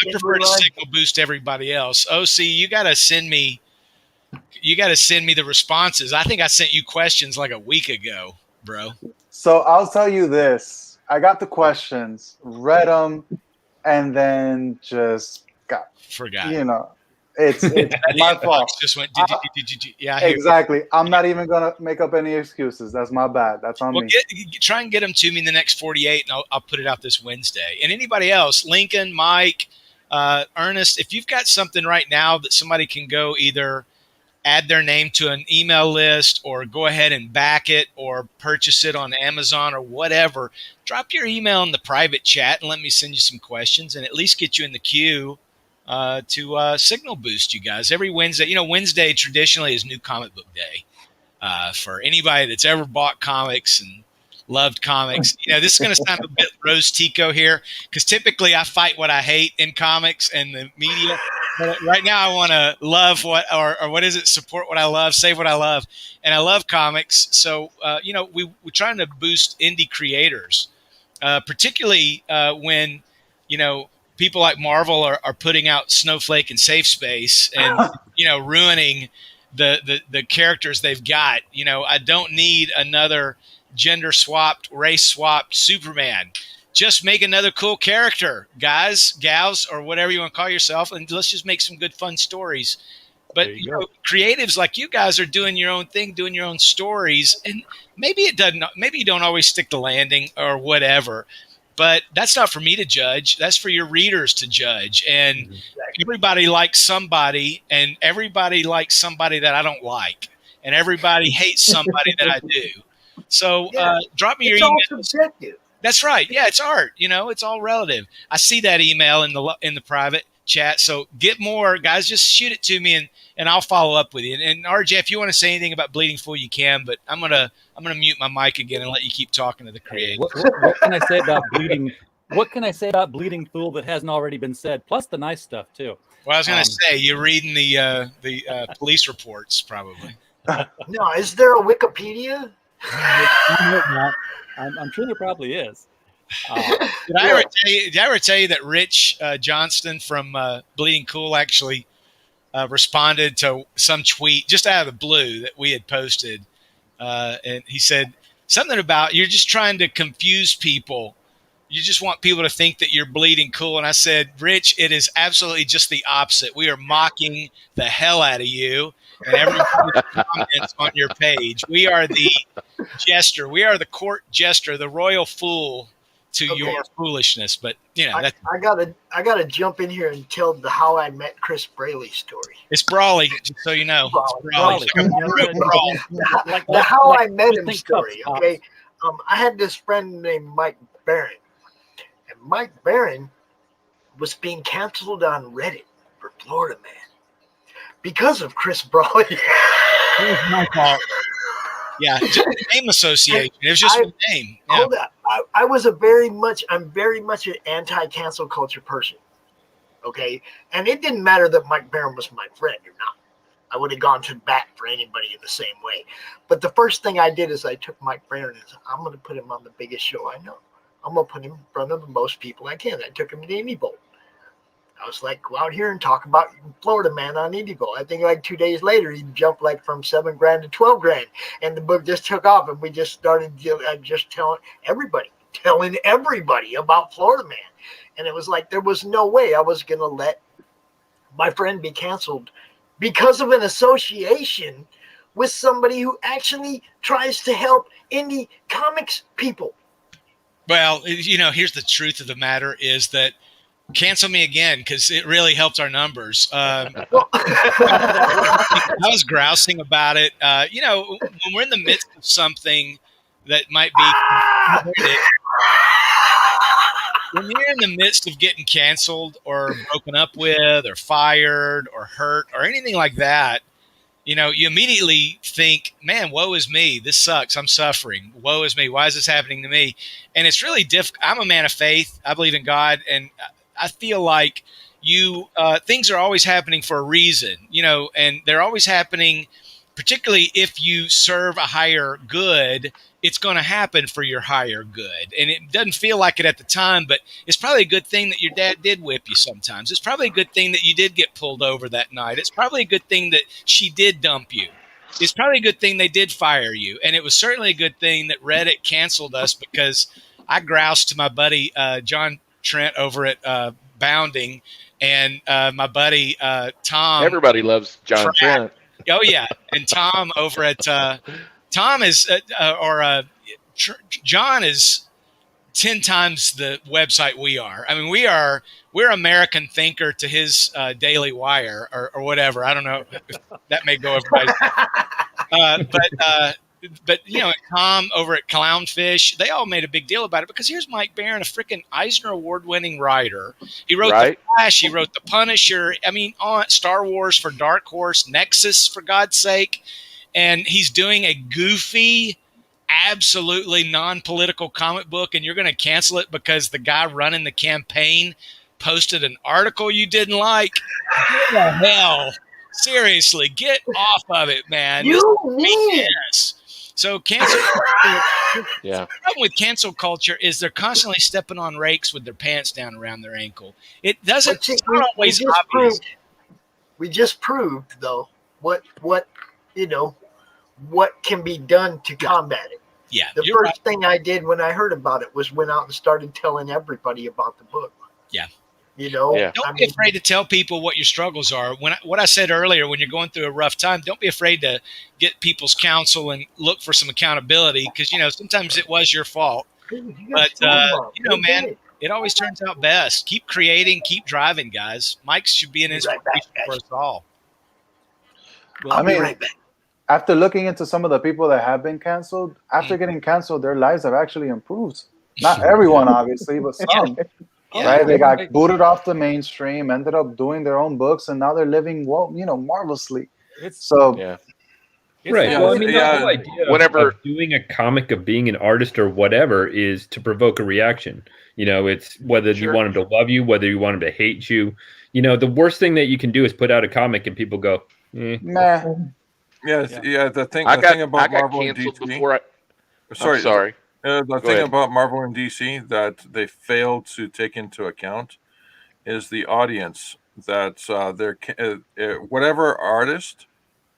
prefer to signal boost everybody else. OC, you got to send me the responses. I think I sent you questions like a week ago, bro. So I'll tell you this. I got the questions, read them, and then just forgot. It's my fault. Just went. Yeah, exactly. I'm not even gonna make up any excuses. That's my bad. That's on me. Try and get them to me in the next 48, and I'll put it out this Wednesday. And anybody else, Lincoln, Mike, Ernest, if you've got something right now that somebody can go either add their name to an email list or go ahead and back it or purchase it on Amazon or whatever, drop your email in the private chat and let me send you some questions and at least get you in the queue to signal boost you guys every Wednesday. Wednesday traditionally is New Comic Book Day for anybody that's ever bought comics and loved comics. This is going to sound a bit Rose Tico here because typically I fight what I hate in comics and the media. But right now I want to love support what I love, save what I love. And I love comics. So, we're trying to boost indie creators, particularly when, people like Marvel are putting out Snowflake and Safe Space and, ruining the characters they've got. I don't need another gender swapped, race swapped Superman. Just make another cool character, guys, gals, or whatever you want to call yourself, and let's just make some good, fun stories. But creatives like you guys are doing your own thing, doing your own stories, and maybe you don't always stick the landing or whatever. But that's not for me to judge. That's for your readers to judge. And everybody likes somebody, and everybody likes somebody that I don't like, and everybody hates somebody that I do. So drop me your email. It's all subjective. That's right. Yeah, it's art. It's all relative. I see that email in the private chat. So get more, guys. Just shoot it to me, and I'll follow up with you. And RJ, if you want to say anything about Bleeding Fool, you can. But I'm gonna mute my mic again and let you keep talking to the creator. What can I say about Bleeding? What can I say about Bleeding Fool that hasn't already been said? Plus the nice stuff too. Well, I was gonna say you're reading the police reports probably. No, is there a Wikipedia? I'm sure there probably is. Did I ever tell you that Rich Johnston from Bleeding Cool actually responded to some tweet just out of the blue that we had posted, and he said something about you're just trying to confuse people. You just want people to think that you're Bleeding Cool. And I said, Rich, it is absolutely just the opposite. We are mocking the hell out of you and everybody comments on your page. We are the jester. We are the court jester, the royal fool to your foolishness. But, you know, I gotta jump in here and tell the how I met Chris Braley story. It's Brawley, just so you know. It's Brawley. The how I met him story, okay? I had this friend named Mike Barron. And Mike Barron was being canceled on Reddit for Florida Man because of Chris Brawley. It was my fault. Yeah, just the name association. It was just a name. Yeah. Hold up. I'm very much an anti-cancel culture person. Okay? And it didn't matter that Mike Barron was my friend or not. I would have gone to bat for anybody in the same way. But the first thing I did is I took Mike Barron and said, I'm going to put him on the biggest show I know. I'm going to put him in front of the most people I can. I took him to Indie Bowl. I was like, go out here and talk about Florida Man on Indie Bowl. I think like 2 days later, he jumped like from $7,000 to $12,000. And the book just took off. And we just started just telling everybody about Florida Man. And it was like, there was no way I was going to let my friend be canceled because of an association with somebody who actually tries to help indie comics people. Well, you know, here's the truth of the matter is that cancel me again because it really helps our numbers. I was grousing about it. You know, when we're in the midst of something that might be when you're in the midst of getting canceled or broken up with or fired or hurt or anything like that, you know, you immediately think, man, woe is me. This sucks. I'm suffering. Woe is me. Why is this happening to me? And it's really difficult. I'm a man of faith. I believe in God. And I feel like things are always happening for a reason, you know, and they're always happening, particularly if you serve a higher good, it's going to happen for your higher good. And it doesn't feel like it at the time, but it's probably a good thing that your dad did whip you sometimes. It's probably a good thing that you did get pulled over that night. It's probably a good thing that she did dump you. It's probably a good thing they did fire you. And it was certainly a good thing that Reddit canceled us because I groused to my buddy John Trent over at Bounding and my buddy Tom. Everybody loves John Trent. Oh, yeah. And Tom over at Tom is John is 10 times the website we are. I mean, we're American Thinker to his Daily Wire or whatever. I don't know if that may go everybody. But you know, Tom over at Clownfish, they all made a big deal about it because here's Mike Barron, a freaking Eisner Award-winning writer. He wrote The Flash, he wrote The Punisher. I mean, on Star Wars for Dark Horse, Nexus for God's sake, and he's doing a goofy, absolutely non-political comic book, and you're going to cancel it because the guy running the campaign posted an article you didn't like. What the hell? Seriously, get off of it, man. Yes. So cancel culture, the problem with cancel culture is they're constantly stepping on rakes with their pants down around their ankle. It doesn't it's not always obvious. We just proved though what you know what can be done to combat it. Yeah. The first thing I did when I heard about it was went out and started telling everybody about the book. Yeah. You know, don't be afraid to tell people what your struggles are. What I said earlier, when you're going through a rough time, don't be afraid to get people's counsel and look for some accountability because, you know, sometimes it was your fault. But, you know, man, it always turns out best. Keep creating, keep driving, guys. Mike should be an inspiration for us all. Well, I mean, after looking into some of the people that have been canceled, after getting canceled, their lives have actually improved. Not everyone, obviously, but some. Right, they got booted off the mainstream, ended up doing their own books, and now they're living marvelously. Right. Well, I mean, the whole idea of doing a comic, of being an artist or whatever, is to provoke a reaction. You know, it's whether you want them to love you, whether you want them to hate you. You know, the worst thing that you can do is put out a comic and people go, nah. The thing about Marvel and DC. Sorry. I'm sorry. The Go thing ahead. about Marvel and DC that they failed to take into account is the audience. That whatever artist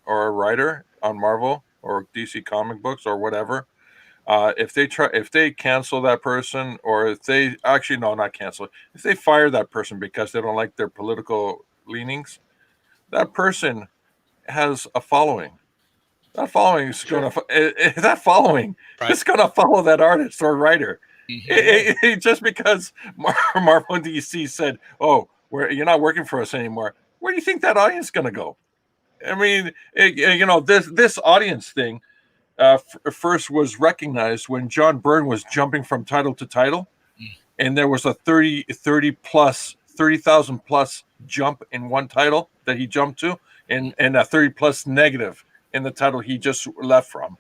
or a writer on Marvel or DC comic books or whatever, if they cancel that person, or if they actually no, not cancel, if they fire that person because they don't like their political leanings, that person has a following. That following is going to is going to follow that artist or writer. Just because Marvel and DC said, "Oh, you're not working for us anymore," where do you think that audience is going to go? I mean, this audience thing first was recognized when John Byrne was jumping from title to title, and there was a 30,000 plus jump in one title that he jumped to, and a 30 plus negative in the title he just left from.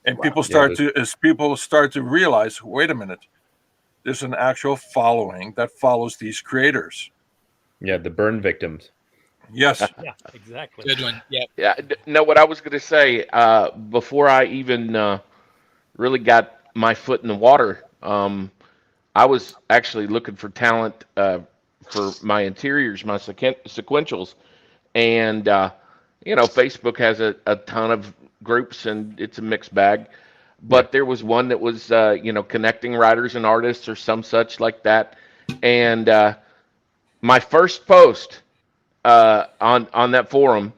And people start to realize, wait a minute, there's an actual following that follows these creators. Yeah, the burn victims. Yes. Yeah, exactly. Good one. Yep. Yeah. No, what I was going to say before I even really got my foot in the water, I was actually looking for talent for my interiors, my sequentials, and Facebook has a ton of groups, and it's a mixed bag. But there was one that was connecting writers and artists or some such like that, and my first post on that forum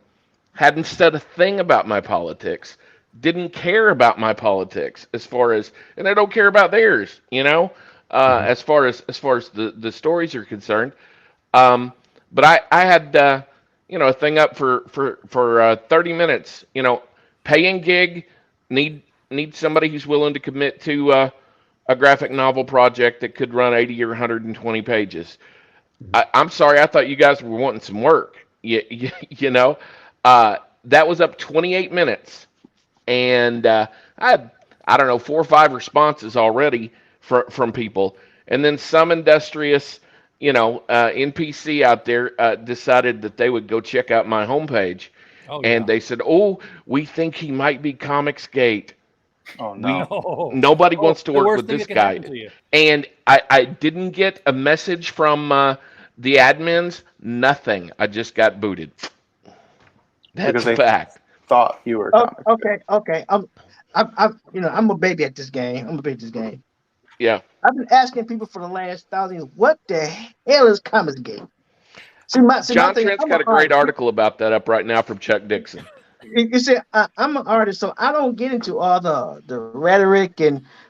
hadn't said a thing about my politics, didn't care about my politics as far as, and I don't care about theirs, as far as the stories are concerned. But I had a thing up for 30 minutes, paying gig, need somebody who's willing to commit to a graphic novel project that could run 80 or 120 pages. I'm sorry, I thought you guys were wanting some work. That was up 28 minutes, and I had, I don't know, 4 or 5 responses already from people, and then some industrious, NPC out there decided that they would go check out my homepage, and they said, "Oh, we think he might be Comicsgate." Oh no! Nobody wants to work with this guy, and I didn't get a message from the admins. Nothing. I just got booted. That's a fact. Thought you were. Okay. I'm a baby at this game. Yeah. I've been asking people for the last 1,000 years, what the hell is Comicsgate? John Trent's got a great article about that up right now from Chuck Dixon. You see, I'm an artist, so I don't get into all the rhetoric,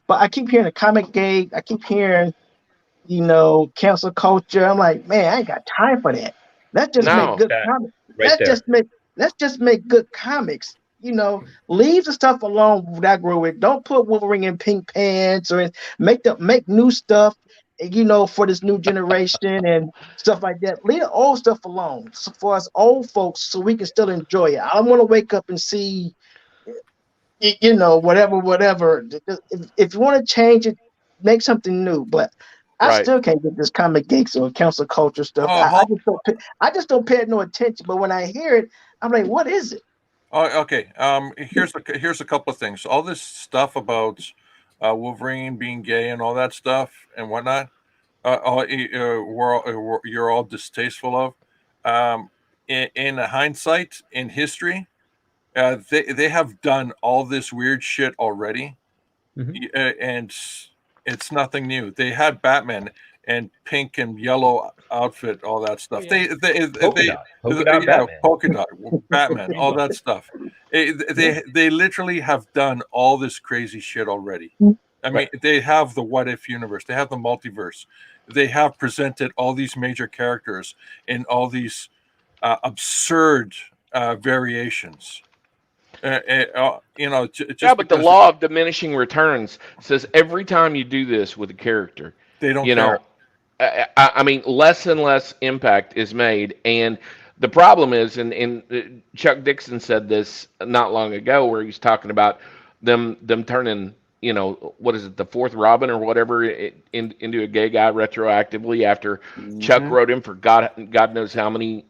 but I keep hearing the Comicsgate. I keep hearing, cancel culture. I'm like, man, I ain't got time for that. Let's just make good comics. Let's just make good comics. Leave the stuff alone that I grew with. Don't put Wolverine in pink pants or make new stuff, for this new generation and stuff like that. Leave the old stuff alone for us old folks so we can still enjoy it. I don't want to wake up and see, whatever. If you want to change it, make something new. But I still can't get this Comicsgate or council culture stuff. I just don't pay it no attention. But when I hear it, I'm like, what is it? Oh, okay. Here's a couple of things. All this stuff about Wolverine being gay and all that stuff and whatnot, you're all distasteful of. In hindsight, in history, they have done all this weird shit already, and it's nothing new. They had Batman and pink and yellow outfit, all that stuff. Polka dot Batman, all that stuff. They literally have done all this crazy shit already. I mean, they have the what if universe, they have the multiverse, they have presented all these major characters in all these absurd variations. But the law of diminishing returns says every time you do this with a character, they don't care. I mean, less and less impact is made, and the problem is, and Chuck Dixon said this not long ago, where he's talking about them turning, what is it, the fourth Robin or whatever, into a gay guy retroactively after Chuck wrote him for God knows how many,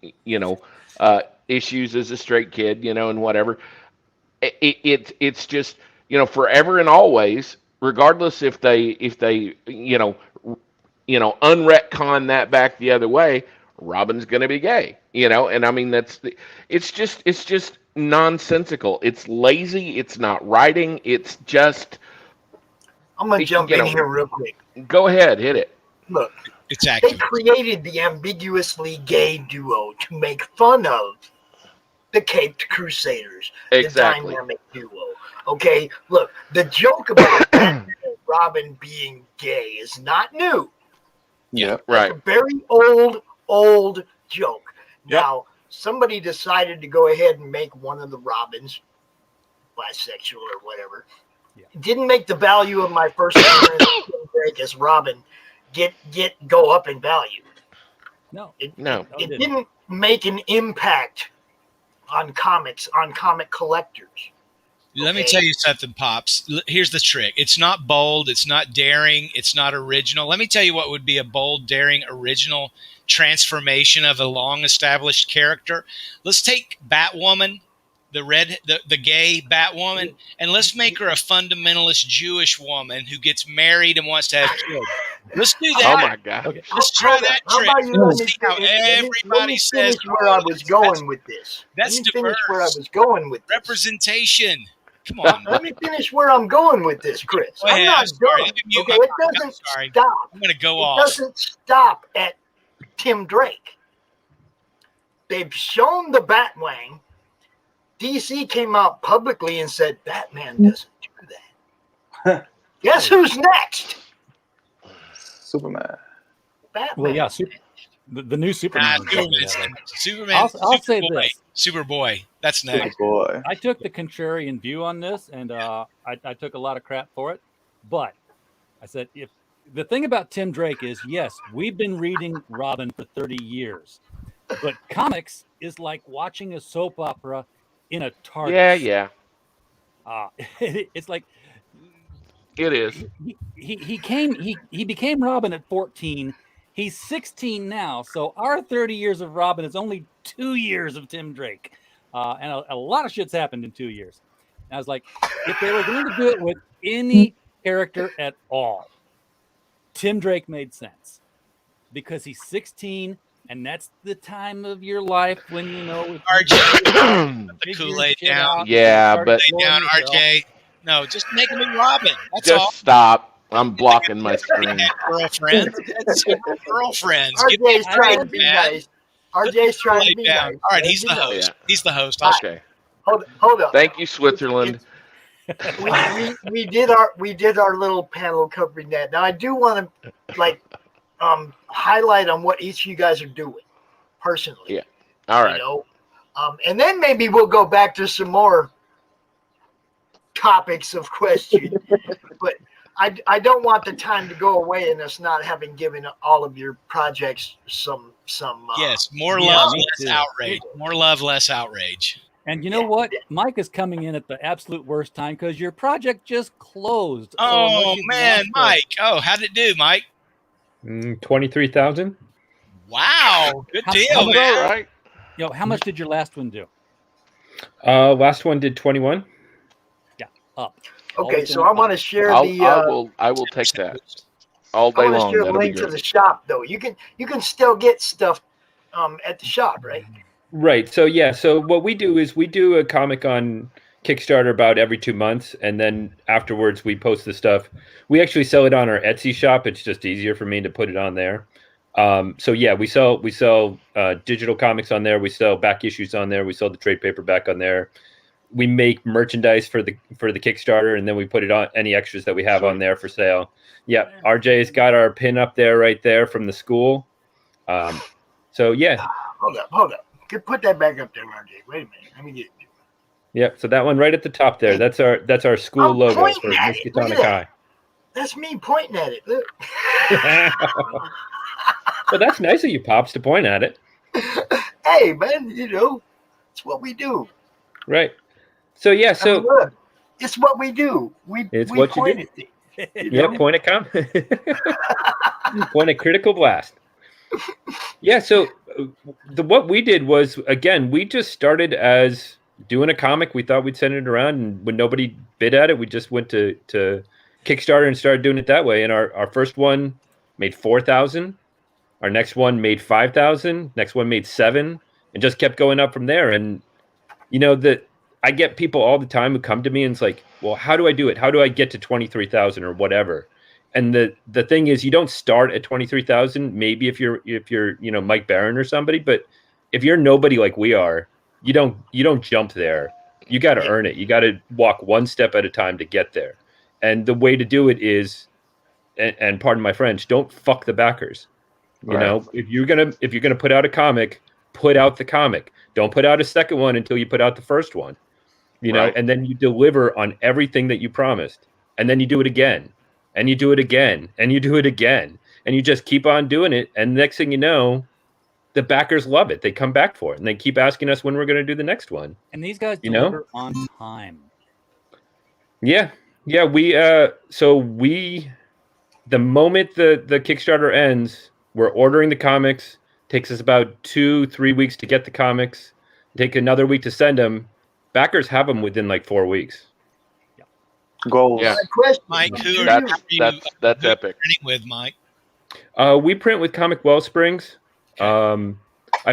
issues as a straight kid, and whatever. It's just forever and always, regardless if they unretcon that back the other way, Robin's going to be gay, and I mean it's just nonsensical. It's lazy. It's not writing. It's just. I'm gonna jump in here real quick. Go ahead, hit it. Look, exactly. They created the ambiguously gay duo to make fun of the Caped Crusaders, exactly. The dynamic duo. Okay, look, the joke about Batman and Robin being gay is not new. Yeah, right. It's a very old joke. Yep. Now, somebody decided to go ahead and make one of the Robins bisexual or whatever. Yeah. It didn't make the value of my first appearance as Robin go up in value. No, it didn't make an impact on comics, on comic collectors. Let me tell you something, Pops. Here's the trick. It's not bold. It's not daring. It's not original. Let me tell you what would be a bold, daring, original transformation of a long-established character. Let's take Batwoman, the gay Batwoman, and let's make her a fundamentalist Jewish woman who gets married and wants to have kids. Let's do that. Oh my God! Okay. Let's try that trick. Let's see how everybody says. Where I was going with this. That's diverse. Where I was going with this. Representation. Come on. Let me finish where I'm going with this, Chris. I'm not done. Okay, it doesn't stop. I'm going to go off. It doesn't stop at Tim Drake. They've shown the Batwing. DC came out publicly and said Batman doesn't do that. Guess who's next? Superman. Batman. Well, yeah, the new Superman. Superman. I'll say this. Superboy. That's next. Superboy. I took the contrarian view on this, and I took a lot of crap for it. But I said, if the thing about Tim Drake is, yes, we've been reading Robin for 30 years, but comics is like watching a soap opera in a TARDIS. Yeah. It's like it is. He became Robin at 14. He's 16 now, so our 30 years of Robin is only 2 years of Tim Drake, and a lot of shit's happened in 2 years. And I was like, if they were going to do it with any character at all, Tim Drake made sense because he's 16. And that's the time of your life when RJ, the Kool-Aid down. Yeah, but down, RJ. No, just make him a Robin. That's just all. Stop. I'm blocking my screen. Girlfriends. Girlfriends. RJ's trying to be nice. RJ's trying to be nice. All right, he's the host. Yeah. He's the host. Okay. Hold up. Thank you, Switzerland. We did our little panel covering that. Now I do want to highlight on what each of you guys are doing personally. Yeah. All right. And then maybe we'll go back to some more topics of question. But I don't want the time to go away and us not having given all of your projects some yes, more love, less outrage. More love, less outrage. And you know what? Mike is coming in at the absolute worst time because your project just closed. Oh, man, Mike. Oh, how'd it do, Mike? 23,000. Wow, good deal, man. Right. How much did your last one do? Last one did 21. Yeah, up. Okay, so I want to share I will take that all day long. I want to share a link to the shop, though. You can still get stuff at the shop, right? Right. So yeah. So what we do is we do a comic on Kickstarter about every 2 months, and then afterwards we post the stuff. We actually sell it on our Etsy shop. It's just easier for me to put it on there. So yeah, we sell digital comics on there. We sell back issues on there. We sell the trade paperback on there. We make merchandise for the Kickstarter, and then we put it on any extras that we have on there for sale. Yeah, RJ's got our pin up there, right there from the school. So yeah. Hold up. Put that back up there, RJ. Wait a minute. Let me get it. Yep. So that one right at the top there. That's our school logo for Miskatonic High. That's me pointing at it. Look. Well, that's nice of you, Pops, to point at it. Hey, man, it's what we do. Right. So yeah. So look, it's what we do. We what point you do. At things, Yeah. Point at point at critical blast. Yeah. So what we did was, again, we just started as doing a comic. We thought we'd send it around, and when nobody bid at it, we just went to Kickstarter and started doing it that way. And our first one made 4,000. Our next one made 5,000. Next one made 7, and just kept going up from there. And I get people all the time who come to me and it's like, well, how do I do it? How do I get to 23,000 or whatever? And the thing is, you don't start at 23,000. Maybe if you're Mike Barron or somebody, but if you're nobody like we are, you don't jump there. You got to earn it. You got to walk one step at a time to get there. And the way to do it is, and pardon my French, don't fuck the backers. Right. If you're gonna put out a comic, put out the comic. Don't put out a second one until you put out the first one. Right. And then you deliver on everything that you promised, and then you do it again, and you do it again, and you do it again, and you just keep on doing it. And next thing you know, the backers love it. They come back for it, and they keep asking us when we're going to do the next one. And these guys deliver on time. Yeah. The moment the Kickstarter ends, we're ordering the comics. Takes us about 2-3 weeks to get the comics. Take another week to send them. Backers have them within like 4 weeks. Goals. Yeah. Mike, who That's are you epic. printing with, Mike? We print with Comic Wellsprings. I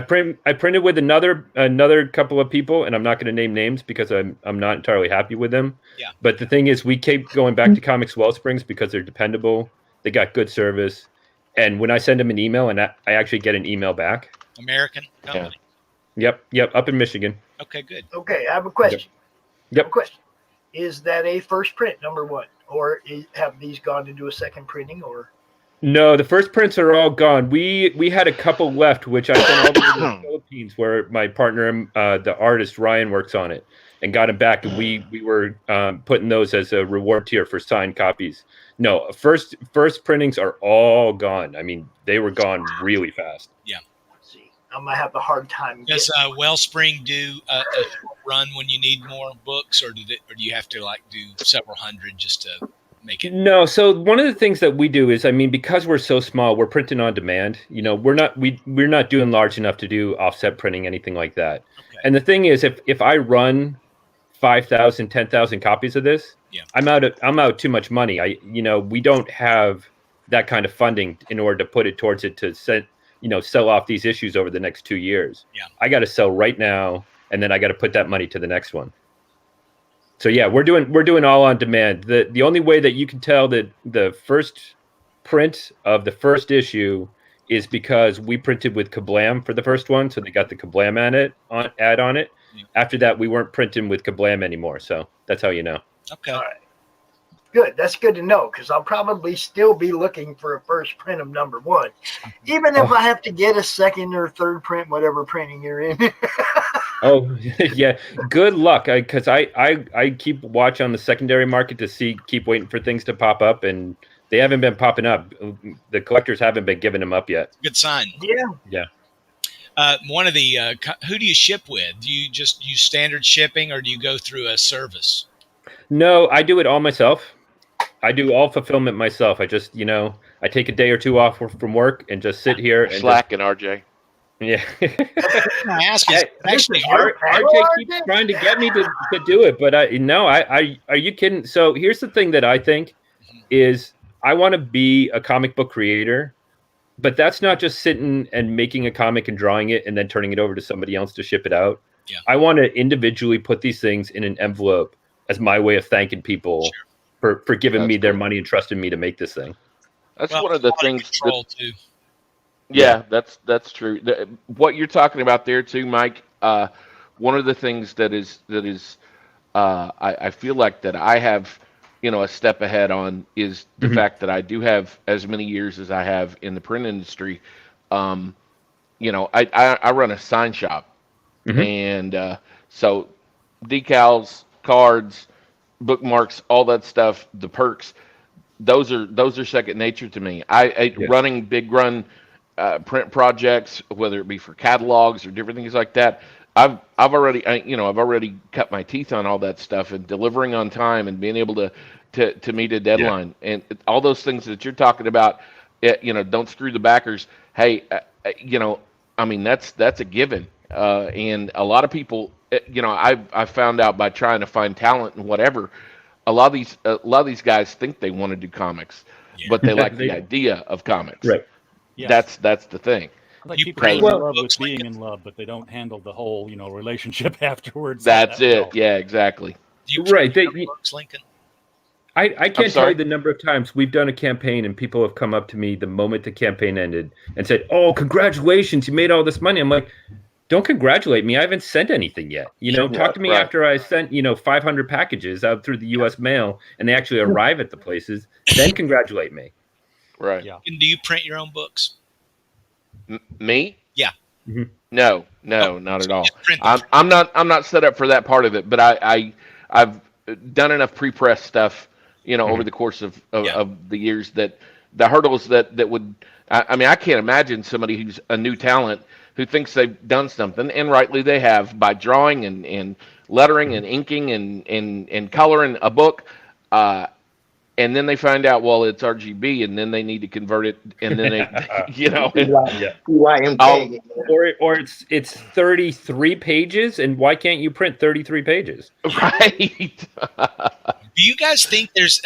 printed with another couple of people, and I'm not going to name names because I'm not entirely happy with them. Yeah. But the thing is, we keep going back to Comics Wellsprings because they're dependable. They got good service, and when I send them an email, and I actually get an email back. American company. Yep, up in Michigan. Okay, good. Okay, I have a question. Yep. I have a question. Is that a first print, number one, or have these gone to do a second printing, or? No, the first prints are all gone. We had a couple left, which I sent all the way to the Philippines, where my partner, the artist Ryan, works on it, and got them back. And we were putting those as a reward tier for signed copies. No, first printings are all gone. I mean, they were gone really fast. Yeah. See, I'm gonna have a hard time. Does Wellspring do a run when you need more books, or do you have to do several hundred just to make it? No, so one of the things that we do is, I mean, because we're so small, we're printing on demand. We're not doing large enough to do offset printing, anything like that. Okay. And the thing is, if I run 5,000, 10,000 copies of this, I'm out too much money. We don't have that kind of funding in order to put it towards it to sell off these issues over the next 2 years. Yeah. I got to sell right now, and then I got to put that money to the next one. So yeah, we're doing all on demand. The only way that you can tell that the first print of the first issue is because we printed with Kablam for the first one, so they got the Kablam ad on it. Yeah. After that, we weren't printing with Kablam anymore, so that's how you know. Okay. All right. Good. That's good to know, because I'll probably still be looking for a first print of number one, even if I have to get a second or third print, whatever printing you're in. Oh yeah, good luck. Because I keep watch on the secondary market to keep waiting for things to pop up, and they haven't been popping up. The collectors haven't been giving them up yet. Good sign. Yeah. One of the who do you ship with? Do you just use standard shipping, or do you go through a service? No, I do it all myself. I do all fulfillment myself. I just I take a day or two off from work and just sit here and slacking, RJ. Yeah. I ask you, actually, RJ keeps trying to get me to do it, but are you kidding? So here's the thing that I think is, I want to be a comic book creator, but that's not just sitting and making a comic and drawing it and then turning it over to somebody else to ship it out. Yeah. I want to individually put these things in an envelope as my way of thanking people for giving me their money and trusting me to make this thing. That's one of the things. Too. Yeah, that's true. What you're talking about there too, Mike. One of the things that is I feel like that I have, a step ahead on is the fact that I do have as many years as I have in the print industry. I run a sign shop, and so decals, cards, bookmarks, all that stuff, the perks, those are second nature to me. Running big run print projects, whether it be for catalogs or different things like that, I've already cut my teeth on all that stuff, and delivering on time and being able to meet a deadline, and all those things that you're talking about. Don't screw the backers. Hey, that's a given. And a lot of people I found out by trying to find talent and whatever. A lot of these guys think they want to do comics, but they like the idea of comics. Right. Yes. That's the thing. Like people are in love with being in love, but they don't handle the whole, relationship afterwards. That's it. Yeah, exactly. Right. Books, Lincoln? I can't tell you the number of times we've done a campaign and people have come up to me the moment the campaign ended and said, "Oh, congratulations, you made all this money." I'm like, don't congratulate me. I haven't sent anything yet. Talk to me after I sent, 500 packages out through the U.S. mail and they actually arrive at the places. Then congratulate me. Right. Yeah. And do you print your own books? Me? Yeah. Mm-hmm. No, not at all. I'm not set up for that part of it, but I've done enough pre-press stuff, over the course of the years that the hurdles that would, I can't imagine somebody who's a new talent who thinks they've done something, and rightly they have, by drawing and lettering and inking and coloring a book, and then they find out, well, it's RGB, and then they need to convert it, and then or it's 33 pages, and why can't you print 33 pages? Right. Do you guys think is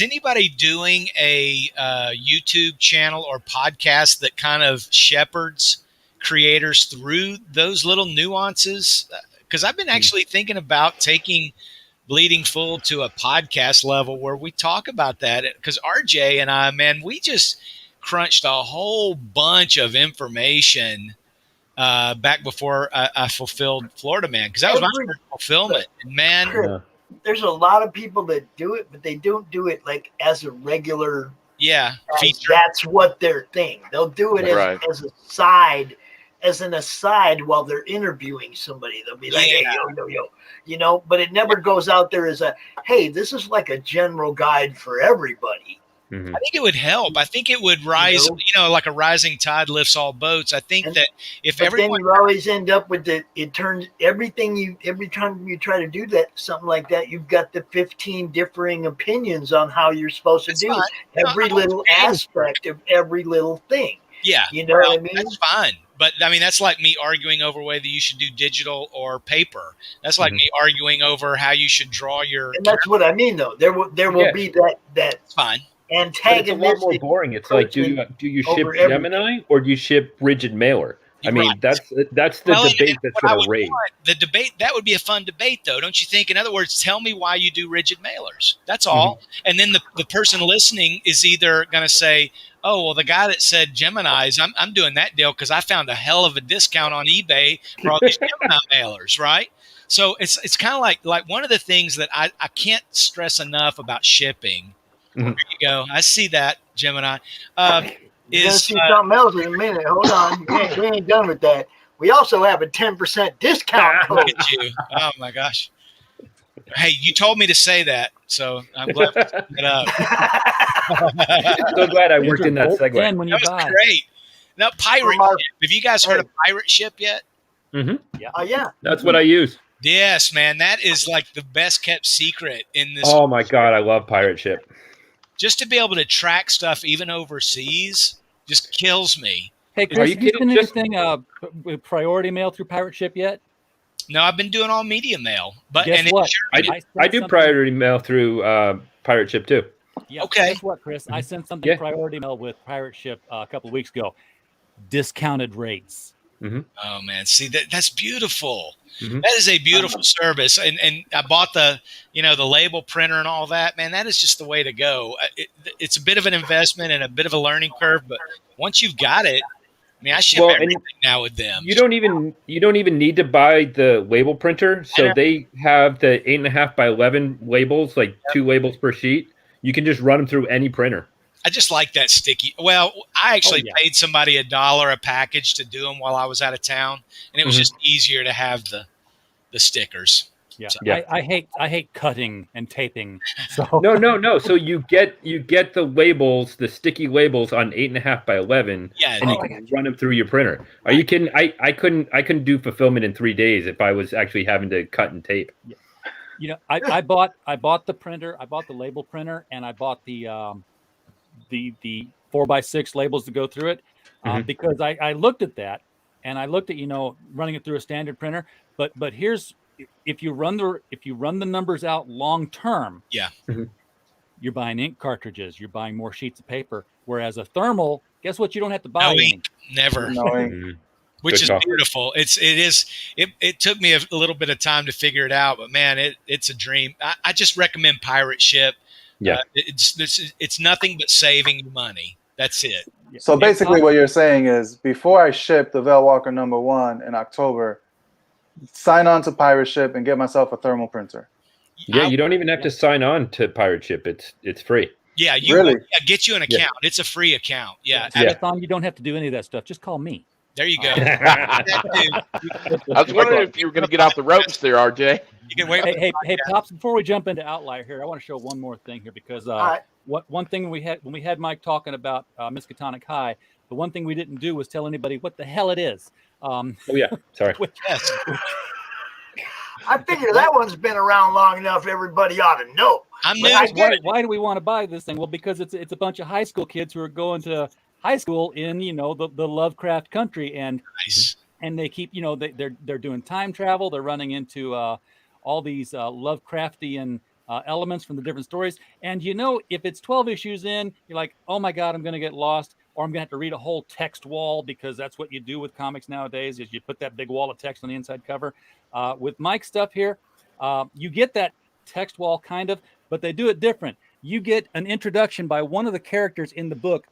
anybody doing a YouTube channel or podcast that kind of shepherds creators through those little nuances? Because I've been actually thinking about taking Bleeding Full to a podcast level where we talk about that. Because RJ and I, man, we just crunched a whole bunch of information back before I fulfilled Florida Man, because that was my first fulfillment. And man, there's a lot of people that do it, but they don't do it like as a regular. Yeah, that's what their thing. They'll do it as a side, as an aside while they're interviewing somebody. They'll be like, "Hey, yo," but it never goes out there as a, "Hey, this is like a general guide for everybody." Mm-hmm. I think it would help. I think it would rise, like a rising tide lifts all boats. I think that if everyone, then you always end up with it turns every time you try to do that, something like that, you've got the 15 differing opinions on how you're supposed to do every little aspect of every little thing. Yeah. What I mean? That's fine. But that's like me arguing over whether you should do digital or paper. That's like me arguing over how you should draw your. And that's what I mean, though. There will be that. That's fine. Antagonistic. It's a lot more boring. It's like, do you ship Gemini or do you ship rigid mailer? That's the debate that's going to rage. The debate, that would be a fun debate, though, don't you think? In other words, tell me why you do rigid mailers. That's all. Mm-hmm. And then the person listening is either going to say, "Oh, well, the guy that said Geminis, I'm doing that deal because I found a hell of a discount on eBay for all these Gemini mailers," right? So it's kind of like one of the things that I can't stress enough about shipping. Mm-hmm. There you go. I see that, Gemini. You're gonna see something else in a minute. Hold on. We ain't done with that. We also have a 10% discount code. Look at you. Oh, my gosh. Hey, you told me to say that, so I'm glad to pick it up. So glad I worked in that segue. When that was great. Now, Pirate Ship. Have you guys heard of Pirate Ship yet? Mm-hmm. Yeah. Yeah. That's what I use. Yes, man. That is like the best kept secret in this. Oh, my God. I love Pirate Ship. Just to be able to track stuff even overseas just kills me. Hey, Chris, have you seen anything with priority mail through Pirate Ship yet? No, I've been doing all media mail. But guess what? I do priority mail through Pirate Ship too. Yeah. Okay. Guess what, Chris? I sent something priority mail with Pirate Ship a couple of weeks ago. Discounted rates. Mm-hmm. Oh man, see that's beautiful. Mm-hmm. That is a beautiful service, and I bought the the label printer and all that. Man, that is just the way to go. It's a bit of an investment and a bit of a learning curve, but once you've got it, I ship everything now with them. You don't even need to buy the label printer. So they have the 8.5 by 11 labels, like 2 labels per sheet. You can just run them through any printer. I just like that sticky. Well, I actually paid somebody $1 a package to do them while I was out of town, and it was just easier to have the stickers. Yeah. So, I hate cutting and taping. So No. So you get the labels, the sticky labels on 8.5 by 11, and you can run them through your printer. Are you kidding? I couldn't do fulfillment in 3 days if I was actually having to cut and tape. Yeah. I bought the printer, I bought the label printer, and I bought the 4x6 labels to go through it because I looked at that and I looked at running it through a standard printer. But here's if you run the numbers out long term, yeah, you're buying ink cartridges, you're buying more sheets of paper. Whereas a thermal, guess what? You don't have to buy no any. ink, never. No ink. Which Good is call. beautiful. It took me a little bit of time to figure it out, but man, it's a dream. I just recommend Pirate Ship. Yeah. It's nothing but saving you money. That's it. So basically, what you're saying is, before I ship the Vel Walker #1 in October, sign on to Pirate Ship and get myself a thermal printer. Yeah, you don't even have to sign on to Pirate Ship. It's free. Yeah, really? Get you an account. Yeah. It's a free account. Yeah. Adathon, you don't have to do any of that stuff. Just call me. There you go. I was wondering if you were going to get off the ropes there, RJ. You can wait. Hey, Pops! Before we jump into Outlier here, I want to show one more thing here because one thing when we had Mike talking about Miskatonic High, the one thing we didn't do was tell anybody what the hell it is. Oh yeah, sorry. I figure that one's been around long enough. Everybody ought to know. Why do we want to buy this thing? Well, because it's a bunch of high school kids who are going to high school in the Lovecraft country, and they keep they're doing time travel. They're running into all these Lovecraftian elements from the different stories. And if it's 12 issues in, you're like, oh my God, I'm going to get lost, or I'm going to have to read a whole text wall, because that's what you do with comics nowadays, is you put that big wall of text on the inside cover. With Mike's stuff here, you get that text wall kind of, but they do it different. You get an introduction by one of the characters in the book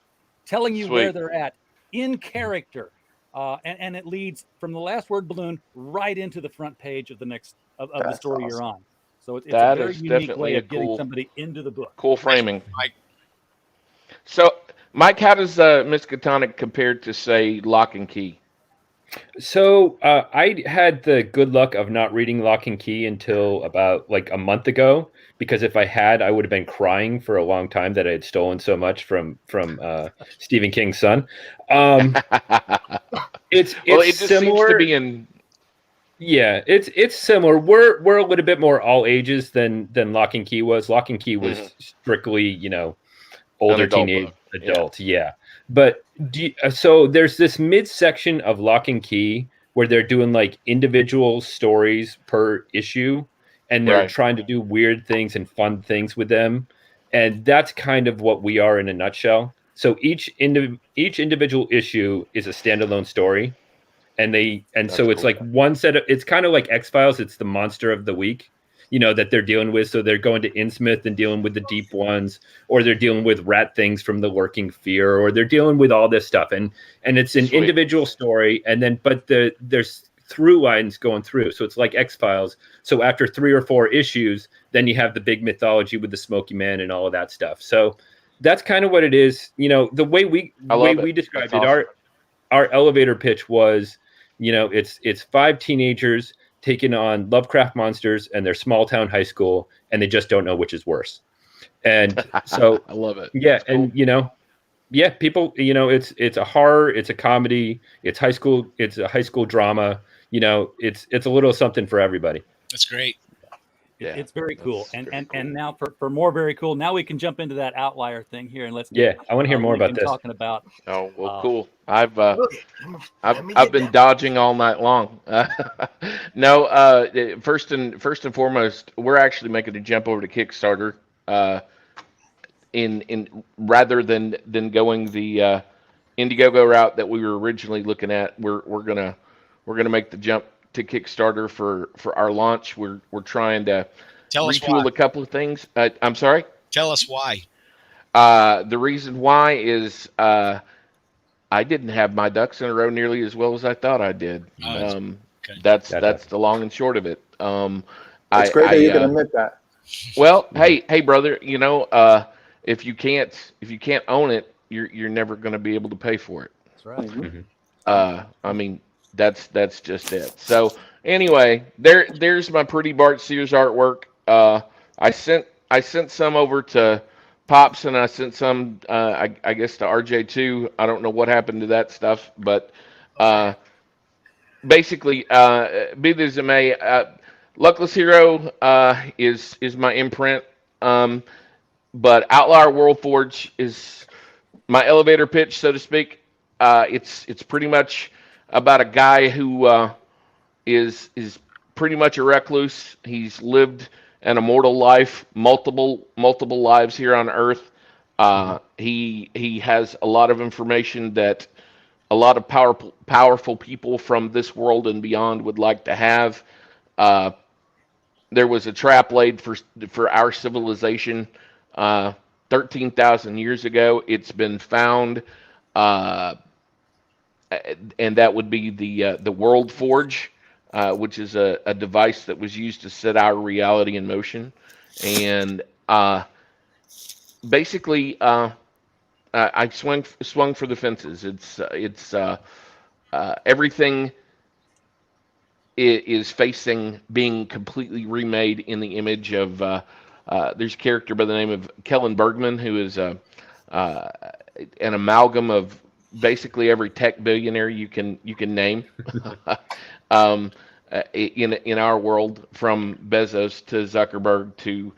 telling you where they're at in character. And it leads from the last word balloon right into the front page of the next of the story you're on. So it's a very unique way of getting somebody into the book. Cool framing. So, Mike, how does Miskatonic compare to, say, Lock and Key? So I had the good luck of not reading Lock and Key until about like a month ago, because if I had, I would have been crying for a long time that I had stolen so much from Stephen King's son. It just similar. Seems to be in. Yeah, it's similar. We're a little bit more all ages than Lock and Key was. Lock and Key was strictly older teenage adult. Yeah. But so there's this midsection of Lock and Key where they're doing like individual stories per issue, and they're trying to do weird things and fun things with them, and that's kind of what we are in a nutshell. So each individual issue is a standalone story, and so it's like one set of, it's kind of like X-Files. It's the monster of the week, that they're dealing with. So they're going to Innsmouth and dealing with the deep ones, or they're dealing with rat things from the Lurking Fear, or they're dealing with all this stuff. And it's an individual story. And then, but there's through lines going through. So it's like X-Files. So after 3 or 4 issues, then you have the big mythology with the Smoky Man and all of that stuff. So that's kind of what it is. The way we described it, awesome. Our elevator pitch was, it's 5 teenagers taking on Lovecraft monsters and their small town high school, and they just don't know which is worse. And so I love it. Yeah. That's and cool. People, it's a horror, it's a comedy, it's high school, it's a high school drama, it's a little something for everybody. That's great. Yeah, it's very cool. And now for more very cool, now we can jump into that Outlier thing here, and let's I want to hear more about this. Talking about cool. I've been dodging all night long. No, first and foremost, we're actually making a jump over to Kickstarter. In rather than going the Indiegogo route that we were originally looking at, we're gonna make the jump to Kickstarter for our launch. We're trying to retool a couple of things. I'm sorry? Tell us why. The reason why is I didn't have my ducks in a row nearly as well as I thought I did. That's the long and short of it. It's great that you can admit that. Well, hey, brother, if you can't own it, you're never going to be able to pay for it. That's right. Mm-hmm. I mean, that's just it. So anyway, there's my pretty Bart Sears artwork. I sent some over to Pops, and I sent some I guess to RJ too. I don't know what happened to that stuff, but basically, be that as it may, Luckless Hero is my imprint, but Outlier World Forge is my elevator pitch, so to speak. It's pretty much about a guy who is pretty much a recluse. He's lived an immortal life, multiple lives here on Earth. He has a lot of information that a lot of powerful people from this world and beyond would like to have. There was a trap laid for our civilization 13,000 years ago. It's been found, and that would be the World Forge, which is a device that was used to set our reality in motion. And basically, I swung for the fences. It's everything is facing being completely remade in the image of. There's a character by the name of Kellen Bergman, who is an amalgam of basically every tech billionaire you can name in our world, from Bezos to Zuckerberg to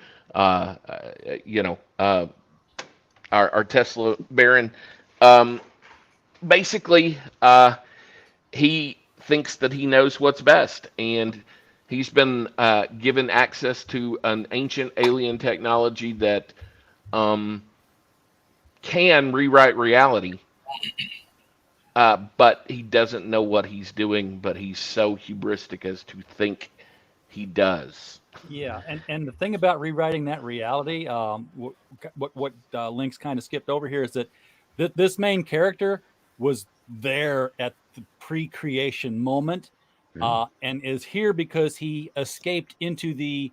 our Tesla baron. Basically, he thinks that he knows what's best, and he's been given access to an ancient alien technology that can rewrite reality, but he doesn't know what he's doing, but he's so hubristic as to think he does. Yeah, and the thing about rewriting that reality, what Link's kind of skipped over here is that this main character was there at the pre-creation moment, and is here because he escaped into the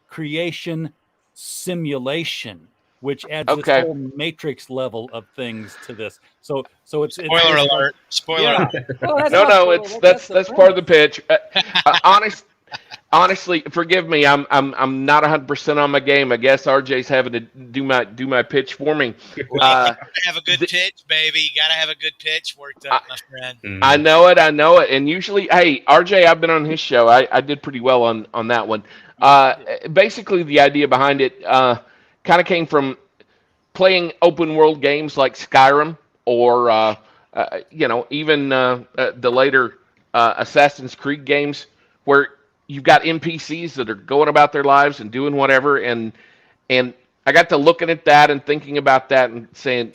creation simulation, which adds this whole Matrix level of things to this. So it's spoiler alert. Spoiler alert. No, that's part of the pitch. Honestly, forgive me. I'm not 100% on my game. I guess RJ's having to do my pitch for me. Gotta have a good pitch, baby. You gotta have a good pitch worked up, my friend. I know it. And usually, hey, RJ, I've been on his show. I did pretty well on that one. Basically, the idea behind it kind of came from playing open world games like Skyrim, or even the later Assassin's Creed games, where you've got NPCs that are going about their lives and doing whatever, and I got to looking at that and thinking about that and saying,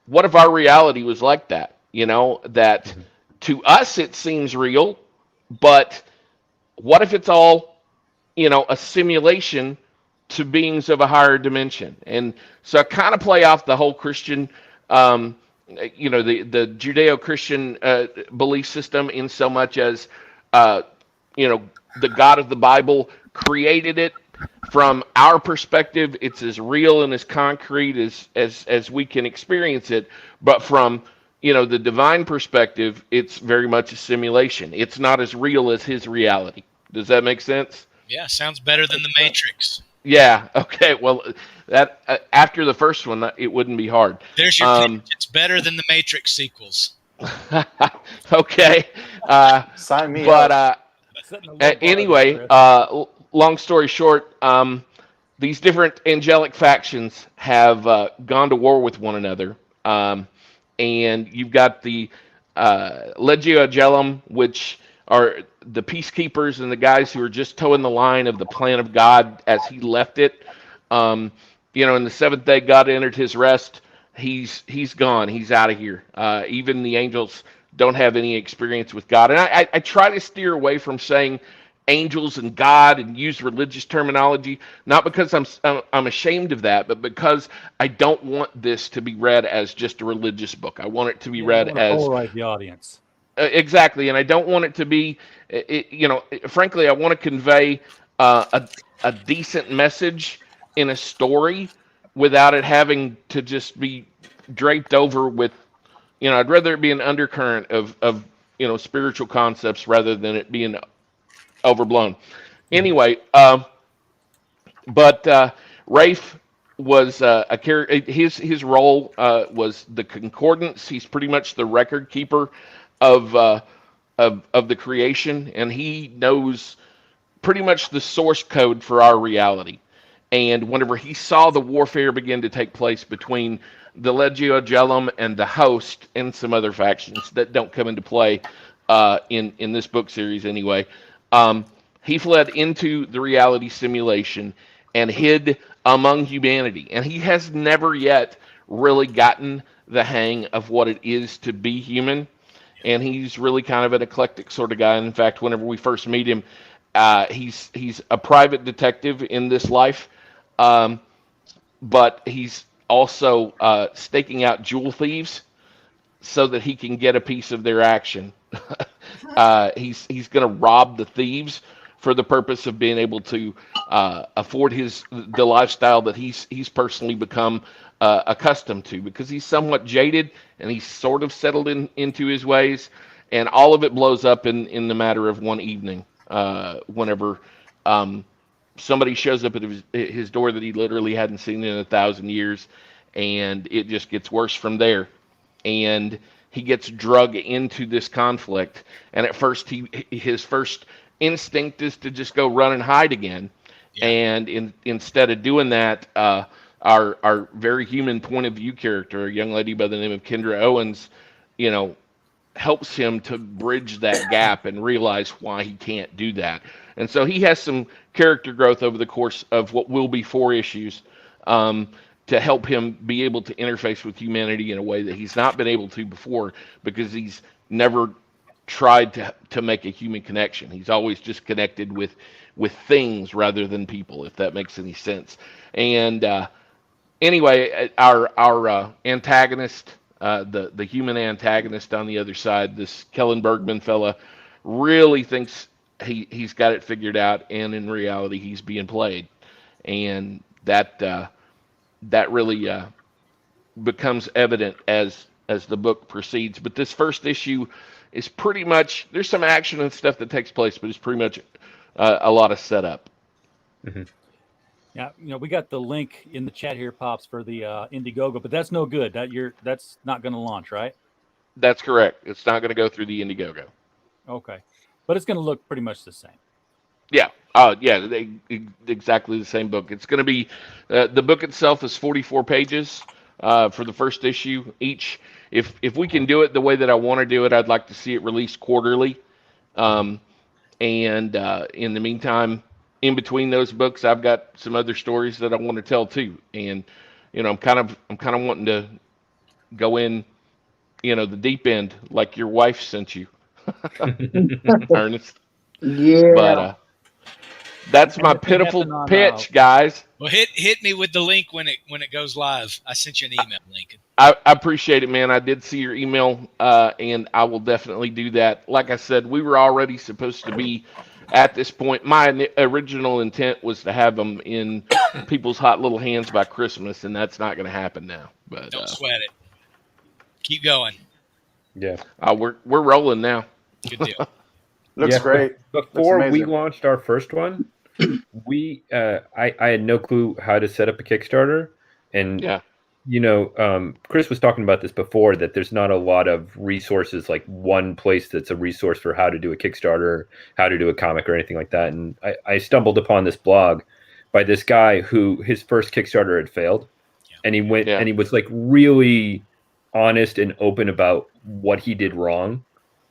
what if our reality was like that? That to us it seems real, but what if it's all, a simulation to beings of a higher dimension? And so I kind of play off the whole Christian, the Judeo-Christian belief system, in so much as the God of the Bible created it. From our perspective, it's as real and as concrete as we can experience it. But from the divine perspective, it's very much a simulation. It's not as real as his reality. Does that make sense? Yeah, sounds better than the Matrix. Yeah. Okay. Well, that after the first one, it wouldn't be hard. There's your pitch. It's better than the Matrix sequels. Okay. Sign me up. Anyway, long story short, these different angelic factions have gone to war with one another. And you've got the Legio Agellum, which are the peacekeepers and the guys who are just towing the line of the plan of God as he left it. In the seventh day, God entered his rest. He's gone. He's out of here. Even the angels don't have any experience with God. And I try to steer away from saying angels and God and use religious terminology, not because I'm ashamed of that, but because I don't want this to be read as just a religious book. I want it to be read as polarize the audience. Exactly, and I don't want it to be, frankly, I want to convey a decent message in a story without it having to just be draped over with, I'd rather it be an undercurrent of spiritual concepts rather than it being overblown. Anyway, but Rafe was a character. His role was the concordance. He's pretty much the record keeper of the creation, and he knows pretty much the source code for our reality. And whenever he saw the warfare begin to take place between the Legio Agellum and the Host and some other factions that don't come into play in this book series anyway, He fled into the reality simulation and hid among humanity. And he has never yet really gotten the hang of what it is to be human. And he's really kind of an eclectic sort of guy. And in fact, whenever we first meet him, he's a private detective in this life, but he's also staking out jewel thieves so that he can get a piece of their action. He's going to rob the thieves for the purpose of being able to afford the lifestyle that he's personally become accustomed to, because he's somewhat jaded and he's sort of settled into his ways, and all of it blows up in the matter of one evening whenever somebody shows up at his door that he literally hadn't seen in 1,000 years, and it just gets worse from there. And he gets drug into this conflict, and at first his first instinct is to just go run and hide again. Yeah. And instead of doing that, our very human point of view character, a young lady by the name of Kendra Owens, helps him to bridge that gap and realize why he can't do that. And so he has some character growth over the course of what will be 4 issues, to help him be able to interface with humanity in a way that he's not been able to before, because he's never tried to make a human connection. He's always just connected with things rather than people, if that makes any sense. And anyway, our antagonist, the human antagonist on the other side, this Kellen Bergman fella, really thinks he's got it figured out, and in reality he's being played. And that really becomes evident as the book proceeds. But this first issue is pretty much, there's some action and stuff that takes place, but it's pretty much a lot of setup. Mm-hmm. Yeah, we got the link in the chat here, Pops, for the Indiegogo, but that's no good. That's not going to launch, right? That's correct. It's not going to go through the Indiegogo. Okay, but it's going to look pretty much the same. Yeah. Exactly the same book. It's going to be, the book itself is 44 pages for the first issue each. If we can do it the way that I want to do it, I'd like to see it released quarterly. And in the meantime, in between those books, I've got some other stories that I want to tell too. And I'm kind of wanting to go in, the deep end, like your wife sent you, Ernest. Yeah. But that's my pitiful pitch, guys. Well, hit me with the link when it goes live. I sent you an email link. I appreciate it, man. I did see your email, and I will definitely do that. Like I said, we were already supposed to be at this point. My original intent was to have them in people's hot little hands by Christmas, and that's not going to happen now. But don't sweat it. Keep going. Yeah, we're rolling now. Good deal. Looks great. Before we launched our first one, I had no clue how to set up a Kickstarter, and Chris was talking about this before, that there's not a lot of resources, like one place that's a resource for how to do a Kickstarter, how to do a comic or anything like that. And I stumbled upon this blog by this guy who his first Kickstarter had failed, and he went and he was like really honest and open about what he did wrong.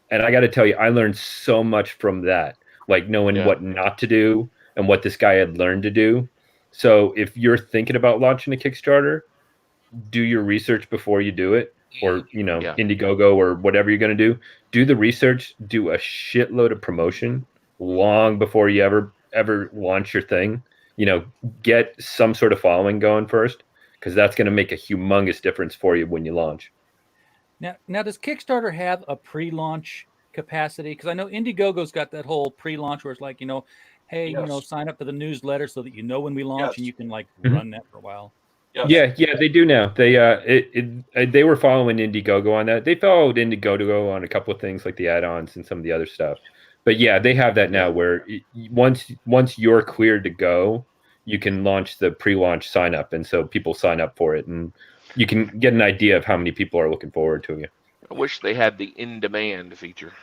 And I got to tell you, I learned so much from that, like knowing what not to do and what this guy had learned to do. So if you're thinking about launching a Kickstarter, do your research before you do it, or, Indiegogo or whatever you're going to do. Do the research, do a shitload of promotion long before you ever launch your thing. Get some sort of following going first, because that's going to make a humongous difference for you when you launch. Now, does Kickstarter have a pre-launch capacity? Because I know Indiegogo's got that whole pre-launch where it's like, hey, sign up for the newsletter so that when we launch, and you can run that for a while. Yes. Yeah, they do now. They were following Indiegogo on that. They followed Indiegogo on a couple of things like the add-ons and some of the other stuff. But yeah, they have that now where once you're cleared to go, you can launch the pre-launch sign up, and so people sign up for it, and you can get an idea of how many people are looking forward to it. I wish they had the in-demand feature.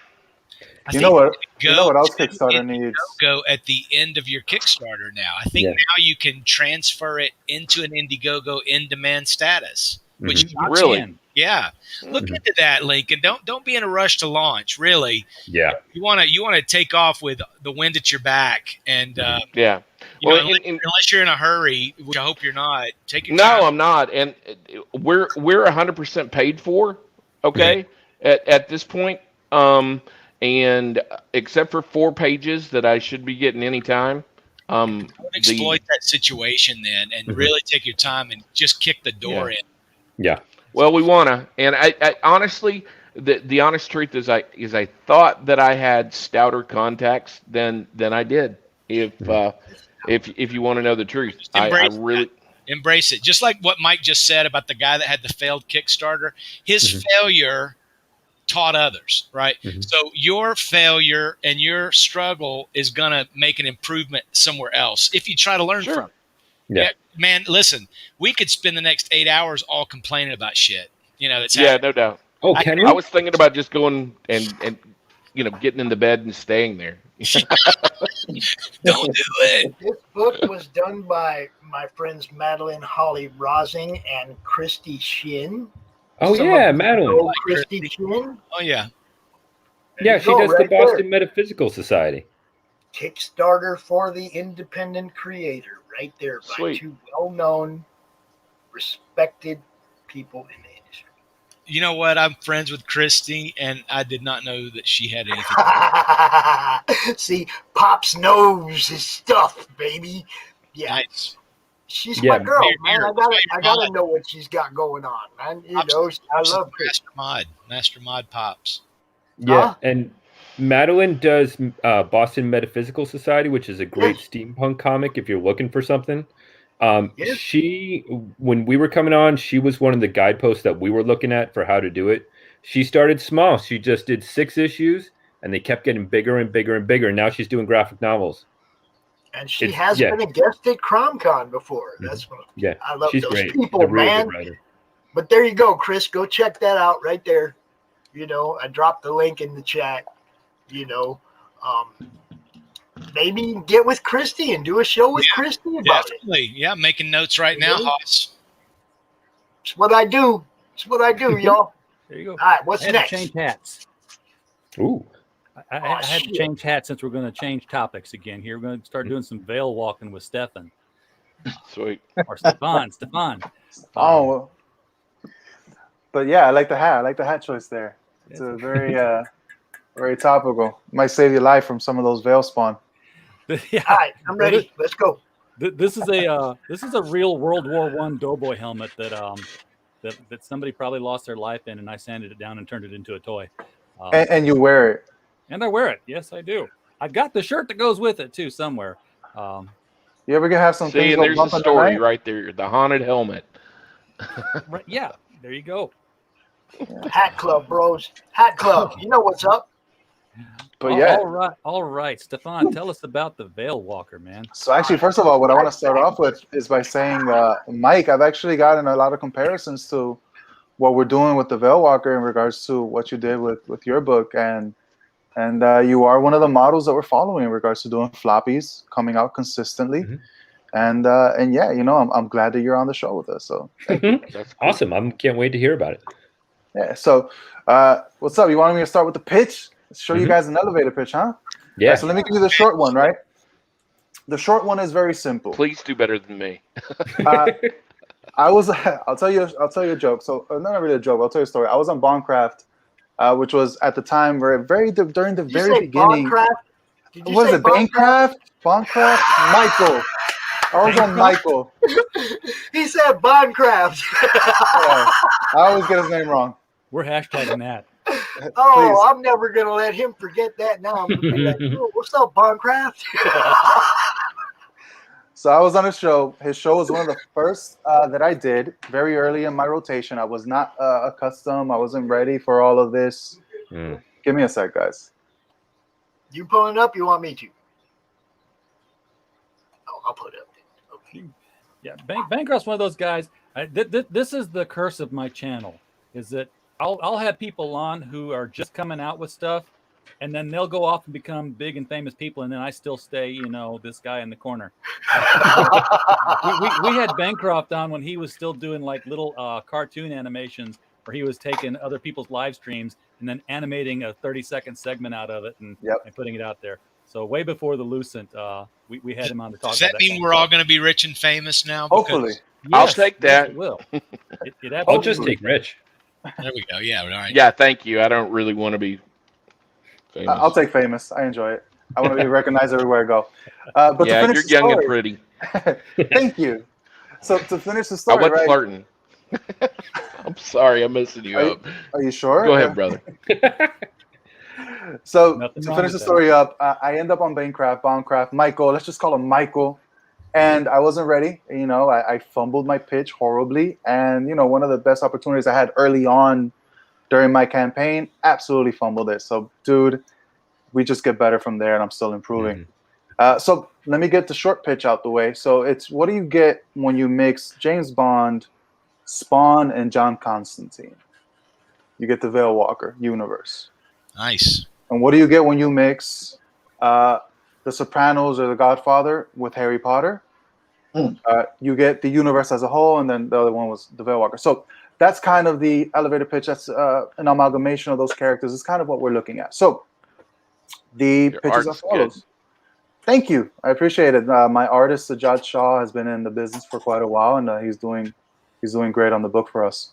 You know what else Kickstarter needs? Go at the end of your Kickstarter now. I think now you can transfer it into an Indiegogo in-demand status, which really? Yeah, look into that, Lincoln. Don't be in a rush to launch. Really, Yeah. You want to take off with the wind at your back, and Yeah. you know, unless you're in a hurry, which I hope you're not. Take your No, time. I'm not, and we're 100% paid for. Okay, at this point, and except for 4 pages that I should be getting anytime. Don't exploit that situation then, and really take your time and just kick the door in. Yeah. Well, we wanna, and I honestly, the honest truth is I thought that I had stouter contacts than I did. If you want to know the truth, I really embrace it. Just like what Mike just said about the guy that had the failed Kickstarter, his failure taught others, right? So your failure and your struggle is going to make an improvement somewhere else if you try to learn from it. Yeah, man, listen, we could spend the next 8 hours all complaining about shit. You know, that's happening. no doubt. Oh, can we? I was thinking about just going and getting in the bed and staying there. Don't do it. This book was done by my friends Madeline Holly Rosing and Christy Shin. Oh yeah, Madeline. Christy Shin. Oh yeah. Yeah, she does the Boston Metaphysical Society. Kickstarter for the independent creator, right there by 2 well-known, respected people in the industry. You know what? I'm friends with Christy, and I did not know that she had anything. See, Pops knows his stuff, baby. Yeah. Nice. She's my girl, man. I gotta know what she's got going on, man. You know, I love Master Mod Pops. Yeah, and Madeline does Boston Metaphysical Society, which is a great steampunk comic if you're looking for something. She, when we were coming on, she was one of the guideposts that we were looking at for how to do it. She started small. She just did 6 issues, and they kept getting bigger and bigger and bigger. And now she's doing graphic novels. And she has been a guest at CRoM Con before. That's what I love. She's those great. people, man. But there you go, Chris. Go check that out right there. You know, I dropped the link in the chat. You know, maybe get with Christy and do a show with Christy about it. Yeah, making notes right now, Hoss. It's what I do. It's what I do, y'all. There you go. All right, what's I had next? to change hats. Ooh. I had to change hats since we're going to change topics again here. We're going to start doing some veil walking with Stefan. Sweet. Or Stefan. Oh, but yeah, I like the hat. I like the hat choice there. It's a very, very topical. Might save your life from some of those veil spawn. Yeah. All right, I'm ready. Let's go. This is a real World War I doughboy helmet that somebody probably lost their life in, and I sanded it down and turned it into a toy. And you wear it. And I wear it. Yes, I do. I've got the shirt that goes with it too somewhere. You ever gonna have some See, things and go there's bump a in the story night? right there. The haunted helmet. Right, yeah, there you go. Hat Club, bros. Hat Club. You know what's up. But yeah. All right, Stefan, tell us about the Veil Walker, man. So actually, first of all, what I want to start off with is by saying, Mike, I've actually gotten a lot of comparisons to what we're doing with the Veil Walker in regards to what you did with your book, and you are one of the models that we're following in regards to doing floppies, coming out consistently, and yeah, you know, I'm glad that you're on the show with us. So That's awesome. I can't wait to hear about it. yeah. So what's up? You wanted me to start with the pitch? Let's show you guys an elevator pitch, huh? Yeah. All right, so let me give you the short one, right? The short one is very simple. Please do better than me. I'll tell you a joke. So not really a joke. I'll tell you a story. I was on Bondcraft, which was at the time during the very beginning. Was it Bancraft? Bondcraft? Michael. I was on Michael. He said Bondcraft. Yeah, I always get his name wrong. We're hashtagging that. Oh, Please. I'm never gonna let him forget that. Now I'm gonna be like, "Oh, what's up, Bondcraft?" So I was on his show. His show was one of the first that I did very early in my rotation. I was not accustomed. I wasn't ready for all of this. Give me a sec, guys. You pulling up? You want me to? Oh, I'll put it up. Okay. Yeah, Bancroft's one of those guys. This is the curse of my channel, is that I'll have people on who are just coming out with stuff, and then they'll go off and become big and famous people, and then I still stay, you know, this guy in the corner. we had Bancroft on when he was still doing like little cartoon animations where he was taking other people's live streams and then animating a 30-second segment out of it and putting it out there. So way before the Lucent, we had him on to talk Does about that that. mean we're all going to be rich and famous now? Hopefully. I'll take that. Yes, it will. It I'll just absolutely take Rich. There we go. Yeah, all right. Yeah, thank you. I don't really want to be famous. I'll take famous. I enjoy it. I want to be recognized everywhere I go. But yeah, to finish you're the young story, and pretty. Thank you. So to finish the I story, wasn't right? flirting. I'm sorry, I'm messing you up. Are you sure? Go ahead, brother. So Nothing to wrong finish the with that. story up, I end up on Bonecraft, Michael. Let's just call him Michael. And I wasn't ready. You know, I fumbled my pitch horribly. And, you know, one of the best opportunities I had early on during my campaign, absolutely fumbled it. So, dude, we just get better from there, and I'm still improving. So let me get the short pitch out the way. So it's, what do you get when you mix James Bond, Spawn, and John Constantine? You get the Veil Walker universe. Nice. And what do you get when you mix The Sopranos or The Godfather with Harry Potter? You get the universe as a whole, and then the other one was the Veil Walker. So that's kind of the elevator pitch. That's an amalgamation of those characters. It's kind of what we're looking at. So the pitch is as follows. Good. Thank you. I appreciate it. My artist, Sajad Shah, has been in the business for quite a while, and he's doing great on the book for us.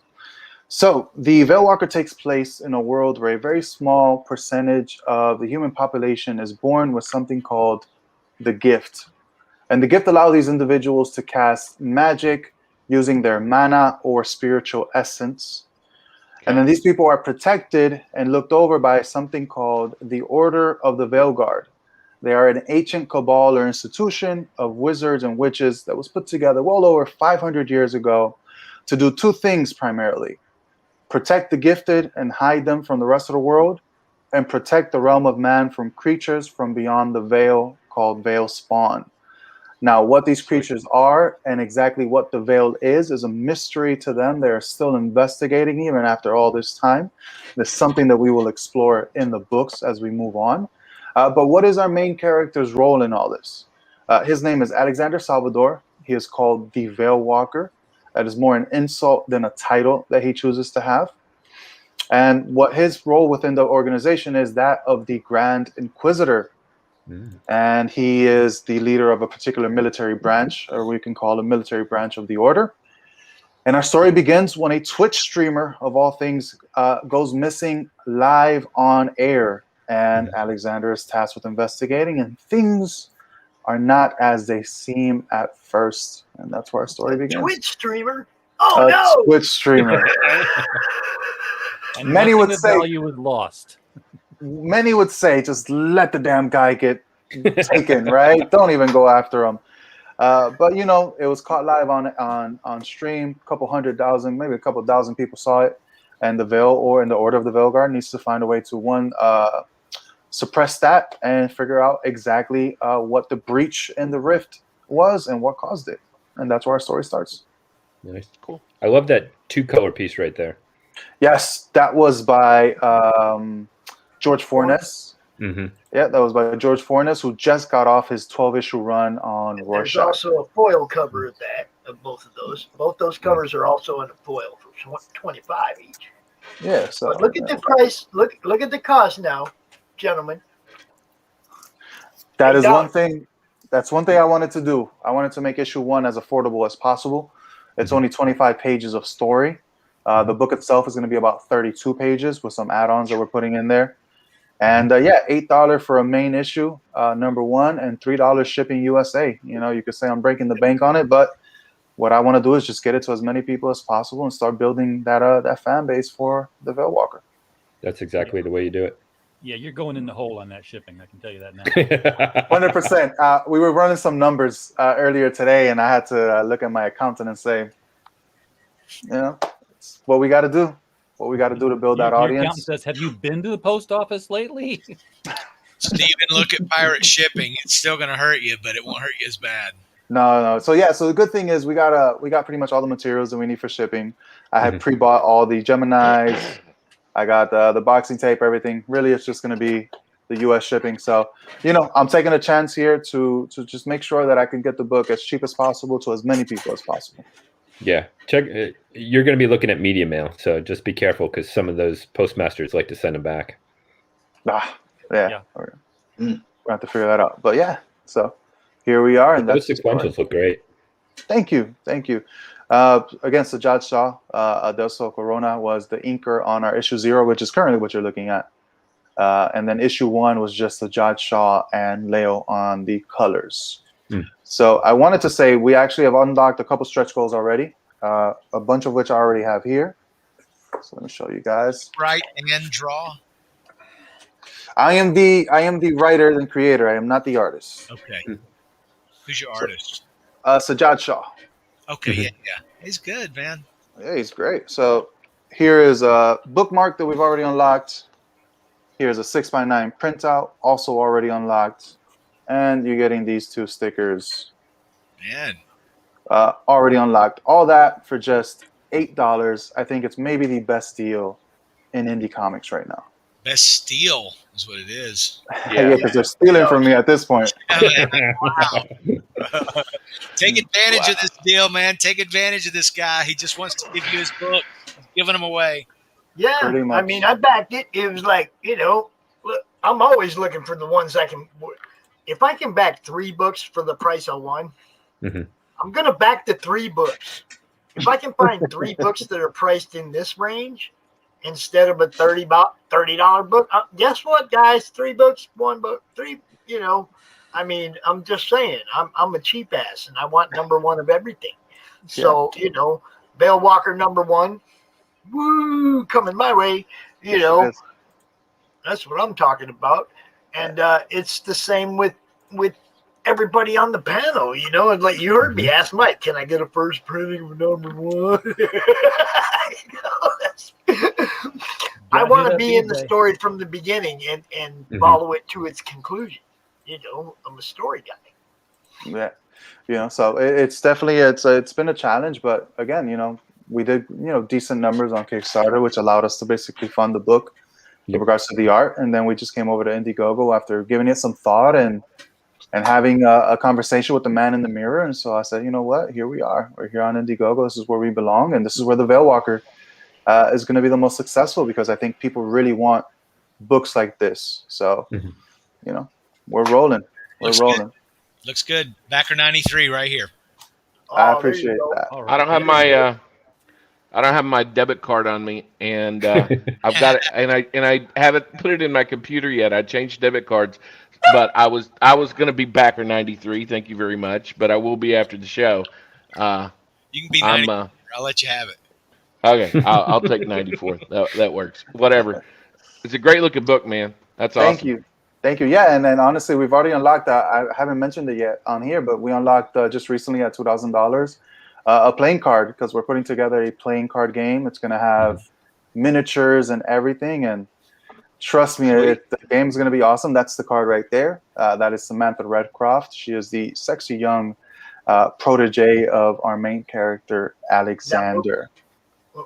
So the Veil Walker takes place in a world where a very small percentage of the human population is born with something called the gift. And the gift allows these individuals to cast magic using their mana or spiritual essence. And then these people are protected and looked over by something called the Order of the Veil Guard. They are an ancient cabal or institution of wizards and witches that was put together well over 500 years ago to do two things primarily: protect the gifted and hide them from the rest of the world, and protect the realm of man from creatures from beyond the veil called Veil Spawn. Now, what these creatures are and exactly what the veil is a mystery to them. They're still investigating even after all this time. There's something that we will explore in the books as we move on. But what is our main character's role in all this? His name is Alexander Salvador. He is called the Veil Walker. That is more an insult than a title that he chooses to have. And what his role within the organization is that of the Grand Inquisitor. And he is the leader of a particular military branch, or we can call a military branch of the order. And our story begins when a Twitch streamer, of all things, goes missing live on air. And Alexander is tasked with investigating, and things are not as they seem at first. And that's where our story begins. Twitch streamer? Oh, no! Twitch streamer. And Many would the say value was lost. Many would say, just let the damn guy get taken, right? Don't even go after him. But you know, it was caught live on stream. A couple 100,000, maybe a couple thousand people saw it. And the Veil, or in the Order of the Veil Guard, needs to find a way to suppress that and figure out exactly what the breach in the rift was and what caused it. And that's where our story starts. Nice, cool. I love that 2-color piece right there. Yes, that was by George Fornes. Mm-hmm. Yeah, that was by George Fornes, who just got off his 12-issue run on Rorschach. There's also a foil cover of that, of both of those. Both those covers are also in a foil for $25 each. Yeah, so but look at the price. Look at the cost now, gentlemen. That is one thing. That's one thing I wanted to do. I wanted to make issue 1 as affordable as possible. It's only 25 pages of story. The book itself is going to be about 32 pages with some add-ons that we're putting in there. And yeah, $8 for a main issue, number 1, and $3 shipping USA. You know, you could say I'm breaking the bank on it, but what I want to do is just get it to as many people as possible and start building that fan base for the Veil Walker. That's exactly the way you do it. Yeah, you're going in the hole on that shipping. I can tell you that now. 100%. We were running some numbers earlier today, and I had to look at my accountant and say, you know, it's what we got to do. What we got to do to build that Your audience. accountant says, have you been to the post office lately? Steven, look at pirate shipping. It's still going to hurt you, but it won't hurt you as bad. No. So yeah, so the good thing is we got pretty much all the materials that we need for shipping. I had pre-bought all the Geminis. I got the boxing tape, everything. Really, it's just going to be the U.S. shipping. So, you know, I'm taking a chance here to just make sure that I can get the book as cheap as possible to as many people as possible. Yeah, check. You're going to be looking at media mail, so just be careful because some of those postmasters like to send them back. Yeah. We'll have to figure that out. But yeah, so here we are, and Those that's sequentials look great. Thank you. Against the Judge Shaw, Adelso Corona was the inker on our issue 0, which is currently what you're looking at. And then issue 1 was just the Judge Shaw and Leo on the colors. So I wanted to say we actually have unlocked a couple stretch goals already, a bunch of which I already have here. So let me show you guys. Write and draw. I am the writer and creator. I am not the artist. Okay. Who's your artist? Sajjad Shah. Okay, yeah. He's good, man. Yeah, he's great. So here is a bookmark that we've already unlocked. Here's a 6x9 printout, also already unlocked. And you're getting these 2 stickers. Man. Already unlocked. All that for just $8. I think it's maybe the best deal in indie comics right now. Best steal is what it is. Yeah, because they're stealing from me at this point. Wow. Take advantage of this deal, man. Take advantage of this guy. He just wants to give you his book. He's giving them away. Yeah, I mean, I backed it. It was like, look, I'm always looking for the ones I can. If I can back 3 books for the price of 1, I'm gonna back the 3 books. If I can find 3 books that are priced in this range instead of a $30 book, guess what, guys? 3 books, 1 book, 3. I mean, I'm just saying, I'm a cheap ass, and I want number 1 of everything. So Bale Walker number 1, woo, coming my way. That's what I'm talking about. And it's the same with everybody on the panel, and like you heard me ask Mike, can I get a first printing of number 1? I want to be in the story from the beginning and follow it to its conclusion. I'm a story guy. Yeah. So it's definitely it's been a challenge, but again, we did decent numbers on Kickstarter, which allowed us to basically fund the book in regards to the art, and then we just came over to Indiegogo after giving it some thought and having a conversation with the man in the mirror. And so I said, you know what? Here we are. We're here on Indiegogo. This is where we belong, and this is where the Veil Walker is going to be the most successful, because I think people really want books like this. So, we're rolling. We're rolling. Good. Looks good. Backer 93 right here. I appreciate that. I don't have my debit card on me, and I've got it, and I haven't put it in my computer yet. I changed debit cards, but I was going to be backer 93. Thank you very much, but I will be after the show. You can be 94. I'll let you have it. Okay, I'll take 94. That works. Whatever. It's a great looking book, man. That's awesome. Thank you. Yeah, and then honestly, we've already unlocked. I haven't mentioned it yet on here, but we unlocked just recently at $2,000 a playing card, because we're putting together a playing card game. It's going to have miniatures and everything, and trust me, the game's going to be awesome. That's the card right there. That is Samantha Redcroft. She is the sexy young protege of our main character, Alexander.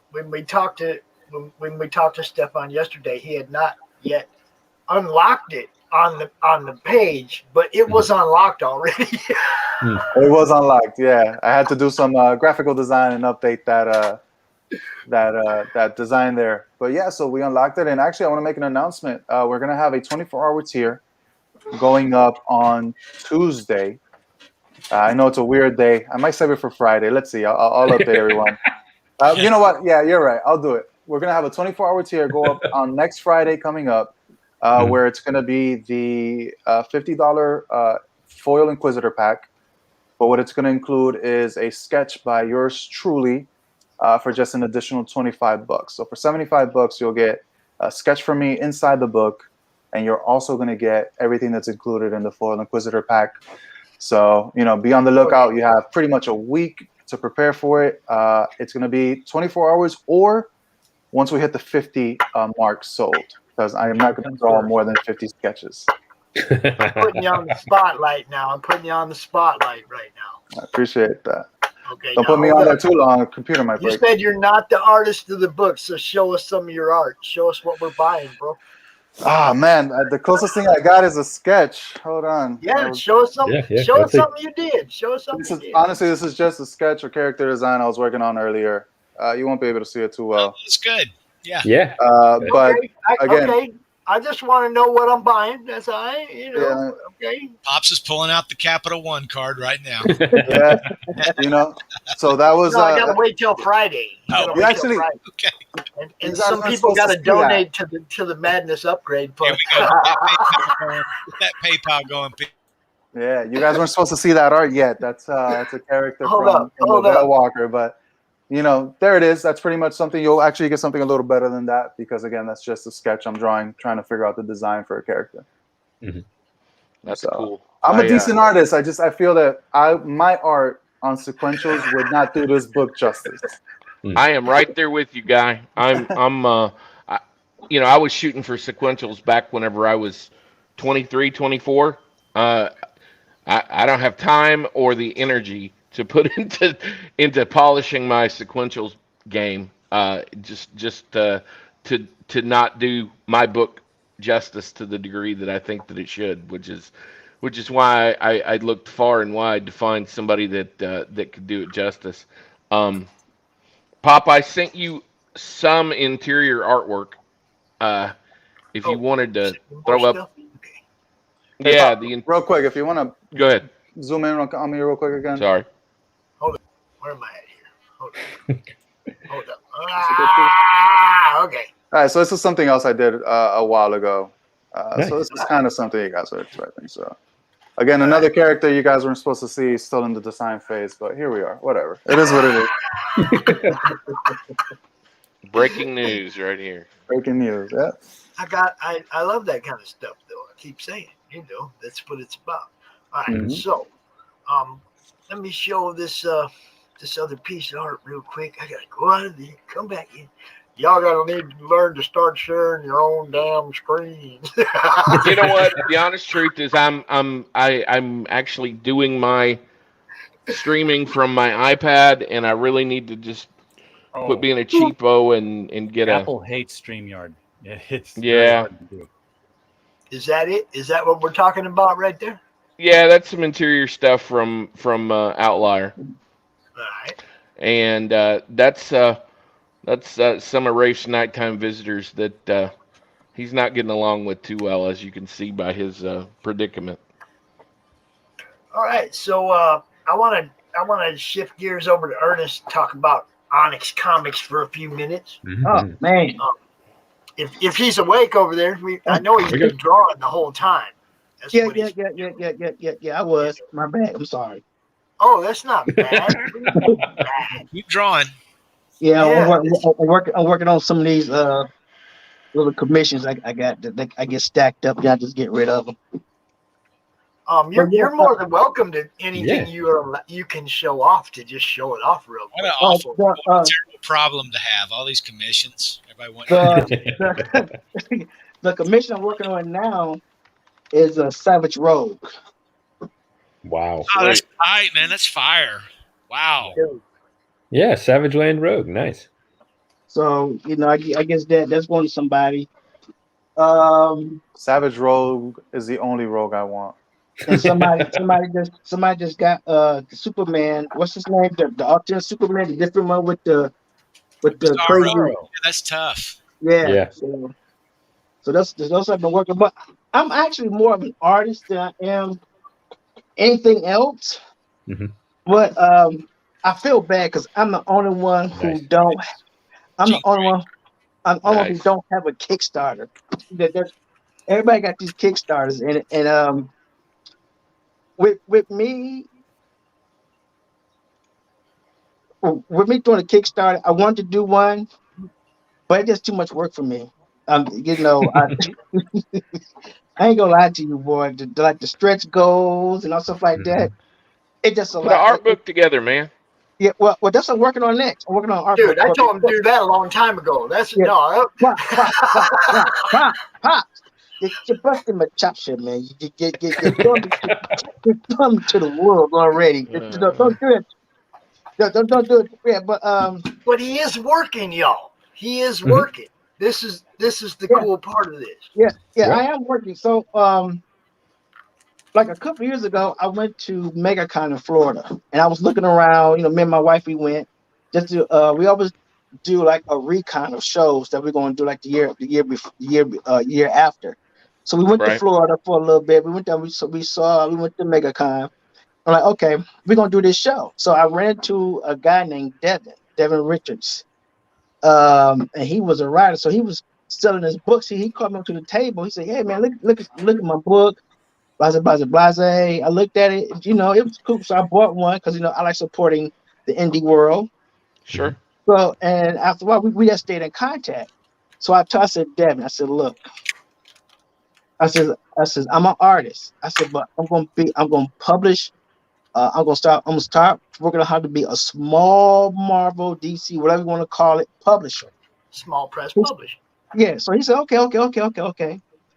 When we talked to Stefan yesterday, he had not yet unlocked it on the page, but it was unlocked already. It was unlocked. Yeah, I had to do some graphical design and update that design there. But yeah, so we unlocked it, and actually, I want to make an announcement. We're gonna have a 24-hour tier going up on Tuesday. I know it's a weird day. I might save it for Friday. Let's see. I'll update everyone. You know what? Yeah, you're right. I'll do it. We're going to have a 24-hour tier go up on next Friday coming up, where it's going to be the $50 Foil Inquisitor pack. But what it's going to include is a sketch by yours truly for just an additional $25. So for $75, you'll get a sketch from me inside the book, and you're also going to get everything that's included in the Foil Inquisitor pack. So, be on the lookout. You have pretty much a week to prepare for it. It's going to be 24 hours, or once we hit the 50 mark sold, because I am not going to draw more than 50 sketches. I'm putting you on the spotlight now. I'm putting you on the spotlight right now. I appreciate that. Okay. Don't put me on there too long. The computer might break. You said you're not the artist of the book, so show us some of your art. Show us what we're buying, bro. Ah man, the closest thing I got is a sketch. Hold on. Yeah, show us something. Show us something you did. Show us something. Honestly, this is just a sketch or character design I was working on earlier. You won't be able to see it too well. It's good. Yeah. Yeah. But again, okay. I just want to know what I'm buying. That's all right. You know. Yeah. Okay. Pops is pulling out the Capital One card right now. Yeah. You know. So that was. No, I gotta wait till Friday. You actually. Okay. And some people got to donate to the Madness Upgrade Fund. Get that PayPal going. Yeah, you guys weren't supposed to see that art yet. That's a character from Bell Walker, but you know, there it is. That's pretty much something you'll actually get something a little better than that because again, that's just a sketch I'm drawing, trying to figure out the design for a character. Mm-hmm. That's cool. I'm a decent artist. I feel that my art on sequentials would not do this book justice. I am right there with you, Guy. I was shooting for sequentials back whenever I was 23, 24. I don't have time or the energy to put into polishing my sequentials game. Just to not do my book justice to the degree that I think that it should, which is why I looked far and wide to find somebody that could do it justice. Pop, I sent you some interior artwork. If you wanted to throw up. Hey, Yeah, Pop, real quick, if you want to go ahead. Zoom in on me real quick again. Sorry. Hold on. Where am I at here? Hold up. Okay. All right, so this is something else I did a while ago. So this is kind of something you guys are expecting. So again, another character you guys weren't supposed to see, still in the design phase, but here we are. Whatever. It is what it is. Breaking news right here. Breaking news. Yeah. I love that kind of stuff, though. I keep saying, that's what it's about. All right, Mm-hmm. so let me show this this other piece of art real quick. I gotta go out of there, come back in. Y'all gotta need to learn to start sharing your own damn screen. You know what? The honest truth is, I'm actually doing my streaming from my iPad, and I really need to just quit being a cheapo and get Apple hates StreamYard. It's Yeah. hard to do. Is that it? Is that what we're talking about right there? Yeah, that's some interior stuff from Outlier. Right. And that's some of Rafe's nighttime visitors that he's not getting along with too well, as you can see by his predicament. All right, so I want to shift gears over to Ernest and talk about Onyx Comics for a few minutes. Oh man. If he's awake over there, I know he's been drawing the whole time. Yeah. I was. My bad. I'm sorry. Oh, that's not bad. Keep drawing. Yeah, I'm working on some of these little commissions I got that I get stacked up. I just get rid of them. You're more than welcome to anything you can show off to just show it off real quick. What an awful, terrible problem to have. All these commissions. Everybody wants. The commission I'm working on now is a Savage Rogue. Wow. Oh, that's tight, man. That's fire. Wow. Yeah, Savage Land Rogue. Nice. So, I guess that's going to somebody. Savage Rogue is the only rogue I want. And somebody just got the Superman. What's his name? The alternate Superman, the different one with the crazy. Yeah, that's tough. Yeah. So those I've been working, but I'm actually more of an artist than I am anything else. Mm-hmm. But I feel bad because I'm the only one who don't. I'm the only one. I'm the only one who don't have a Kickstarter. Everybody got these Kickstarters, and with me doing a Kickstarter, I wanted to do one, but it's just too much work for me. I ain't gonna lie to you, boy. Like the stretch goals and all stuff like that. It just Put an art book together, man. Yeah, well, that's what I'm working on next. I'm working on art. Dude, I told him to do that a long time ago. You're busting my chop shit, man. You're coming to the world already. Don't do it. Don't do it. Yeah, but he is working, y'all. He is working. This is the cool part of this. Yeah, Yep. I am working. So, like a couple years ago, I went to MegaCon in Florida, and I was looking around. Me and my wife, we went just to. We always do like a recon of shows that we're going to do like the year after. So we went to Florida for a little bit. We went down. We went to MegaCon. I'm like, okay, we're gonna do this show. So I ran into a guy named Devin Richards. And he was a writer, so he was selling his books. He called me up to the table. He said, "Hey man, look at my book, blase blase blase." I looked at it, it was cool. So I bought one because I like supporting the indie world. Sure. So and after a while, we just stayed in contact. So I said, Devin, I said, look, I said, I'm an artist. I said, but I'm gonna publish. I'm gonna start working on how to be a small Marvel, DC, whatever you want to call it, publisher. Small press publisher. Yeah. So he said, okay.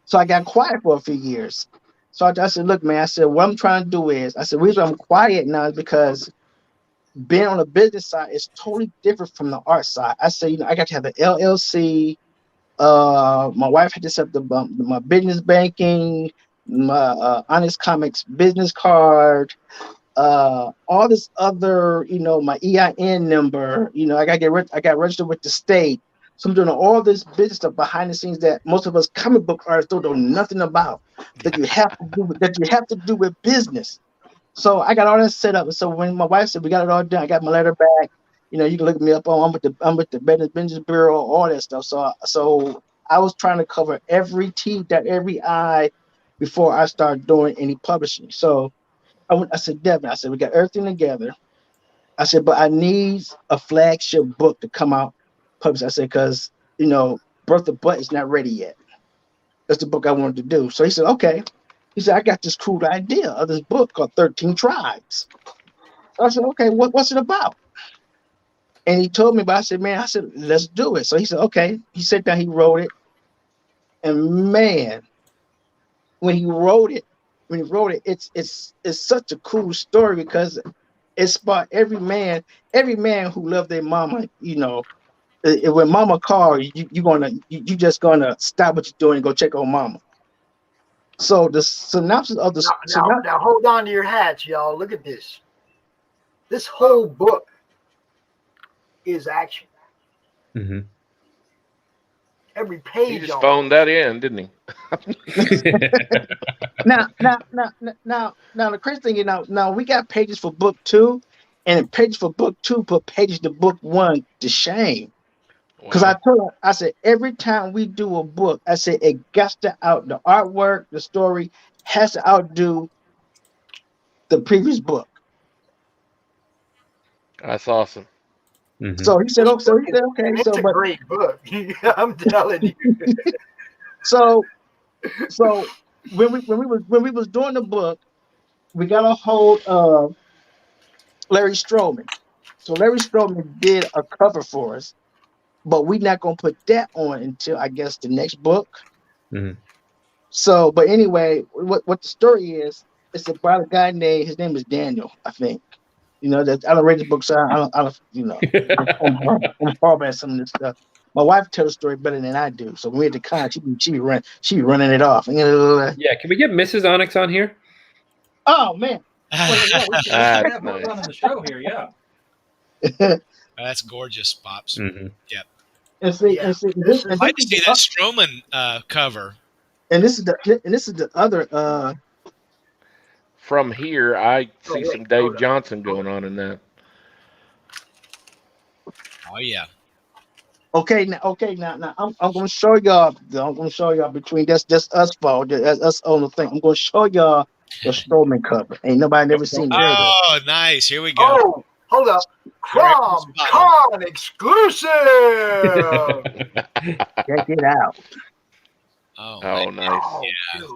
So I got quiet for a few years. So I said, look, man, I said, what I'm trying to do is, I said, the reason I'm quiet now is because being on the business side is totally different from the art side. I said, I got to have an LLC. My wife had to set up my business banking, my Honest Comics business card. All this other, my EIN number, I got registered with the state. So I'm doing all this business stuff behind the scenes that most of us comic book artists don't know nothing about, that you have to do with business. So I got all that set up. And so when my wife said we got it all done, I got my letter back. You can look me up on I'm with the Business Bureau, all that stuff. So I was trying to cover every T, dot every I before I start doing any publishing. So I said, Devin, I said, we got everything together. I said, but I need a flagship book to come out published. I said, because, Birth of Butt is not ready yet. That's the book I wanted to do. So he said, okay. He said, I got this cool idea of this book called 13 Tribes. So I said, okay, what's it about? And he told me, but I said, let's do it. So he said, okay. He sat down, he wrote it. And man, when he wrote it, it's such a cool story because it sparked every man who loved their mama. When mama calls, you just gonna stop what you're doing and go check on mama. So the synopsis of the now hold on to your hats, y'all. Look at this. This whole book is action. Mm-hmm. Every page. He just phoned that in, didn't he? Now, the crazy thing is now we got pages for book 2, and pages for book 2 put pages to book 1 to shame. Because I told her, I said, every time we do a book, I said it got to the artwork, the story has to outdo the previous book. That's awesome. Mm-hmm. So he said, okay. It's a great book. I'm telling you. So when we was doing the book, we got a hold of Larry Stroman. So Larry Stroman did a cover for us, but we're not gonna put that on until I guess the next book. Mm-hmm. So, but anyway, what the story is, it's about a guy named, his name is Daniel, I think. That I don't read the book, so I'm horrible at some of this stuff. My wife tells the story better than I do. So when we at the con, she be running it off. Yeah, can we get Mrs. Onyx on here? Oh man. We should have her on the show here, yeah. That's gorgeous, Pops. Mm-hmm. Yep. And see, I'd like to see that Stroman cover. And this is the other. From here, I see some Dave Johnson going on in that. Oh yeah. Okay, now I'm going to show y'all. I'm going to show y'all between that's us four, that's us on the thing. I'm going to show y'all the Stroman cover. Ain't nobody never seen it. Oh, nice. Here we go. Oh, hold up. CRoM Con exclusive. Check it out. Oh, nice. Yeah.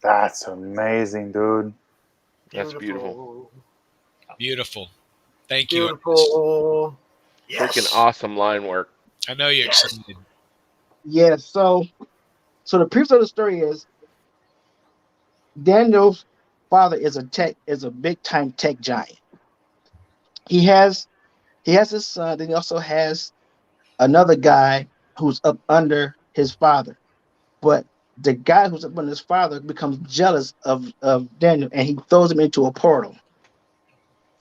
That's amazing, dude. That's beautiful. Beautiful. Thank you. Beautiful. Yes. Freaking awesome line work. I know you're excited. Yeah, so the premise of the story is Daniel's father is a big time tech giant. He has his son, then he also has another guy who's up under his father. But the guy who's up under his father becomes jealous of Daniel, and he throws him into a portal.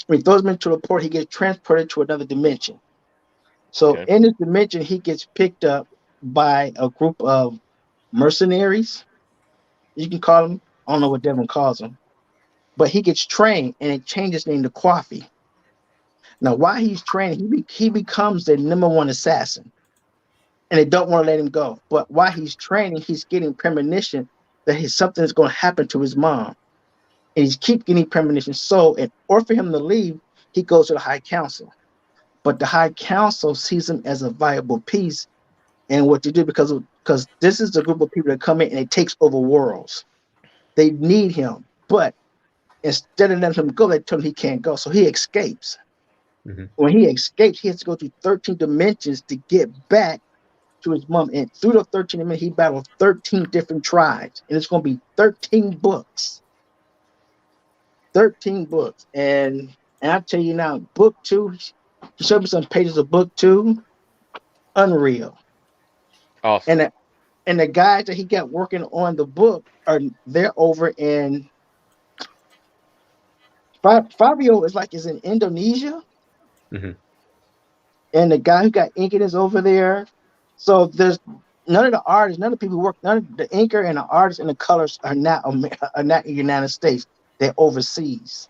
When he throws him into a portal, he gets transported to another dimension. So in this dimension, he gets picked up by a group of mercenaries. You can call them. I don't know what Devin calls them. But he gets trained, and it changes his name to Coffee. Now, while he's training, he becomes the #1 assassin. And they don't want to let him go. But while he's training, he's getting premonition that something is going to happen to his mom. And he's keep getting premonition. So in order for him to leave, he goes to the High Council. But the High Council sees him as a viable piece. And what to do, because this is the group of people that come in and it takes over worlds. They need him. But instead of letting him go, they tell him he can't go. So he escapes. When he escapes, he has to go through 13 dimensions to get back to his mom. And through the 13 dimensions, he battled 13 different tribes. And it's going to be 13 books. 13 books. And I tell you now, book 2, he showed me some pages of book 2. Unreal. Awesome. And the guys that he got working on the book they're over in Fabio is in Indonesia. And the guy who got inking is over there. So there's none of the artists, none of the people who work, none of the inker and the artists and the colors are not in the United States. They're overseas.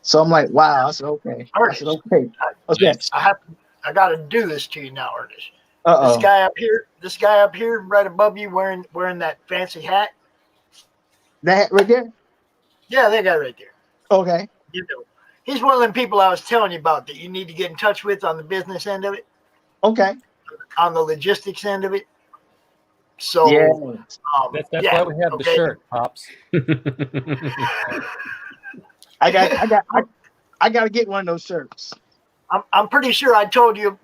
So I'm like, wow. I said, okay. Ernest, I said, okay. I got to do this to you now, Ernest. Uh-oh. This guy up here, right above you, wearing that fancy hat. That right there? Yeah, that guy right there. Okay. You know, he's one of them people I was telling you about that you need to get in touch with on the business end of it. Okay. On the logistics end of it. So that's why we have the shirt, Pops. I got to get one of those shirts. I'm pretty sure I told you,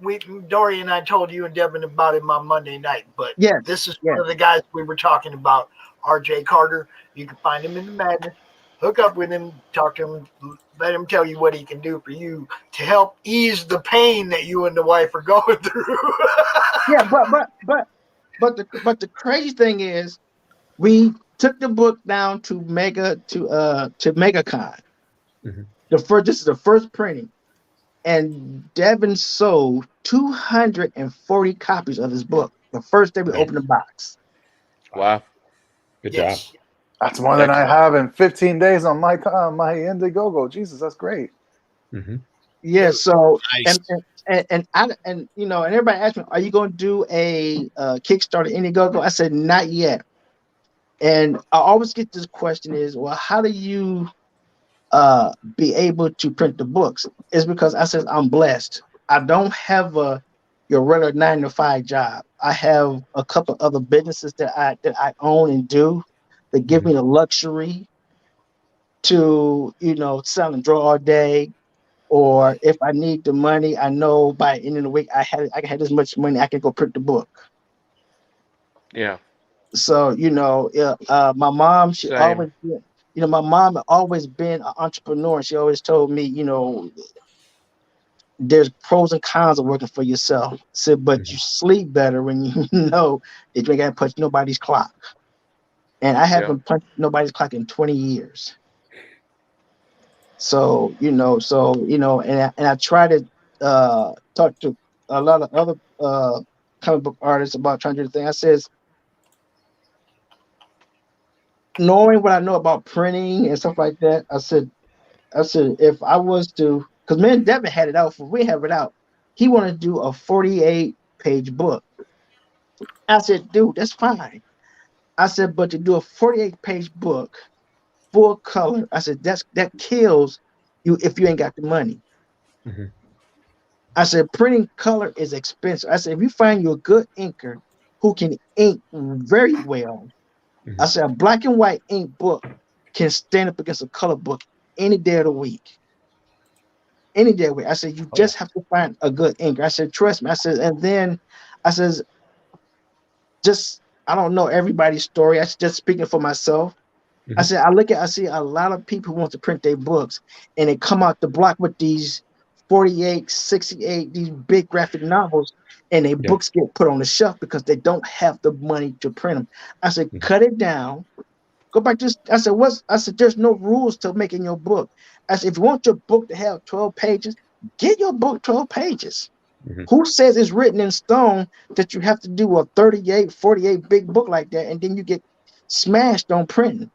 Dori and I told you and Devin about him on Monday night, but this is one of the guys we were talking about, RJ Carter. You can find him in the Madness. Hook up with him, talk to him, let him tell you what he can do for you to help ease the pain that you and the wife are going through. Yeah, but the crazy thing is, we took the book down to MegaCon. This is the first printing, and Devin sold 240 copies of his book the first day we opened the box. Wow, good job. That's more than I have in 15 days on my Indiegogo. Jesus, that's great. Yeah. So nice. and everybody asked me, "Are you going to do a Kickstarter Indiegogo?" I said, "Not yet." And I always get this question: "Is well, how do you be able to print the books?" It's because I said I'm blessed. I don't have your regular 9-to-5 job. I have a couple other businesses that I own and do. They give me the luxury to, sell and draw all day. Or if I need the money, I know by the end of the week I can have this much money, I can go print the book. Yeah. So, my mom, my mom had always been an entrepreneur. She always told me, there's pros and cons of working for yourself. Said, but you sleep better when you know that you ain't got to punch nobody's clock. And I haven't punched nobody's clock in 20 years. So, and I try to talk to a lot of other comic book artists about trying to do the thing. I says, knowing what I know about printing and stuff like that, I said, if I was to, because me and Devin had it out, we have it out. He wanted to do a 48-page book. I said, dude, that's fine. I said, but to do a 48-page book, full color, I said, that kills you if you ain't got the money. I said, printing color is expensive. I said, if you find you a good inker who can ink very well, I said, a black and white ink book can stand up against a color book any day of the week. Any day of the week. I said, you just have to find a good inker. I said, trust me. I said, and then I says, I don't know everybody's story. I just speaking for myself. I said, I see a lot of people who want to print their books and they come out the block with these 48, 68, these big graphic novels, and their books get put on the shelf because they don't have the money to print them. I said, cut it down. Go back to. I said, I said, there's no rules to making your book. I said, if you want your book to have 12 pages, get your book 12 pages. Who says it's written in stone that you have to do a 38, 48 big book like that, and then you get smashed on printing?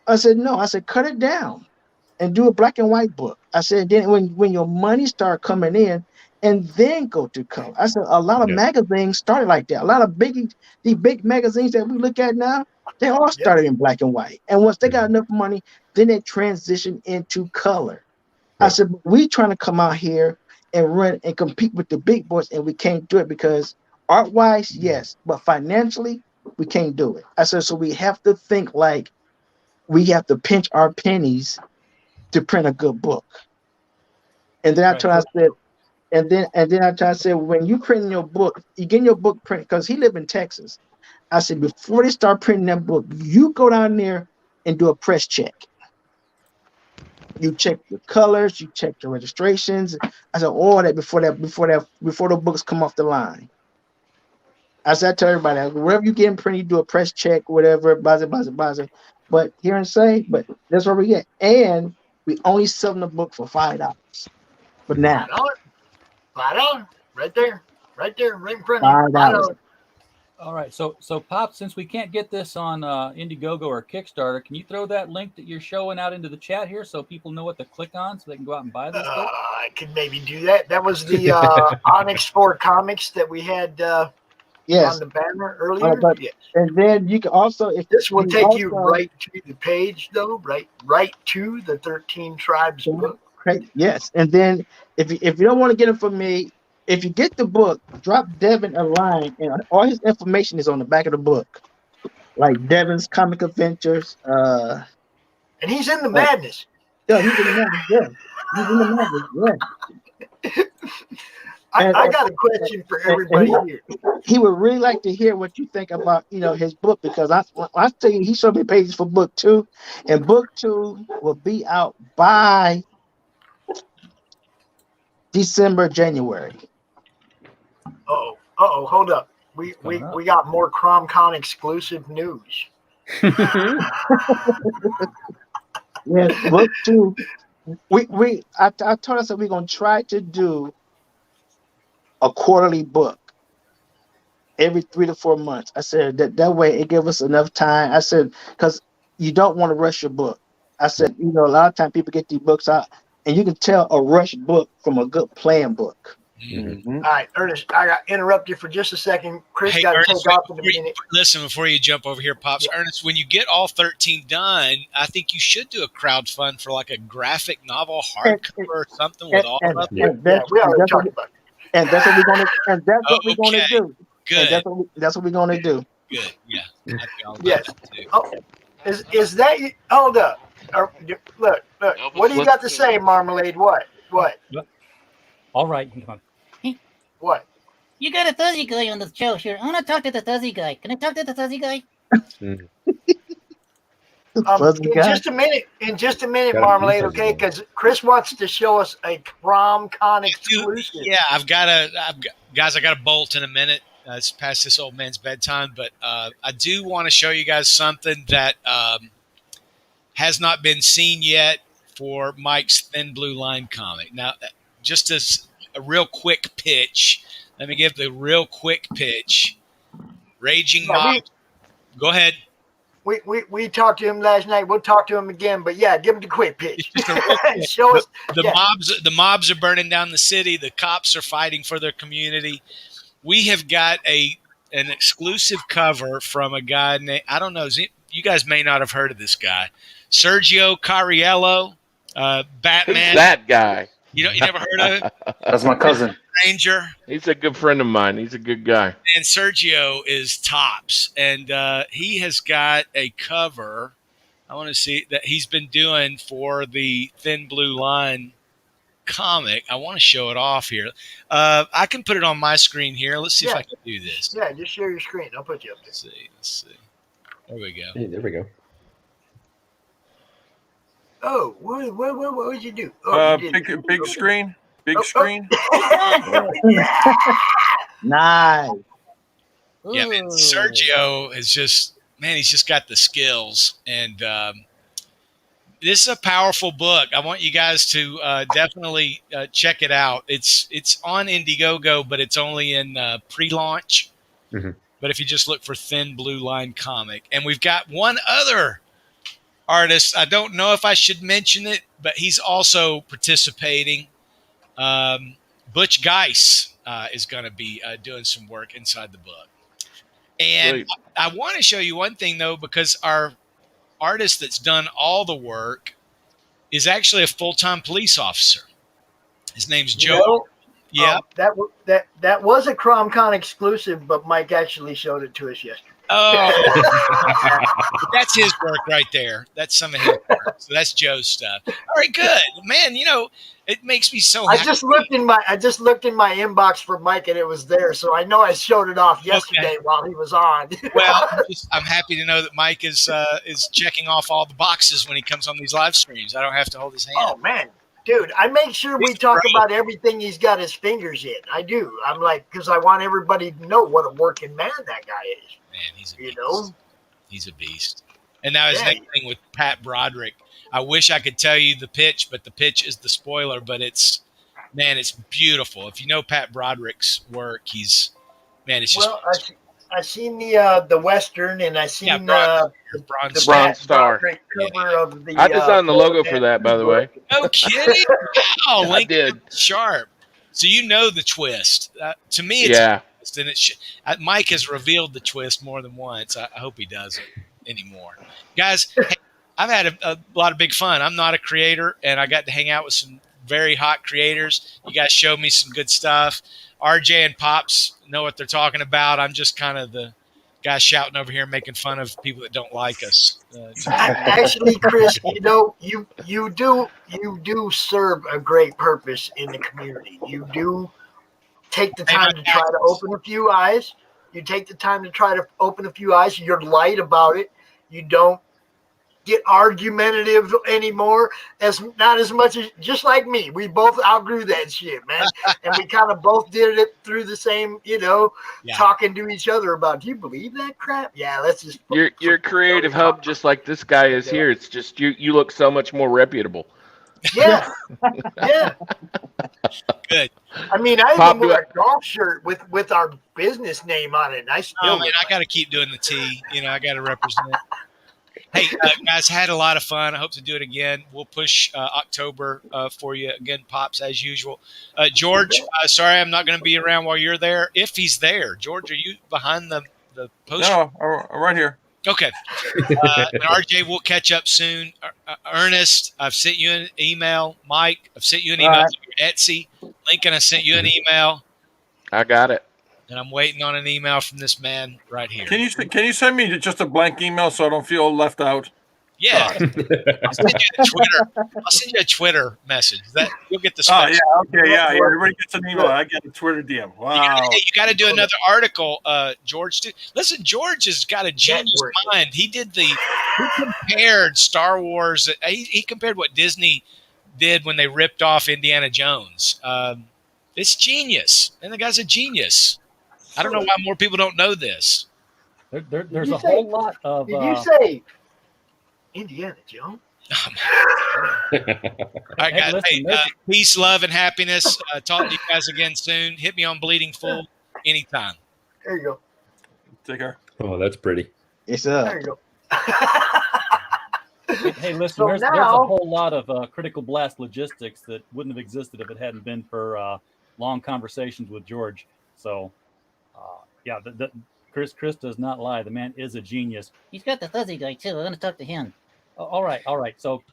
I said, no. I said, cut it down and do a black and white book. I said, then when your money start coming in, and then go to color. I said, a lot of magazines started like that. A lot of these big magazines that we look at now, they all started in black and white. And once they got enough money, then they transition into color. I said, we trying to come out here and run and compete with the big boys, and we can't do it because art-wise, yes, but financially, we can't do it. I said, so we have to think like we have to pinch our pennies to print a good book. And then I said, I said, when you print your book, you get your book print, because he lived in Texas. I said, before they start printing that book, you go down there and do a press check. You check the colors, you check the registrations. I said, all that before the books come off the line. I said, I tell everybody, wherever you get printed, you do a press check, whatever, buzzer. But here and say, but that's what we get. And we only selling the book for $5. But now. $5. Right there, right in front of you. $5. All right, so Pop, since we can't get this on Indiegogo or Kickstarter, can you throw that link that you're showing out into the chat here so people know what to click on so they can go out and buy this book? I could maybe do that. That was the Onyx 4 comics that we had on the banner earlier. And then you can also, if this will take you right to the page, though, right to the 13 Tribes book. Right. Yes, and then if you don't want to get it from me, if you get the book, drop Devin a line, and all his information is on the back of the book, like Devin's comic adventures. And he's in the madness. Yeah, he's in the madness. Yeah, he's in the madness. Yeah. I got a question for everybody here. He would really like to hear what you think about, his book, because I tell you, he showed me pages for book 2, and book 2 will be out by December, January. Hold up. We got more CRoM Con exclusive news. Yes, book 2. I told us that we're gonna try to do a quarterly book every 3 to 4 months. I said that way it gives us enough time. I said, because you don't want to rush your book. I said, a lot of times people get these books out, and you can tell a rushed book from a good planned book. All right, Ernest, I got to interrupt you for just a second. Chris got to take off in a minute. Listen, before you jump over here, Pops, Ernest, when you get all 13 done, I think you should do a crowdfund for like a graphic novel hardcover or something with all of them. We already talked about it. And that's what we're gonna. And that's what we're gonna do. Good. And that's what we're gonna do. Good. Yeah. Yes. Is that you? Hold up. Look. What do you got to say, Marmalade? What? All right. Come on. What? You got a fuzzy guy on the show here. I want to talk to the fuzzy guy. Can I talk to the fuzzy guy? In just a minute, Marmalade, okay? Because Chris wants to show us a CRoM Con exclusive. Yeah, I got a bolt in a minute. It's past this old man's bedtime, but I do want to show you guys something that has not been seen yet for Mike's Thin Blue Line comic. Now, just as a real quick pitch, let me give the real quick pitch. Raging Mob. Go ahead. We talked to him last night. We'll talk to him again. But yeah, give him the quick pitch. Show us. The mobs are burning down the city. The cops are fighting for their community. We have got an exclusive cover from a guy named, I don't know, you guys may not have heard of this guy, Sergio Cariello, Batman. Who's that guy? You never heard of him? That's my cousin. Ranger. He's a good friend of mine. He's a good guy. And Sergio is tops. And he has got a cover, I want to see, that he's been doing for the Thin Blue Line comic. I want to show it off here. I can put it on my screen here. Let's see if I can do this. Yeah, just share your screen. I'll put you up there. Let's see. There we go. Hey, there we go. Oh, what would you do? Big screen. Big screen. Nice. Yeah, man, Sergio is just, man, he's just got the skills. And this is a powerful book. I want you guys to definitely check it out. It's on Indiegogo, but it's only in pre-launch. Mhm. But if you just look for Thin Blue Line Comic. And we've got one other artist. I don't know if I should mention it, but he's also participating. Butch Geis is going to be doing some work inside the book. And Sweet. I want to show you one thing, though, because our artist that's done all the work is actually a full-time police officer. His name's Joe. Yeah. That was a CRoM Con exclusive, but Mike actually showed it to us yesterday. Oh, that's his work right there. That's some of his work. So that's Joe's stuff. All right, good, man. You know, it makes me so happy. I just looked in my inbox for Mike, and it was there. So I know I showed it off yesterday while he was on. Well, I'm happy to know that Mike is checking off all the boxes when he comes on these live streams. I don't have to hold his hand. Oh man, dude, I make sure we talk about everything he's got his fingers in. I do. I'm like, because I want everybody to know what a working man that guy is. Man, he's a beast. He's a beast. And now his next thing with Pat Broderick. I wish I could tell you the pitch, but the pitch is the spoiler. But it's beautiful. If you know Pat Broderick's work, it's just. Well, I seen the Western, and I seen the Bronze Star. Cover of the, I designed the logo for that, by the way. No kidding! Wow, I did. Sharp. So you know the twist. To me, it's a twist, and Mike has revealed the twist more than once. I hope he doesn't anymore. Guys, hey, I've had a lot of big fun. I'm not a creator, and I got to hang out with some very hot creators. You guys showed me some good stuff. RJ and Pops know what they're talking about. I'm just kind of the guy shouting over here, making fun of people that don't like us. Actually, Chris, you do serve a great purpose in the community. You do take the time to try to open a few eyes. You take the time to try to open a few eyes. You're light about it. You don't get argumentative anymore, not as much as just like me. We both outgrew that shit, man. And we kind of both did it through the same, talking to each other about, do you believe that crap? Yeah, let's just. You're a creative hub just like this guy is here. It's just you look so much more reputable. Yeah. Yeah. Good. I mean, I even wear a golf shirt with our business name on it. And I still I got to keep doing the T. I got to represent. Hey, guys, had a lot of fun. I hope to do it again. We'll push October for you again, Pops, as usual. George, sorry I'm not going to be around while you're there. If he's there. George, are you behind the poster? No, I'm right here. Okay. And RJ, we'll catch up soon. Ernest, I've sent you an email. Mike, I've sent you an email to your Etsy. Lincoln, I sent you an email. I got it. And I'm waiting on an email from this man right here. Can you send me just a blank email so I don't feel left out? Yeah. I'll send you a Twitter message. You'll get the special. Oh, yeah. Okay, yeah. Everybody gets an email. I get a Twitter DM. Wow. You got to do another article, George. Listen, George has got a genius mind. He compared Star Wars. He compared what Disney did when they ripped off Indiana Jones. It's genius. And the guy's a genius. I don't know why more people don't know this. There's a whole lot of. Did you say Indiana Jones? All right, guys. Hey, peace, love, and happiness. Talk to you guys again soon. Hit me on Bleeding Full anytime. There you go. Take care. Oh, that's pretty. Yes, There you go. Hey, listen, So there's a now- whole lot of critical blast logistics that wouldn't have existed if it hadn't been for long conversations with George. So, Chris does not lie. The man is a genius. He's got the fuzzy guy too. I'm gonna talk to him. All right. So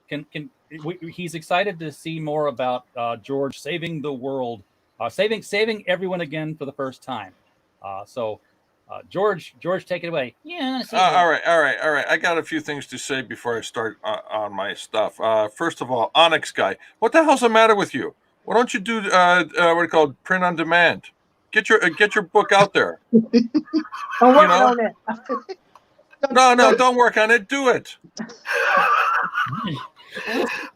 he's excited to see more about George saving the world, saving everyone again for the first time. George, take it away. Yeah. All right. I got a few things to say before I start on my stuff. First of all, Onyx guy, what the hell's the matter with you? Why don't you do print on demand? Get your book out there. I'm working on it. No, don't work on it. Do it.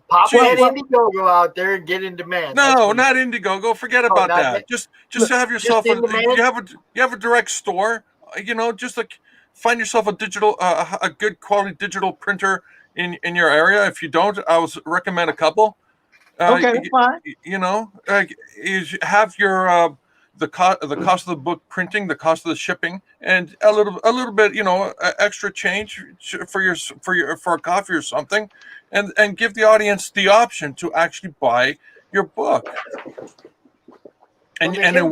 Pop Jeez. that Indiegogo out there and get in demand. No, not Indiegogo. Forget about not that. Just have yourself in demand? you have a direct store. Just like find yourself a digital a good quality digital printer in your area. If you don't, I would recommend a couple. Okay, that's fine. You have your the cost of the book printing, the cost of the shipping, and a little bit, extra change for a coffee or something, and give the audience the option to actually buy your book, and it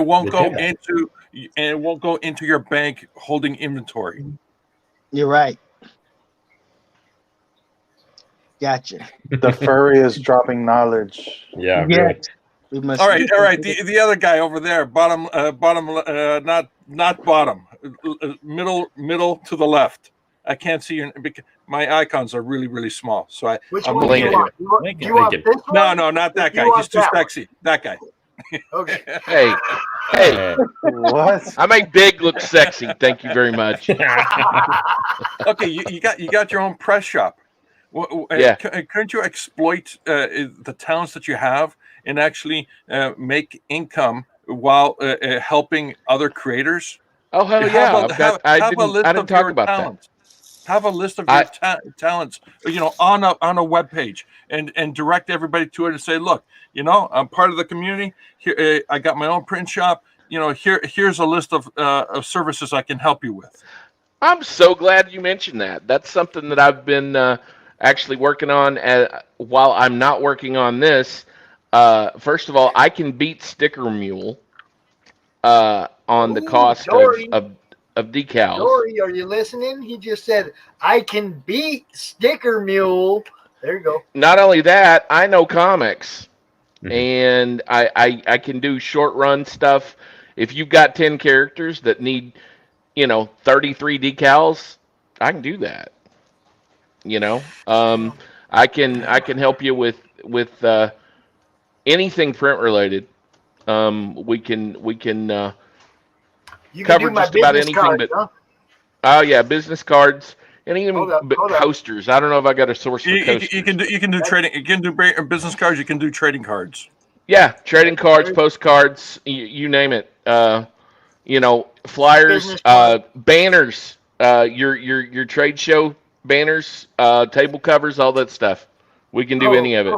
won't go into your bank holding inventory. You're right. Gotcha. The furry is dropping knowledge. Yeah. Yes. We must. All right. The other guy over there, bottom, not bottom, middle to the left. I can't see your because my icons are really, really small. So I'm one do you want? Do you want this one? No, not that guy. He's too sexy. That guy. Okay. Hey. What? I make big look sexy. Thank you very much. Okay, you got your own press shop. Yeah. Couldn't you exploit the talents that you have and actually make income while helping other creators? Oh hell yeah! I didn't talk about that. Have a list of your talents, on a web page, and direct everybody to it and say, look, I'm part of the community. Here, I got my own print shop. Here's a list of services I can help you with. I'm so glad you mentioned that. That's something that I've been actually working on while I'm not working on this. First of all, I can beat Sticker Mule on the cost of decals. Dori, are you listening? He just said, I can beat Sticker Mule. There you go. Not only that, I know comics. And I can do short run stuff. If you've got 10 characters that need, 33 decals, I can do that. I can help you with anything print related. We can cover just about anything cards, but oh yeah, business cards and even coasters. I don't know if I got a source for coasters. You can do trading. You can do business cards. You can do trading cards. Yeah, trading cards, postcards, you name it. Flyers, banners, your trade show banners, table covers, all that stuff. We can do any of it.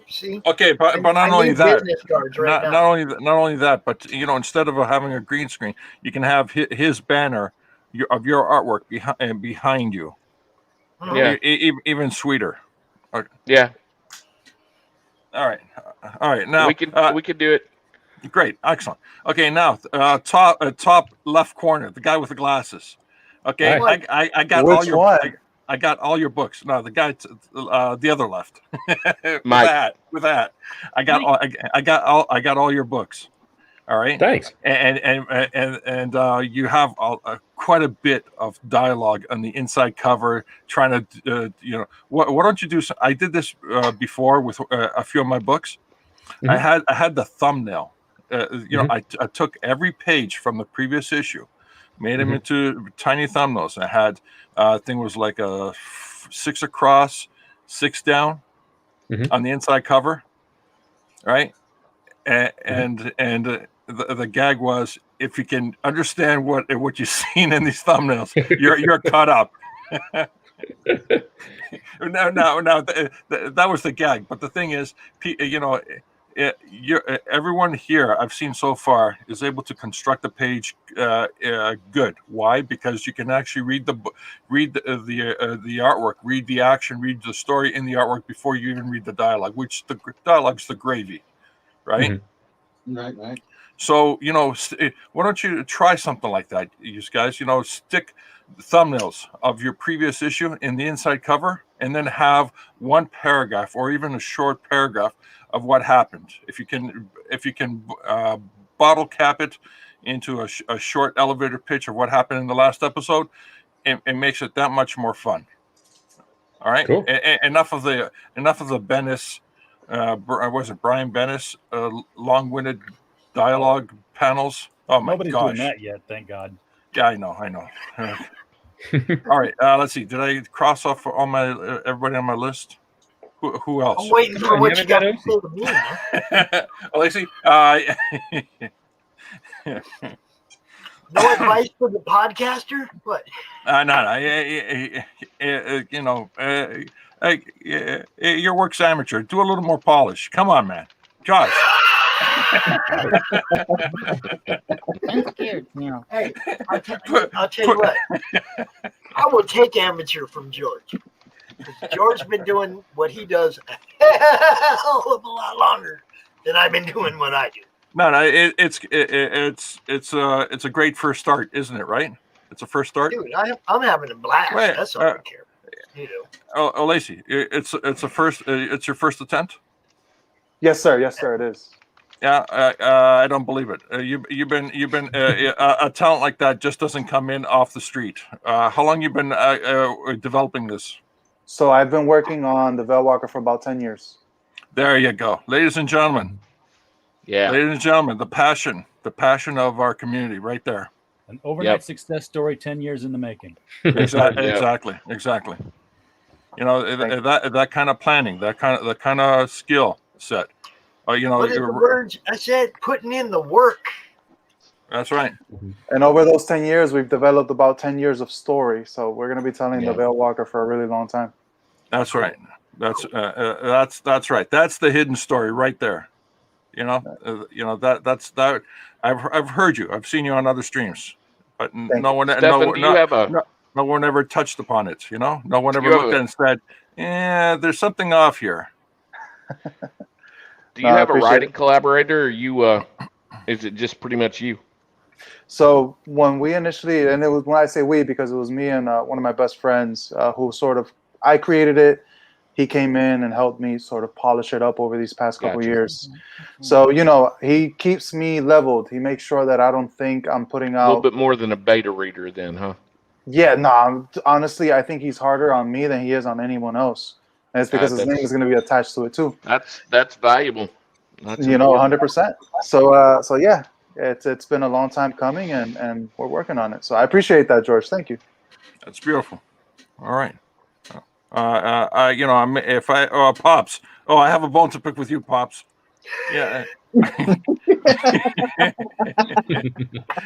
See. Okay, but not only that, not only that, but instead of having a green screen, you can have his banner of your artwork behind you. Yeah, even sweeter. Okay. Yeah. All right. Now we could do it. Great, excellent. Okay, now top left corner, the guy with the glasses. Okay, Right. I got Which all your one? I got all your books. No, the guy the other left. Mike. With that, I got all your books. All right. Thanks. And you have quite a bit of dialogue on the inside cover, trying to why don't you do? I did this before with a few of my books. Mhm. I had the thumbnail. I took every page from the previous issue, made them into tiny thumbnails. I had I think it was like a 6 across, 6 down on the inside cover, right? And the gag was, if you can understand what you've seen in these thumbnails, you're caught up. No, that was the gag. But the thing is, everyone here I've seen so far is able to construct the page good. Why? Because you can actually read the artwork, read the action, read the story in the artwork before you even read the dialogue, which the dialogue's the gravy, right? Right. So why don't you try something like that, you guys? Stick thumbnails of your previous issue in the inside cover, and then have one paragraph or even a short paragraph of what happened. If you can bottle cap it into a short elevator pitch of what happened in the last episode, it makes it that much more fun. All right. Cool. Enough of the Bennis. Was it Brian Bennis? Long-winded dialogue panels. Oh my Nobody's gosh! doing that yet, thank God. Yeah, I know. All right. Let's see. Did I cross off all my everybody on my list? Who else? I'm waiting for what you got to say to me, man. Lacey, no advice for the podcaster? What? No. Your work's amateur. Do a little more polish. Come on, man. Josh. I'm scared now. Hey, I'll tell you what. I will take amateur from George. George's been doing what he does a hell of a lot longer than I've been doing what I do. No, it's a great first start, isn't it? Right? It's a first start. Dude, I'm having a blast. Wait, That's all I care. You know. Oh, Lacey, it's a first. It's your first attempt. Yes, sir. Yes, sir. It is. Yeah, I don't believe it. You've been a talent like that just doesn't come in off the street. How long you been developing this? So I've been working on the Veilwalker for about 10 years. There you go, ladies and gentlemen. Yeah, ladies and gentlemen, the passion of our community, right there. An overnight success story, 10 years in the making. Exactly. You know that kind of planning, that kind of skill set. You know, what are the words I said? Putting in the work. That's right. And over those 10 years, we've developed about 10 years of story. So we're going to be telling the Veilwalker for a really long time. That's right. That's right. That's the hidden story right there. You know, that's that. I've heard you. I've seen you on other streams, but no one ever touched upon it. You know, no one ever looked at it and said, "Yeah, there's something off here." Do you have a writing collaborator, or you? Is it just pretty much you? So when we initially, and it was when I say we, because it was me and one of my best friends who I created it. He came in and helped me sort of polish it up over these past couple years. So, you know, he keeps me leveled. He makes sure that I don't think I'm putting out... A little bit more than a beta reader then, huh? Yeah, no, honestly, I think he's harder on me than he is on anyone else. And it's because his name is going to be attached to it too. That's valuable. That's you know, 100%. So yeah, it's been a long time coming and we're working on it. So I appreciate that, George. Thank you. That's beautiful. All right. Pops. Oh, I have a bone to pick with you, Pops. Yeah.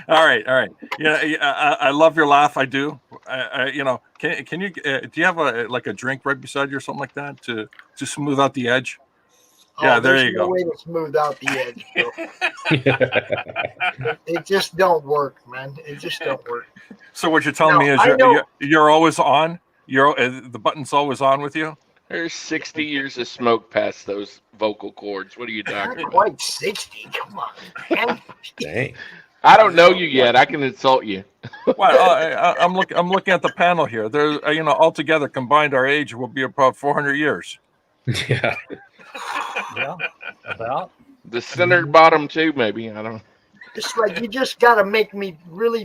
All right. Yeah, I love your laugh. I do. Can you? Do you have a drink right beside you or something like that to smooth out the edge? Yeah, there you go. There's no way to smooth out the edge, bro. It just don't work, man. It just don't work. So what you're telling me is you're always on. The button's always on with you. There's 60 years of smoke past those vocal cords. What are you talking Not about? quite 60. Come on, man. Dang. I don't know you yet. I can insult you. Well, I'm looking at the panel here. There's altogether combined, our age will be about 400 years. Yeah. Yeah. About the centered bottom too, maybe. I don't. It's like you just gotta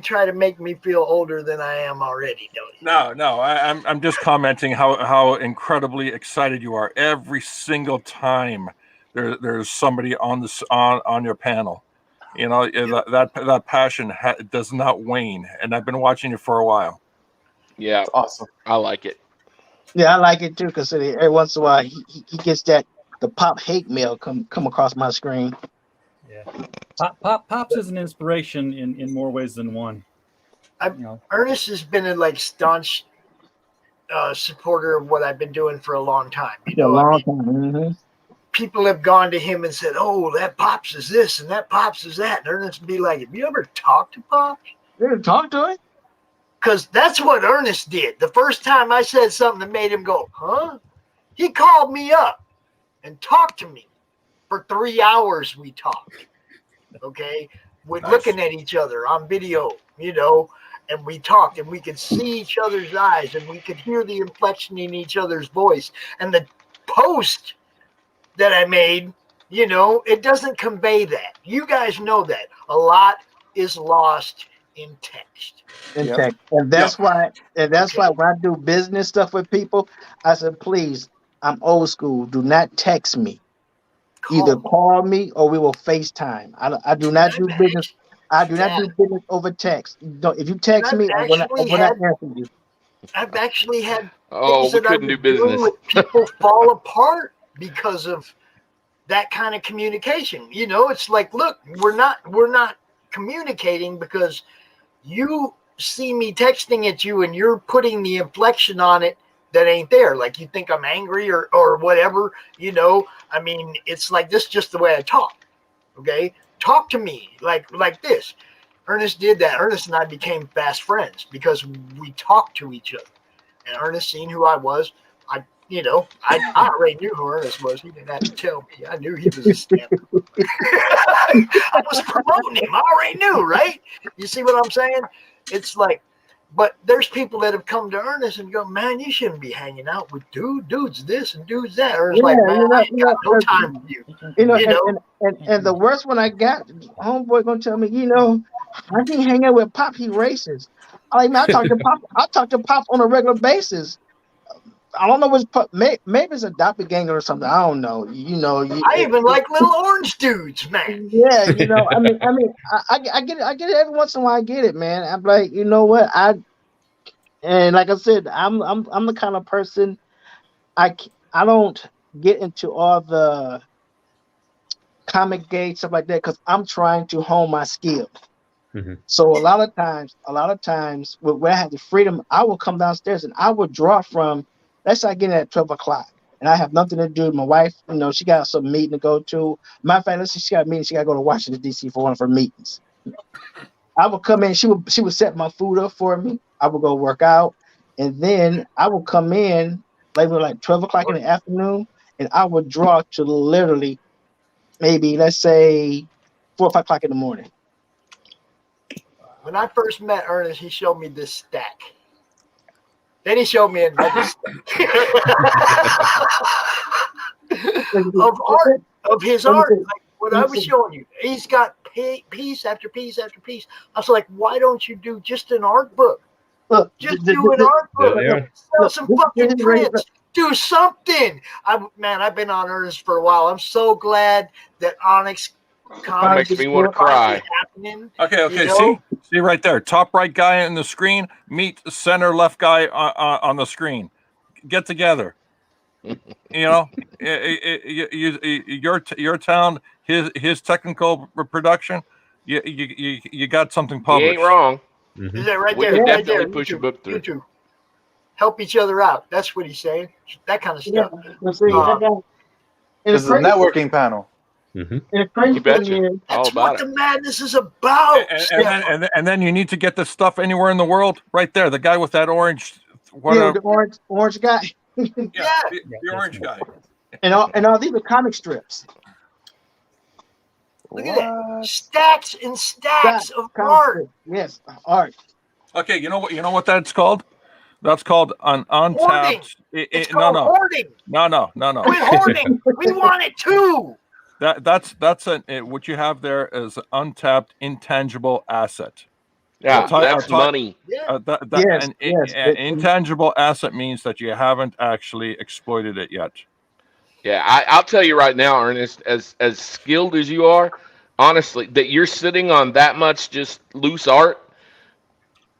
try to make me feel older than I am already, don't you? No. I'm just commenting how incredibly excited you are every single time there's somebody on your panel. You know, that passion does not wane, and I've been watching you for a while. Yeah, it's awesome. I like it. Yeah, I like it too, because every once in a while he gets the pop hate mail come across my screen. Yeah, Pops is an inspiration in more ways than one. Ernest has been a staunch supporter of what I've been doing for a long time. Mm-hmm. People have gone to him and said, "Oh, that Pops is this and that Pops is that," and Ernest would be like, "Have you ever talked to Pops? You ever talked to him?" Because that's what Ernest did. The first time I said something that made him go, "Huh?" He called me up and talked to me. For 3 hours we talked. Okay? We're looking at each other on video, and we talked and we could see each other's eyes and we could hear the inflection in each other's voice. And the post that I made, it doesn't convey that. You guys know that. A lot is lost in text. And that's why when I do business stuff with people, I said, please, I'm old school. Do not text me. Either call me or we will FaceTime. I do not do business. I do not chat. do business over text. Don't, if you text I've me, I will actually not had answer you. I've actually had Oh, things we that I couldn't was do doing business. with people fall apart because of that kind of communication. You know, it's like, look, we're not communicating because you see me texting at you and you're putting the inflection on it that ain't there. Like you think I'm angry or whatever, you know. I mean, it's like this is just the way I talk. Okay? Talk to me like this. Ernest did that. Ernest and I became fast friends because we talked to each other. And Ernest seen who I was. I already knew who Ernest was. He didn't have to tell me. I knew he was a stand-up. I was promoting him. I already knew, right? You see what I'm saying? It's like, but there's people that have come to Ernest and go, man, you shouldn't be hanging out with dudes this and dudes that. Ernest's like, man, I ain't got no time for you. And the worst one I got, homeboy gonna tell me, I can't hang out with Pop. He racist. I mean, I talk to Pop. I talk to Pop on a regular basis. I don't know what's maybe it's a doppelganger or something. I don't know. I even like little orange dudes, man. Yeah, I get it. I get it every once in a while. I get it, man. I'm like, you know what? And like I said, I'm the kind of person I don't get into all the comic gate stuff like that because I'm trying to hone my skill. So a lot of times when I have the freedom, I will come downstairs and I will draw from. Let's say I get in at 12 o'clock and I have nothing to do. My wife, she got some meeting to go to. Matter of fact, let's say she got a meeting. She got to go to Washington D.C. for one of her meetings. I would come in. She would set my food up for me. I would go work out, and then I would come in like 12 o'clock in the afternoon, and I would draw to literally maybe let's say 4 or 5 o'clock in the morning. When I first met Ernest, he showed me this stack. Then he showed me another stack of art, of his art, like what I was showing you. He's got piece after piece after piece. I was like, why don't you do just an art book? Just do an art book. Sell some fucking prints. Do something. I've been on Ernest for a while. I'm so glad that Onyx Makes me want to cry. Okay. See right there, top right guy on the screen. Meet center left guy on the screen. Get together. Your town, his technical production. You got something He published. ain't wrong. Is that right We there? could Right definitely there. push a book through. You two. Help each other out. That's what he's saying. That kind of stuff. This is a networking panel. And the crazy thing is, that's what the madness is about. And then you need to get this stuff anywhere in the world. Right there, the guy with that orange. the orange guy. The orange guy. And all these are comic strips. Look at that. Stacks and stacks of art. Yes, art. Okay, you know what that's called? That's called an untapped. It's called hoarding. No. Quit hoarding. We want it too. That's what you have there is an untapped intangible asset. Yeah, that's money. An intangible asset means that you haven't actually exploited it yet. Yeah, I'll tell you right now, Ernest, as skilled as you are, honestly, that you're sitting on that much just loose art.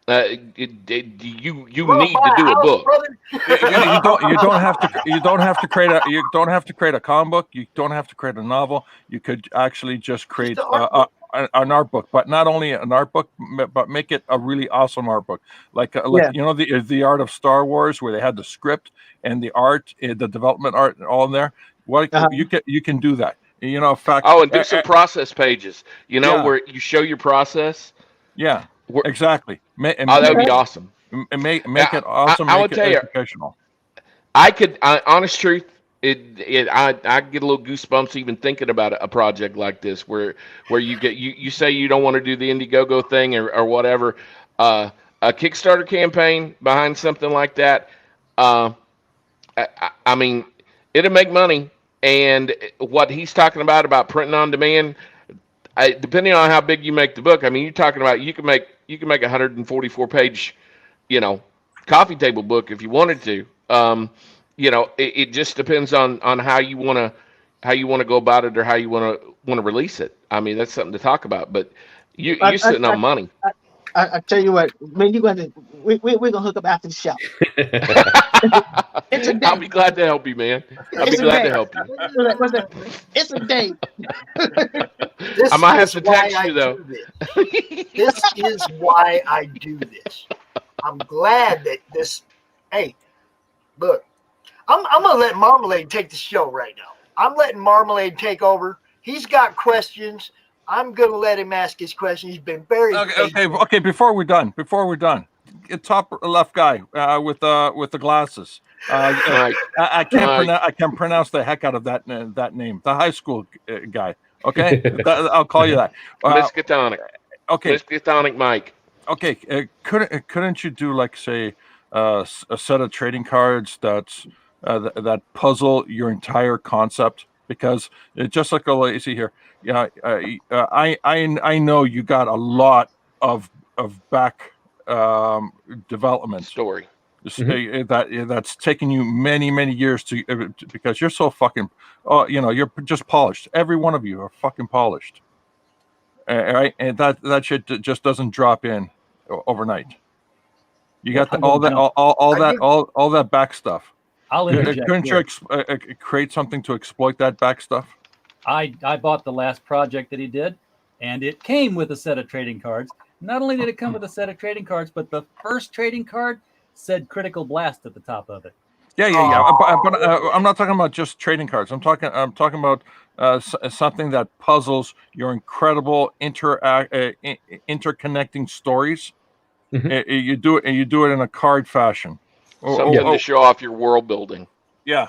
You need to do a book. You don't have to create a comic book. You don't have to create a novel. You could actually just create an art book, but not only an art book, but make it a really awesome art book. The art of Star Wars, where they had the script and the art, the development art, all in there. You can do that. In fact. Oh, and do some process pages. Where you show your process. Yeah. Exactly. That would be awesome. Make it awesome. I would tell you, educational. Honest truth, I get a little goosebumps even thinking about a project like this, where you say you don't want to do the Indiegogo thing or whatever. A Kickstarter campaign behind something like that. I mean, it'll make money. And what he's talking about printing on demand. Depending on how big you make the book, I mean, you're talking about you can make a 144-page, coffee table book if you wanted to. It just depends on how you want to go about it or how you want to release it. I mean, that's something to talk about. But You sitting on money. I tell you what, man, we're gonna hook up after the show. It's a day. I'll be glad to help you, man. I'll be It's a glad day. to help you. What's that? It's a day. I might have to text you though. This is why I do this. I'm glad that this. Hey, look, I'm gonna let Marmalade take the show right now. I'm letting Marmalade take over. He's got questions. I'm gonna let him ask his question. He's been very Okay. Before we're done, top left guy with the glasses. I can't pronounce the heck out of that name. The high school guy. Okay, I'll call you that. Miskatonic. Okay. Miskatonic Mike. Okay. Couldn't you do like say a set of trading cards that puzzle your entire concept? Because just like you see here, I know you got a lot of back development story that's taken you many years to because you're so fucking you're just polished. Every one of you are fucking polished, right? And that shit just doesn't drop in overnight. You got all that back stuff. I'll interject. Couldn't you create something to exploit that back stuff? I bought the last project that he did, and it came with a set of trading cards. Not only did it come with a set of trading cards, but the first trading card said Critical Blast at the top of it. Yeah. But I'm not talking about just trading cards. I'm talking about something that puzzles your incredible interconnecting stories. You do it in a card fashion. Something to show off your world building. Yeah.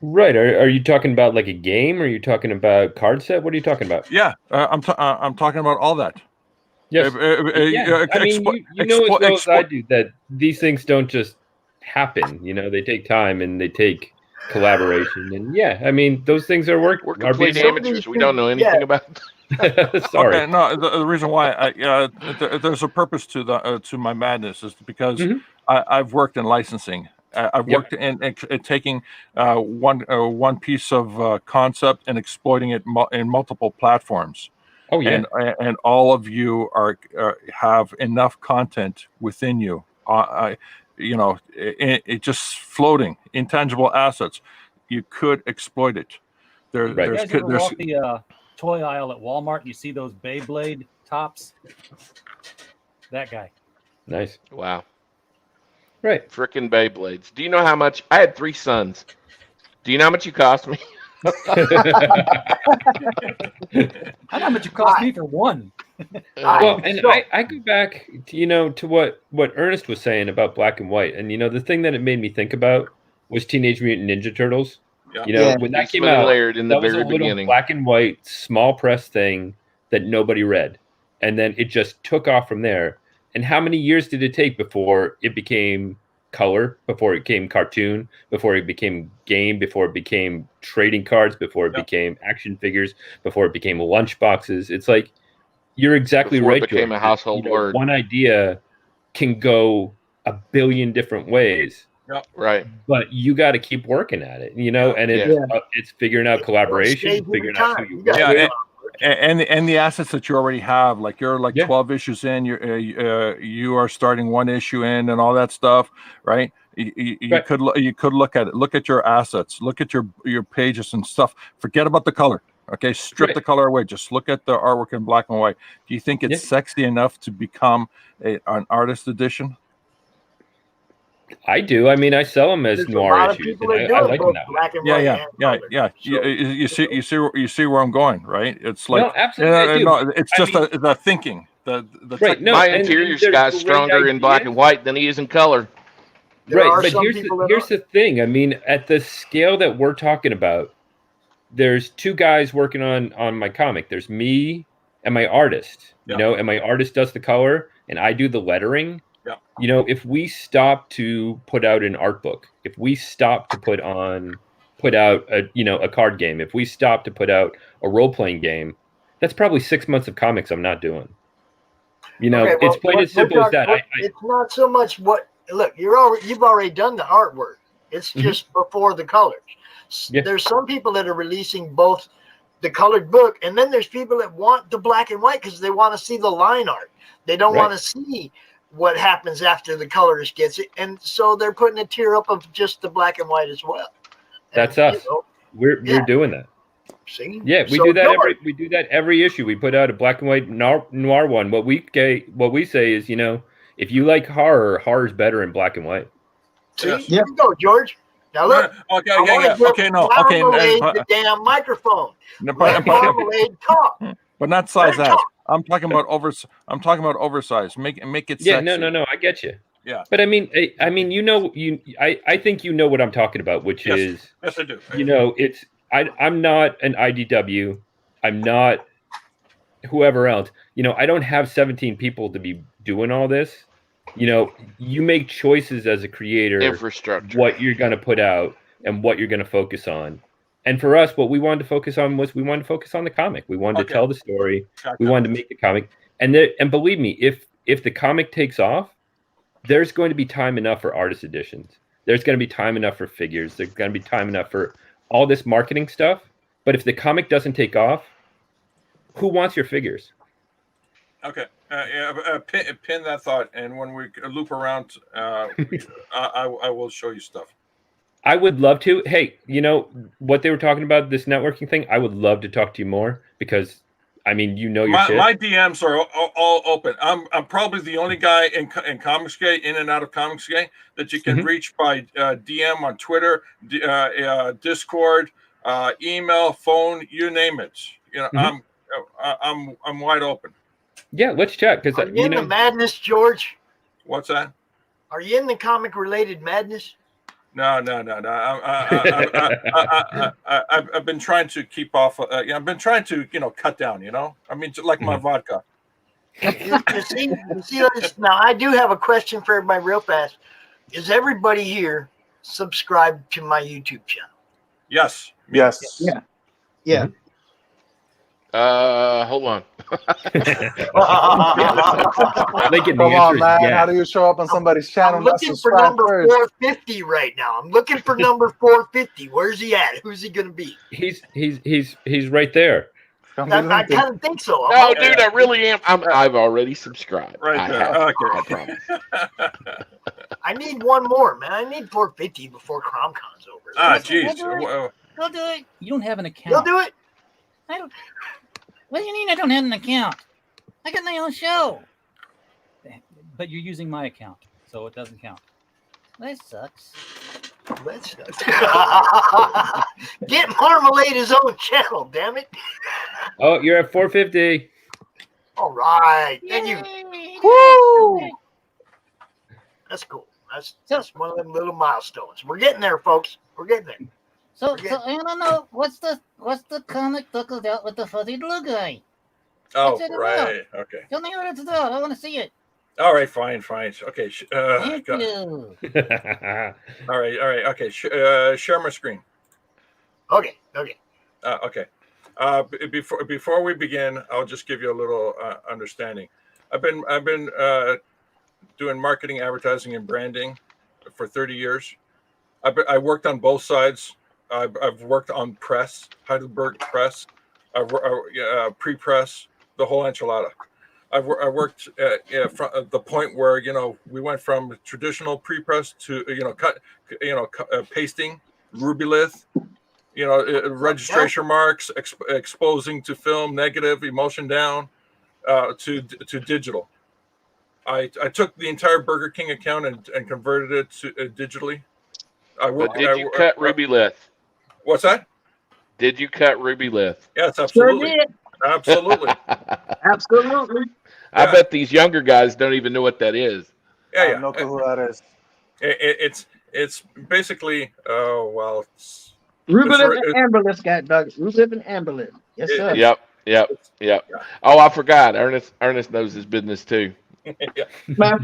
Right. Are you talking about like a game? Or are you talking about card set? What are you talking about? Yeah. I'm talking about all that. Yes. I mean, you know as well as I do that these things don't just happen. They take time and they take collaboration. And I mean, those things are work. We're complete amateurs. We don't know anything about. Sorry. Okay, no, the reason why there's a purpose to my madness is because I've worked in licensing. I've worked in taking one piece of concept and exploiting it in multiple platforms. Oh yeah, and all of you have enough content within you. It just floating intangible assets. You could exploit it. You guys ever walk the toy aisle at Walmart and you see those Beyblade tops? That guy. Nice. Wow. Right. Frickin' Beyblades. Do you know how much? I had 3 sons. Do you know how much you cost me? I know how much it cost me for one. Well, and I go back to what Ernest was saying about black and white, and the thing that it made me think about was Teenage Mutant Ninja Turtles. When that came out, that was a little black and white small press thing that nobody read, and then it just took off from there. And how many years did it take before it became color, before it became cartoon, before it became game, before it became trading cards, before it became action figures, before it became lunch boxes? It's like, you're exactly right. It became a household word. One idea can go a billion different ways. Yep. Right. But you got to keep working at it, and it's figuring out collaboration, figuring out who you work with. And the assets that you already have, like you're 12 issues in, you are starting one issue in, and all that stuff, right? You could look at it, look at your assets, look at your pages and stuff. Forget about the color, okay? Strip the color away. Just look at the artwork in black and white. Do you think it's sexy enough to become an artist edition? I do. I mean, I sell them as noir issues. And I like them that way. Yeah. You see where I'm going, right? It's like absolutely. It's just the thinking. My interior's got stronger in black and white than he is in color. Right, but here's the thing. I mean, at the scale that we're talking about, there's 2 guys working on my comic. There's me and my artist. And my artist does the color, and I do the lettering. If we stop to put out an art book, if we stop to put out a card game, if we stop to put out a role-playing game, that's probably 6 months of comics I'm not doing. It's plain as simple as that. It's not so much you've already done the artwork. It's just before the colors. There's some people that are releasing both the colored book, and then there's people that want the black and white because they want to see the line art. They don't want to see what happens after the colorist gets it, and so they're putting a tier up of just the black and white as well. That's us. We're doing that. See? Yeah, we do that every issue. We put out a black and white noir one. What we say is, if you like horror, horror's better in black and white. See, here we go, George. Now look. Okay, the damn microphone. Marmalade talk. But not size S. I'm talking about oversized. Make it sexy. Yeah, no. I get you. Yeah. But I mean, I think you know what I'm talking about, which is yes, I do. It's I'm not an IDW. I'm not whoever else. I don't have 17 people to be doing all this. You make choices as a creator, infrastructure, what you're going to put out and what you're going to focus on. And for us, what we wanted to focus on was the comic. We wanted to tell the story. We wanted to make the comic. And believe me, if the comic takes off, there's going to be time enough for artist editions. There's going to be time enough for figures. There's going to be time enough for all this marketing stuff. But if the comic doesn't take off, who wants your figures? Okay. Pin that thought, and when we loop around, I will show you stuff. I would love to. Hey, what they were talking about, this networking thing? I would love to talk to you more because, your shit. My DMs are all open. I'm probably the only guy in Comicsgate, in and out of Comicsgate, that you can reach by DM on Twitter, Discord, email, phone, you name it. I'm wide open. Yeah, let's check. Because are you in the madness, George? What's that? Are you in the comic-related madness? No. I've been trying to keep off. I've been trying to, cut down. Like my vodka. You see this? Now, I do have a question for everybody, real fast. Is everybody here subscribed to my YouTube channel? Yes. Yeah. Hold on. Come on, man. How do you show up on somebody's channel? I'm looking for number 450 right now. I'm looking for number 450. Where's he at? Who's he gonna be? He's right there. I kind of think so. No, dude, I really am. I've already subscribed. Right there. I promise. I need one more, man. I need 450 before CRoM Con's over. Jeez. Go do it. You don't have an account. You'll do it. I don't. What do you mean I don't have an account? I got my own show. But you're using my account, so it doesn't count. That sucks. Get Marmalade his own channel, damn it. Oh, you're at 450. All right. Thank you. Woo! That's cool. That's one of them little milestones. We're getting there, folks. We're getting there. So I don't know what's the comic book about with the fuzzy blue guy. Oh, right. Okay. Tell me what it's about. I want to see it. All right, fine. Okay. Thank you. All right. Okay. Share my screen. Okay. Okay. Before we begin, I'll just give you a little understanding. I've been doing marketing, advertising, and branding for 30 years. I worked on both sides. I've worked on press, Heidelberg press, pre-press, the whole enchilada. I worked from the point where we went from traditional pre-press to pasting, rubylith, registration marks, exposing to film, negative, emotion down, to digital. I took the entire Burger King account and converted it to digitally. Did you cut rubylith? What's that? Did you cut rubylith? Yes, absolutely. Sure Absolutely. Absolutely. I bet these younger guys don't even know what that is. Yeah. I have no clue who that is. It's basically Rubylith and Amberlith got dug. Rubylith and Amberlith. Yes, sir. Yep. Oh, I forgot. Ernest knows his business too. Matter of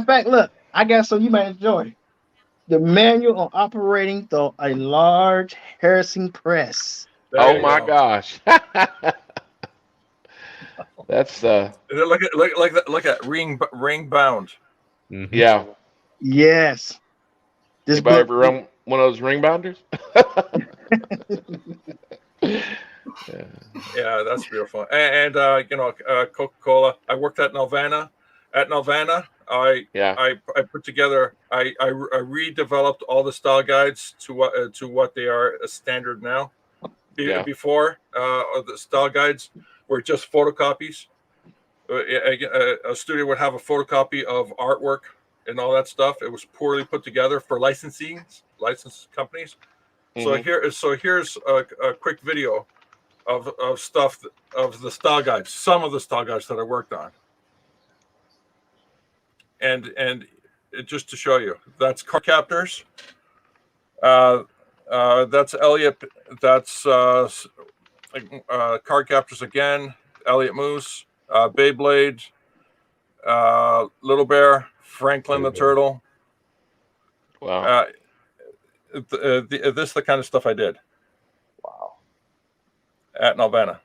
fact, look, I got something you might enjoy. The manual on operating a large Harrison press. Oh my gosh. That's look at ring bound. Mm-hmm. Yeah. Yes. Anybody ever run one of those ring bounders? Yeah, that's beautiful. And Coca-Cola. I worked at Nelvana. At Nelvana, I put together. I redeveloped all the style guides to what they are a standard now. Before, the style guides were just photocopies. A studio would have a photocopy of artwork and all that stuff. It was poorly put together for license companies. Mhm. So here's a quick video of stuff of the style guides, some of the style guides that I worked on, and just to show you, that's card captors. That's Elliot. That's card captors again. Elliot Moose, Beyblade, Little Bear, Franklin the Turtle. Wow. This is the kind of stuff I did. Wow. At Nelvana.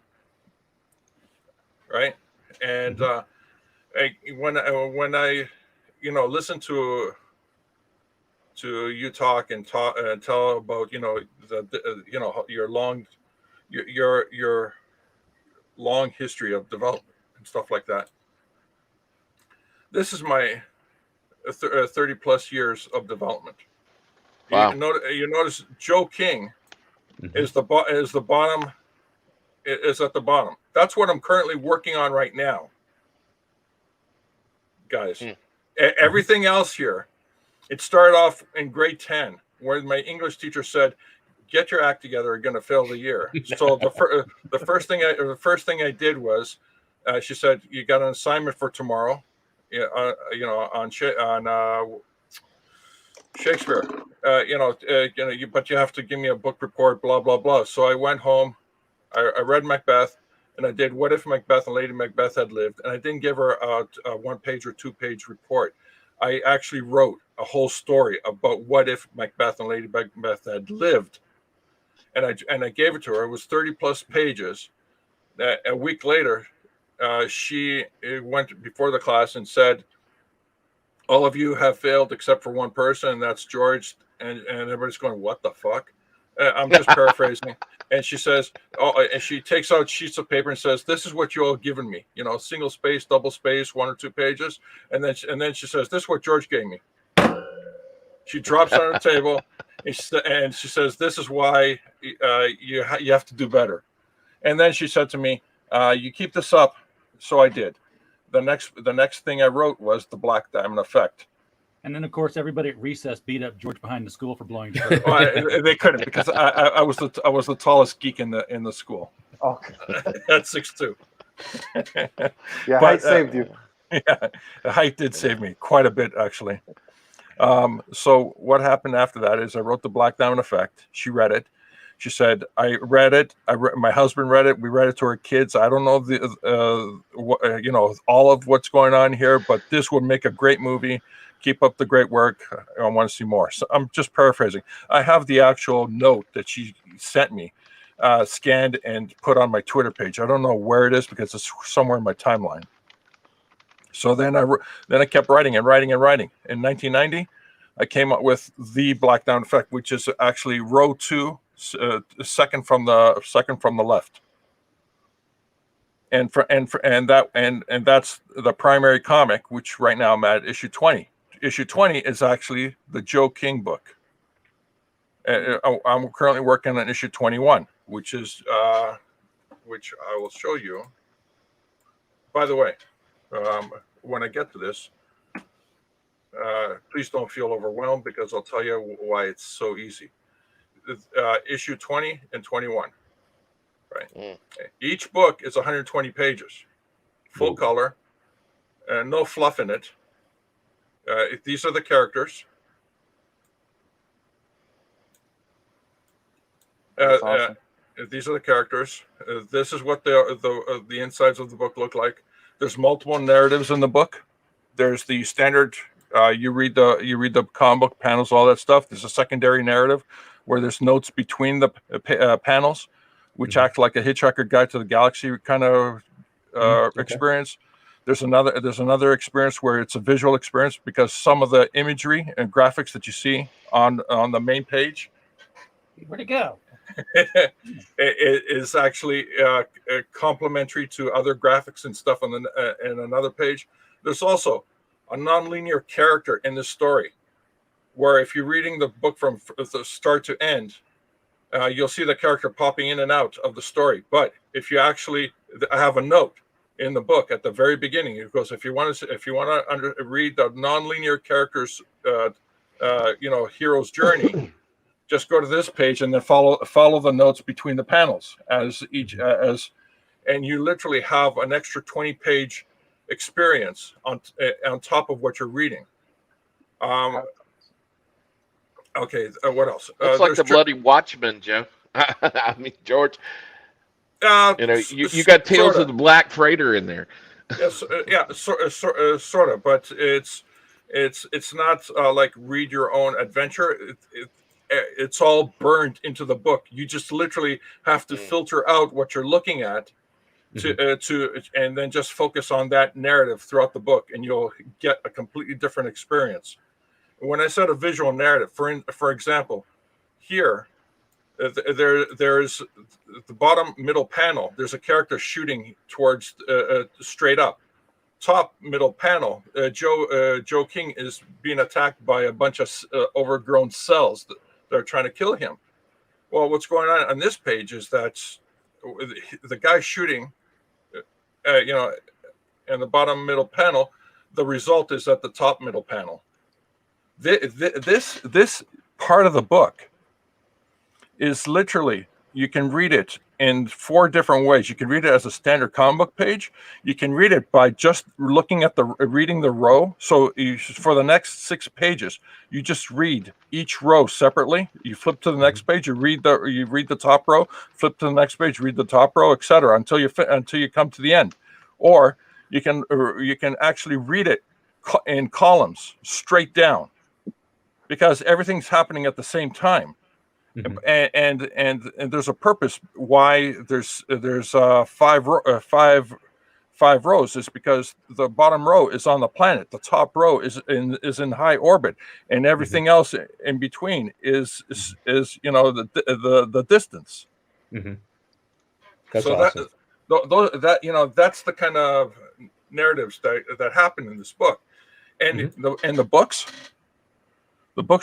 Right, and when I listen to you talk and tell about your long history of development and stuff like that. This is my 30 plus years of development. Wow. You notice Joe King is the bottom. Is at the bottom. That's what I'm currently working on right now, guys. Everything else here, it started off in grade 10, where my English teacher said, "Get your act together. You're going to fail the year." So the first thing I did was, she said, "You got an assignment for tomorrow, on Shakespeare. But you have to give me a book report. Blah blah blah." So I went home. I read Macbeth, and I did What If Macbeth and Lady Macbeth Had Lived, and I didn't give her a 1-page or 2-page report. I actually wrote a whole story about what if Macbeth and Lady Macbeth had lived, and I gave it to her. It was 30 plus pages. A week later, she went before the class and said, "All of you have failed except for one person, and that's George." And everybody's going, "What the fuck?" I'm just paraphrasing. And she says, and she takes out sheets of paper and says, "This is what you all given me, single space, double space, 1 or 2 pages." And then she says, "This is what George gave me." She drops it on the table, and she says, "This is why you have to do better." And then she said to me, "You keep this up." So I did. The next thing I wrote was The Black Diamond Effect. And then, of course, everybody at recess beat up George behind the school for blowing the well, they couldn't, because I was the tallest geek in the school. Okay. At 6'2". Yeah, height saved you. Yeah, the height did save me quite a bit, actually. So what happened after that is I wrote The Black Diamond Effect. She read it. She said, "I read it. My husband read it. We read it to our kids. I don't know all of what's going on here, but this would make a great movie. Keep up the great work. I want to see more." So I'm just paraphrasing. I have the actual note that she sent me, scanned and put on my Twitter page. I don't know where it is because it's somewhere in my timeline. So then I kept writing and writing and writing. In 1990, I came up with The Black Diamond Effect, which is actually row 2, second from the left. And that's the primary comic, which right now I'm at issue 20. Issue 20 is actually the Joe King book. I'm currently working on issue 21, which is which I will show you. By the way, when I get to this, please don't feel overwhelmed, because I'll tell you why it's so easy. Issue 20 and 21. Right. Each book is 120 pages, full color, no fluff in it. These are the characters. Awesome. These are the characters. This is what the insides of the book look like. There's multiple narratives in the book. There's the standard. You read the comic book panels, all that stuff. There's a secondary narrative where there's notes between the panels, which act like a Hitchhiker Guide to the Galaxy kind of experience. There's another experience where it's a visual experience, because some of the imagery and graphics that you see on the main page. Where'd it go? it is actually complementary to other graphics and stuff on the in another page. There's also a non-linear character in this story, where if you're reading the book from the start to end, you'll see the character popping in and out of the story. But if you actually have a note in the book at the very beginning, it goes, if you want to read the non-linear character's hero's journey, just go to this page and then follow the notes between the panels and you literally have an extra 20-page experience on top of what you're reading. Okay, what else? Looks like the bloody Watchmen, Joe. I mean, George. You got Tales of the Black Freighter in there. Yes, sort of, but it's not like read your own adventure. It's all burned into the book. You just literally have to filter out what you're looking at and then just focus on that narrative throughout the book, and you'll get a completely different experience. When I said a visual narrative, for example, here there's the bottom middle panel. There's a character shooting towards straight up. Top middle panel, Joe King is being attacked by a bunch of overgrown cells that are trying to kill him. Well, what's going on this page is that the guy shooting, in the bottom middle panel, the result is at the top middle panel. This part of the book is literally, you can read it in 4 different ways. You can read it as a standard comic book page. You can read it by just looking at reading the row. So for the next 6 pages, you just read each row separately. You flip to the next page, you read the top row, flip to the next page, read the top row, etc. until you come to the end. Or you can actually read it in columns straight down, because everything's happening at the same time. And there's a purpose why there's 5 rows. Is because the bottom row is on the planet, the top row is in high orbit, and everything else in between is the distance. That's so awesome. that's the kind of narratives that happen in this book, and the books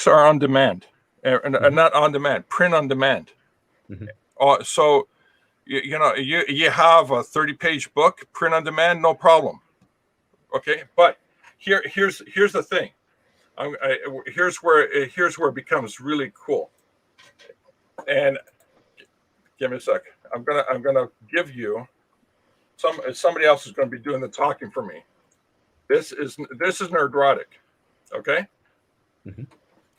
are on demand. Not on demand, print on demand. So you have a 30-page book, print on demand, no problem. Okay, but here's the thing. Here's where it becomes really cool. And give me a sec. I'm gonna give you somebody else is going to be doing the talking for me. This is Nerdrotic. Okay.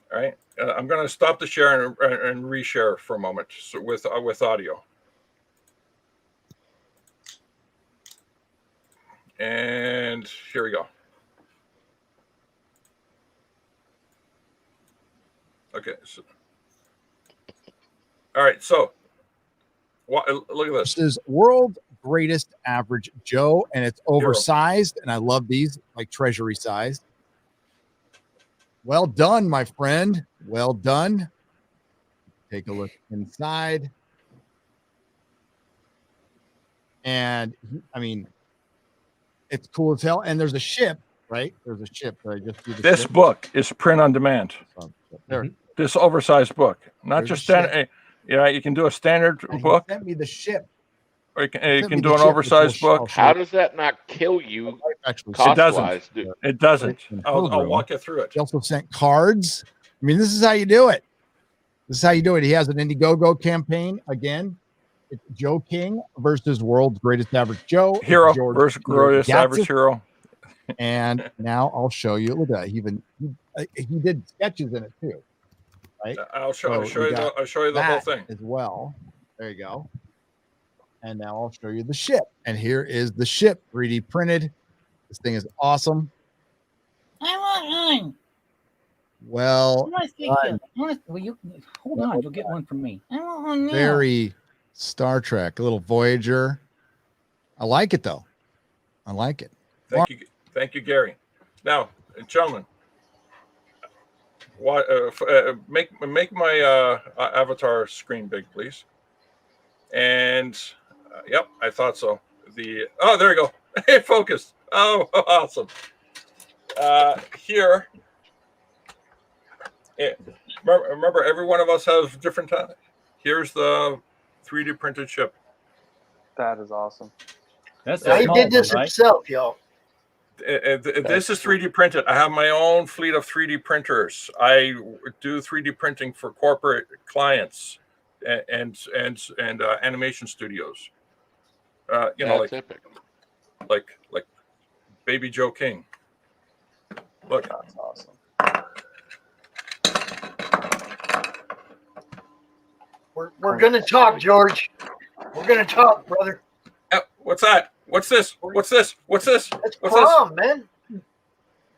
All right, I'm going to stop the share and reshare for a moment with audio. And here we go. Okay. So, all right. So, look at this. This is World's Greatest Average Joe, and it's oversized, and I love these, like treasury sized. Well done, my friend. Well done. Take a look inside. And I mean, it's cool as hell. And there's a ship, right? There's a ship. This book is print on demand. There. This oversized book, not There's just a ship. standard. Yeah, you can do a standard book. Sent me the ship. Or you can do an oversized book. How does that not kill you? It doesn't. It doesn't. I'll walk you through it. He also sent cards. I mean, this is how you do it. This is how you do it. He has an Indiegogo campaign. Again, it's Joe King versus World's Greatest Average Joe. Hero versus Greatest Average Hero. And now I'll show you. Look at that. He did sketches in it too. Right? I'll show you the whole thing as well. There you go. And now I'll show you the ship. And here is the ship 3D printed. This thing is awesome. I want one. Well, Well, you hold on. You'll get one from me. I want one now. very Star Trek, a little Voyager. I like it though. I like it. Thank you, Gary. Now, gentlemen, Make my avatar screen big, please. And yep, I thought so. There you go. It focused. Oh, awesome. Here, remember, every one of us has different time. Here's the 3D printed chip. That is awesome. He did this himself, y'all. This is 3D printed. I have my own fleet of 3D printers. I do 3D printing for corporate clients and animation studios. That's epic. Like Baby Joe King. Look, that's awesome. We're gonna talk, George. We're gonna talk, brother. What's that? What's this? What's this? What's this? That's What's CRoM, man.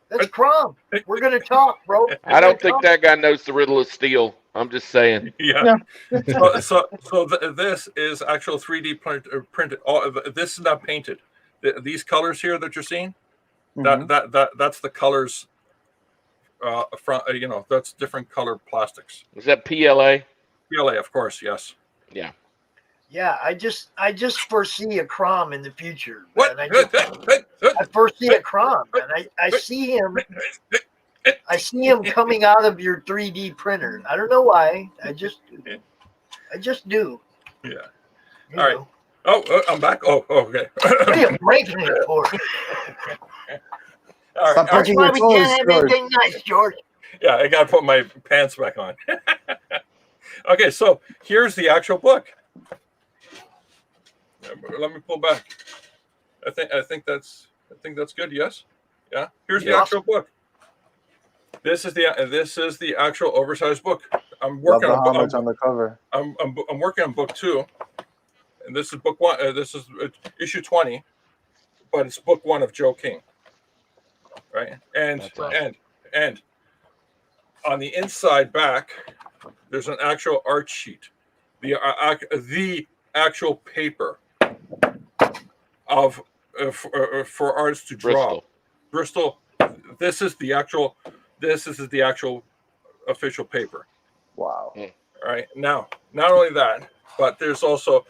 That's CRoM. We're gonna talk, bro. I don't think that guy knows the riddle of steel. I'm just saying. Yeah. This is actual 3D printed. This is not painted. These colors here that you're seeing, that's the colors. From that's different color plastics. Is that PLA? PLA, of course. Yes. Yeah. Yeah, I just foresee a CRoM in the future. What? I foresee a CRoM, and I see him. I see him coming out of your 3D printer. I don't know why. I just do. Yeah. All right. Oh, I'm back. Oh, okay. What are you breaking it for? All right. That's why we can't have anything nice, George. Yeah, I got to put my pants back on. Okay, so here's the actual book. Let me pull back. I think that's good. Yes. Yeah. Here's the actual book. This is the actual oversized book. I'm working on the cover. I'm working on book 2, and this is book 1. This is issue 20, but it's book 1 of Joe King. Right, and on the inside back, there's an actual art sheet, the actual paper of for artists to draw. Bristol. This is the actual official paper. Wow. All right. Now, not only that, but there's also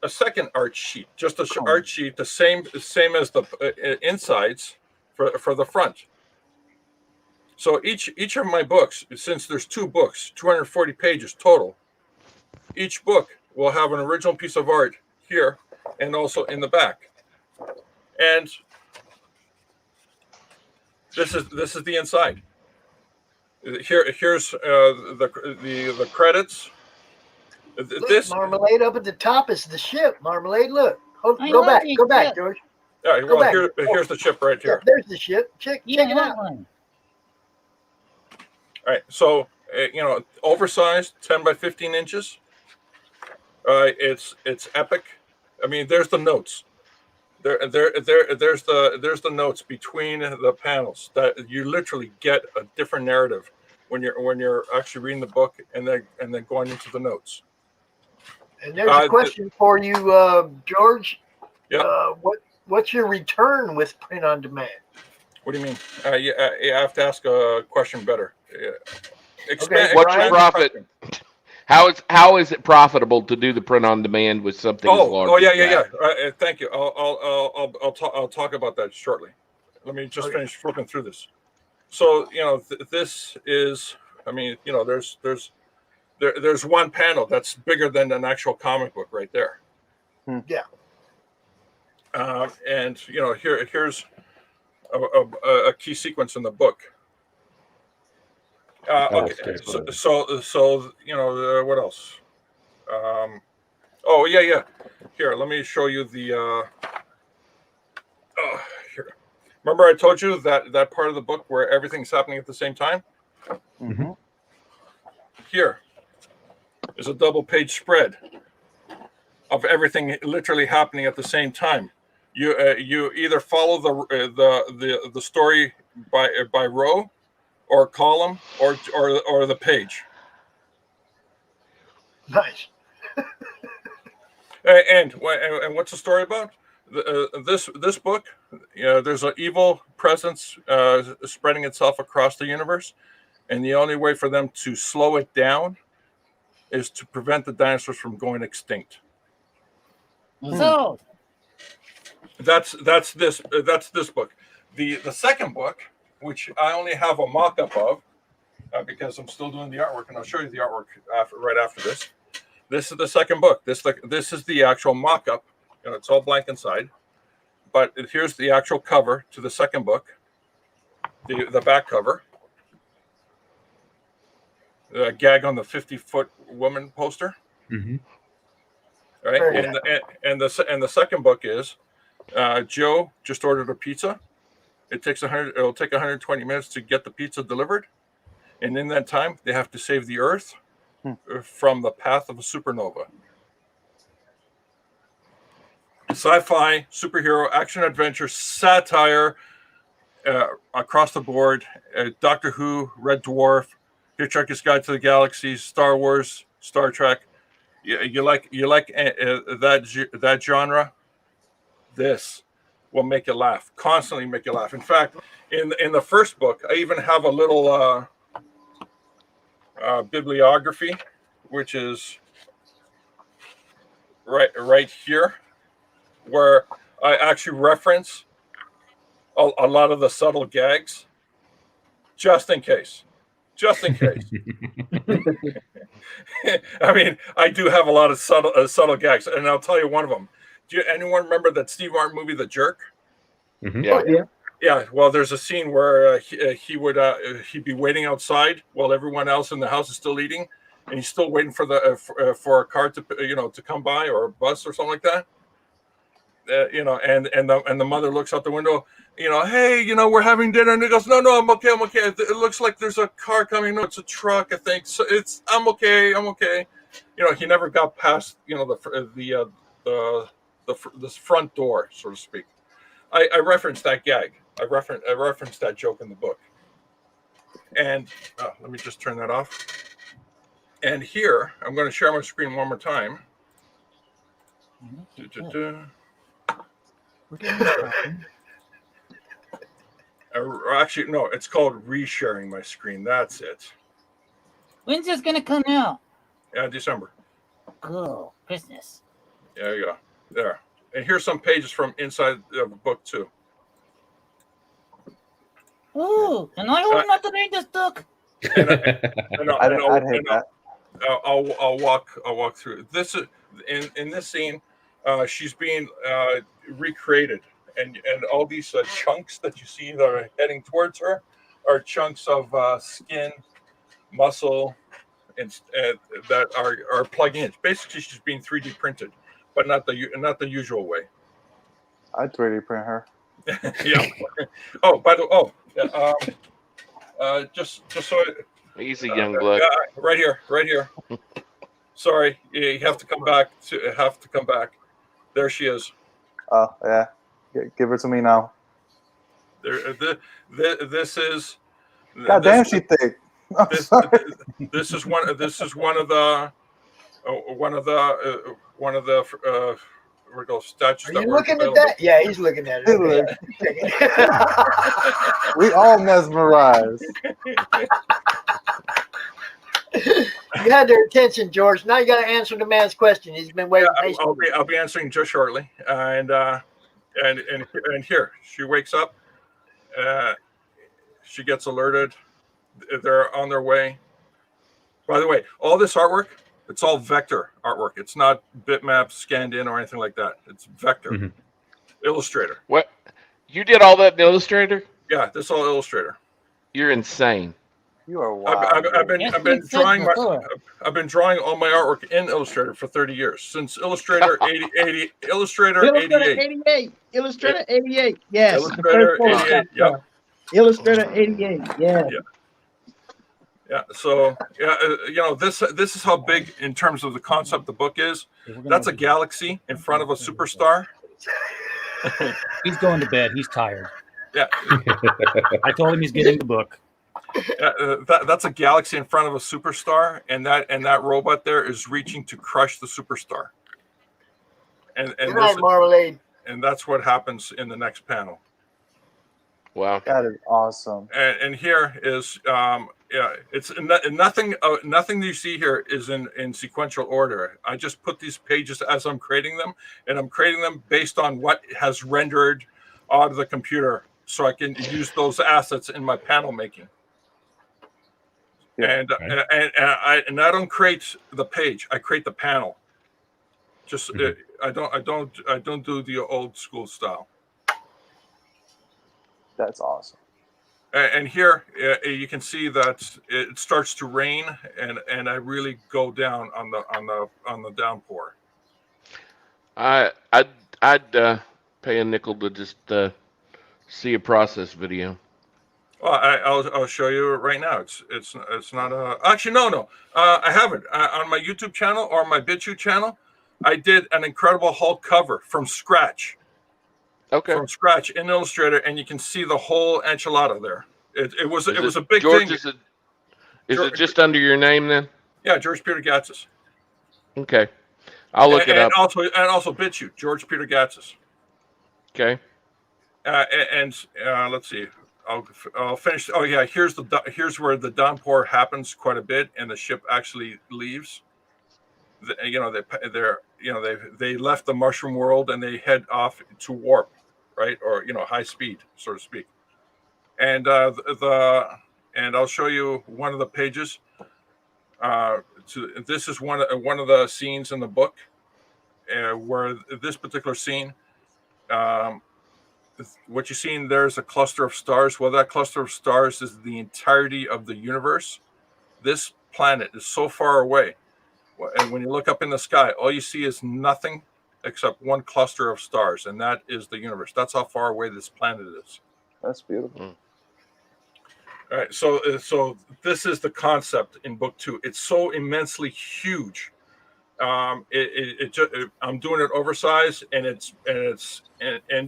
a second art sheet, just an art sheet, the same as the insides for the front. So each of my books, since there's 2 books, 240 pages total, each book will have an original piece of art here and also in the back. And this is the inside. Here's the credits. Look, Marmalade up at the top is the ship. Marmalade, look. Go back, George. All right, well, here's the ship right here. Yeah, there's the ship. Check it out. All right, so oversized, 10 by 15 inches. It's epic. I mean, there's the notes. There's the notes between the panels that you literally get a different narrative when you're actually reading the book and then going into the notes. And there's a question for you, George. Yeah. What's your return with print on demand? What do you mean? You have to ask a question better. What's your profit? How is it profitable to do the print on demand with something as large? Oh, yeah. Thank you. I'll talk about that shortly. Let me just finish flipping through this. So this is. I mean, there's one panel that's bigger than an actual comic book right there. Yeah. And here's a key sequence in the book. Okay. So what else? Yeah. Here, let me show you the. Here. Remember, I told you that part of the book where everything's happening at the same time. Mm-hmm. Here is a double-page spread of everything literally happening at the same time. You either follow the story by row, or column, or the page. Nice. And what's the story about? This book, there's an evil presence spreading itself across the universe, and the only way for them to slow it down is to prevent the dinosaurs from going extinct. So That's this book. The second book, which I only have a mock-up of, because I'm still doing the artwork, and I'll show you the artwork right after this. This is the second book. This is the actual mock-up. It's all blank inside, but here's the actual cover to the second book. The back cover. Gag on the 50-foot woman poster. Mm-hmm. Right, and the second book is Joe just ordered a pizza. It'll take 120 minutes to get the pizza delivered, and in that time they have to save the Earth from the path of a supernova. Sci-fi, superhero, action, adventure, satire across the board. Doctor Who, Red Dwarf, Hitchhiker's Guide to the Galaxy, Star Wars, Star Trek. You like that genre? This will make you laugh. Constantly make you laugh. In fact, in the first book, I even have a little bibliography, which is right here, where I actually reference a lot of the subtle gags, just in case. I mean, I do have a lot of subtle gags, and I'll tell you one of them. Do anyone remember that Steve Martin movie, The Jerk? Mm-hmm. Yeah. Well, there's a scene where he'd be waiting outside while everyone else in the house is still eating, and he's still waiting for for a car to come by, or a bus or something like that. And the mother looks out the window. Hey, we're having dinner, and he goes, no, I'm okay. It looks like there's a car coming. No, it's a truck, I think. So I'm okay. He never got past the front door, so to speak. I referenced that gag. I referenced that joke in the book. And let me just turn that off. And here, I'm going to share my screen one more time. Actually, no, it's called resharing my screen. That's it. when's this gonna come out? Yeah, December. Cool, Christmas. There you go. There. And here's some pages from inside of the book too. Ooh, and I hope not to read this book. I'll walk through this. In this scene, she's being recreated, and all these chunks that you see that are heading towards her are chunks of skin, muscle, and that are plugging in. Basically, she's being 3D printed, but not the usual way. I'd 3D print her. Yeah. Oh, by the just so easy, young blood. Right here. Sorry, you have to come back. There she is. Oh yeah, give her to me now. This is. God damn, she thick. This is one of the statues. Are you looking at that? Yeah, he's looking at it. We all mesmerized. You had their attention, George. Now you got to answer the man's question. He's been waiting patiently. I'll be answering just shortly. And here she wakes up. She gets alerted. They're on their way. By the way, all this artwork, it's all vector artwork. It's not bitmap scanned in or anything like that. It's vector. Mm-hmm. Illustrator. What? You did all that in Illustrator? Yeah, this is all Illustrator. You're insane. You are wild. I've been drawing all my artwork in Illustrator for 30 years, since Illustrator 88. Illustrator 88. Yes. Illustrator 88. Yep. Illustrator 88. Yeah. Yeah. So this is how big in terms of the concept the book is. That's a galaxy in front of a superstar. He's going to bed. He's tired. Yeah. I told him he's getting the book. That's a galaxy in front of a superstar, and that robot there is reaching to crush the superstar. And Good night, Marmalade. And that's what happens in the next panel. Wow. That is awesome. And here is it's nothing. Nothing you see here is in sequential order. I just put these pages as I'm creating them, and I'm creating them based on what has rendered out of the computer, so I can use those assets in my panel making. Yeah. And I don't create the page. I create the panel. Just I don't do the old school style. That's awesome. And here you can see that it starts to rain, and I really go down on the downpour. I'd pay a nickel to just see a process video. Well, I'll show you right now. It's not a actually no. I haven't on my YouTube channel or my BitChute channel. I did an Incredible Hulk cover from scratch. Okay. From scratch in Illustrator, and you can see the whole enchilada there. It was a big George, thing. Is it just under your name then? Yeah, George Peter Gatsis. Okay, I'll look it up. And also BitChute, George Peter Gatsis. Okay. And let's see. I'll finish. Oh yeah, here's where the downpour happens quite a bit, and the ship actually leaves. They left the mushroom world and they head off to warp, right, or high speed, so to speak. And and I'll show you one of the pages. This is one of the scenes in the book where this particular scene. What you see in there is a cluster of stars. Well, that cluster of stars is the entirety of the universe. This planet is so far away. And when you look up in the sky, all you see is nothing except one cluster of stars, and that is the universe. That's how far away this planet is. That's beautiful. All right, so this is the concept in book 2. It's so immensely huge. I'm doing it oversized, and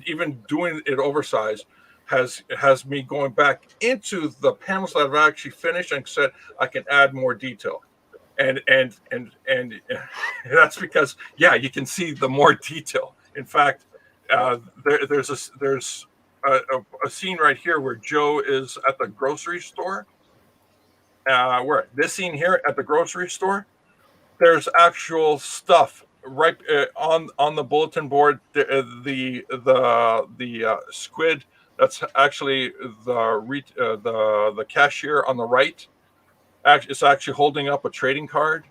even doing it oversized has me going back into the panels that I've actually finished and said I can add more detail. And that's because you can see the more detail. In fact, there's a scene right here where Joe is at the grocery store. Where this scene here at the grocery store, there's actual stuff right on the bulletin board. The squid that's actually the cashier on the right. It's actually holding up a trading card,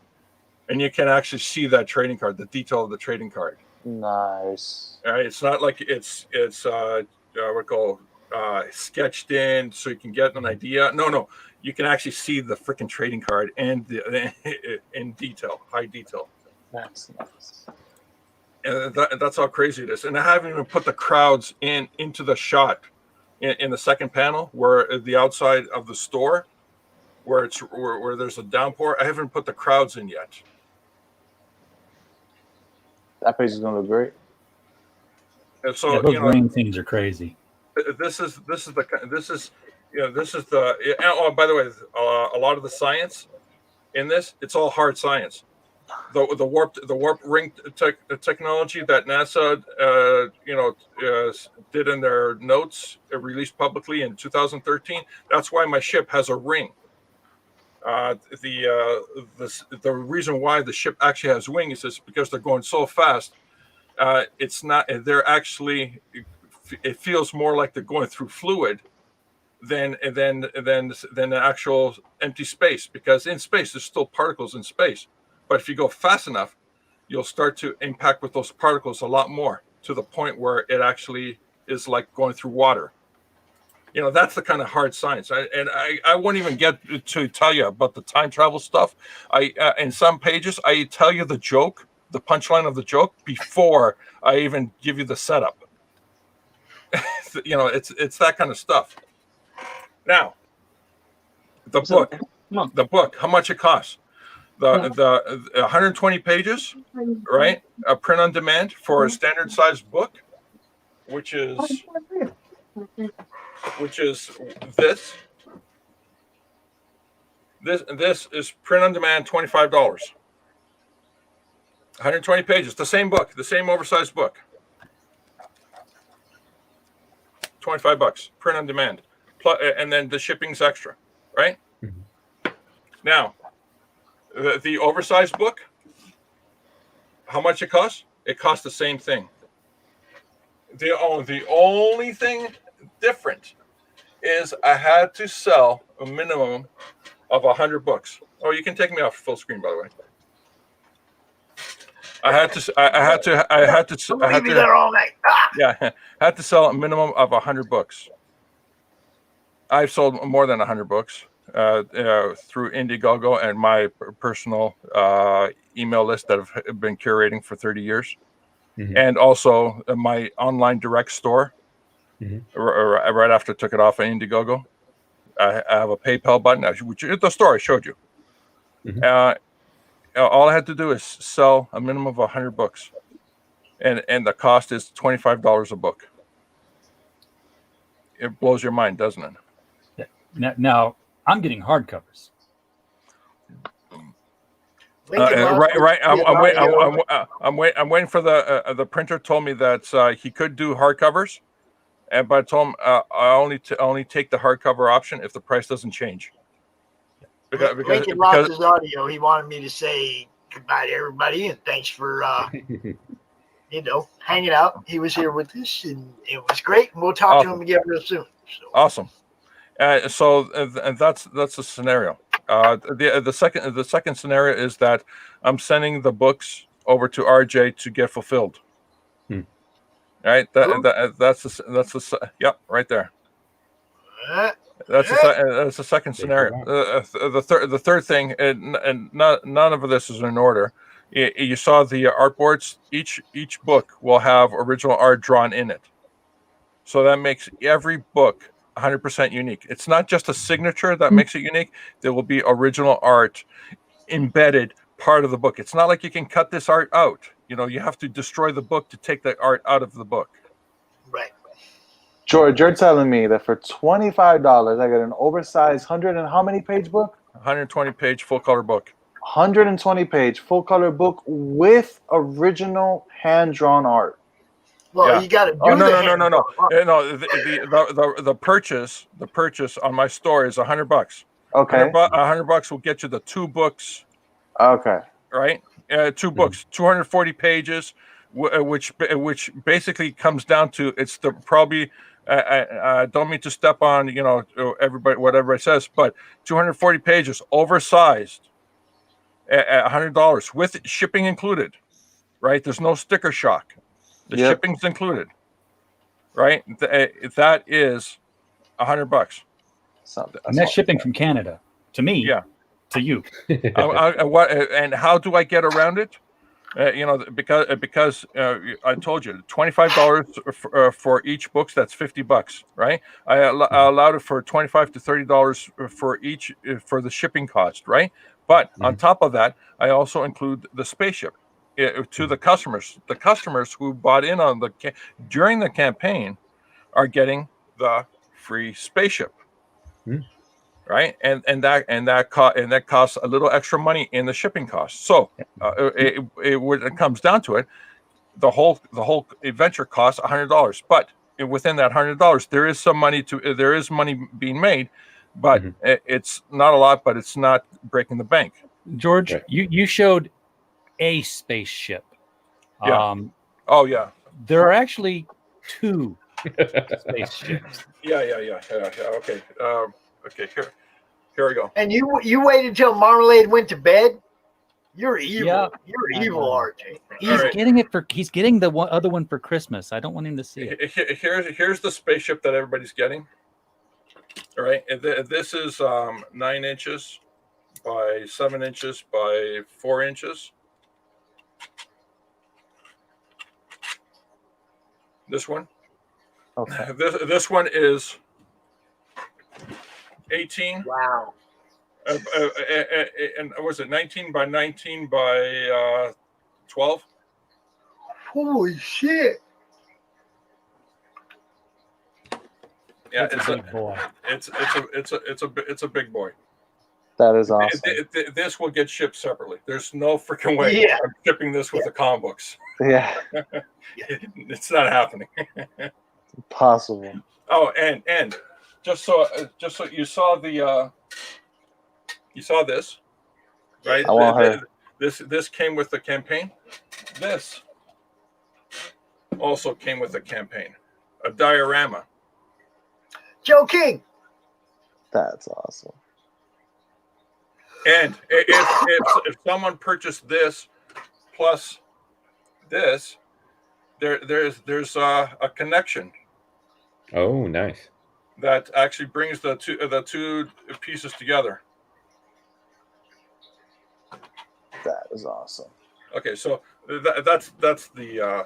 and you can actually see that trading card, the detail of the trading card. Nice. All right, it's not like it's what we call sketched in so you can get an idea. No, you can actually see the freaking trading card and in detail, high detail. That's nice. And that's how crazy it is. And I haven't even put the crowds into the shot in the second panel where the outside of the store. Where there's a downpour, I haven't put the crowds in yet. That page is gonna look great. And so those rain things are crazy. This is the. Oh, by the way, a lot of the science in this, it's all hard science. The warp ring technology that NASA did in their notes, released publicly in 2013. That's why my ship has a ring. The reason why the ship actually has wings is because they're going so fast. It's not. They're actually. It feels more like they're going through fluid than the actual empty space. Because in space, there's still particles in space. But if you go fast enough, you'll start to impact with those particles a lot more to the point where it actually is like going through water. That's the kind of hard science. I won't even get to tell you about the time travel stuff. In some pages, I tell you the joke, the punchline of the joke before I even give you the setup. It's that kind of stuff. Now, the book, how much it costs? The 120 pages, right? A print on demand for a standard size book, which is this. This is print on demand, $25. 120 pages, the same book, the same oversized book. $25, print on demand, and then the shipping's extra, right? Now, the oversized book, how much it costs? It costs the same thing. The only thing different is I had to sell a minimum of 100 books. Oh, you can take me off full screen, by the way. I had to Leave you there all night. Yeah, I had to sell a minimum of 100 books. I've sold more than 100 books through Indiegogo and my personal email list that I've been curating for 30 years. And also my online direct store. Right after I took it off of Indiegogo, I have a PayPal button, which is the store I showed you. All I had to do is sell a minimum of 100 books, and the cost is $25 a book. It blows your mind, doesn't it? Now I'm getting hardcovers. Right. I'm waiting for the printer. Told me that he could do hardcovers, but I told him I only take the hardcover option if the price doesn't change. Lincoln lost his audio. He wanted me to say goodbye to everybody and thanks for hanging out. He was here with us and it was great. And we'll talk to him again real soon. So. Awesome. So that's the scenario. The second scenario is that I'm sending the books over to RJ to get fulfilled. Right. That's the yep, right there. That's the second scenario. The third thing, and none of this is in order. You saw the art boards. Each book will have original art drawn in it, so that makes every book 100% unique. It's not just a signature that makes it unique. There will be original art embedded part of the book. It's not like you can cut this art out. You have to destroy the book to take the art out of the book. Right. George, you're telling me that for $25, I get an oversized 100 and how many page book? 120-page full color book. 120-page full color book with original hand drawn art. Well, you got to do no. The purchase on my store is $100. Okay. $100 will get you the 2 books. Okay. Right. 2 books, 240 pages, which basically comes down to it's the probably. I don't mean to step on everybody whatever it says, but 240 pages, oversized, at $100 with shipping included. Right. There's no sticker shock. The shipping's included, right? That is $100. And that's shipping from Canada to me. Yeah, to you. And how do I get around it? Because I told you $25 for each book. That's $50, right? I allowed it for $25 to $30 for each for the shipping cost, right? But on top of that, I also include the spaceship. To the customers who bought in on during the campaign are getting the free spaceship, right? And that costs a little extra money in the shipping costs. So when it comes down to it, the whole adventure costs $100. But within that $100, there is money being made, but it's not a lot. But it's not breaking the bank. George, you showed a spaceship. Yeah. Oh yeah. There are actually 2 spaceships. Yeah. Okay. Okay. Here we go. And you waited till Marmalade went to bed. You're evil. Yeah. You're evil, RJ. He's getting the other one for Christmas. I don't want him to see it. Here's the spaceship that everybody's getting. All right. This is 9 inches by 7 inches by 4 inches. This one. Okay. This one is 18. Wow. And was it 19 by 19 by 12? Holy shit! Yeah, it's a big boy. It's a big boy. That is awesome. This will get shipped separately. There's no freaking way I'm shipping this with the comic books. Yeah. It's not happening. Impossible. Oh, and just so you saw the you saw this, right? I want her. This came with the campaign. This also came with a campaign, a diorama. Joe King. That's awesome. And if someone purchased this plus this, there's a connection. Oh, nice. That actually brings the two pieces together. That is awesome. Okay, so that's the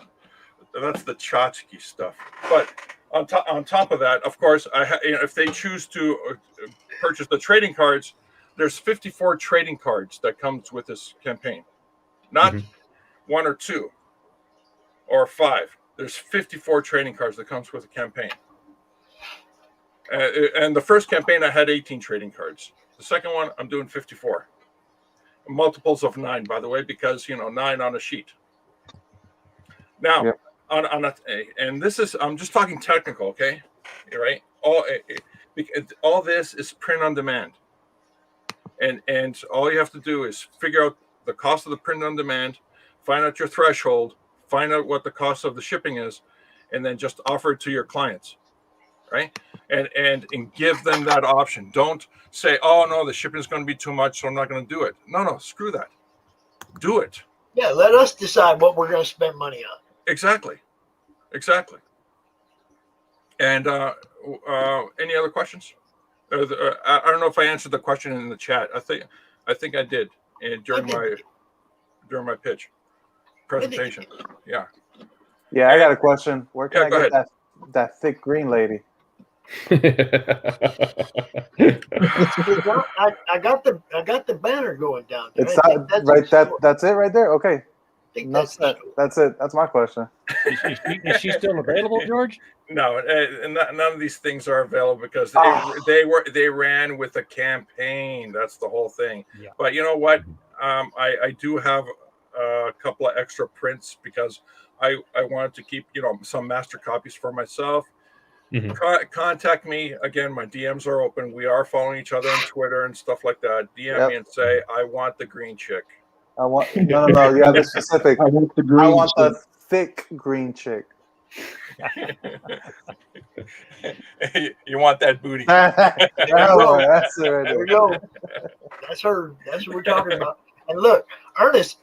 tchotchke stuff. But on top of that, of course, if they choose to purchase the trading cards, there's 54 trading cards that comes with this campaign, not one or two or five. There's 54 trading cards that comes with a campaign. And the first campaign, I had 18 trading cards. The second one, I'm doing 54. Multiples of 9, by the way, because 9 on a sheet. Now, and this is, I'm just talking technical, okay? Right? All this is print on demand, and all you have to do is figure out the cost of the print on demand, find out your threshold, find out what the cost of the shipping is, and then just offer it to your clients. Right? And give them that option. Don't say, oh no, the shipping is going to be too much, so I'm not going to do it. No, screw that. Do it. Yeah, let us decide what we're going to spend money on. Exactly. And any other questions? I don't know if I answered the question in the chat. I think I did during my pitch presentation. Yeah. Yeah, I got a question. Where can I go get that thick green lady? I got the banner going down there. It's that's it right there. Okay, that's it. That's my question. Is she still available, George? No, none of these things are available because they ran with a campaign. That's the whole thing. Yeah. But you know what? I do have a couple of extra prints because I wanted to keep some master copies for myself. Contact me again. My DMs are open. We are following each other on Twitter and stuff like that. DM me and say, I want the green chick. I want no. You have the specific. I want the green. I want the thick green chick. You want that booty? That's it right there we go. That's her. That's what we're talking about. And look, Ernest.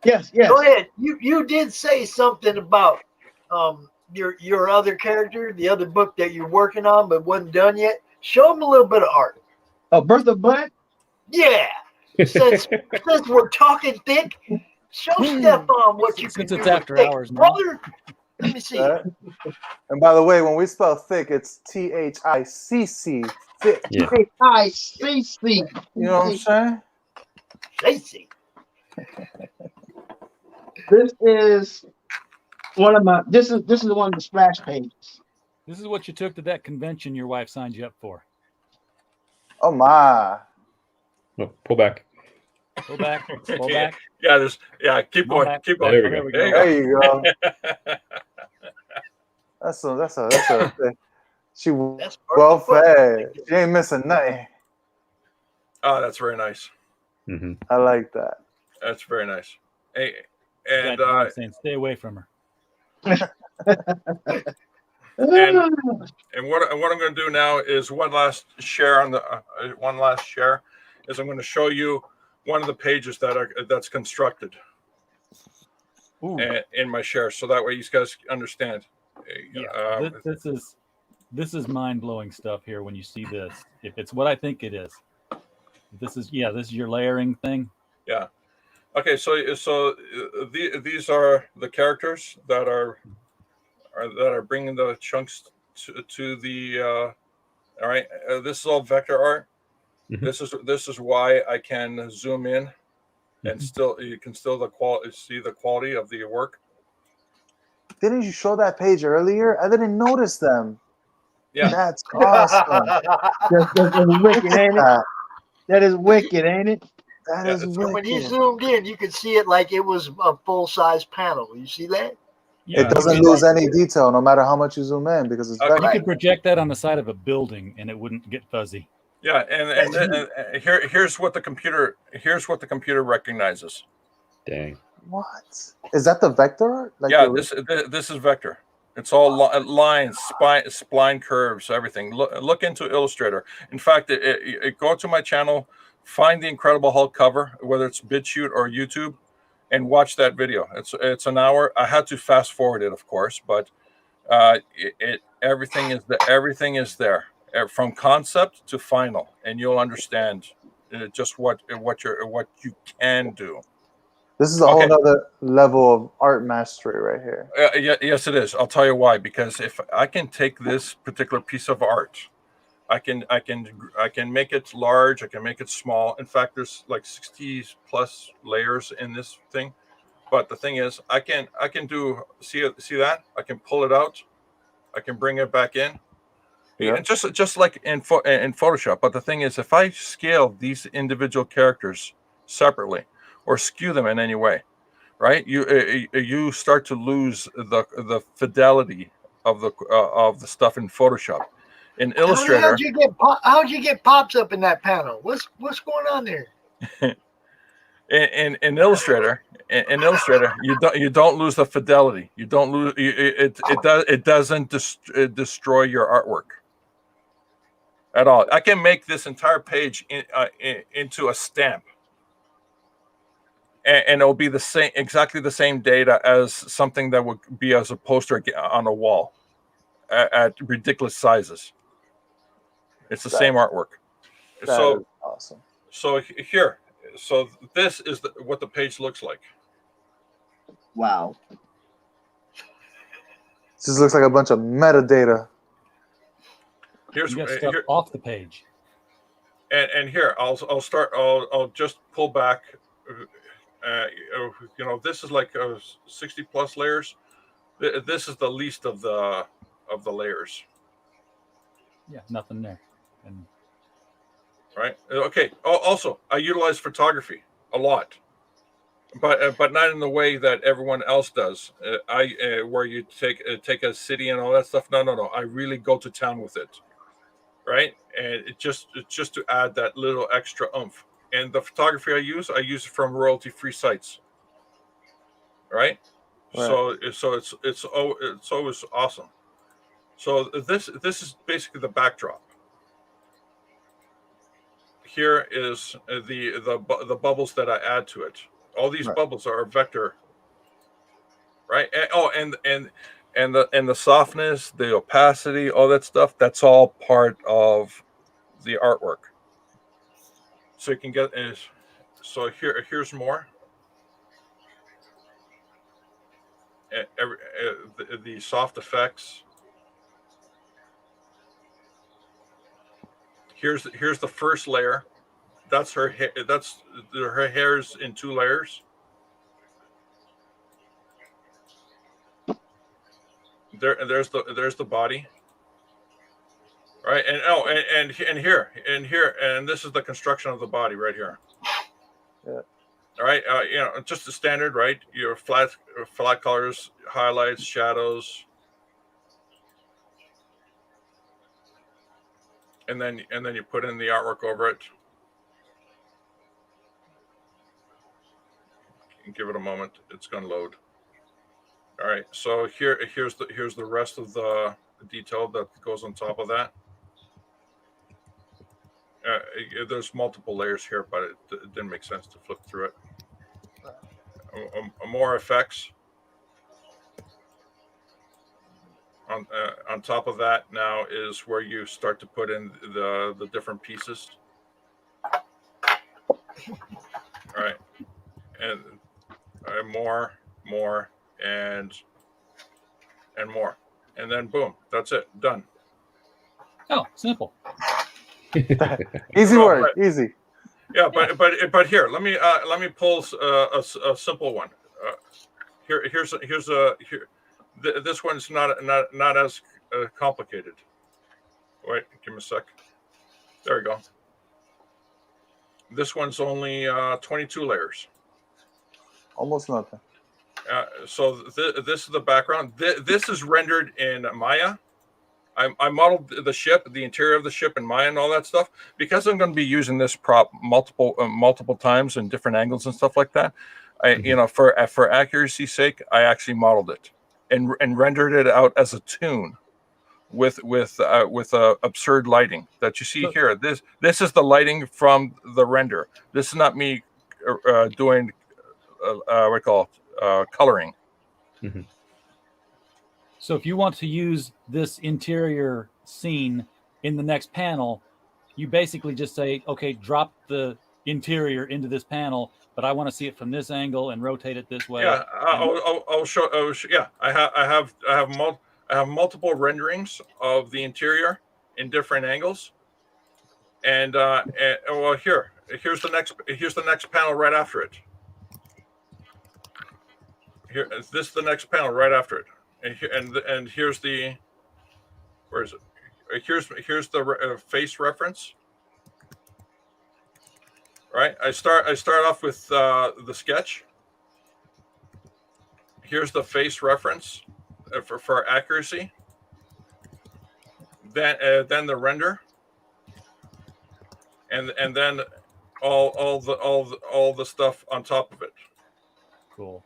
Yes. Go ahead. You did say something about your other character, the other book that you're working on but wasn't done yet. Show them a little bit of art. Oh, Birth of Blood? Yeah. Since we're talking thick, show Stefan what you can do. Since it's after thick. hours, Brother, let me see. And by the way, when we spell thick, it's THICC. Thick. Yeah. THICC. You know what I'm saying? Stacy. This is one of my. This is one of the splash pages. This is what you took to that convention your wife signed you up for. Oh my! Oh, pull back. Pull back. Pull back. Keep going. Keep going. There we go. There you go. That's a she well fed. She ain't missing nothing. Oh, that's very nice. I like that. That's very nice. Hey, and saying, stay away from her. And what I'm going to do now is one last share I'm going to show you one of the pages that's constructed in my share, so that way you guys understand. Yeah, this is mind-blowing stuff here when you see this. If it's what I think it is, this is your layering thing. Yeah. Okay, so these are the characters that are bringing the chunks to the. All right, this is all vector art. This is why I can zoom in, and you can still see the quality of the work. Didn't you show that page earlier? I didn't notice them. Yeah, that's awesome. That's wicked, ain't it? That is wicked, ain't it? That is wicked. When you zoomed in, you could see it like it was a full-size panel. You see that? it doesn't lose any detail no matter how much you zoom in because it's You could project that on the side of a building and it wouldn't get fuzzy. Yeah, and here's what the computer recognizes. Dang. What is that? The vector? Like yeah, this is vector. It's all lines, spline curves, everything. Look into Illustrator. In fact, go to my channel, find the Incredible Hulk cover, whether it's BitChute or YouTube, and watch that video. It's an hour. I had to fast forward it, of course, but everything is there from concept to final, and you'll understand just what you can do. This is a whole other level of art mastery right here. Yes, it is. I'll tell you why. Because if I can take this particular piece of art, I can make it large. I can make it small. In fact, there's like 60 plus layers in this thing. But the thing is, I can do see that I can pull it out. I can bring it back in. Yeah. Just like in Photoshop. But the thing is, if I scale these individual characters separately or skew them in any way, right? You start to lose the fidelity of the stuff in Photoshop. In Illustrator, how'd you get pops up in that panel? What's going on there? in Illustrator, you don't lose the fidelity. You don't lose it doesn't destroy your artwork at all. I can make this entire page into a stamp. And it'll be exactly the same data as something that would be as a poster on a wall at ridiculous sizes. It's the same artwork. So awesome. So this is what the page looks like. Wow. This just looks like a bunch of metadata. Here's stuff off the page. And here I'll start. I'll just pull back. This is like 60 plus layers. This is the least of the layers. Yeah, nothing there. And right. Okay. Also, I utilize photography a lot, but not in the way that everyone else does. Where you take a city and all that stuff. No. I really go to town with it. Right. And it's just to add that little extra oomph. And the photography I use it from royalty-free sites. Right? So it's always awesome. So this is basically the backdrop. Here is the bubbles that I add to it. All these bubbles are vector. Right? And the softness, the opacity, all that stuff, that's all part of the artwork. So you can get here's more. The soft effects. Here's the first layer. That's her hair. That's her hair's in 2 layers. There's the body. Right, and here, and this is the construction of the body right here. Yeah. All right, just the standard, right? Your flat colors, highlights, shadows, and then you put in the artwork over it. Give it a moment; it's going to load. All right, so here's the rest of the detail that goes on top of that. There's multiple layers here, but it didn't make sense to flip through it. More effects. On top of that now is where you start to put in the different pieces. All right, and more, and more, and then boom, that's it, done. Oh, simple. Easy work, easy. Yeah, but here, let me pull a simple one. Here's this one's not as complicated. Wait, give me a sec. There we go. This one's only 22 layers. Almost nothing. So this is the background. This is rendered in Maya. I modeled the ship, the interior of the ship in Maya and all that stuff, because I'm going to be using this prop multiple times in different angles and stuff like that. For accuracy's sake, I actually modeled it and rendered it out as a toon with absurd lighting that you see here. This is the lighting from the render. This is not me doing what we call coloring. Mm-hmm. So if you want to use this interior scene in the next panel, you basically just say, okay, drop the interior into this panel, but I want to see it from this angle and rotate it this way. Yeah, I'll show. Yeah, I have multiple renderings of the interior in different angles, and well, here's the next panel right after it. This is the next panel right after it. And here's the, where is it? Here's the face reference. Right. I start off with the sketch. Here's the face reference for accuracy. Then the render. And then all the stuff on top of it. Cool.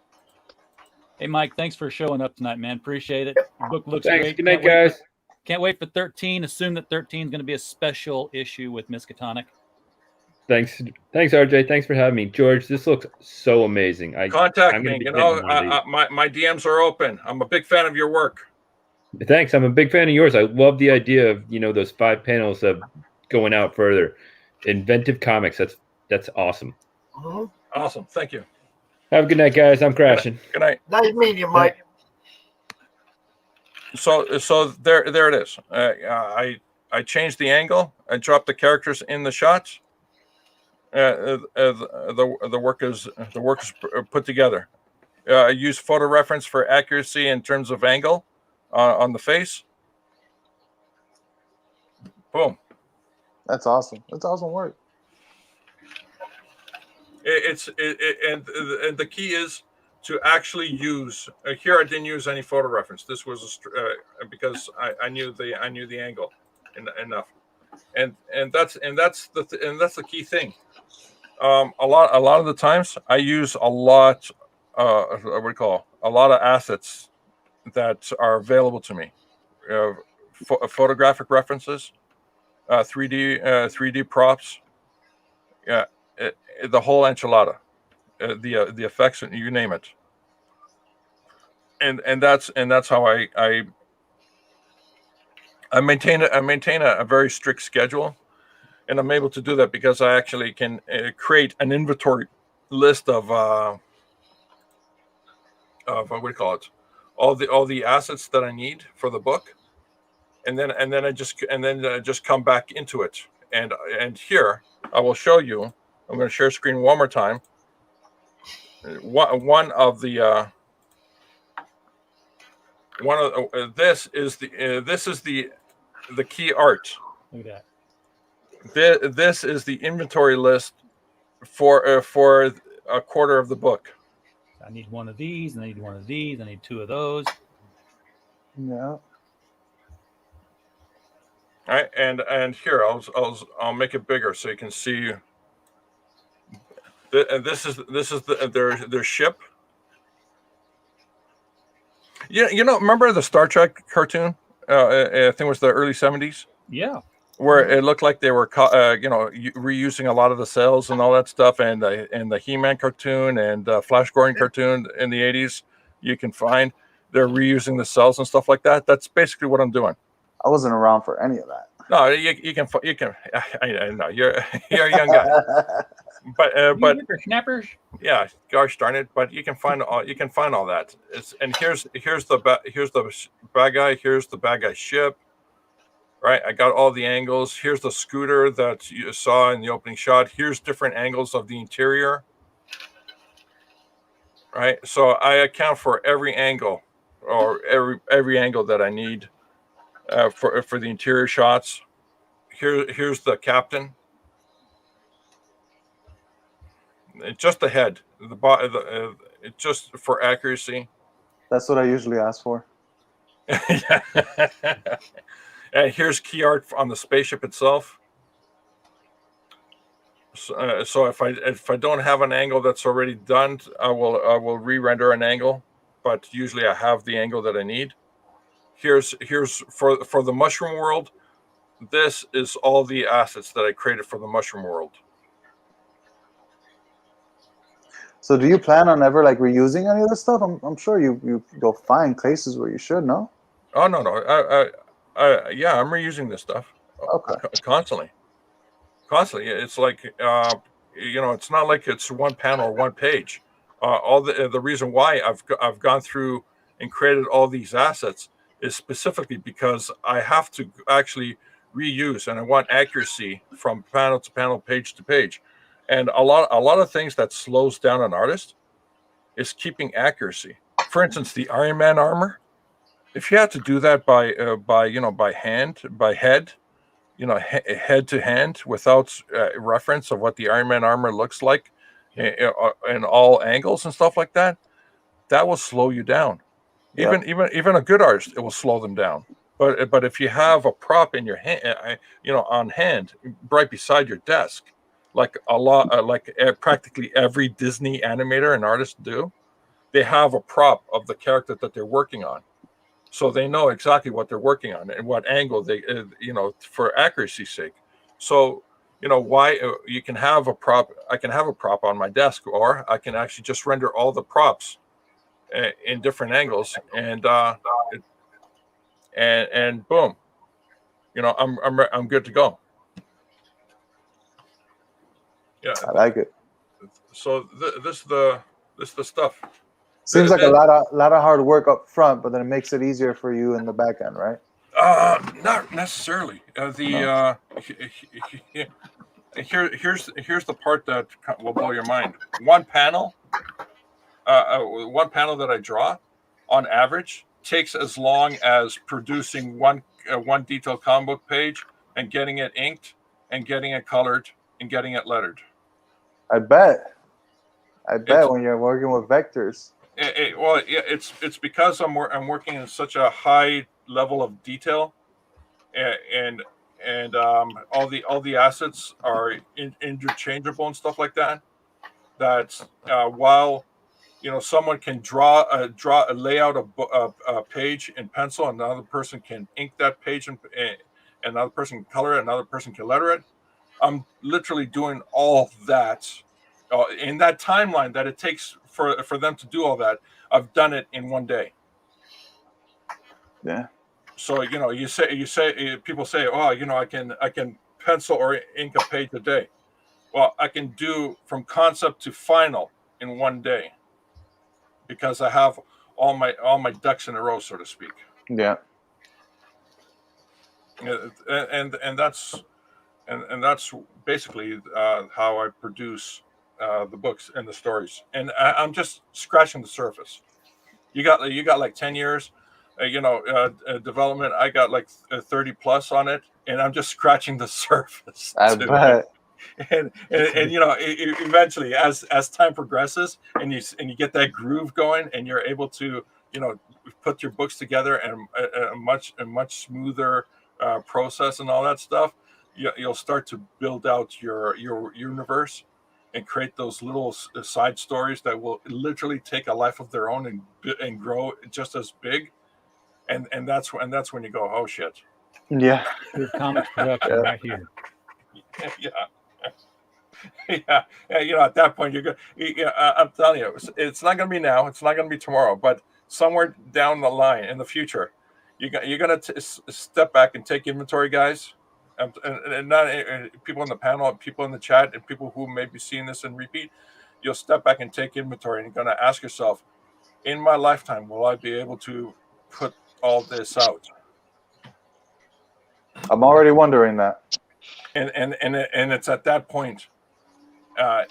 Hey, Mike, thanks for showing up tonight, man. Appreciate it. The book looks Thanks. great. Good night, guys. Can't wait for 13. Assume that 13 is going to be a special issue with Miskatonic. Thanks, RJ. Thanks for having me, George. This looks so amazing. Contact me. My DMs are open. I'm a big fan of your work. Thanks. I'm a big fan of yours. I love the idea of those 5 panels of going out further. Inventive comics. That's awesome. Awesome. Thank you. Have a good night, guys. I'm crashing. Good night. Nice meeting you, Mike. So there it is. I changed the angle. I dropped the characters in the shots. The work is put together. I use photo reference for accuracy in terms of angle on the face. Boom. That's awesome. That's awesome work. And the key is to actually use. Here I didn't use any photo reference. This was because I knew the angle enough, and that's the key thing. A lot of the times I use a lot of assets that are available to me, photographic references, 3D props, the whole enchilada, the effects, you name it, and that's how I maintain a very strict schedule. And I'm able to do that because I actually can create an inventory list of what we call it, all the assets that I need for the book, and then I just come back into it. And here I will show you. I'm going to share screen one more time. This is the key art. Look at that. This is the inventory list for a quarter of the book. I need one of these, and I need one of these, I need 2 of those. Yeah. All right, and here I'll make it bigger so you can see. And this is their ship. Remember the Star Trek cartoon? I think it was the early 70s. Yeah. Where it looked like they were, reusing a lot of the cells and all that stuff, and the He-Man cartoon and Flash Gordon cartoon in the 80s, you can find they're reusing the cells and stuff like that. That's basically what I'm doing. I wasn't around for any of that. No, you can. I know you're a young guy, but snappers. Yeah, gosh darn it! But you can find all that. Here's the bad guy. Here's the bad guy ship. Right, I got all the angles. Here's the scooter that you saw in the opening shot. Here's different angles of the interior. Right, so I account for every angle, or every angle that I need for the interior shots. Here's the captain. Just the head. just for accuracy. That's what I usually ask for. And here's key art on the spaceship itself. So if I don't have an angle that's already done, I will re-render an angle, but usually I have the angle that I need. Here's for the mushroom world. This is all the assets that I created for the mushroom world. So do you plan on ever like reusing any of this stuff? I'm sure you'll find places where you should, no? Oh no. Yeah, I'm reusing this stuff. Okay. Constantly. It's like it's not like it's one panel or one page. All the reason why I've gone through and created all these assets is specifically because I have to actually reuse, and I want accuracy from panel to panel, page to page. And a lot of things that slows down an artist is keeping accuracy. For instance, the Iron Man armor. If you had to do that by head, head to hand without reference of what the Iron Man armor looks like in all angles and stuff like that, that will slow you down. Even a good artist, it will slow them down. But if you have a prop in your hand, on hand, right beside your desk, like practically every Disney animator and artist do, they have a prop of the character that they're working on. So they know exactly what they're working on and what angle they, for accuracy's sake. So, why you can have a prop. I can have a prop on my desk, or I can actually just render all the props in different angles, and boom, I'm good to go. Yeah, I like it. So this is the stuff. Seems like a lot of hard work up front, but then it makes it easier for you in the back end, right? Not necessarily. Here's the part that will blow your mind. One panel that I draw, on average, takes as long as producing one detailed comic book page and getting it inked and getting it colored and getting it lettered. I bet when you're working with vectors. It's because I'm working in such a high level of detail, and all the assets are interchangeable and stuff like that. That while someone can draw a layout of a page in pencil, another person can ink that page, and another person can color it, another person can letter it. I'm literally doing all that in that timeline that it takes for them to do all that. I've done it in one day. Yeah. So you say people say, oh, I can pencil or ink a page a day. Well, I can do from concept to final in one day because I have all my ducks in a row, so to speak. Yeah. And that's basically how I produce the books and the stories. And I'm just scratching the surface. You got like 10 years, development. I got like 30 plus on it, and I'm just scratching the surface. I bet. And eventually, as time progresses, and you get that groove going, and you're able to put your books together and a much smoother process and all that stuff, you'll start to build out your universe and create those little side stories that will literally take a life of their own and grow just as big. And that's when you go, oh shit. Yeah. Your comics production right here. Yeah. At that point you're good. I'm telling you, it's not going to be now. It's not going to be tomorrow, but somewhere down the line in the future, you're going to step back and take inventory, guys. And not people in the panel, people in the chat, and people who may be seeing this in repeat. You'll step back and take inventory, and you're going to ask yourself, in my lifetime, will I be able to put all this out? I'm already wondering that. And it's at that point, a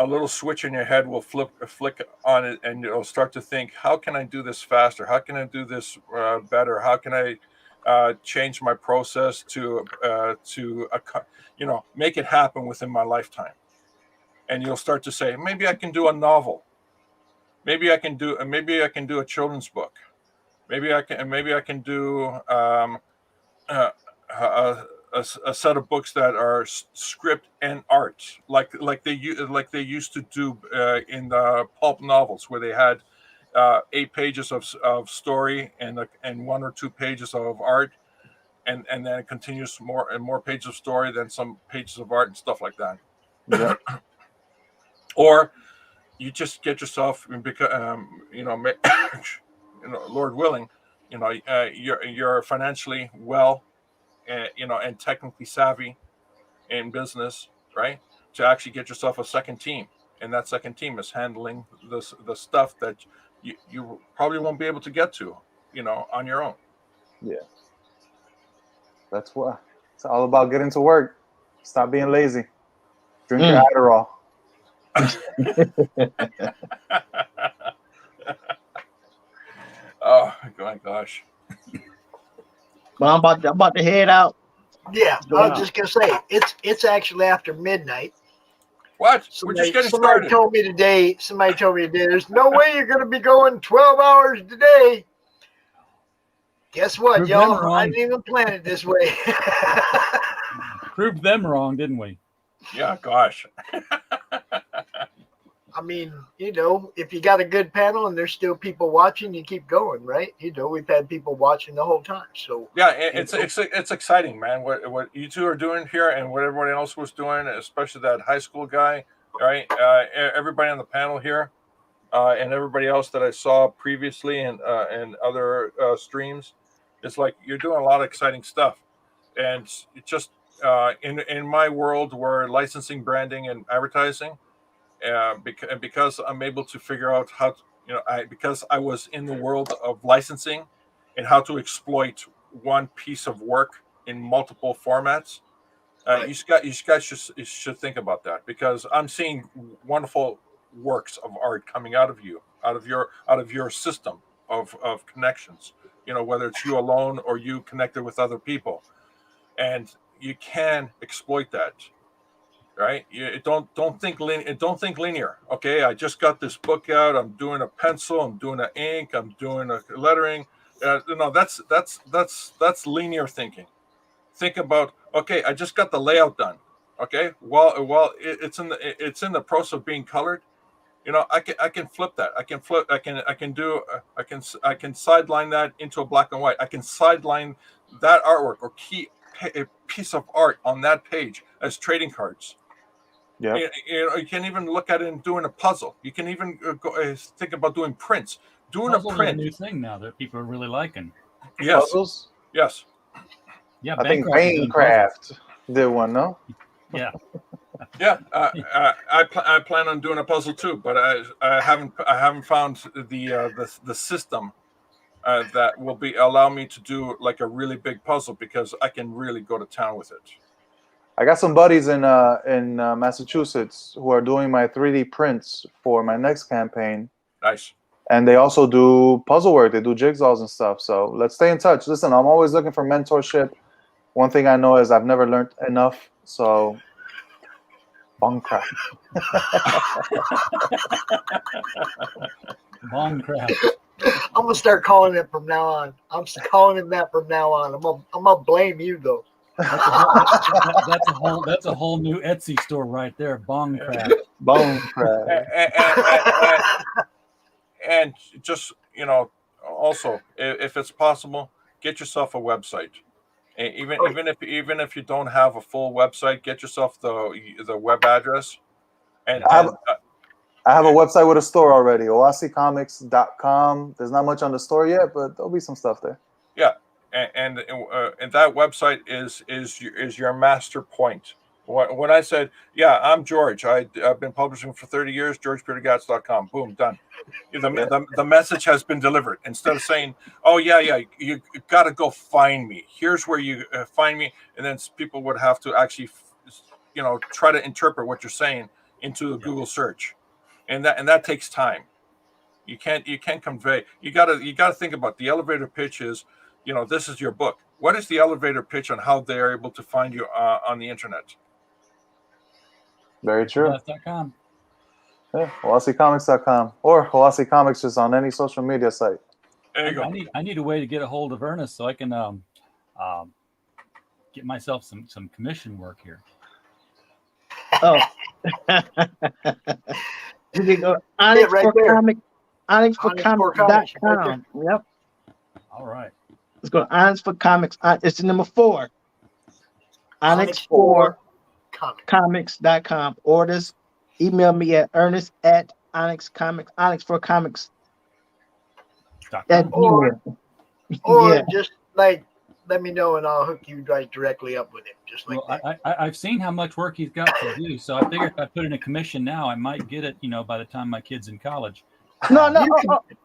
little switch in your head will flick on it, and you'll start to think, how can I do this faster? How can I do this better? How can I change my process to make it happen within my lifetime? And you'll start to say, maybe I can do a novel. maybe I can do a children's book. Maybe I can do a set of books that are script and art, like they used to do in the pulp novels, where they had 8 pages of story and 1 or 2 pages of art, and then it continues more and more pages of story, then some pages of art and stuff like that. Yeah. Or you just get yourself, because Lord willing, you're financially well, and technically savvy in business, right? To actually get yourself a second team, and that second team is handling the stuff that you probably won't be able to get to, on your own. Yeah. That's what it's all about. Getting to work. Stop being lazy. Drink your Adderall. Oh my gosh. Well, I'm about to head out. Yeah, I was just gonna say it's actually after midnight. What? Somebody, We're just getting somebody started. told me today. There's no way you're gonna be going 12 hours today. Guess what, Proved them y'all? wrong. I didn't even plan it this way. Proved them wrong, didn't we? Yeah, gosh. I mean, if you got a good panel and there's still people watching, you keep going, right? We've had people watching the whole time. So Yeah, it's exciting, man. What you two are doing here, and what everybody else was doing, especially that high school guy, right? Everybody on the panel here, and everybody else that I saw previously and other streams, it's like you're doing a lot of exciting stuff, and it just in my world where licensing, branding, and advertising. Because I'm able to figure out how to, because I was in the world of licensing and how to exploit one piece of work in multiple formats. You guys should think about that, because I'm seeing wonderful works of art coming out of your system of connections. Whether it's you alone or you connected with other people, and you can exploit that. Right? Don't think linear. Okay, I just got this book out. I'm doing a pencil. I'm doing an ink. I'm doing a lettering. No, that's linear thinking. Think about, okay, I just got the layout done. Okay, well, it's in the process of being colored. I can flip that. I can sideline that into a black and white. I can sideline that artwork or a piece of art on that page as trading cards. Yeah, you can even look at it and doing a puzzle. You can even think about doing prints. Doing Puzzles a print. is a new thing now that people are really liking. Yes. Puzzles? Yes. Yeah, I think Bancraft did one, no? Yeah. Yeah, I plan on doing a puzzle too, but I haven't found the system that will allow me to do like a really big puzzle, because I can really go to town with it. I got some buddies in Massachusetts who are doing my 3D prints for my next campaign. Nice. And they also do puzzle work. They do jigsaws and stuff. So let's stay in touch. Listen, I'm always looking for mentorship. One thing I know is I've never learned enough. So, Bongcraft. Bongcraft. I'm gonna start calling it from now on. I'm calling him that from now on. I'm gonna blame you though. That's a whole new Etsy store right there. Bongcraft. Bongcraft. And just also, if it's possible, get yourself a website. Even if you don't have a full website, get yourself the web address. And I have a website with a store already, Oasi.comics.com. There's not much on the store yet, but there'll be some stuff there. Yeah, and that website is your master point. When I said, yeah, I'm George. I've been publishing for 30 years. GeorgePeterGats.com. Boom, done. The message has been delivered. Instead of saying, oh yeah, you got to go find me. Here's where you find me, and then people would have to actually, try to interpret what you're saying into a Google search, and that takes time. You can't convey. You gotta think about the elevator pitch is, this is your book. What is the elevator pitch on how they are able to find you on the internet? Very true. .com. Yeah, OasiComics.com or Oasi Comics is on any social media site. There you go. I need a way to get a hold of Ernest so I can get myself some commission work here. Oh. You can go Onyx right for there. Comic, OnyxForComics.com. Yep. All right. Let's go to Onyx for Comics. It's the number 4. OnyxForComics.com. Orders. Email me at Ernest at OnyxComics, OnyxForComics. Or Yeah. just like let me know and I'll hook you right directly up with him. Just like that. I've seen how much work he's got to do, so I figure if I put in a commission now, I might get it. By the time my kid's in college. No.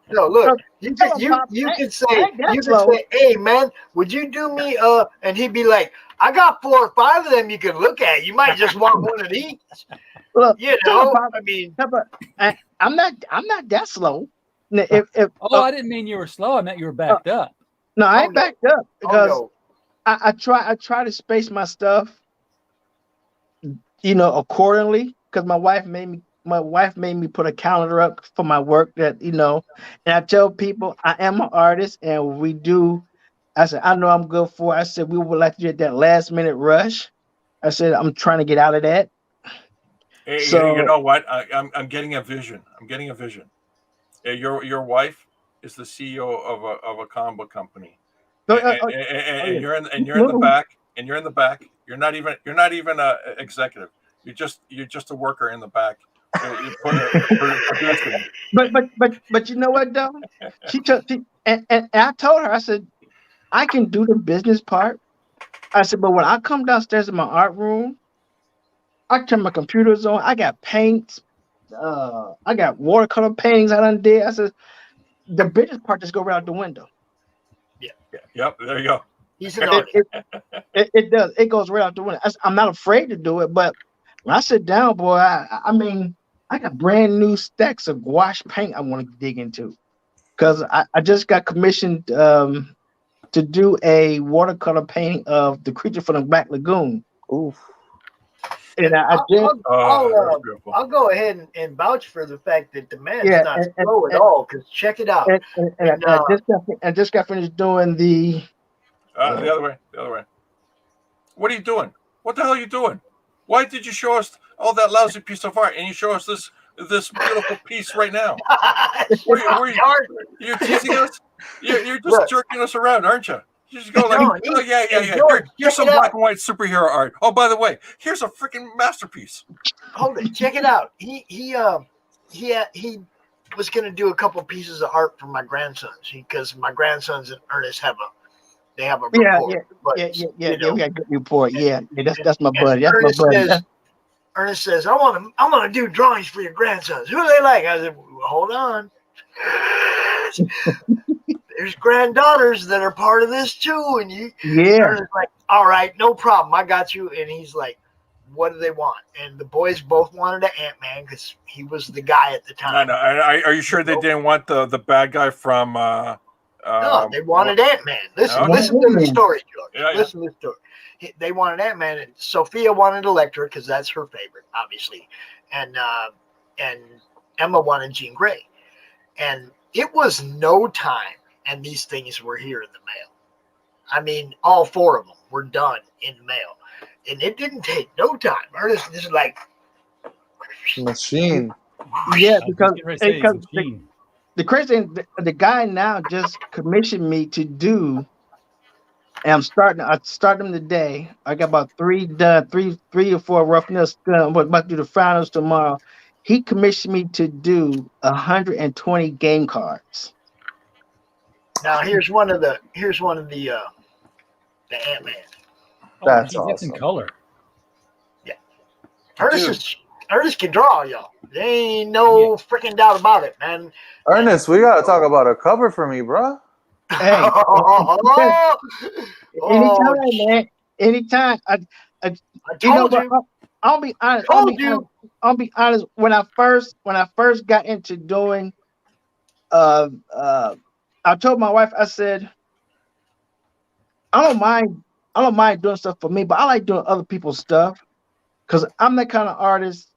Look, you could say, hey man, would you do me and he'd be like, I got 4 or 5 of them you can look at. You might just want one of these. Look, I mean, I'm not that slow. I didn't mean you were slow. I meant you were backed up. No, I ain't backed up because I try to space my stuff, accordingly. Because my wife made me put a calendar up for my work that and I tell people I am an artist and we do. I said I know I'm good for. I said we would like to get that last minute rush. I said I'm trying to get out of that. Hey, So you know what? I'm getting a vision. Your wife is the CEO of a comic book company, and you're in the back. And you're in the back. You're not even a executive. You're just a worker in the back. But you know what though? And I told her, I said I can do the business part. I said, but when I come downstairs in my art room, I turn my computers on. I got paints. I got watercolor paintings I done did. I said, the business part just go right out the window. Yeah. Yep. There you go. He's an artist. It does. It goes right out the window. I'm not afraid to do it, but when I sit down, boy, I mean, I got brand new stacks of gouache paint I want to dig into, because I just got commissioned to do a watercolor painting of the creature from the Black Lagoon. Ooh. And I'll go ahead and vouch for the fact that the man's not slow at all. Because check it out. I just got finished doing the other way. What are you doing? What the hell are you doing? Why did you show us all that lousy piece of art and you show us this beautiful piece right now? You're teasing us? You're just jerking us around, aren't you? You just go like, yeah. Here's some black and white superhero art. Oh, by the way, here's a freaking masterpiece. Hold it, check it out. He was gonna do a couple pieces of art for my grandsons because my grandsons and Ernest have a rapport. We got good rapport. Yeah, that's my buddy. That's my buddy. Ernest says, I want to do drawings for your grandsons. Who do they like? I said, well, hold on. There's granddaughters that are part of this too, and Ernest's like, all right, no problem, I got you. And he's like, what do they want? And the boys both wanted an Ant-Man because he was the guy at the time. Are you sure they didn't want the bad guy from? No, they wanted Ant-Man. Listen to the story, George. Listen to the story. They wanted Ant-Man, and Sophia wanted Elektra because that's her favorite, obviously, and Emma wanted Jean Grey, and it was no time, and these things were here in the mail. I mean, all 4 of them were done in the mail, and it didn't take no time. Ernest is like machine. Yeah, because the crazy thing, the guy now just commissioned me to do. And I start them today. I got about 3 done, three or 4 roughness done. We're about to do the finals tomorrow. He commissioned me to do 120 game cards. Now here's one of the Ant-Man. That's awesome. That's in color. Yeah. Ernest can draw, y'all. There ain't no freaking doubt about it, man. Ernest, we gotta talk about a cover for me, bro. Hey, anytime, man. Anytime. I told you. I'll be honest. I'll be honest. When I first got into doing, I told my wife, I said, I don't mind doing stuff for me, but I like doing other people's stuff because I'm that kind of artist.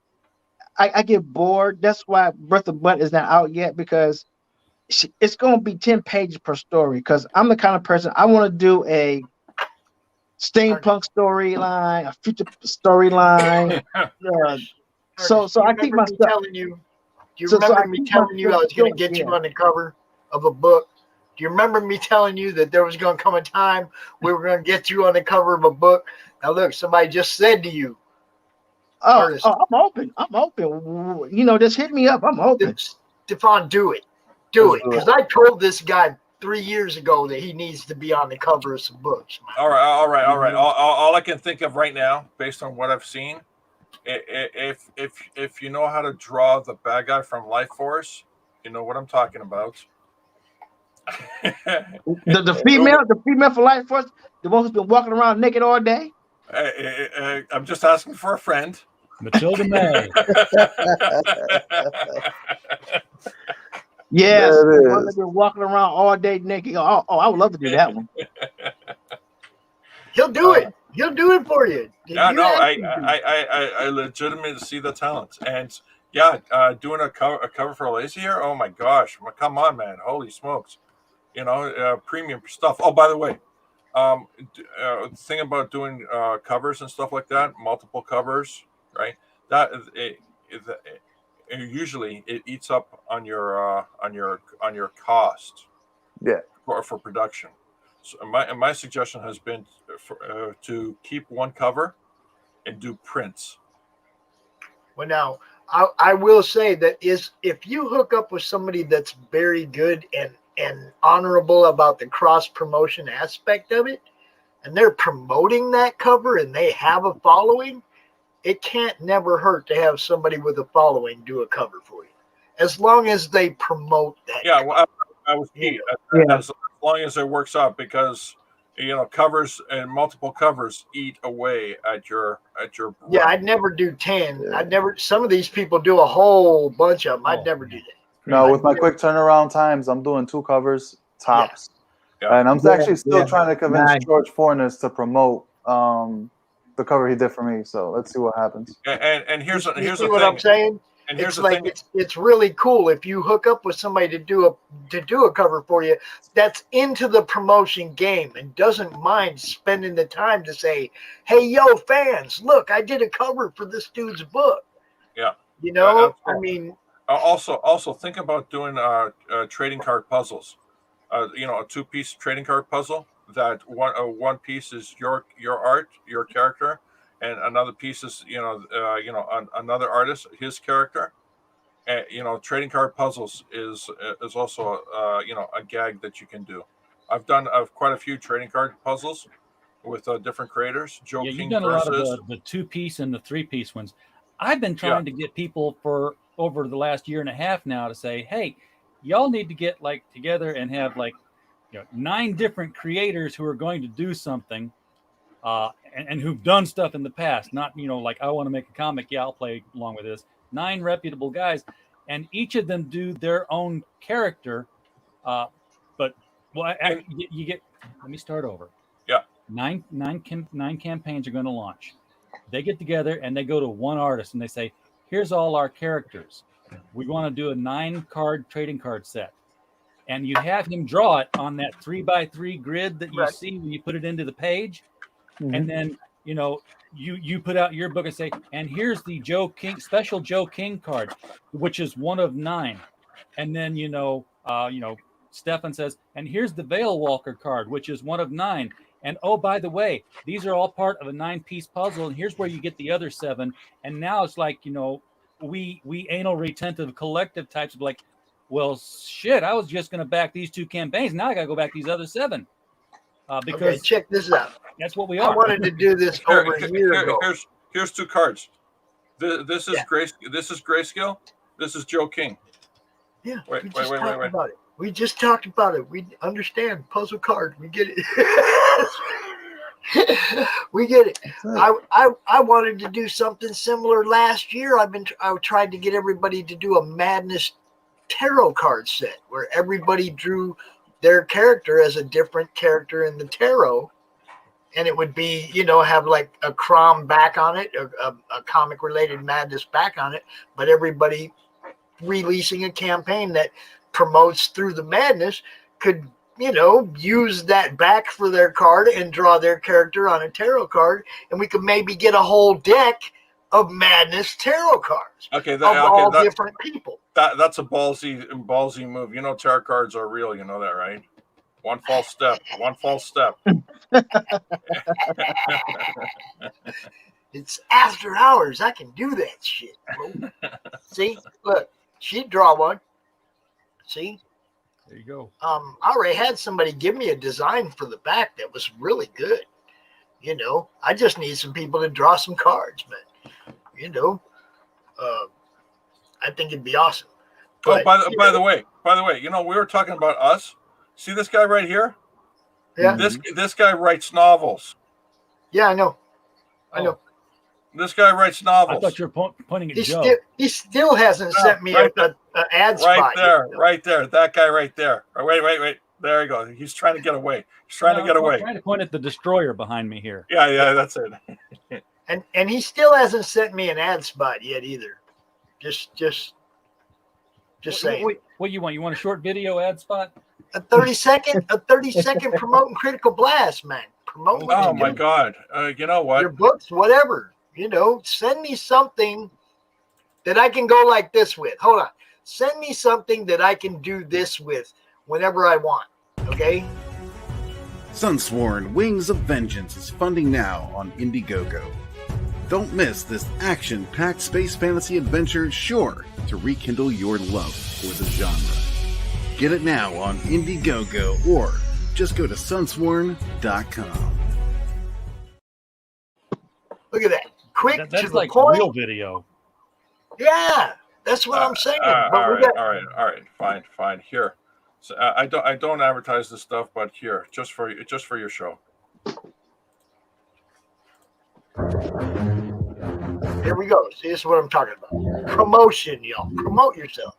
I get bored. That's why Birth of Butt is not out yet, because it's going to be 10 pages per story. Because I'm the kind of person, I want to do a steampunk storyline, a future storyline. So do you I keep remember my me stuff. telling you? Do you So remember I me keep my telling you I stuff was going to short, get you yeah. on the cover of a book? Do you remember me telling you that there was going to come a time we were going to get you on the cover of a book? Now look, somebody just said to you, Ernest, I'm open. I'm open. You know, just hit me up. I'm open. Stefan, do it. Do it. Because I told this guy 3 years ago that he needs to be on the cover of some books. All right. All I can think of right now, based on what I've seen, if you know how to draw the bad guy from Life Force, you know what I'm talking about. The female for Life Force, the one who's been walking around naked all day. I'm just asking for a friend. Matilda May. Yes, There it the one is. that's been walking around all day naked. Oh, I would love to do that one. He'll do it. He'll do it for you. Yeah, You no, ask him to. I legitimately see the talent, and doing a cover for Lazy here. Oh my gosh, come on, man! Holy smokes, premium stuff. Oh, by the way, the thing about doing covers and stuff like that, multiple covers, right? That usually it eats up on your cost. Yeah. For production. So my suggestion has been to keep one cover and do prints. Well, now I will say that if you hook up with somebody that's very good and honorable about the cross promotion aspect of it, and they're promoting that cover and they have a following, it can't never hurt to have somebody with a following do a cover for you, as long as they promote that. Yeah, well, I was key as long as it works out, because covers and multiple covers eat away at your. Yeah, I'd never do 10. I'd never. Some of these people do a whole bunch of them. I'd never do that. No, with my quick turnaround times, I'm doing 2 covers tops. Yeah. And I'm actually still trying to convince George Fornes to promote the cover he did for me. So let's see what happens. And here's you the see thing. what I'm saying? And here's it's the like thing. it's really cool if you hook up with somebody to do a cover for you that's into the promotion game and doesn't mind spending the time to say, "Hey, yo, fans, look, I did a cover for this dude's book." Yeah. I mean, also think about doing trading card puzzles. A 2-piece trading card puzzle that one piece is your art, your character, and another piece is another artist, his character. And trading card puzzles is also a gag that you can do. I've done quite a few trading card puzzles with different creators. Joe Yeah, King you've done versus a lot of the 2-piece and the 3-piece ones. I've been trying to get people for over the last year and a half now to say, hey, y'all need to get together and have 9 different creators who are going to do something and who've done stuff in the past. Not, I want to make a comic. Yeah, I'll play along with this. 9 reputable guys, and each of them do their own character. You get. Let me start over. Yeah. 9 campaigns are going to launch. They get together and they go to one artist and they say, "Here's all our characters. We want to do a 9-card trading card set." And you have him draw it on that 3x3 grid that you see when you put it into the page. Mm-hmm. And then, you put out your book and say, and here's the Joe King, special Joe King card, which is one of 9. And then, Stefan says, and here's the Veil Walker card, which is one of 9. And oh, by the way, these are all part of a 9-piece puzzle. And here's where you get the other 7. And now it's like, we anal retentive collective types of like, well, shit, I was just going to back these 2 campaigns. Now I got to go back these other 7. Because okay, check this out. That's what we are. I wanted to do this over a year ago. Here's 2 cards. This is Grayscale. This is Joe King. Yeah. Wait. About it. We just talked about it. We understand puzzle cards. We get it. We get it. I wanted to do something similar last year. I tried to get everybody to do a Madness tarot card set where everybody drew their character as a different character in the tarot, and it would be, you know, have like a CRoM back on it, a comic related madness back on it, but everybody releasing a campaign that promotes through the madness could, you know, use that back for their card and draw their character on a tarot card, and we could maybe get a whole deck of madness tarot cards of all different people. That's a ballsy move. You know, tarot cards are real. You know that, right? One false step. It's after hours. I can do that shit. Bro. See, look, she'd draw one. See, there you go. I already had somebody give me a design for the back that was really good. You know, I just need some people to draw some cards, but you know, I think it'd be awesome. But, by the way, you know, we were talking about us. See this guy right here? Yeah. This guy writes novels. Yeah, I know. This guy writes novels. I thought you were pointing at Joe. He still hasn't sent me an ad spot. Right there. That guy right there. Wait. There you go. He's trying to get away. I'm trying to point at the destroyer behind me here. Yeah, that's it. And he still hasn't sent me an ad spot yet either. Just saying. What you want? You want a short video ad spot? A 30-second promoting Critical Blast, man. Promote what Oh you my do. God. You know what? Your books, whatever. You know, send me something that I can go like this with. Hold on. Send me something that I can do this with whenever I want. Okay? Sunsworn Wings of Vengeance is funding now on Indiegogo. Don't miss this action-packed space fantasy adventure sure to rekindle your love for the genre. Get it now on Indiegogo or just go to sunsworn.com. Look at that. Quick That's to the like point. real video. Yeah, that's what I'm saying. But All we got, right. Fine. Here. So, I don't advertise this stuff, but here, just for your show. here we go. See, this is what I'm talking about. Promotion, y'all. Promote yourselves.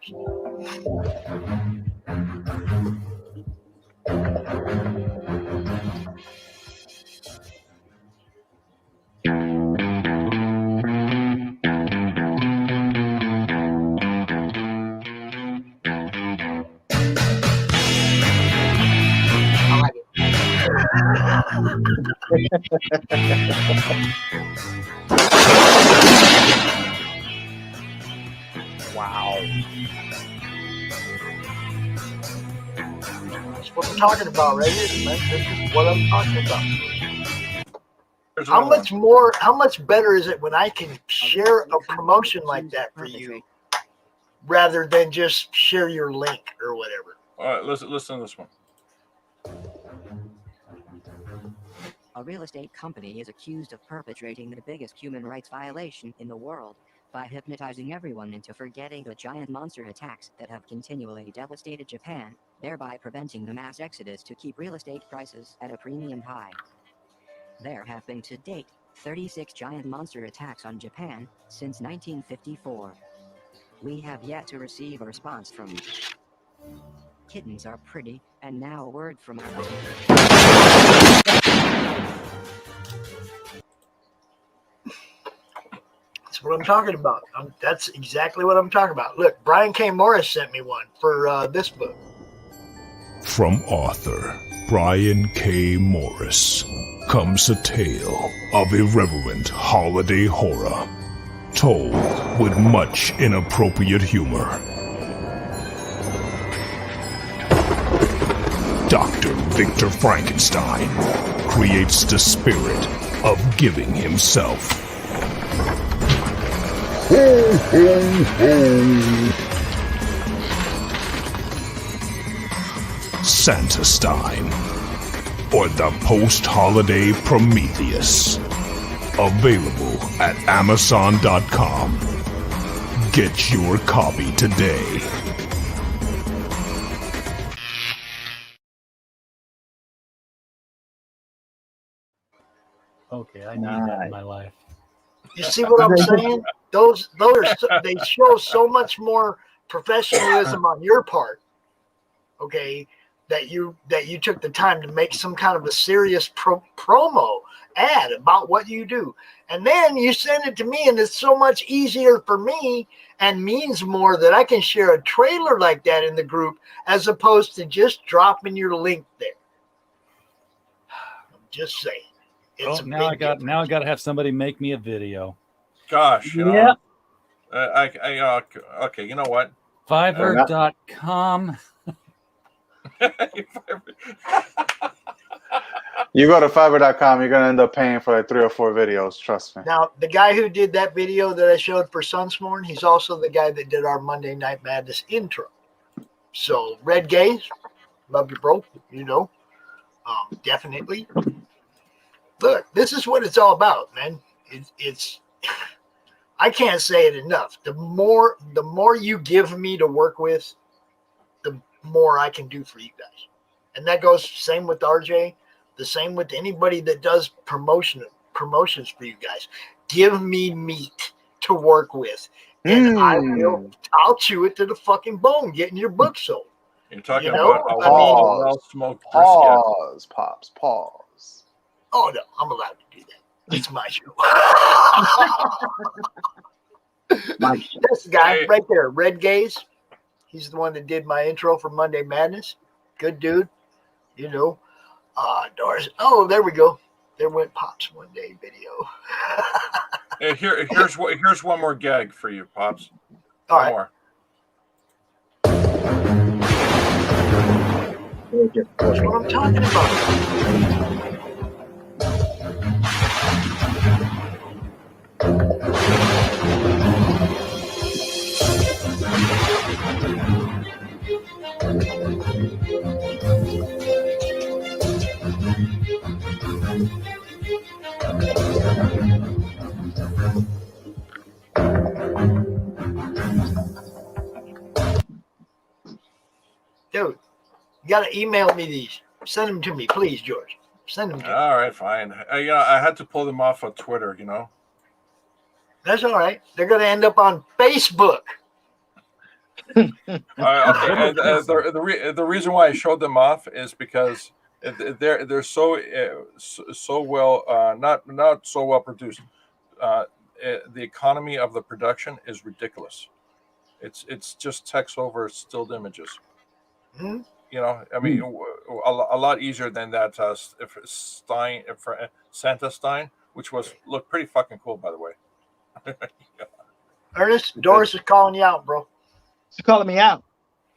Wow. That's what I'm talking about right here, man. This is what I'm talking about. How much better is it when I can share a promotion like that for you rather than just share your link or whatever? All right, listen to this one. A real estate company is accused of perpetrating the biggest human rights violation in the world by hypnotizing everyone into forgetting the giant monster attacks that have continually devastated Japan, thereby preventing the mass exodus to keep real estate prices at a premium high. There have been to date 36 giant monster attacks on Japan since 1954. We have yet to receive a response from kittens are pretty, and now a word from our That's what I'm talking about. That's exactly what I'm talking about. Look, Brian K. Morris sent me one for this book. From author Brian K. Morris comes a tale of irreverent holiday horror, told with much inappropriate humor. Dr. Victor Frankenstein creates the spirit of giving himself. Ho, ho, ho. Santastine, or the post-holiday Prometheus. Available at Amazon.com. Get your copy today. Okay, I need that in my life. You see what I'm saying? Those are they show so much more professionalism on your part, okay, that you took the time to make some kind of a serious promo ad about what you do. And then you send it to me, and it's so much easier for me and means more that I can share a trailer like that in the group as opposed to just dropping your link there. I'm just saying. It's now I got to have somebody make me a video. Gosh, Yeah. Okay, you know what? Fiverr.com. You go to Fiverr.com, you're gonna end up paying for like 3 or 4 videos. Trust me. Now, the guy who did that video that I showed for Sunsmorn, he's also the guy that did our Monday Night Madness intro. So, Red Gaze, love you, bro. You know, definitely. Look, this is what it's all about, man. It's I can't say it enough. The more you give me to work with, the more I can do for you guys. And that goes same with RJ, the same with anybody that does promotions for you guys. Give me meat to work with, and I'll chew it to the fucking bone, getting your book sold. You're talking about a well-smoked pause, Pops, pause. Oh, no, I'm allowed to do that. It's my show. This guy right there, Red Gaze, he's the one that did my intro for Monday Madness. Good dude. You know, Doris. Oh, there we go. There went Pops one day video. Here's one more gag for you, Pops. All one right. more. That's what I'm talking about. Dude, you gotta email me these. Send them to me, please, George. Send them to me. All right, fine. I had to pull them off of Twitter, you know. That's all right. They're gonna end up on Facebook. Okay, and the reason why I showed them off is because they're so well not so well produced. The economy of the production is ridiculous. It's just text over stilled images. Mm-hmm. You know, I mean, a lot easier than that Santa Stein, which looked pretty fucking cool, by the way. Ernest, Doris is calling you out, bro. She's calling me out.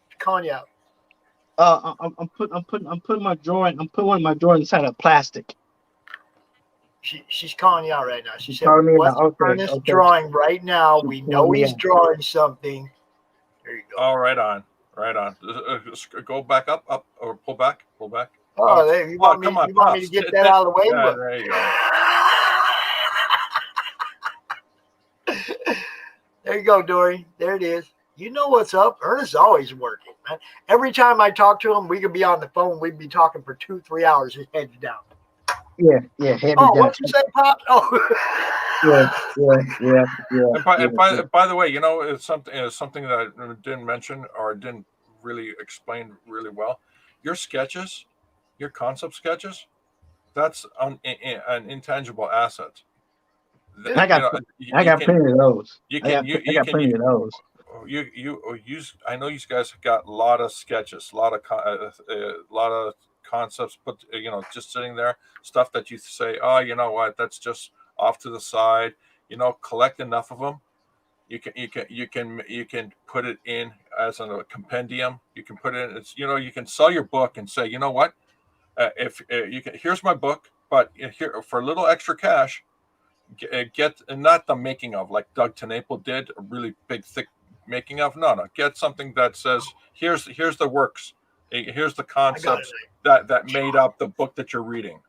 She's calling you out. I'm putting my drawer. I'm putting one of my drawers inside of plastic. She's calling you out right now. She said, calling me "What's out. Okay, Ernest okay. drawing right now? We know me he's out. drawing something." There you go. Oh, right on. Go back up, or pull back. Oh, there, you want me to get that out of the way? Yeah, Look. there you go. There you go, Dori. There it is. You know what's up. Ernest's always working, man. Every time I talk to him, we could be on the phone. We'd be talking for 2-3 hours. His head's down. Yeah. Head Oh, down. what'd you say, Pops? Oh. Yeah. And by the way, you know, it's something that I didn't mention or didn't really explain really well. Your sketches, your concept sketches, that's an intangible asset. I got plenty of those. I got plenty of those. I know you guys have got a lot of sketches, a lot of concepts, but just sitting there, stuff that you say, oh, you know what, that's just off to the side. You know, collect enough of them. You can put it in as a compendium. You can put it in. It's, you can sell your book and say, you know what, if you can, here's my book, but here for a little extra cash, get not the making of like Doug TenNapel did, a really big thick making of. No, get something that says here's the works, here's the concepts that made up the book that you're reading.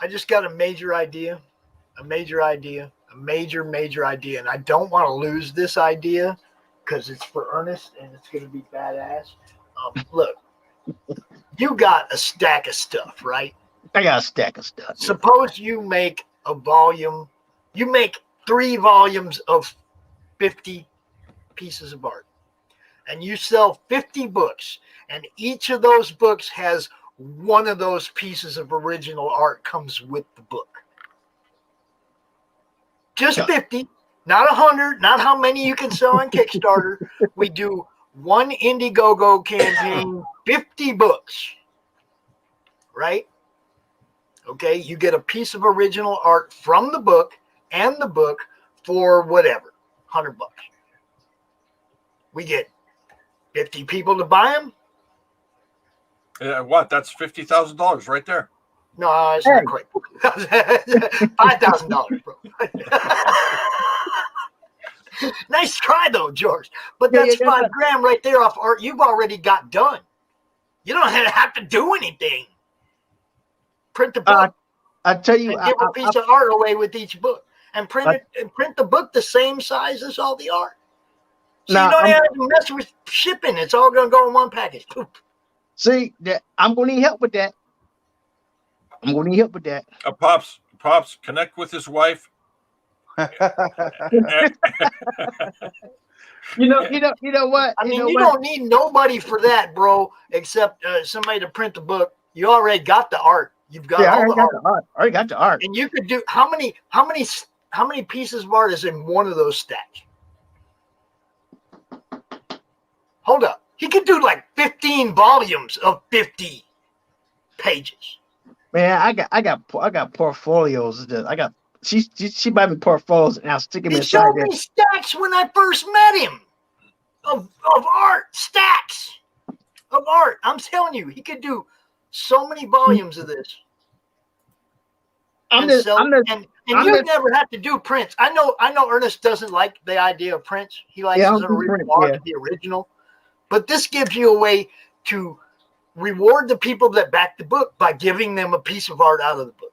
I just got a major idea, a major idea, and I don't want to lose this idea because it's for Ernest and it's going to be badass. Look, you got a stack of stuff, right? I got a stack of stuff. Suppose you make a volume, you make 3 volumes of 50 pieces of art. and you sell 50 books, and each of those books has one of those pieces of original art comes with the book. Just 50, not 100, not how many you can sell on Kickstarter. We do one Indiegogo campaign, 50 books, right? Okay, you get a piece of original art from the book and the book for whatever, $100. We get 50 people to buy them. Yeah, what? That's $50,000 right there. No, it's not quite. $5,000, bro. Nice try, though, George. But that's $5,000 right there off art you've already got done. You don't have to do anything. Print the book. I tell you, and give a piece of art away with each book, and print the book the same size as all the art. So you don't have to mess with shipping. It's all going to go in one package. Poop. See, that I'm going to need help with that. Pops, connect with his wife. You know what? I mean, you don't need nobody for that, bro, except somebody to print the book. You already got the art. You've got all the art. I already got the art. And you could do how many pieces of art is in one of those stacks? Hold up. He could do like 15 volumes of 50 pages. Man, I got portfolios. She buy me portfolios and I'll stick them He inside showed there. me stacks when I first met him of art, stacks of art. I'm telling you, he could do so many volumes of this. And you never have to do prints. I know Ernest doesn't like the idea of prints. He likes his original art to be original. But this gives you a way to reward the people that back the book by giving them a piece of art out of the book.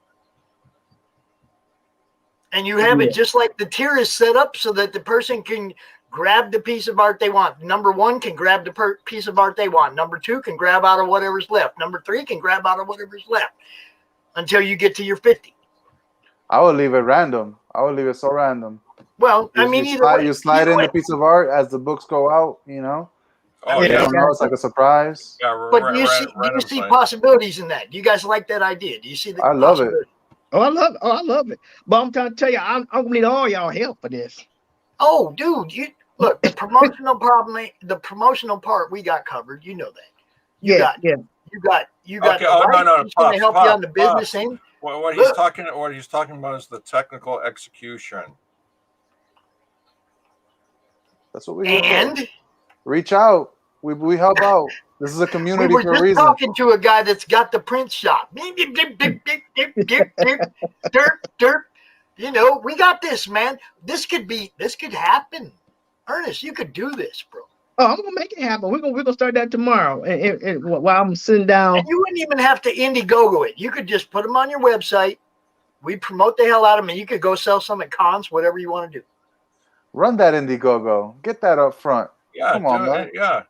And you have it just like the tier is set up so that the person can grab the piece of art they want. Number 1 can grab the piece of art they want. Number 2 can grab out of whatever's left. Number 3 can grab out of whatever's left until you get to your 50. I would leave it random. I would leave it so random. Well, I mean, you slide in the piece of art as the books go out, you know. Oh, you don't know, it's like a surprise. Yeah, but do you see possibilities in that? Do you guys like that idea? Do you see the I love it. Oh, I love it. But I'm trying to tell you, I'm gonna need all y'all help for this. Oh, dude, look, the promotional part we got covered. You know that. You got. Okay, no. He's going to help you on the business end. What he's talking about is the technical execution. That's what we do. Reach out. We help out. This is a community for a reason. We were just talking to a guy that's got the print shop. You know, we got this, man. This could happen. Ernest, you could do this, bro. Oh, I'm gonna make it happen. We're gonna start that tomorrow. And while I'm sitting down, and you wouldn't even have to Indiegogo it. You could just put them on your website. We promote the hell out of them, and you could go sell some at cons, whatever you want to do. Run that Indiegogo. Get that up front. Yeah, come on, man. Yeah.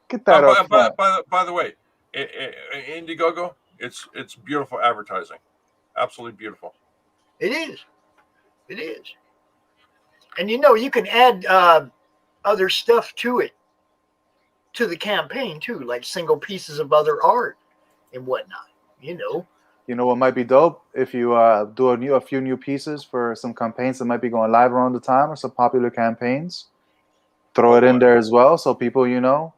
Get that up front. By the way, Indiegogo, it's beautiful advertising. Absolutely beautiful. It is. And you know, you can add other stuff to it, to the campaign too, like single pieces of other art and whatnot. You know what might be dope if you do a few new pieces for some campaigns that might be going live around the time, or some popular campains. Throw it in there as well, so people, other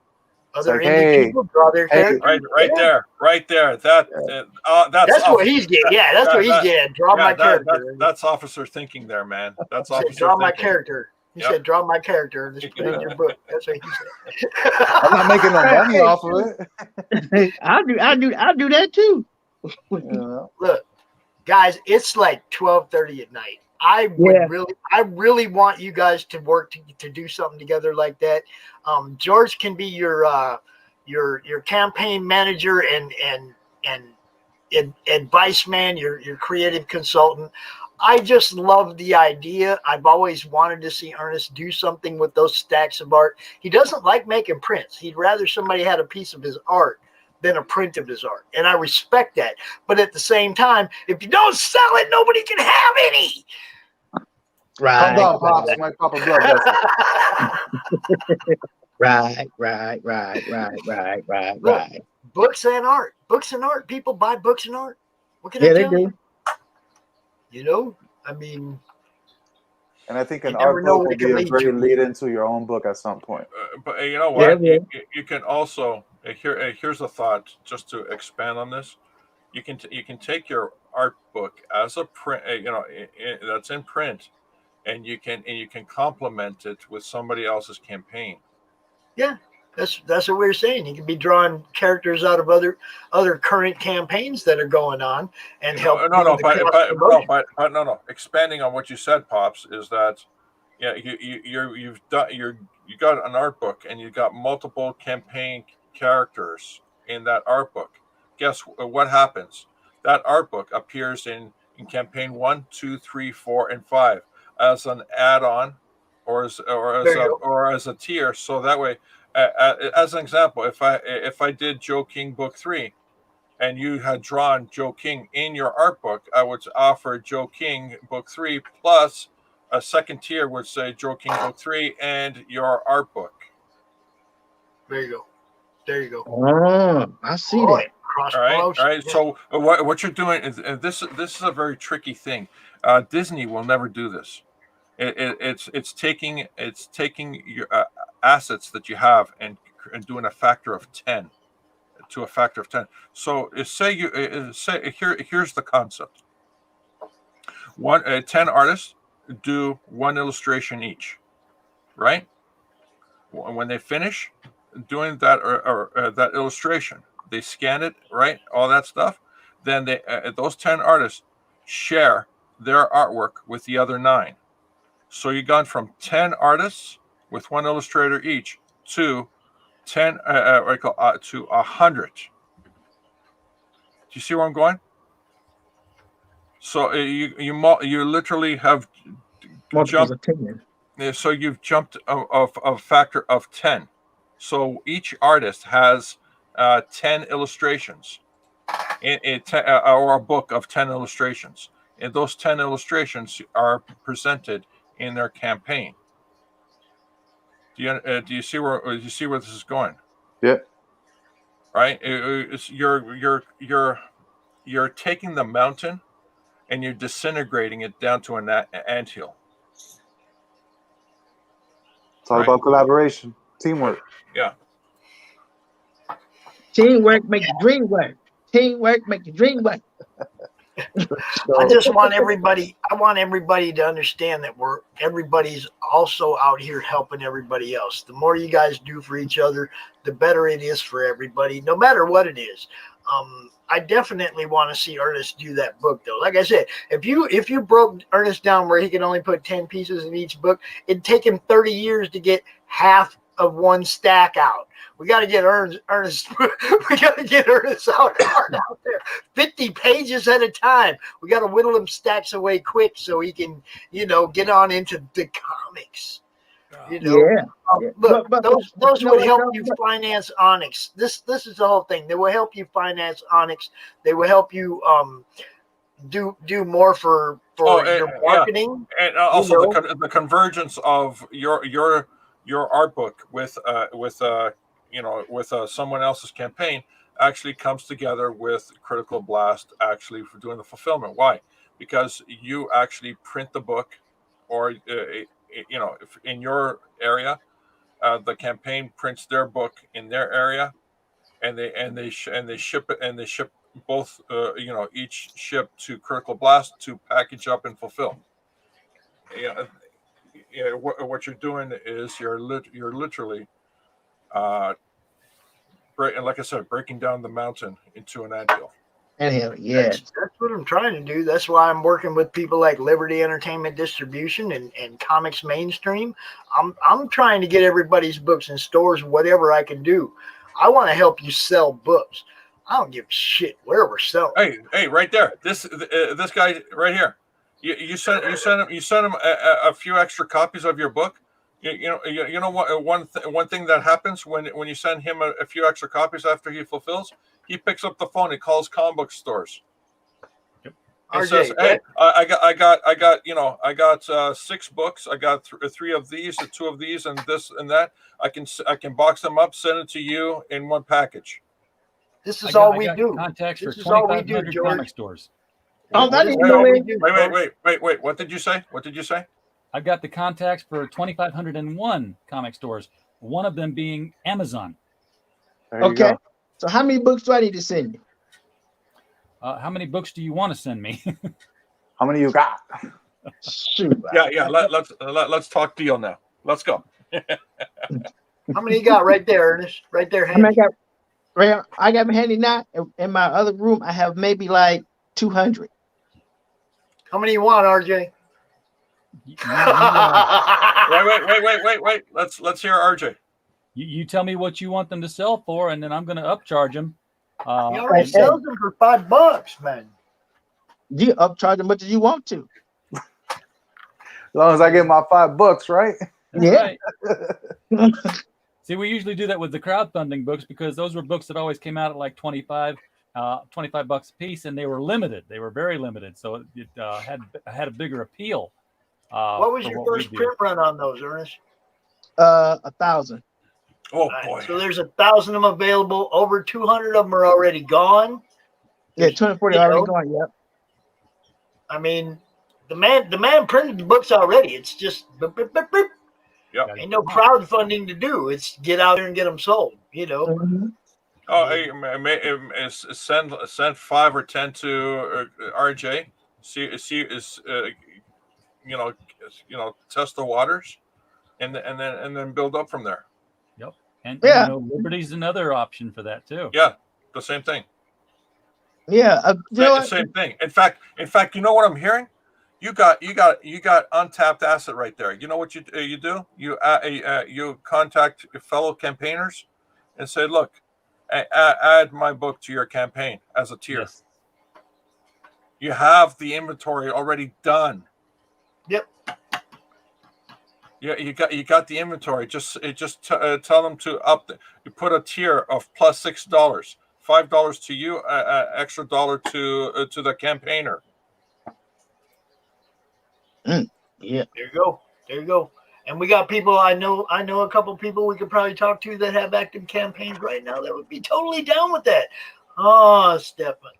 indie people draw their characters. Right there. That's what he's getting. Yeah, that's what he's getting. Draw my character. That's officer thinking there, man. That's officer draw thinking. My character. He said, "Draw my character and just put it in your book." That's what he said. I'm not making no money off of it. I'll do that too. Look, guys, it's like 12:30 at night. I really want you guys to work to do something together like that. George can be your campaign manager and advice man, your creative consultant. I just love the idea. I've always wanted to see Ernest do something with those stacks of art. He doesn't like making prints. He'd rather somebody had a piece of his art than a print of his art. And I respect that. But at the same time, if you don't sell it, nobody can have any. Calm down, Pops. My Papa Blood vessel. Right. Look, books and art. Books and art. People buy books and art. What can I Yeah, they tell you? do. You know, I mean, And I think you an never art know book what will it be can a lead great to. lead into your own book at some point. But you know Yeah, what? yeah. You can also here's a thought just to expand on this. You can take your art book as a print, that's in print, and you can complement it with somebody else's campaign. Yeah, that's what we're saying. You can be drawing characters out of other current campaigns that are going on and help. No. Expanding on what you said, Pops, is that you got an art book and you got multiple campaign characters in that art book. Guess what happens? That art book appears in campaign 1, 2, 3, 4, and 5 as an add-on or as a tier. So that way, as an example, if I did Joe King book 3 and you had drawn Joe King in your art book, I would offer Joe King book 3 plus a second tier would say Joe King book 3 and your art book. There you go. Oh, I see that. All right. So what you're doing is this is a very tricky thing. Disney will never do this. It's taking your assets that you have and doing a factor of 10 to a factor of 10. So here's the concept. 10 artists do one illustration each, right? When they finish doing that or that illustration, they scan it, right? All that stuff. Then those 10 artists share their artwork with the other 9. So you've gone from 10 artists with one illustrator each to 10 to 100. Do you see where I'm going? So you literally have Multiples of 10. So you've jumped a factor of 10. So each artist has 10 illustrations or a book of 10 illustrations. And those 10 illustrations are presented in their campaign. Do you see where this is going? Yeah. Right. You're taking the mountain and you're disintegrating it down to an anthill. It's all about collaboration, teamwork. Yeah. Teamwork makes the dream work. Teamwork makes the dream work. I just want everybody. I want everybody to understand that everybody's also out here helping everybody else. The more you guys do for each other, the better it is for everybody, no matter what it is. I definitely want to see Ernest do that book, though. Like I said, if you broke Ernest down where he could only put 10 pieces in each book, it'd take him 30 years to get half of one stack out. We got to get Ernest. We got to get Ernest out there, 50 pages at a time. We got to whittle them stacks away quick so he can, get on into the comics. Yeah. Look, those would help you finance Onyx. This is the whole thing. They will help you finance Onyx. They will help you do more for your marketing. Yeah. And also the convergence of your art book with someone else's campaign actually comes together with Critical Blast actually for doing the fulfillment. Why? Because you actually print the book, or if in your area, the campaign prints their book in their area, and they ship it, and they ship both each ship to Critical Blast to package up and fulfill. What you're doing is you're literally like I said, breaking down the mountain into an anthill. That's what I'm trying to do. That's why I'm working with people like Liberty Entertainment Distribution and Comics Mainstream. I'm trying to get everybody's books in stores, whatever I can do. I want to help you sell books. I don't give a shit where we're selling. Hey, right there. This guy right here. You sent him a few extra copies of your book. You know what? One thing that happens when you send him a few extra copies after he fulfills, he picks up the phone. He calls comic book stores. Yep. It says, "Hey, I got 6 books. I got 3 of these, 2 of these, and this and that. I can box them up, send it to you in one package." This is all we do. Contacts for This is all we do, 2,500 George. comic stores. Oh, that is no way. Wait. What did you say? What did you say? I've got the contacts for 2,501 comic stores. One of them being Amazon. Okay. So how many books do I need to send you? How many books do you want to send me? How many you got? Shoot. Yeah. Let's talk deal now. Let's go. How many you got right there, Ernest? Right there, I mean, handy. I got them handy now. In my other room, I have maybe like 200. How many you want, RJ? Wait. Let's hear RJ. You tell me what you want them to sell for, and then I'm going to upcharge them. He already sells them for $5, man. You upcharge as much as you want to. As long as I get my $5, right? That's yeah. Right. See, we usually do that with the crowdfunding books because those were books that always came out at like $25 a piece, and they were limited. They were very limited, so it had a bigger appeal. What was your first print run on those, Ernest? 1,000. Oh boy! So there's 1,000 of them available. Over 200 of them are already gone. Yeah, 240 already gone. Yep. I mean, the man printed the books already. It's just yeah. Ain't no crowdfunding to do. It's get out there and get them sold. You know. Mm-hmm. Oh, hey, send 5 or 10 to RJ. See, test the waters, and then build up from there. Yep. And Liberty's another option for that too. Yeah, the same thing. Yeah, the same thing. In fact, you know what I'm hearing? You got untapped asset right there. You know what you do? You contact your fellow campaigners and say, look, add my book to your campaign as a tier. Yes. You have the inventory already done. Yep. Yeah, you got the inventory. Just tell them to you put a tier of plus $6, $5 to you, extra $1 to the campaigner. Yeah. There you go. And we got people. I know a couple people we could probably talk to that have active campaigns right now that would be totally down with that. Oh, Stefan.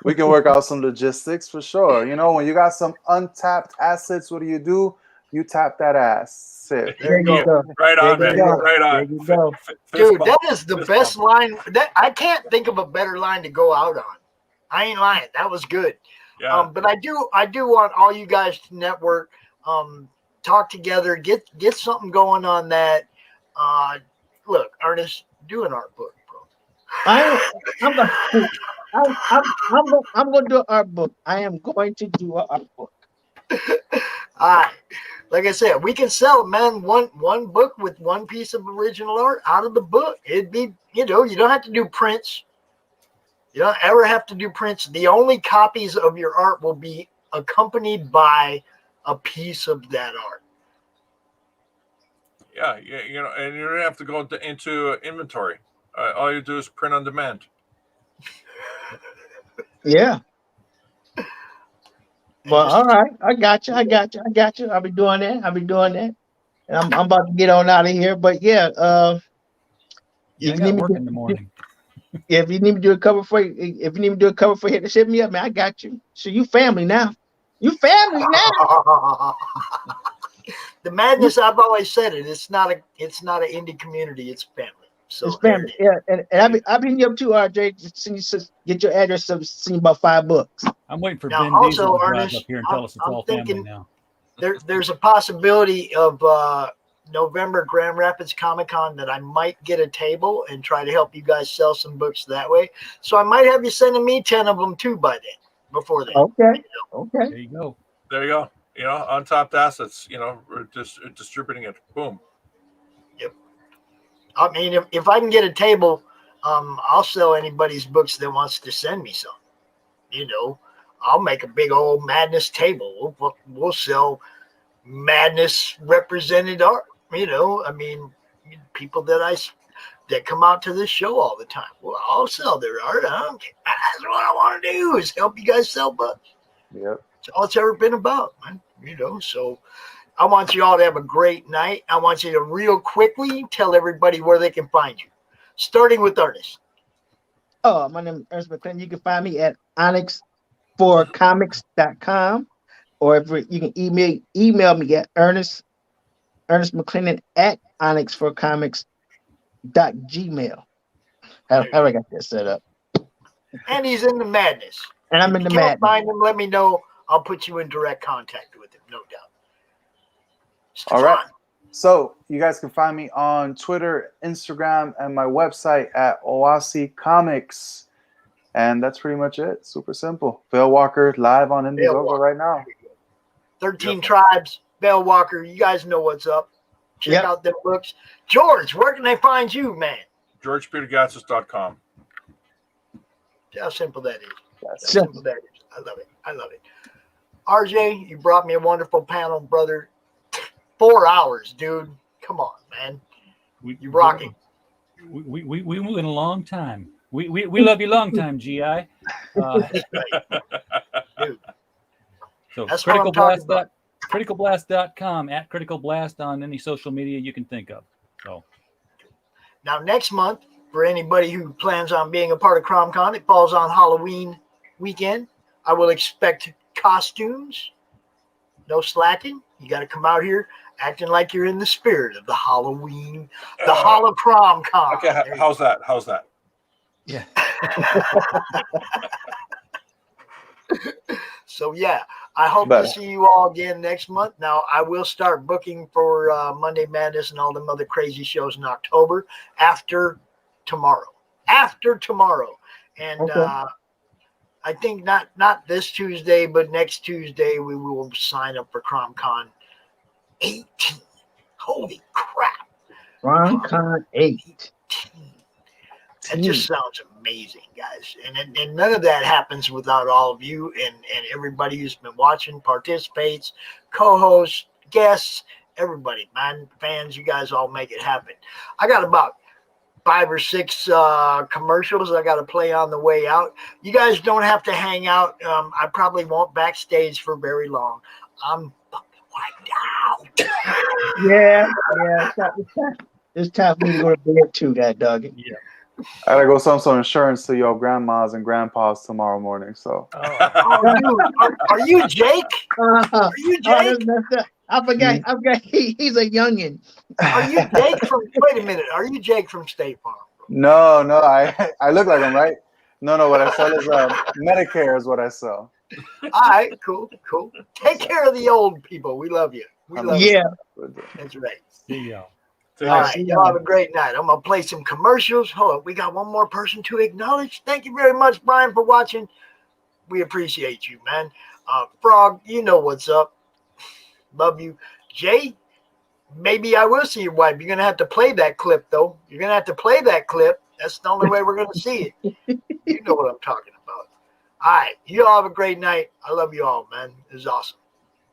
We can work out some logistics for sure. You know, when you got some untapped assets, what do? You tap that ass. There you go. Right on, man. Right on. There you go. Dude, that is the best line. That I can't think of a better line to go out on. I ain't lying. That was good. Yeah. But I do want all you guys to network, talk together, get something going on that. Look, Ernest, do an art book, bro. I'm going to do an art book. I am going to do an art book. All right. Like I said, we can sell, man, one book with one piece of original art out of the book. It'd be, you don't have to do prints. You don't ever have to do prints. The only copies of your art will be accompanied by a piece of that art. Yeah, and you don't have to go into inventory. All you do is print on demand. Yeah. Well, all right. I got you. I'll be doing that. And I'm about to get on out of here. But yeah, I got work in the morning. If you need me to do a cover for hit to ship me up, man, I got you. So you family now. You family now. The madness, I've always said it. It's not an indie community. It's family. So it's family. Yeah, and I've been up too, RJ. Just get your address. Send you about 5 books. I'm waiting for now, Ben also, Diesel to drive Ernest, up here and tell us it's all family now. There's a possibility of November Grand Rapids Comic Con that I might get a table and try to help you guys sell some books that way. So I might have you sending me 10 of them too by then. Before then. Okay. There you go. There you go. Untapped assets. We're just distributing it. Boom. Yep. I mean, if I can get a table, I'll sell anybody's books that wants to send me some. I'll make a big old madness table. We'll sell madness represented art. I mean, people that that come out to this show all the time. Well, I'll sell their art. I don't care. That's what I want to do is help you guys sell books. Yep. That's all it's ever been about, man. So I want you all to have a great night. I want you to real quickly tell everybody where they can find you, starting with Ernest. Oh, my name is Ernest McClendon. You can find me at onyxforcomics.com, or if you can email me at Ernest McClendon at onyxforcomics.gmail. How I got that set up. And he's in the madness. And I'm in the madness. Find him, let me know. I'll put you in direct contact with him, no doubt. All right. So you guys can find me on Twitter, Instagram, and my website at Oasi Comics. And that's pretty much it. Super simple. Vale Walker live on Indiegogo right now. 13 Tribes, Vale Walker. You guys know what's up. Check out them books. George, where can they find you, man? GeorgePeterGatsis.com. How simple that is. How simple that is. I love it. I love it. RJ, you brought me a wonderful panel, brother. 4 hours, dude. Come on, man. You're rocking. We went a long time. We love you long time, GI. Dude. So That's what I'm talking about. criticalblast.com, at Critical Blast on any social media you can think of. So now next month, for anybody who plans on being a part of CRoM Con, it falls on Halloween weekend. I will expect costumes. No slacking. You got to come out here acting like you're in the spirit of the Halloween, the CRoM Con. Okay, how's that? How's that? Yeah. So yeah, I hope to see you all again next month. Now I will start booking for Monday Madness and all them other crazy shows in October after tomorrow. And I think not this Tuesday, but next Tuesday we will sign up for CRoM Con 18. Holy crap! CRoM Con 18. That just sounds amazing, guys. And none of that happens without all of you and everybody who's been watching, participates, co-hosts, guests, everybody, man, fans. You guys all make it happen. I got about 5 or 6 commercials I got to play on the way out. You guys don't have to hang out. I probably won't backstage for very long. I'm fucking wiped out. Yeah. It's time for me to go to bed too, that dog. Yeah. I gotta go sell some insurance to your grandmas and grandpas tomorrow morning. So. Dude, are you Jake? Are you Jake? I forgot. He's a youngin. Are you Jake from? Wait a minute. Are you Jake from State Farm? No. I look like him, right? No. What I sell is Medicare is what I sell. All right, cool. Take care of the old people. We love you. We love you. That's right. See y'all. All right, y'all have a great night. I'm gonna play some commercials. Hold on, we got one more person to acknowledge. Thank you very much, Brian, for watching. We appreciate you, man. Frog, you know what's up. Love you. Jay, maybe I will see your wife. You're gonna have to play that clip, though. You're gonna have to play that clip. That's the only way we're gonna see it. You know what I'm talking about. All right, you all have a great night. I love you all, man. It was awesome.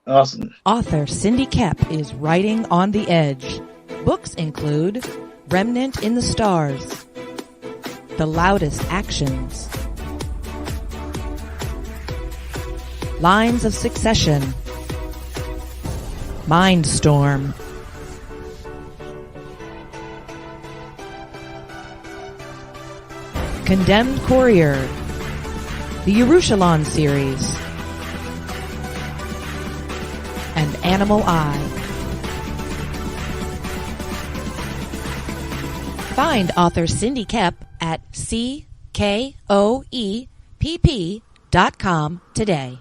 Awesome. Author Cindy Kep is writing on the edge. Books include Remnant in the Stars, The Loudest Actions, Lines of Succession, Mindstorm, Condemned Courier, the Yerushalayim series, and Animal Eye. Find author Cindy Kep at CKOEPP.com today.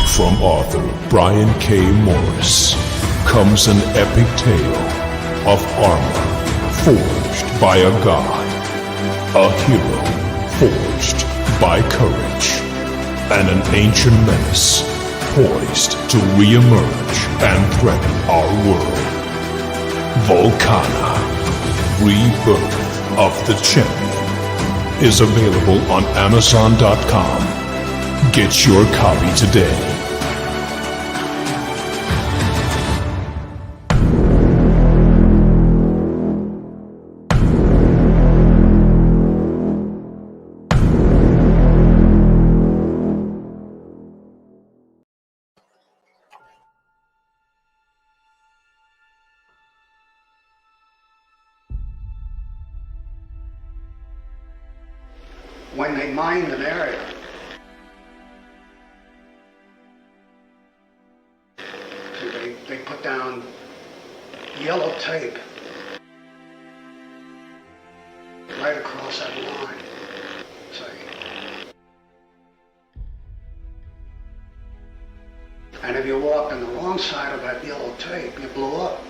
From author Brian K. Morris comes an epic tale of armor forged by a god, a hero forged by courage, and an ancient menace poised to re-emerge and threaten our world. Volcana, Rebirth of the Champion, is available on Amazon.com. Get your copy today. mined an area. So they put down yellow tape right across that line. See? And if you walk on the wrong side of that yellow tape, you blow up.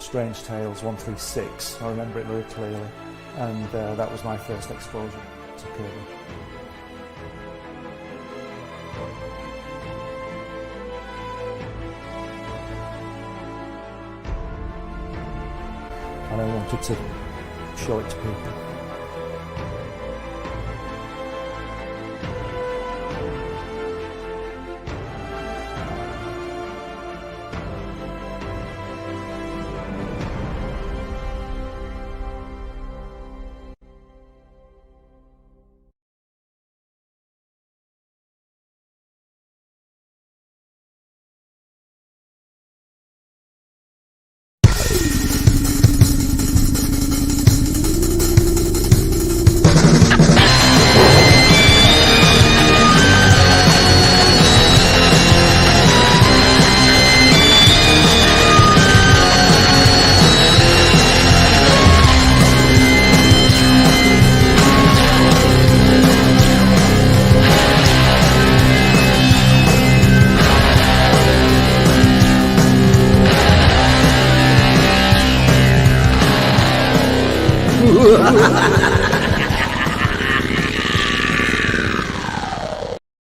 Strange Tales 136. I remember it very clearly, and that was my first exposure to Kirby. And I wanted to show it to people.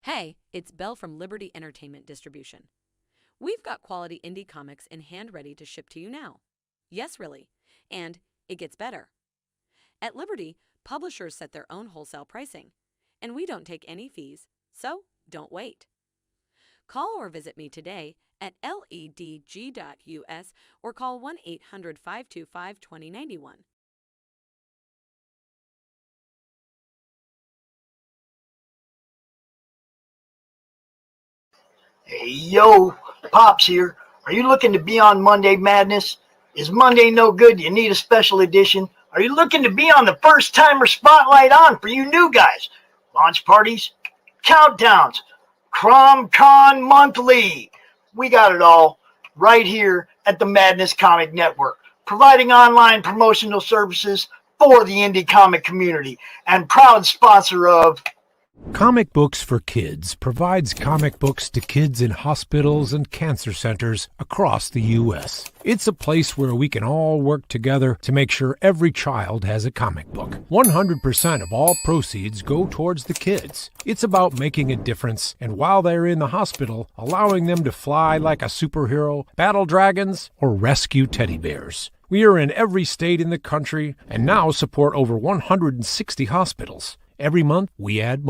Hey, it's Belle from Liberty Entertainment Distribution. We've got quality indie comics in hand ready to ship to you now. Yes, really. And it gets better. At Liberty, publishers set their own wholesale pricing, and we don't take any fees, so don't wait. Call or visit me today at ledg.us or call 1-800-525-2091. Hey, yo, Pops here. Are you looking to be on Monday Madness? Is Monday no good? You need a special edition? Are you looking to be on the first timer spotlight on for you new guys? Launch parties, countdowns, CRoM Con monthly. We got it all right here at the Madness Comic Network, providing online promotional services for the indie comic community and proud sponsor of Comic Books for Kids provides comic books to kids in hospitals and cancer centers across the U.S. It's a place where we can all work together to make sure every child has a comic book. 100% of all proceeds go towards the kids. It's about making a difference, and while they're in the hospital, allowing them to fly like a superhero, battle dragons, or rescue teddy bears. We are in every state in the country and now support over 160 hospitals. Every month, we add more.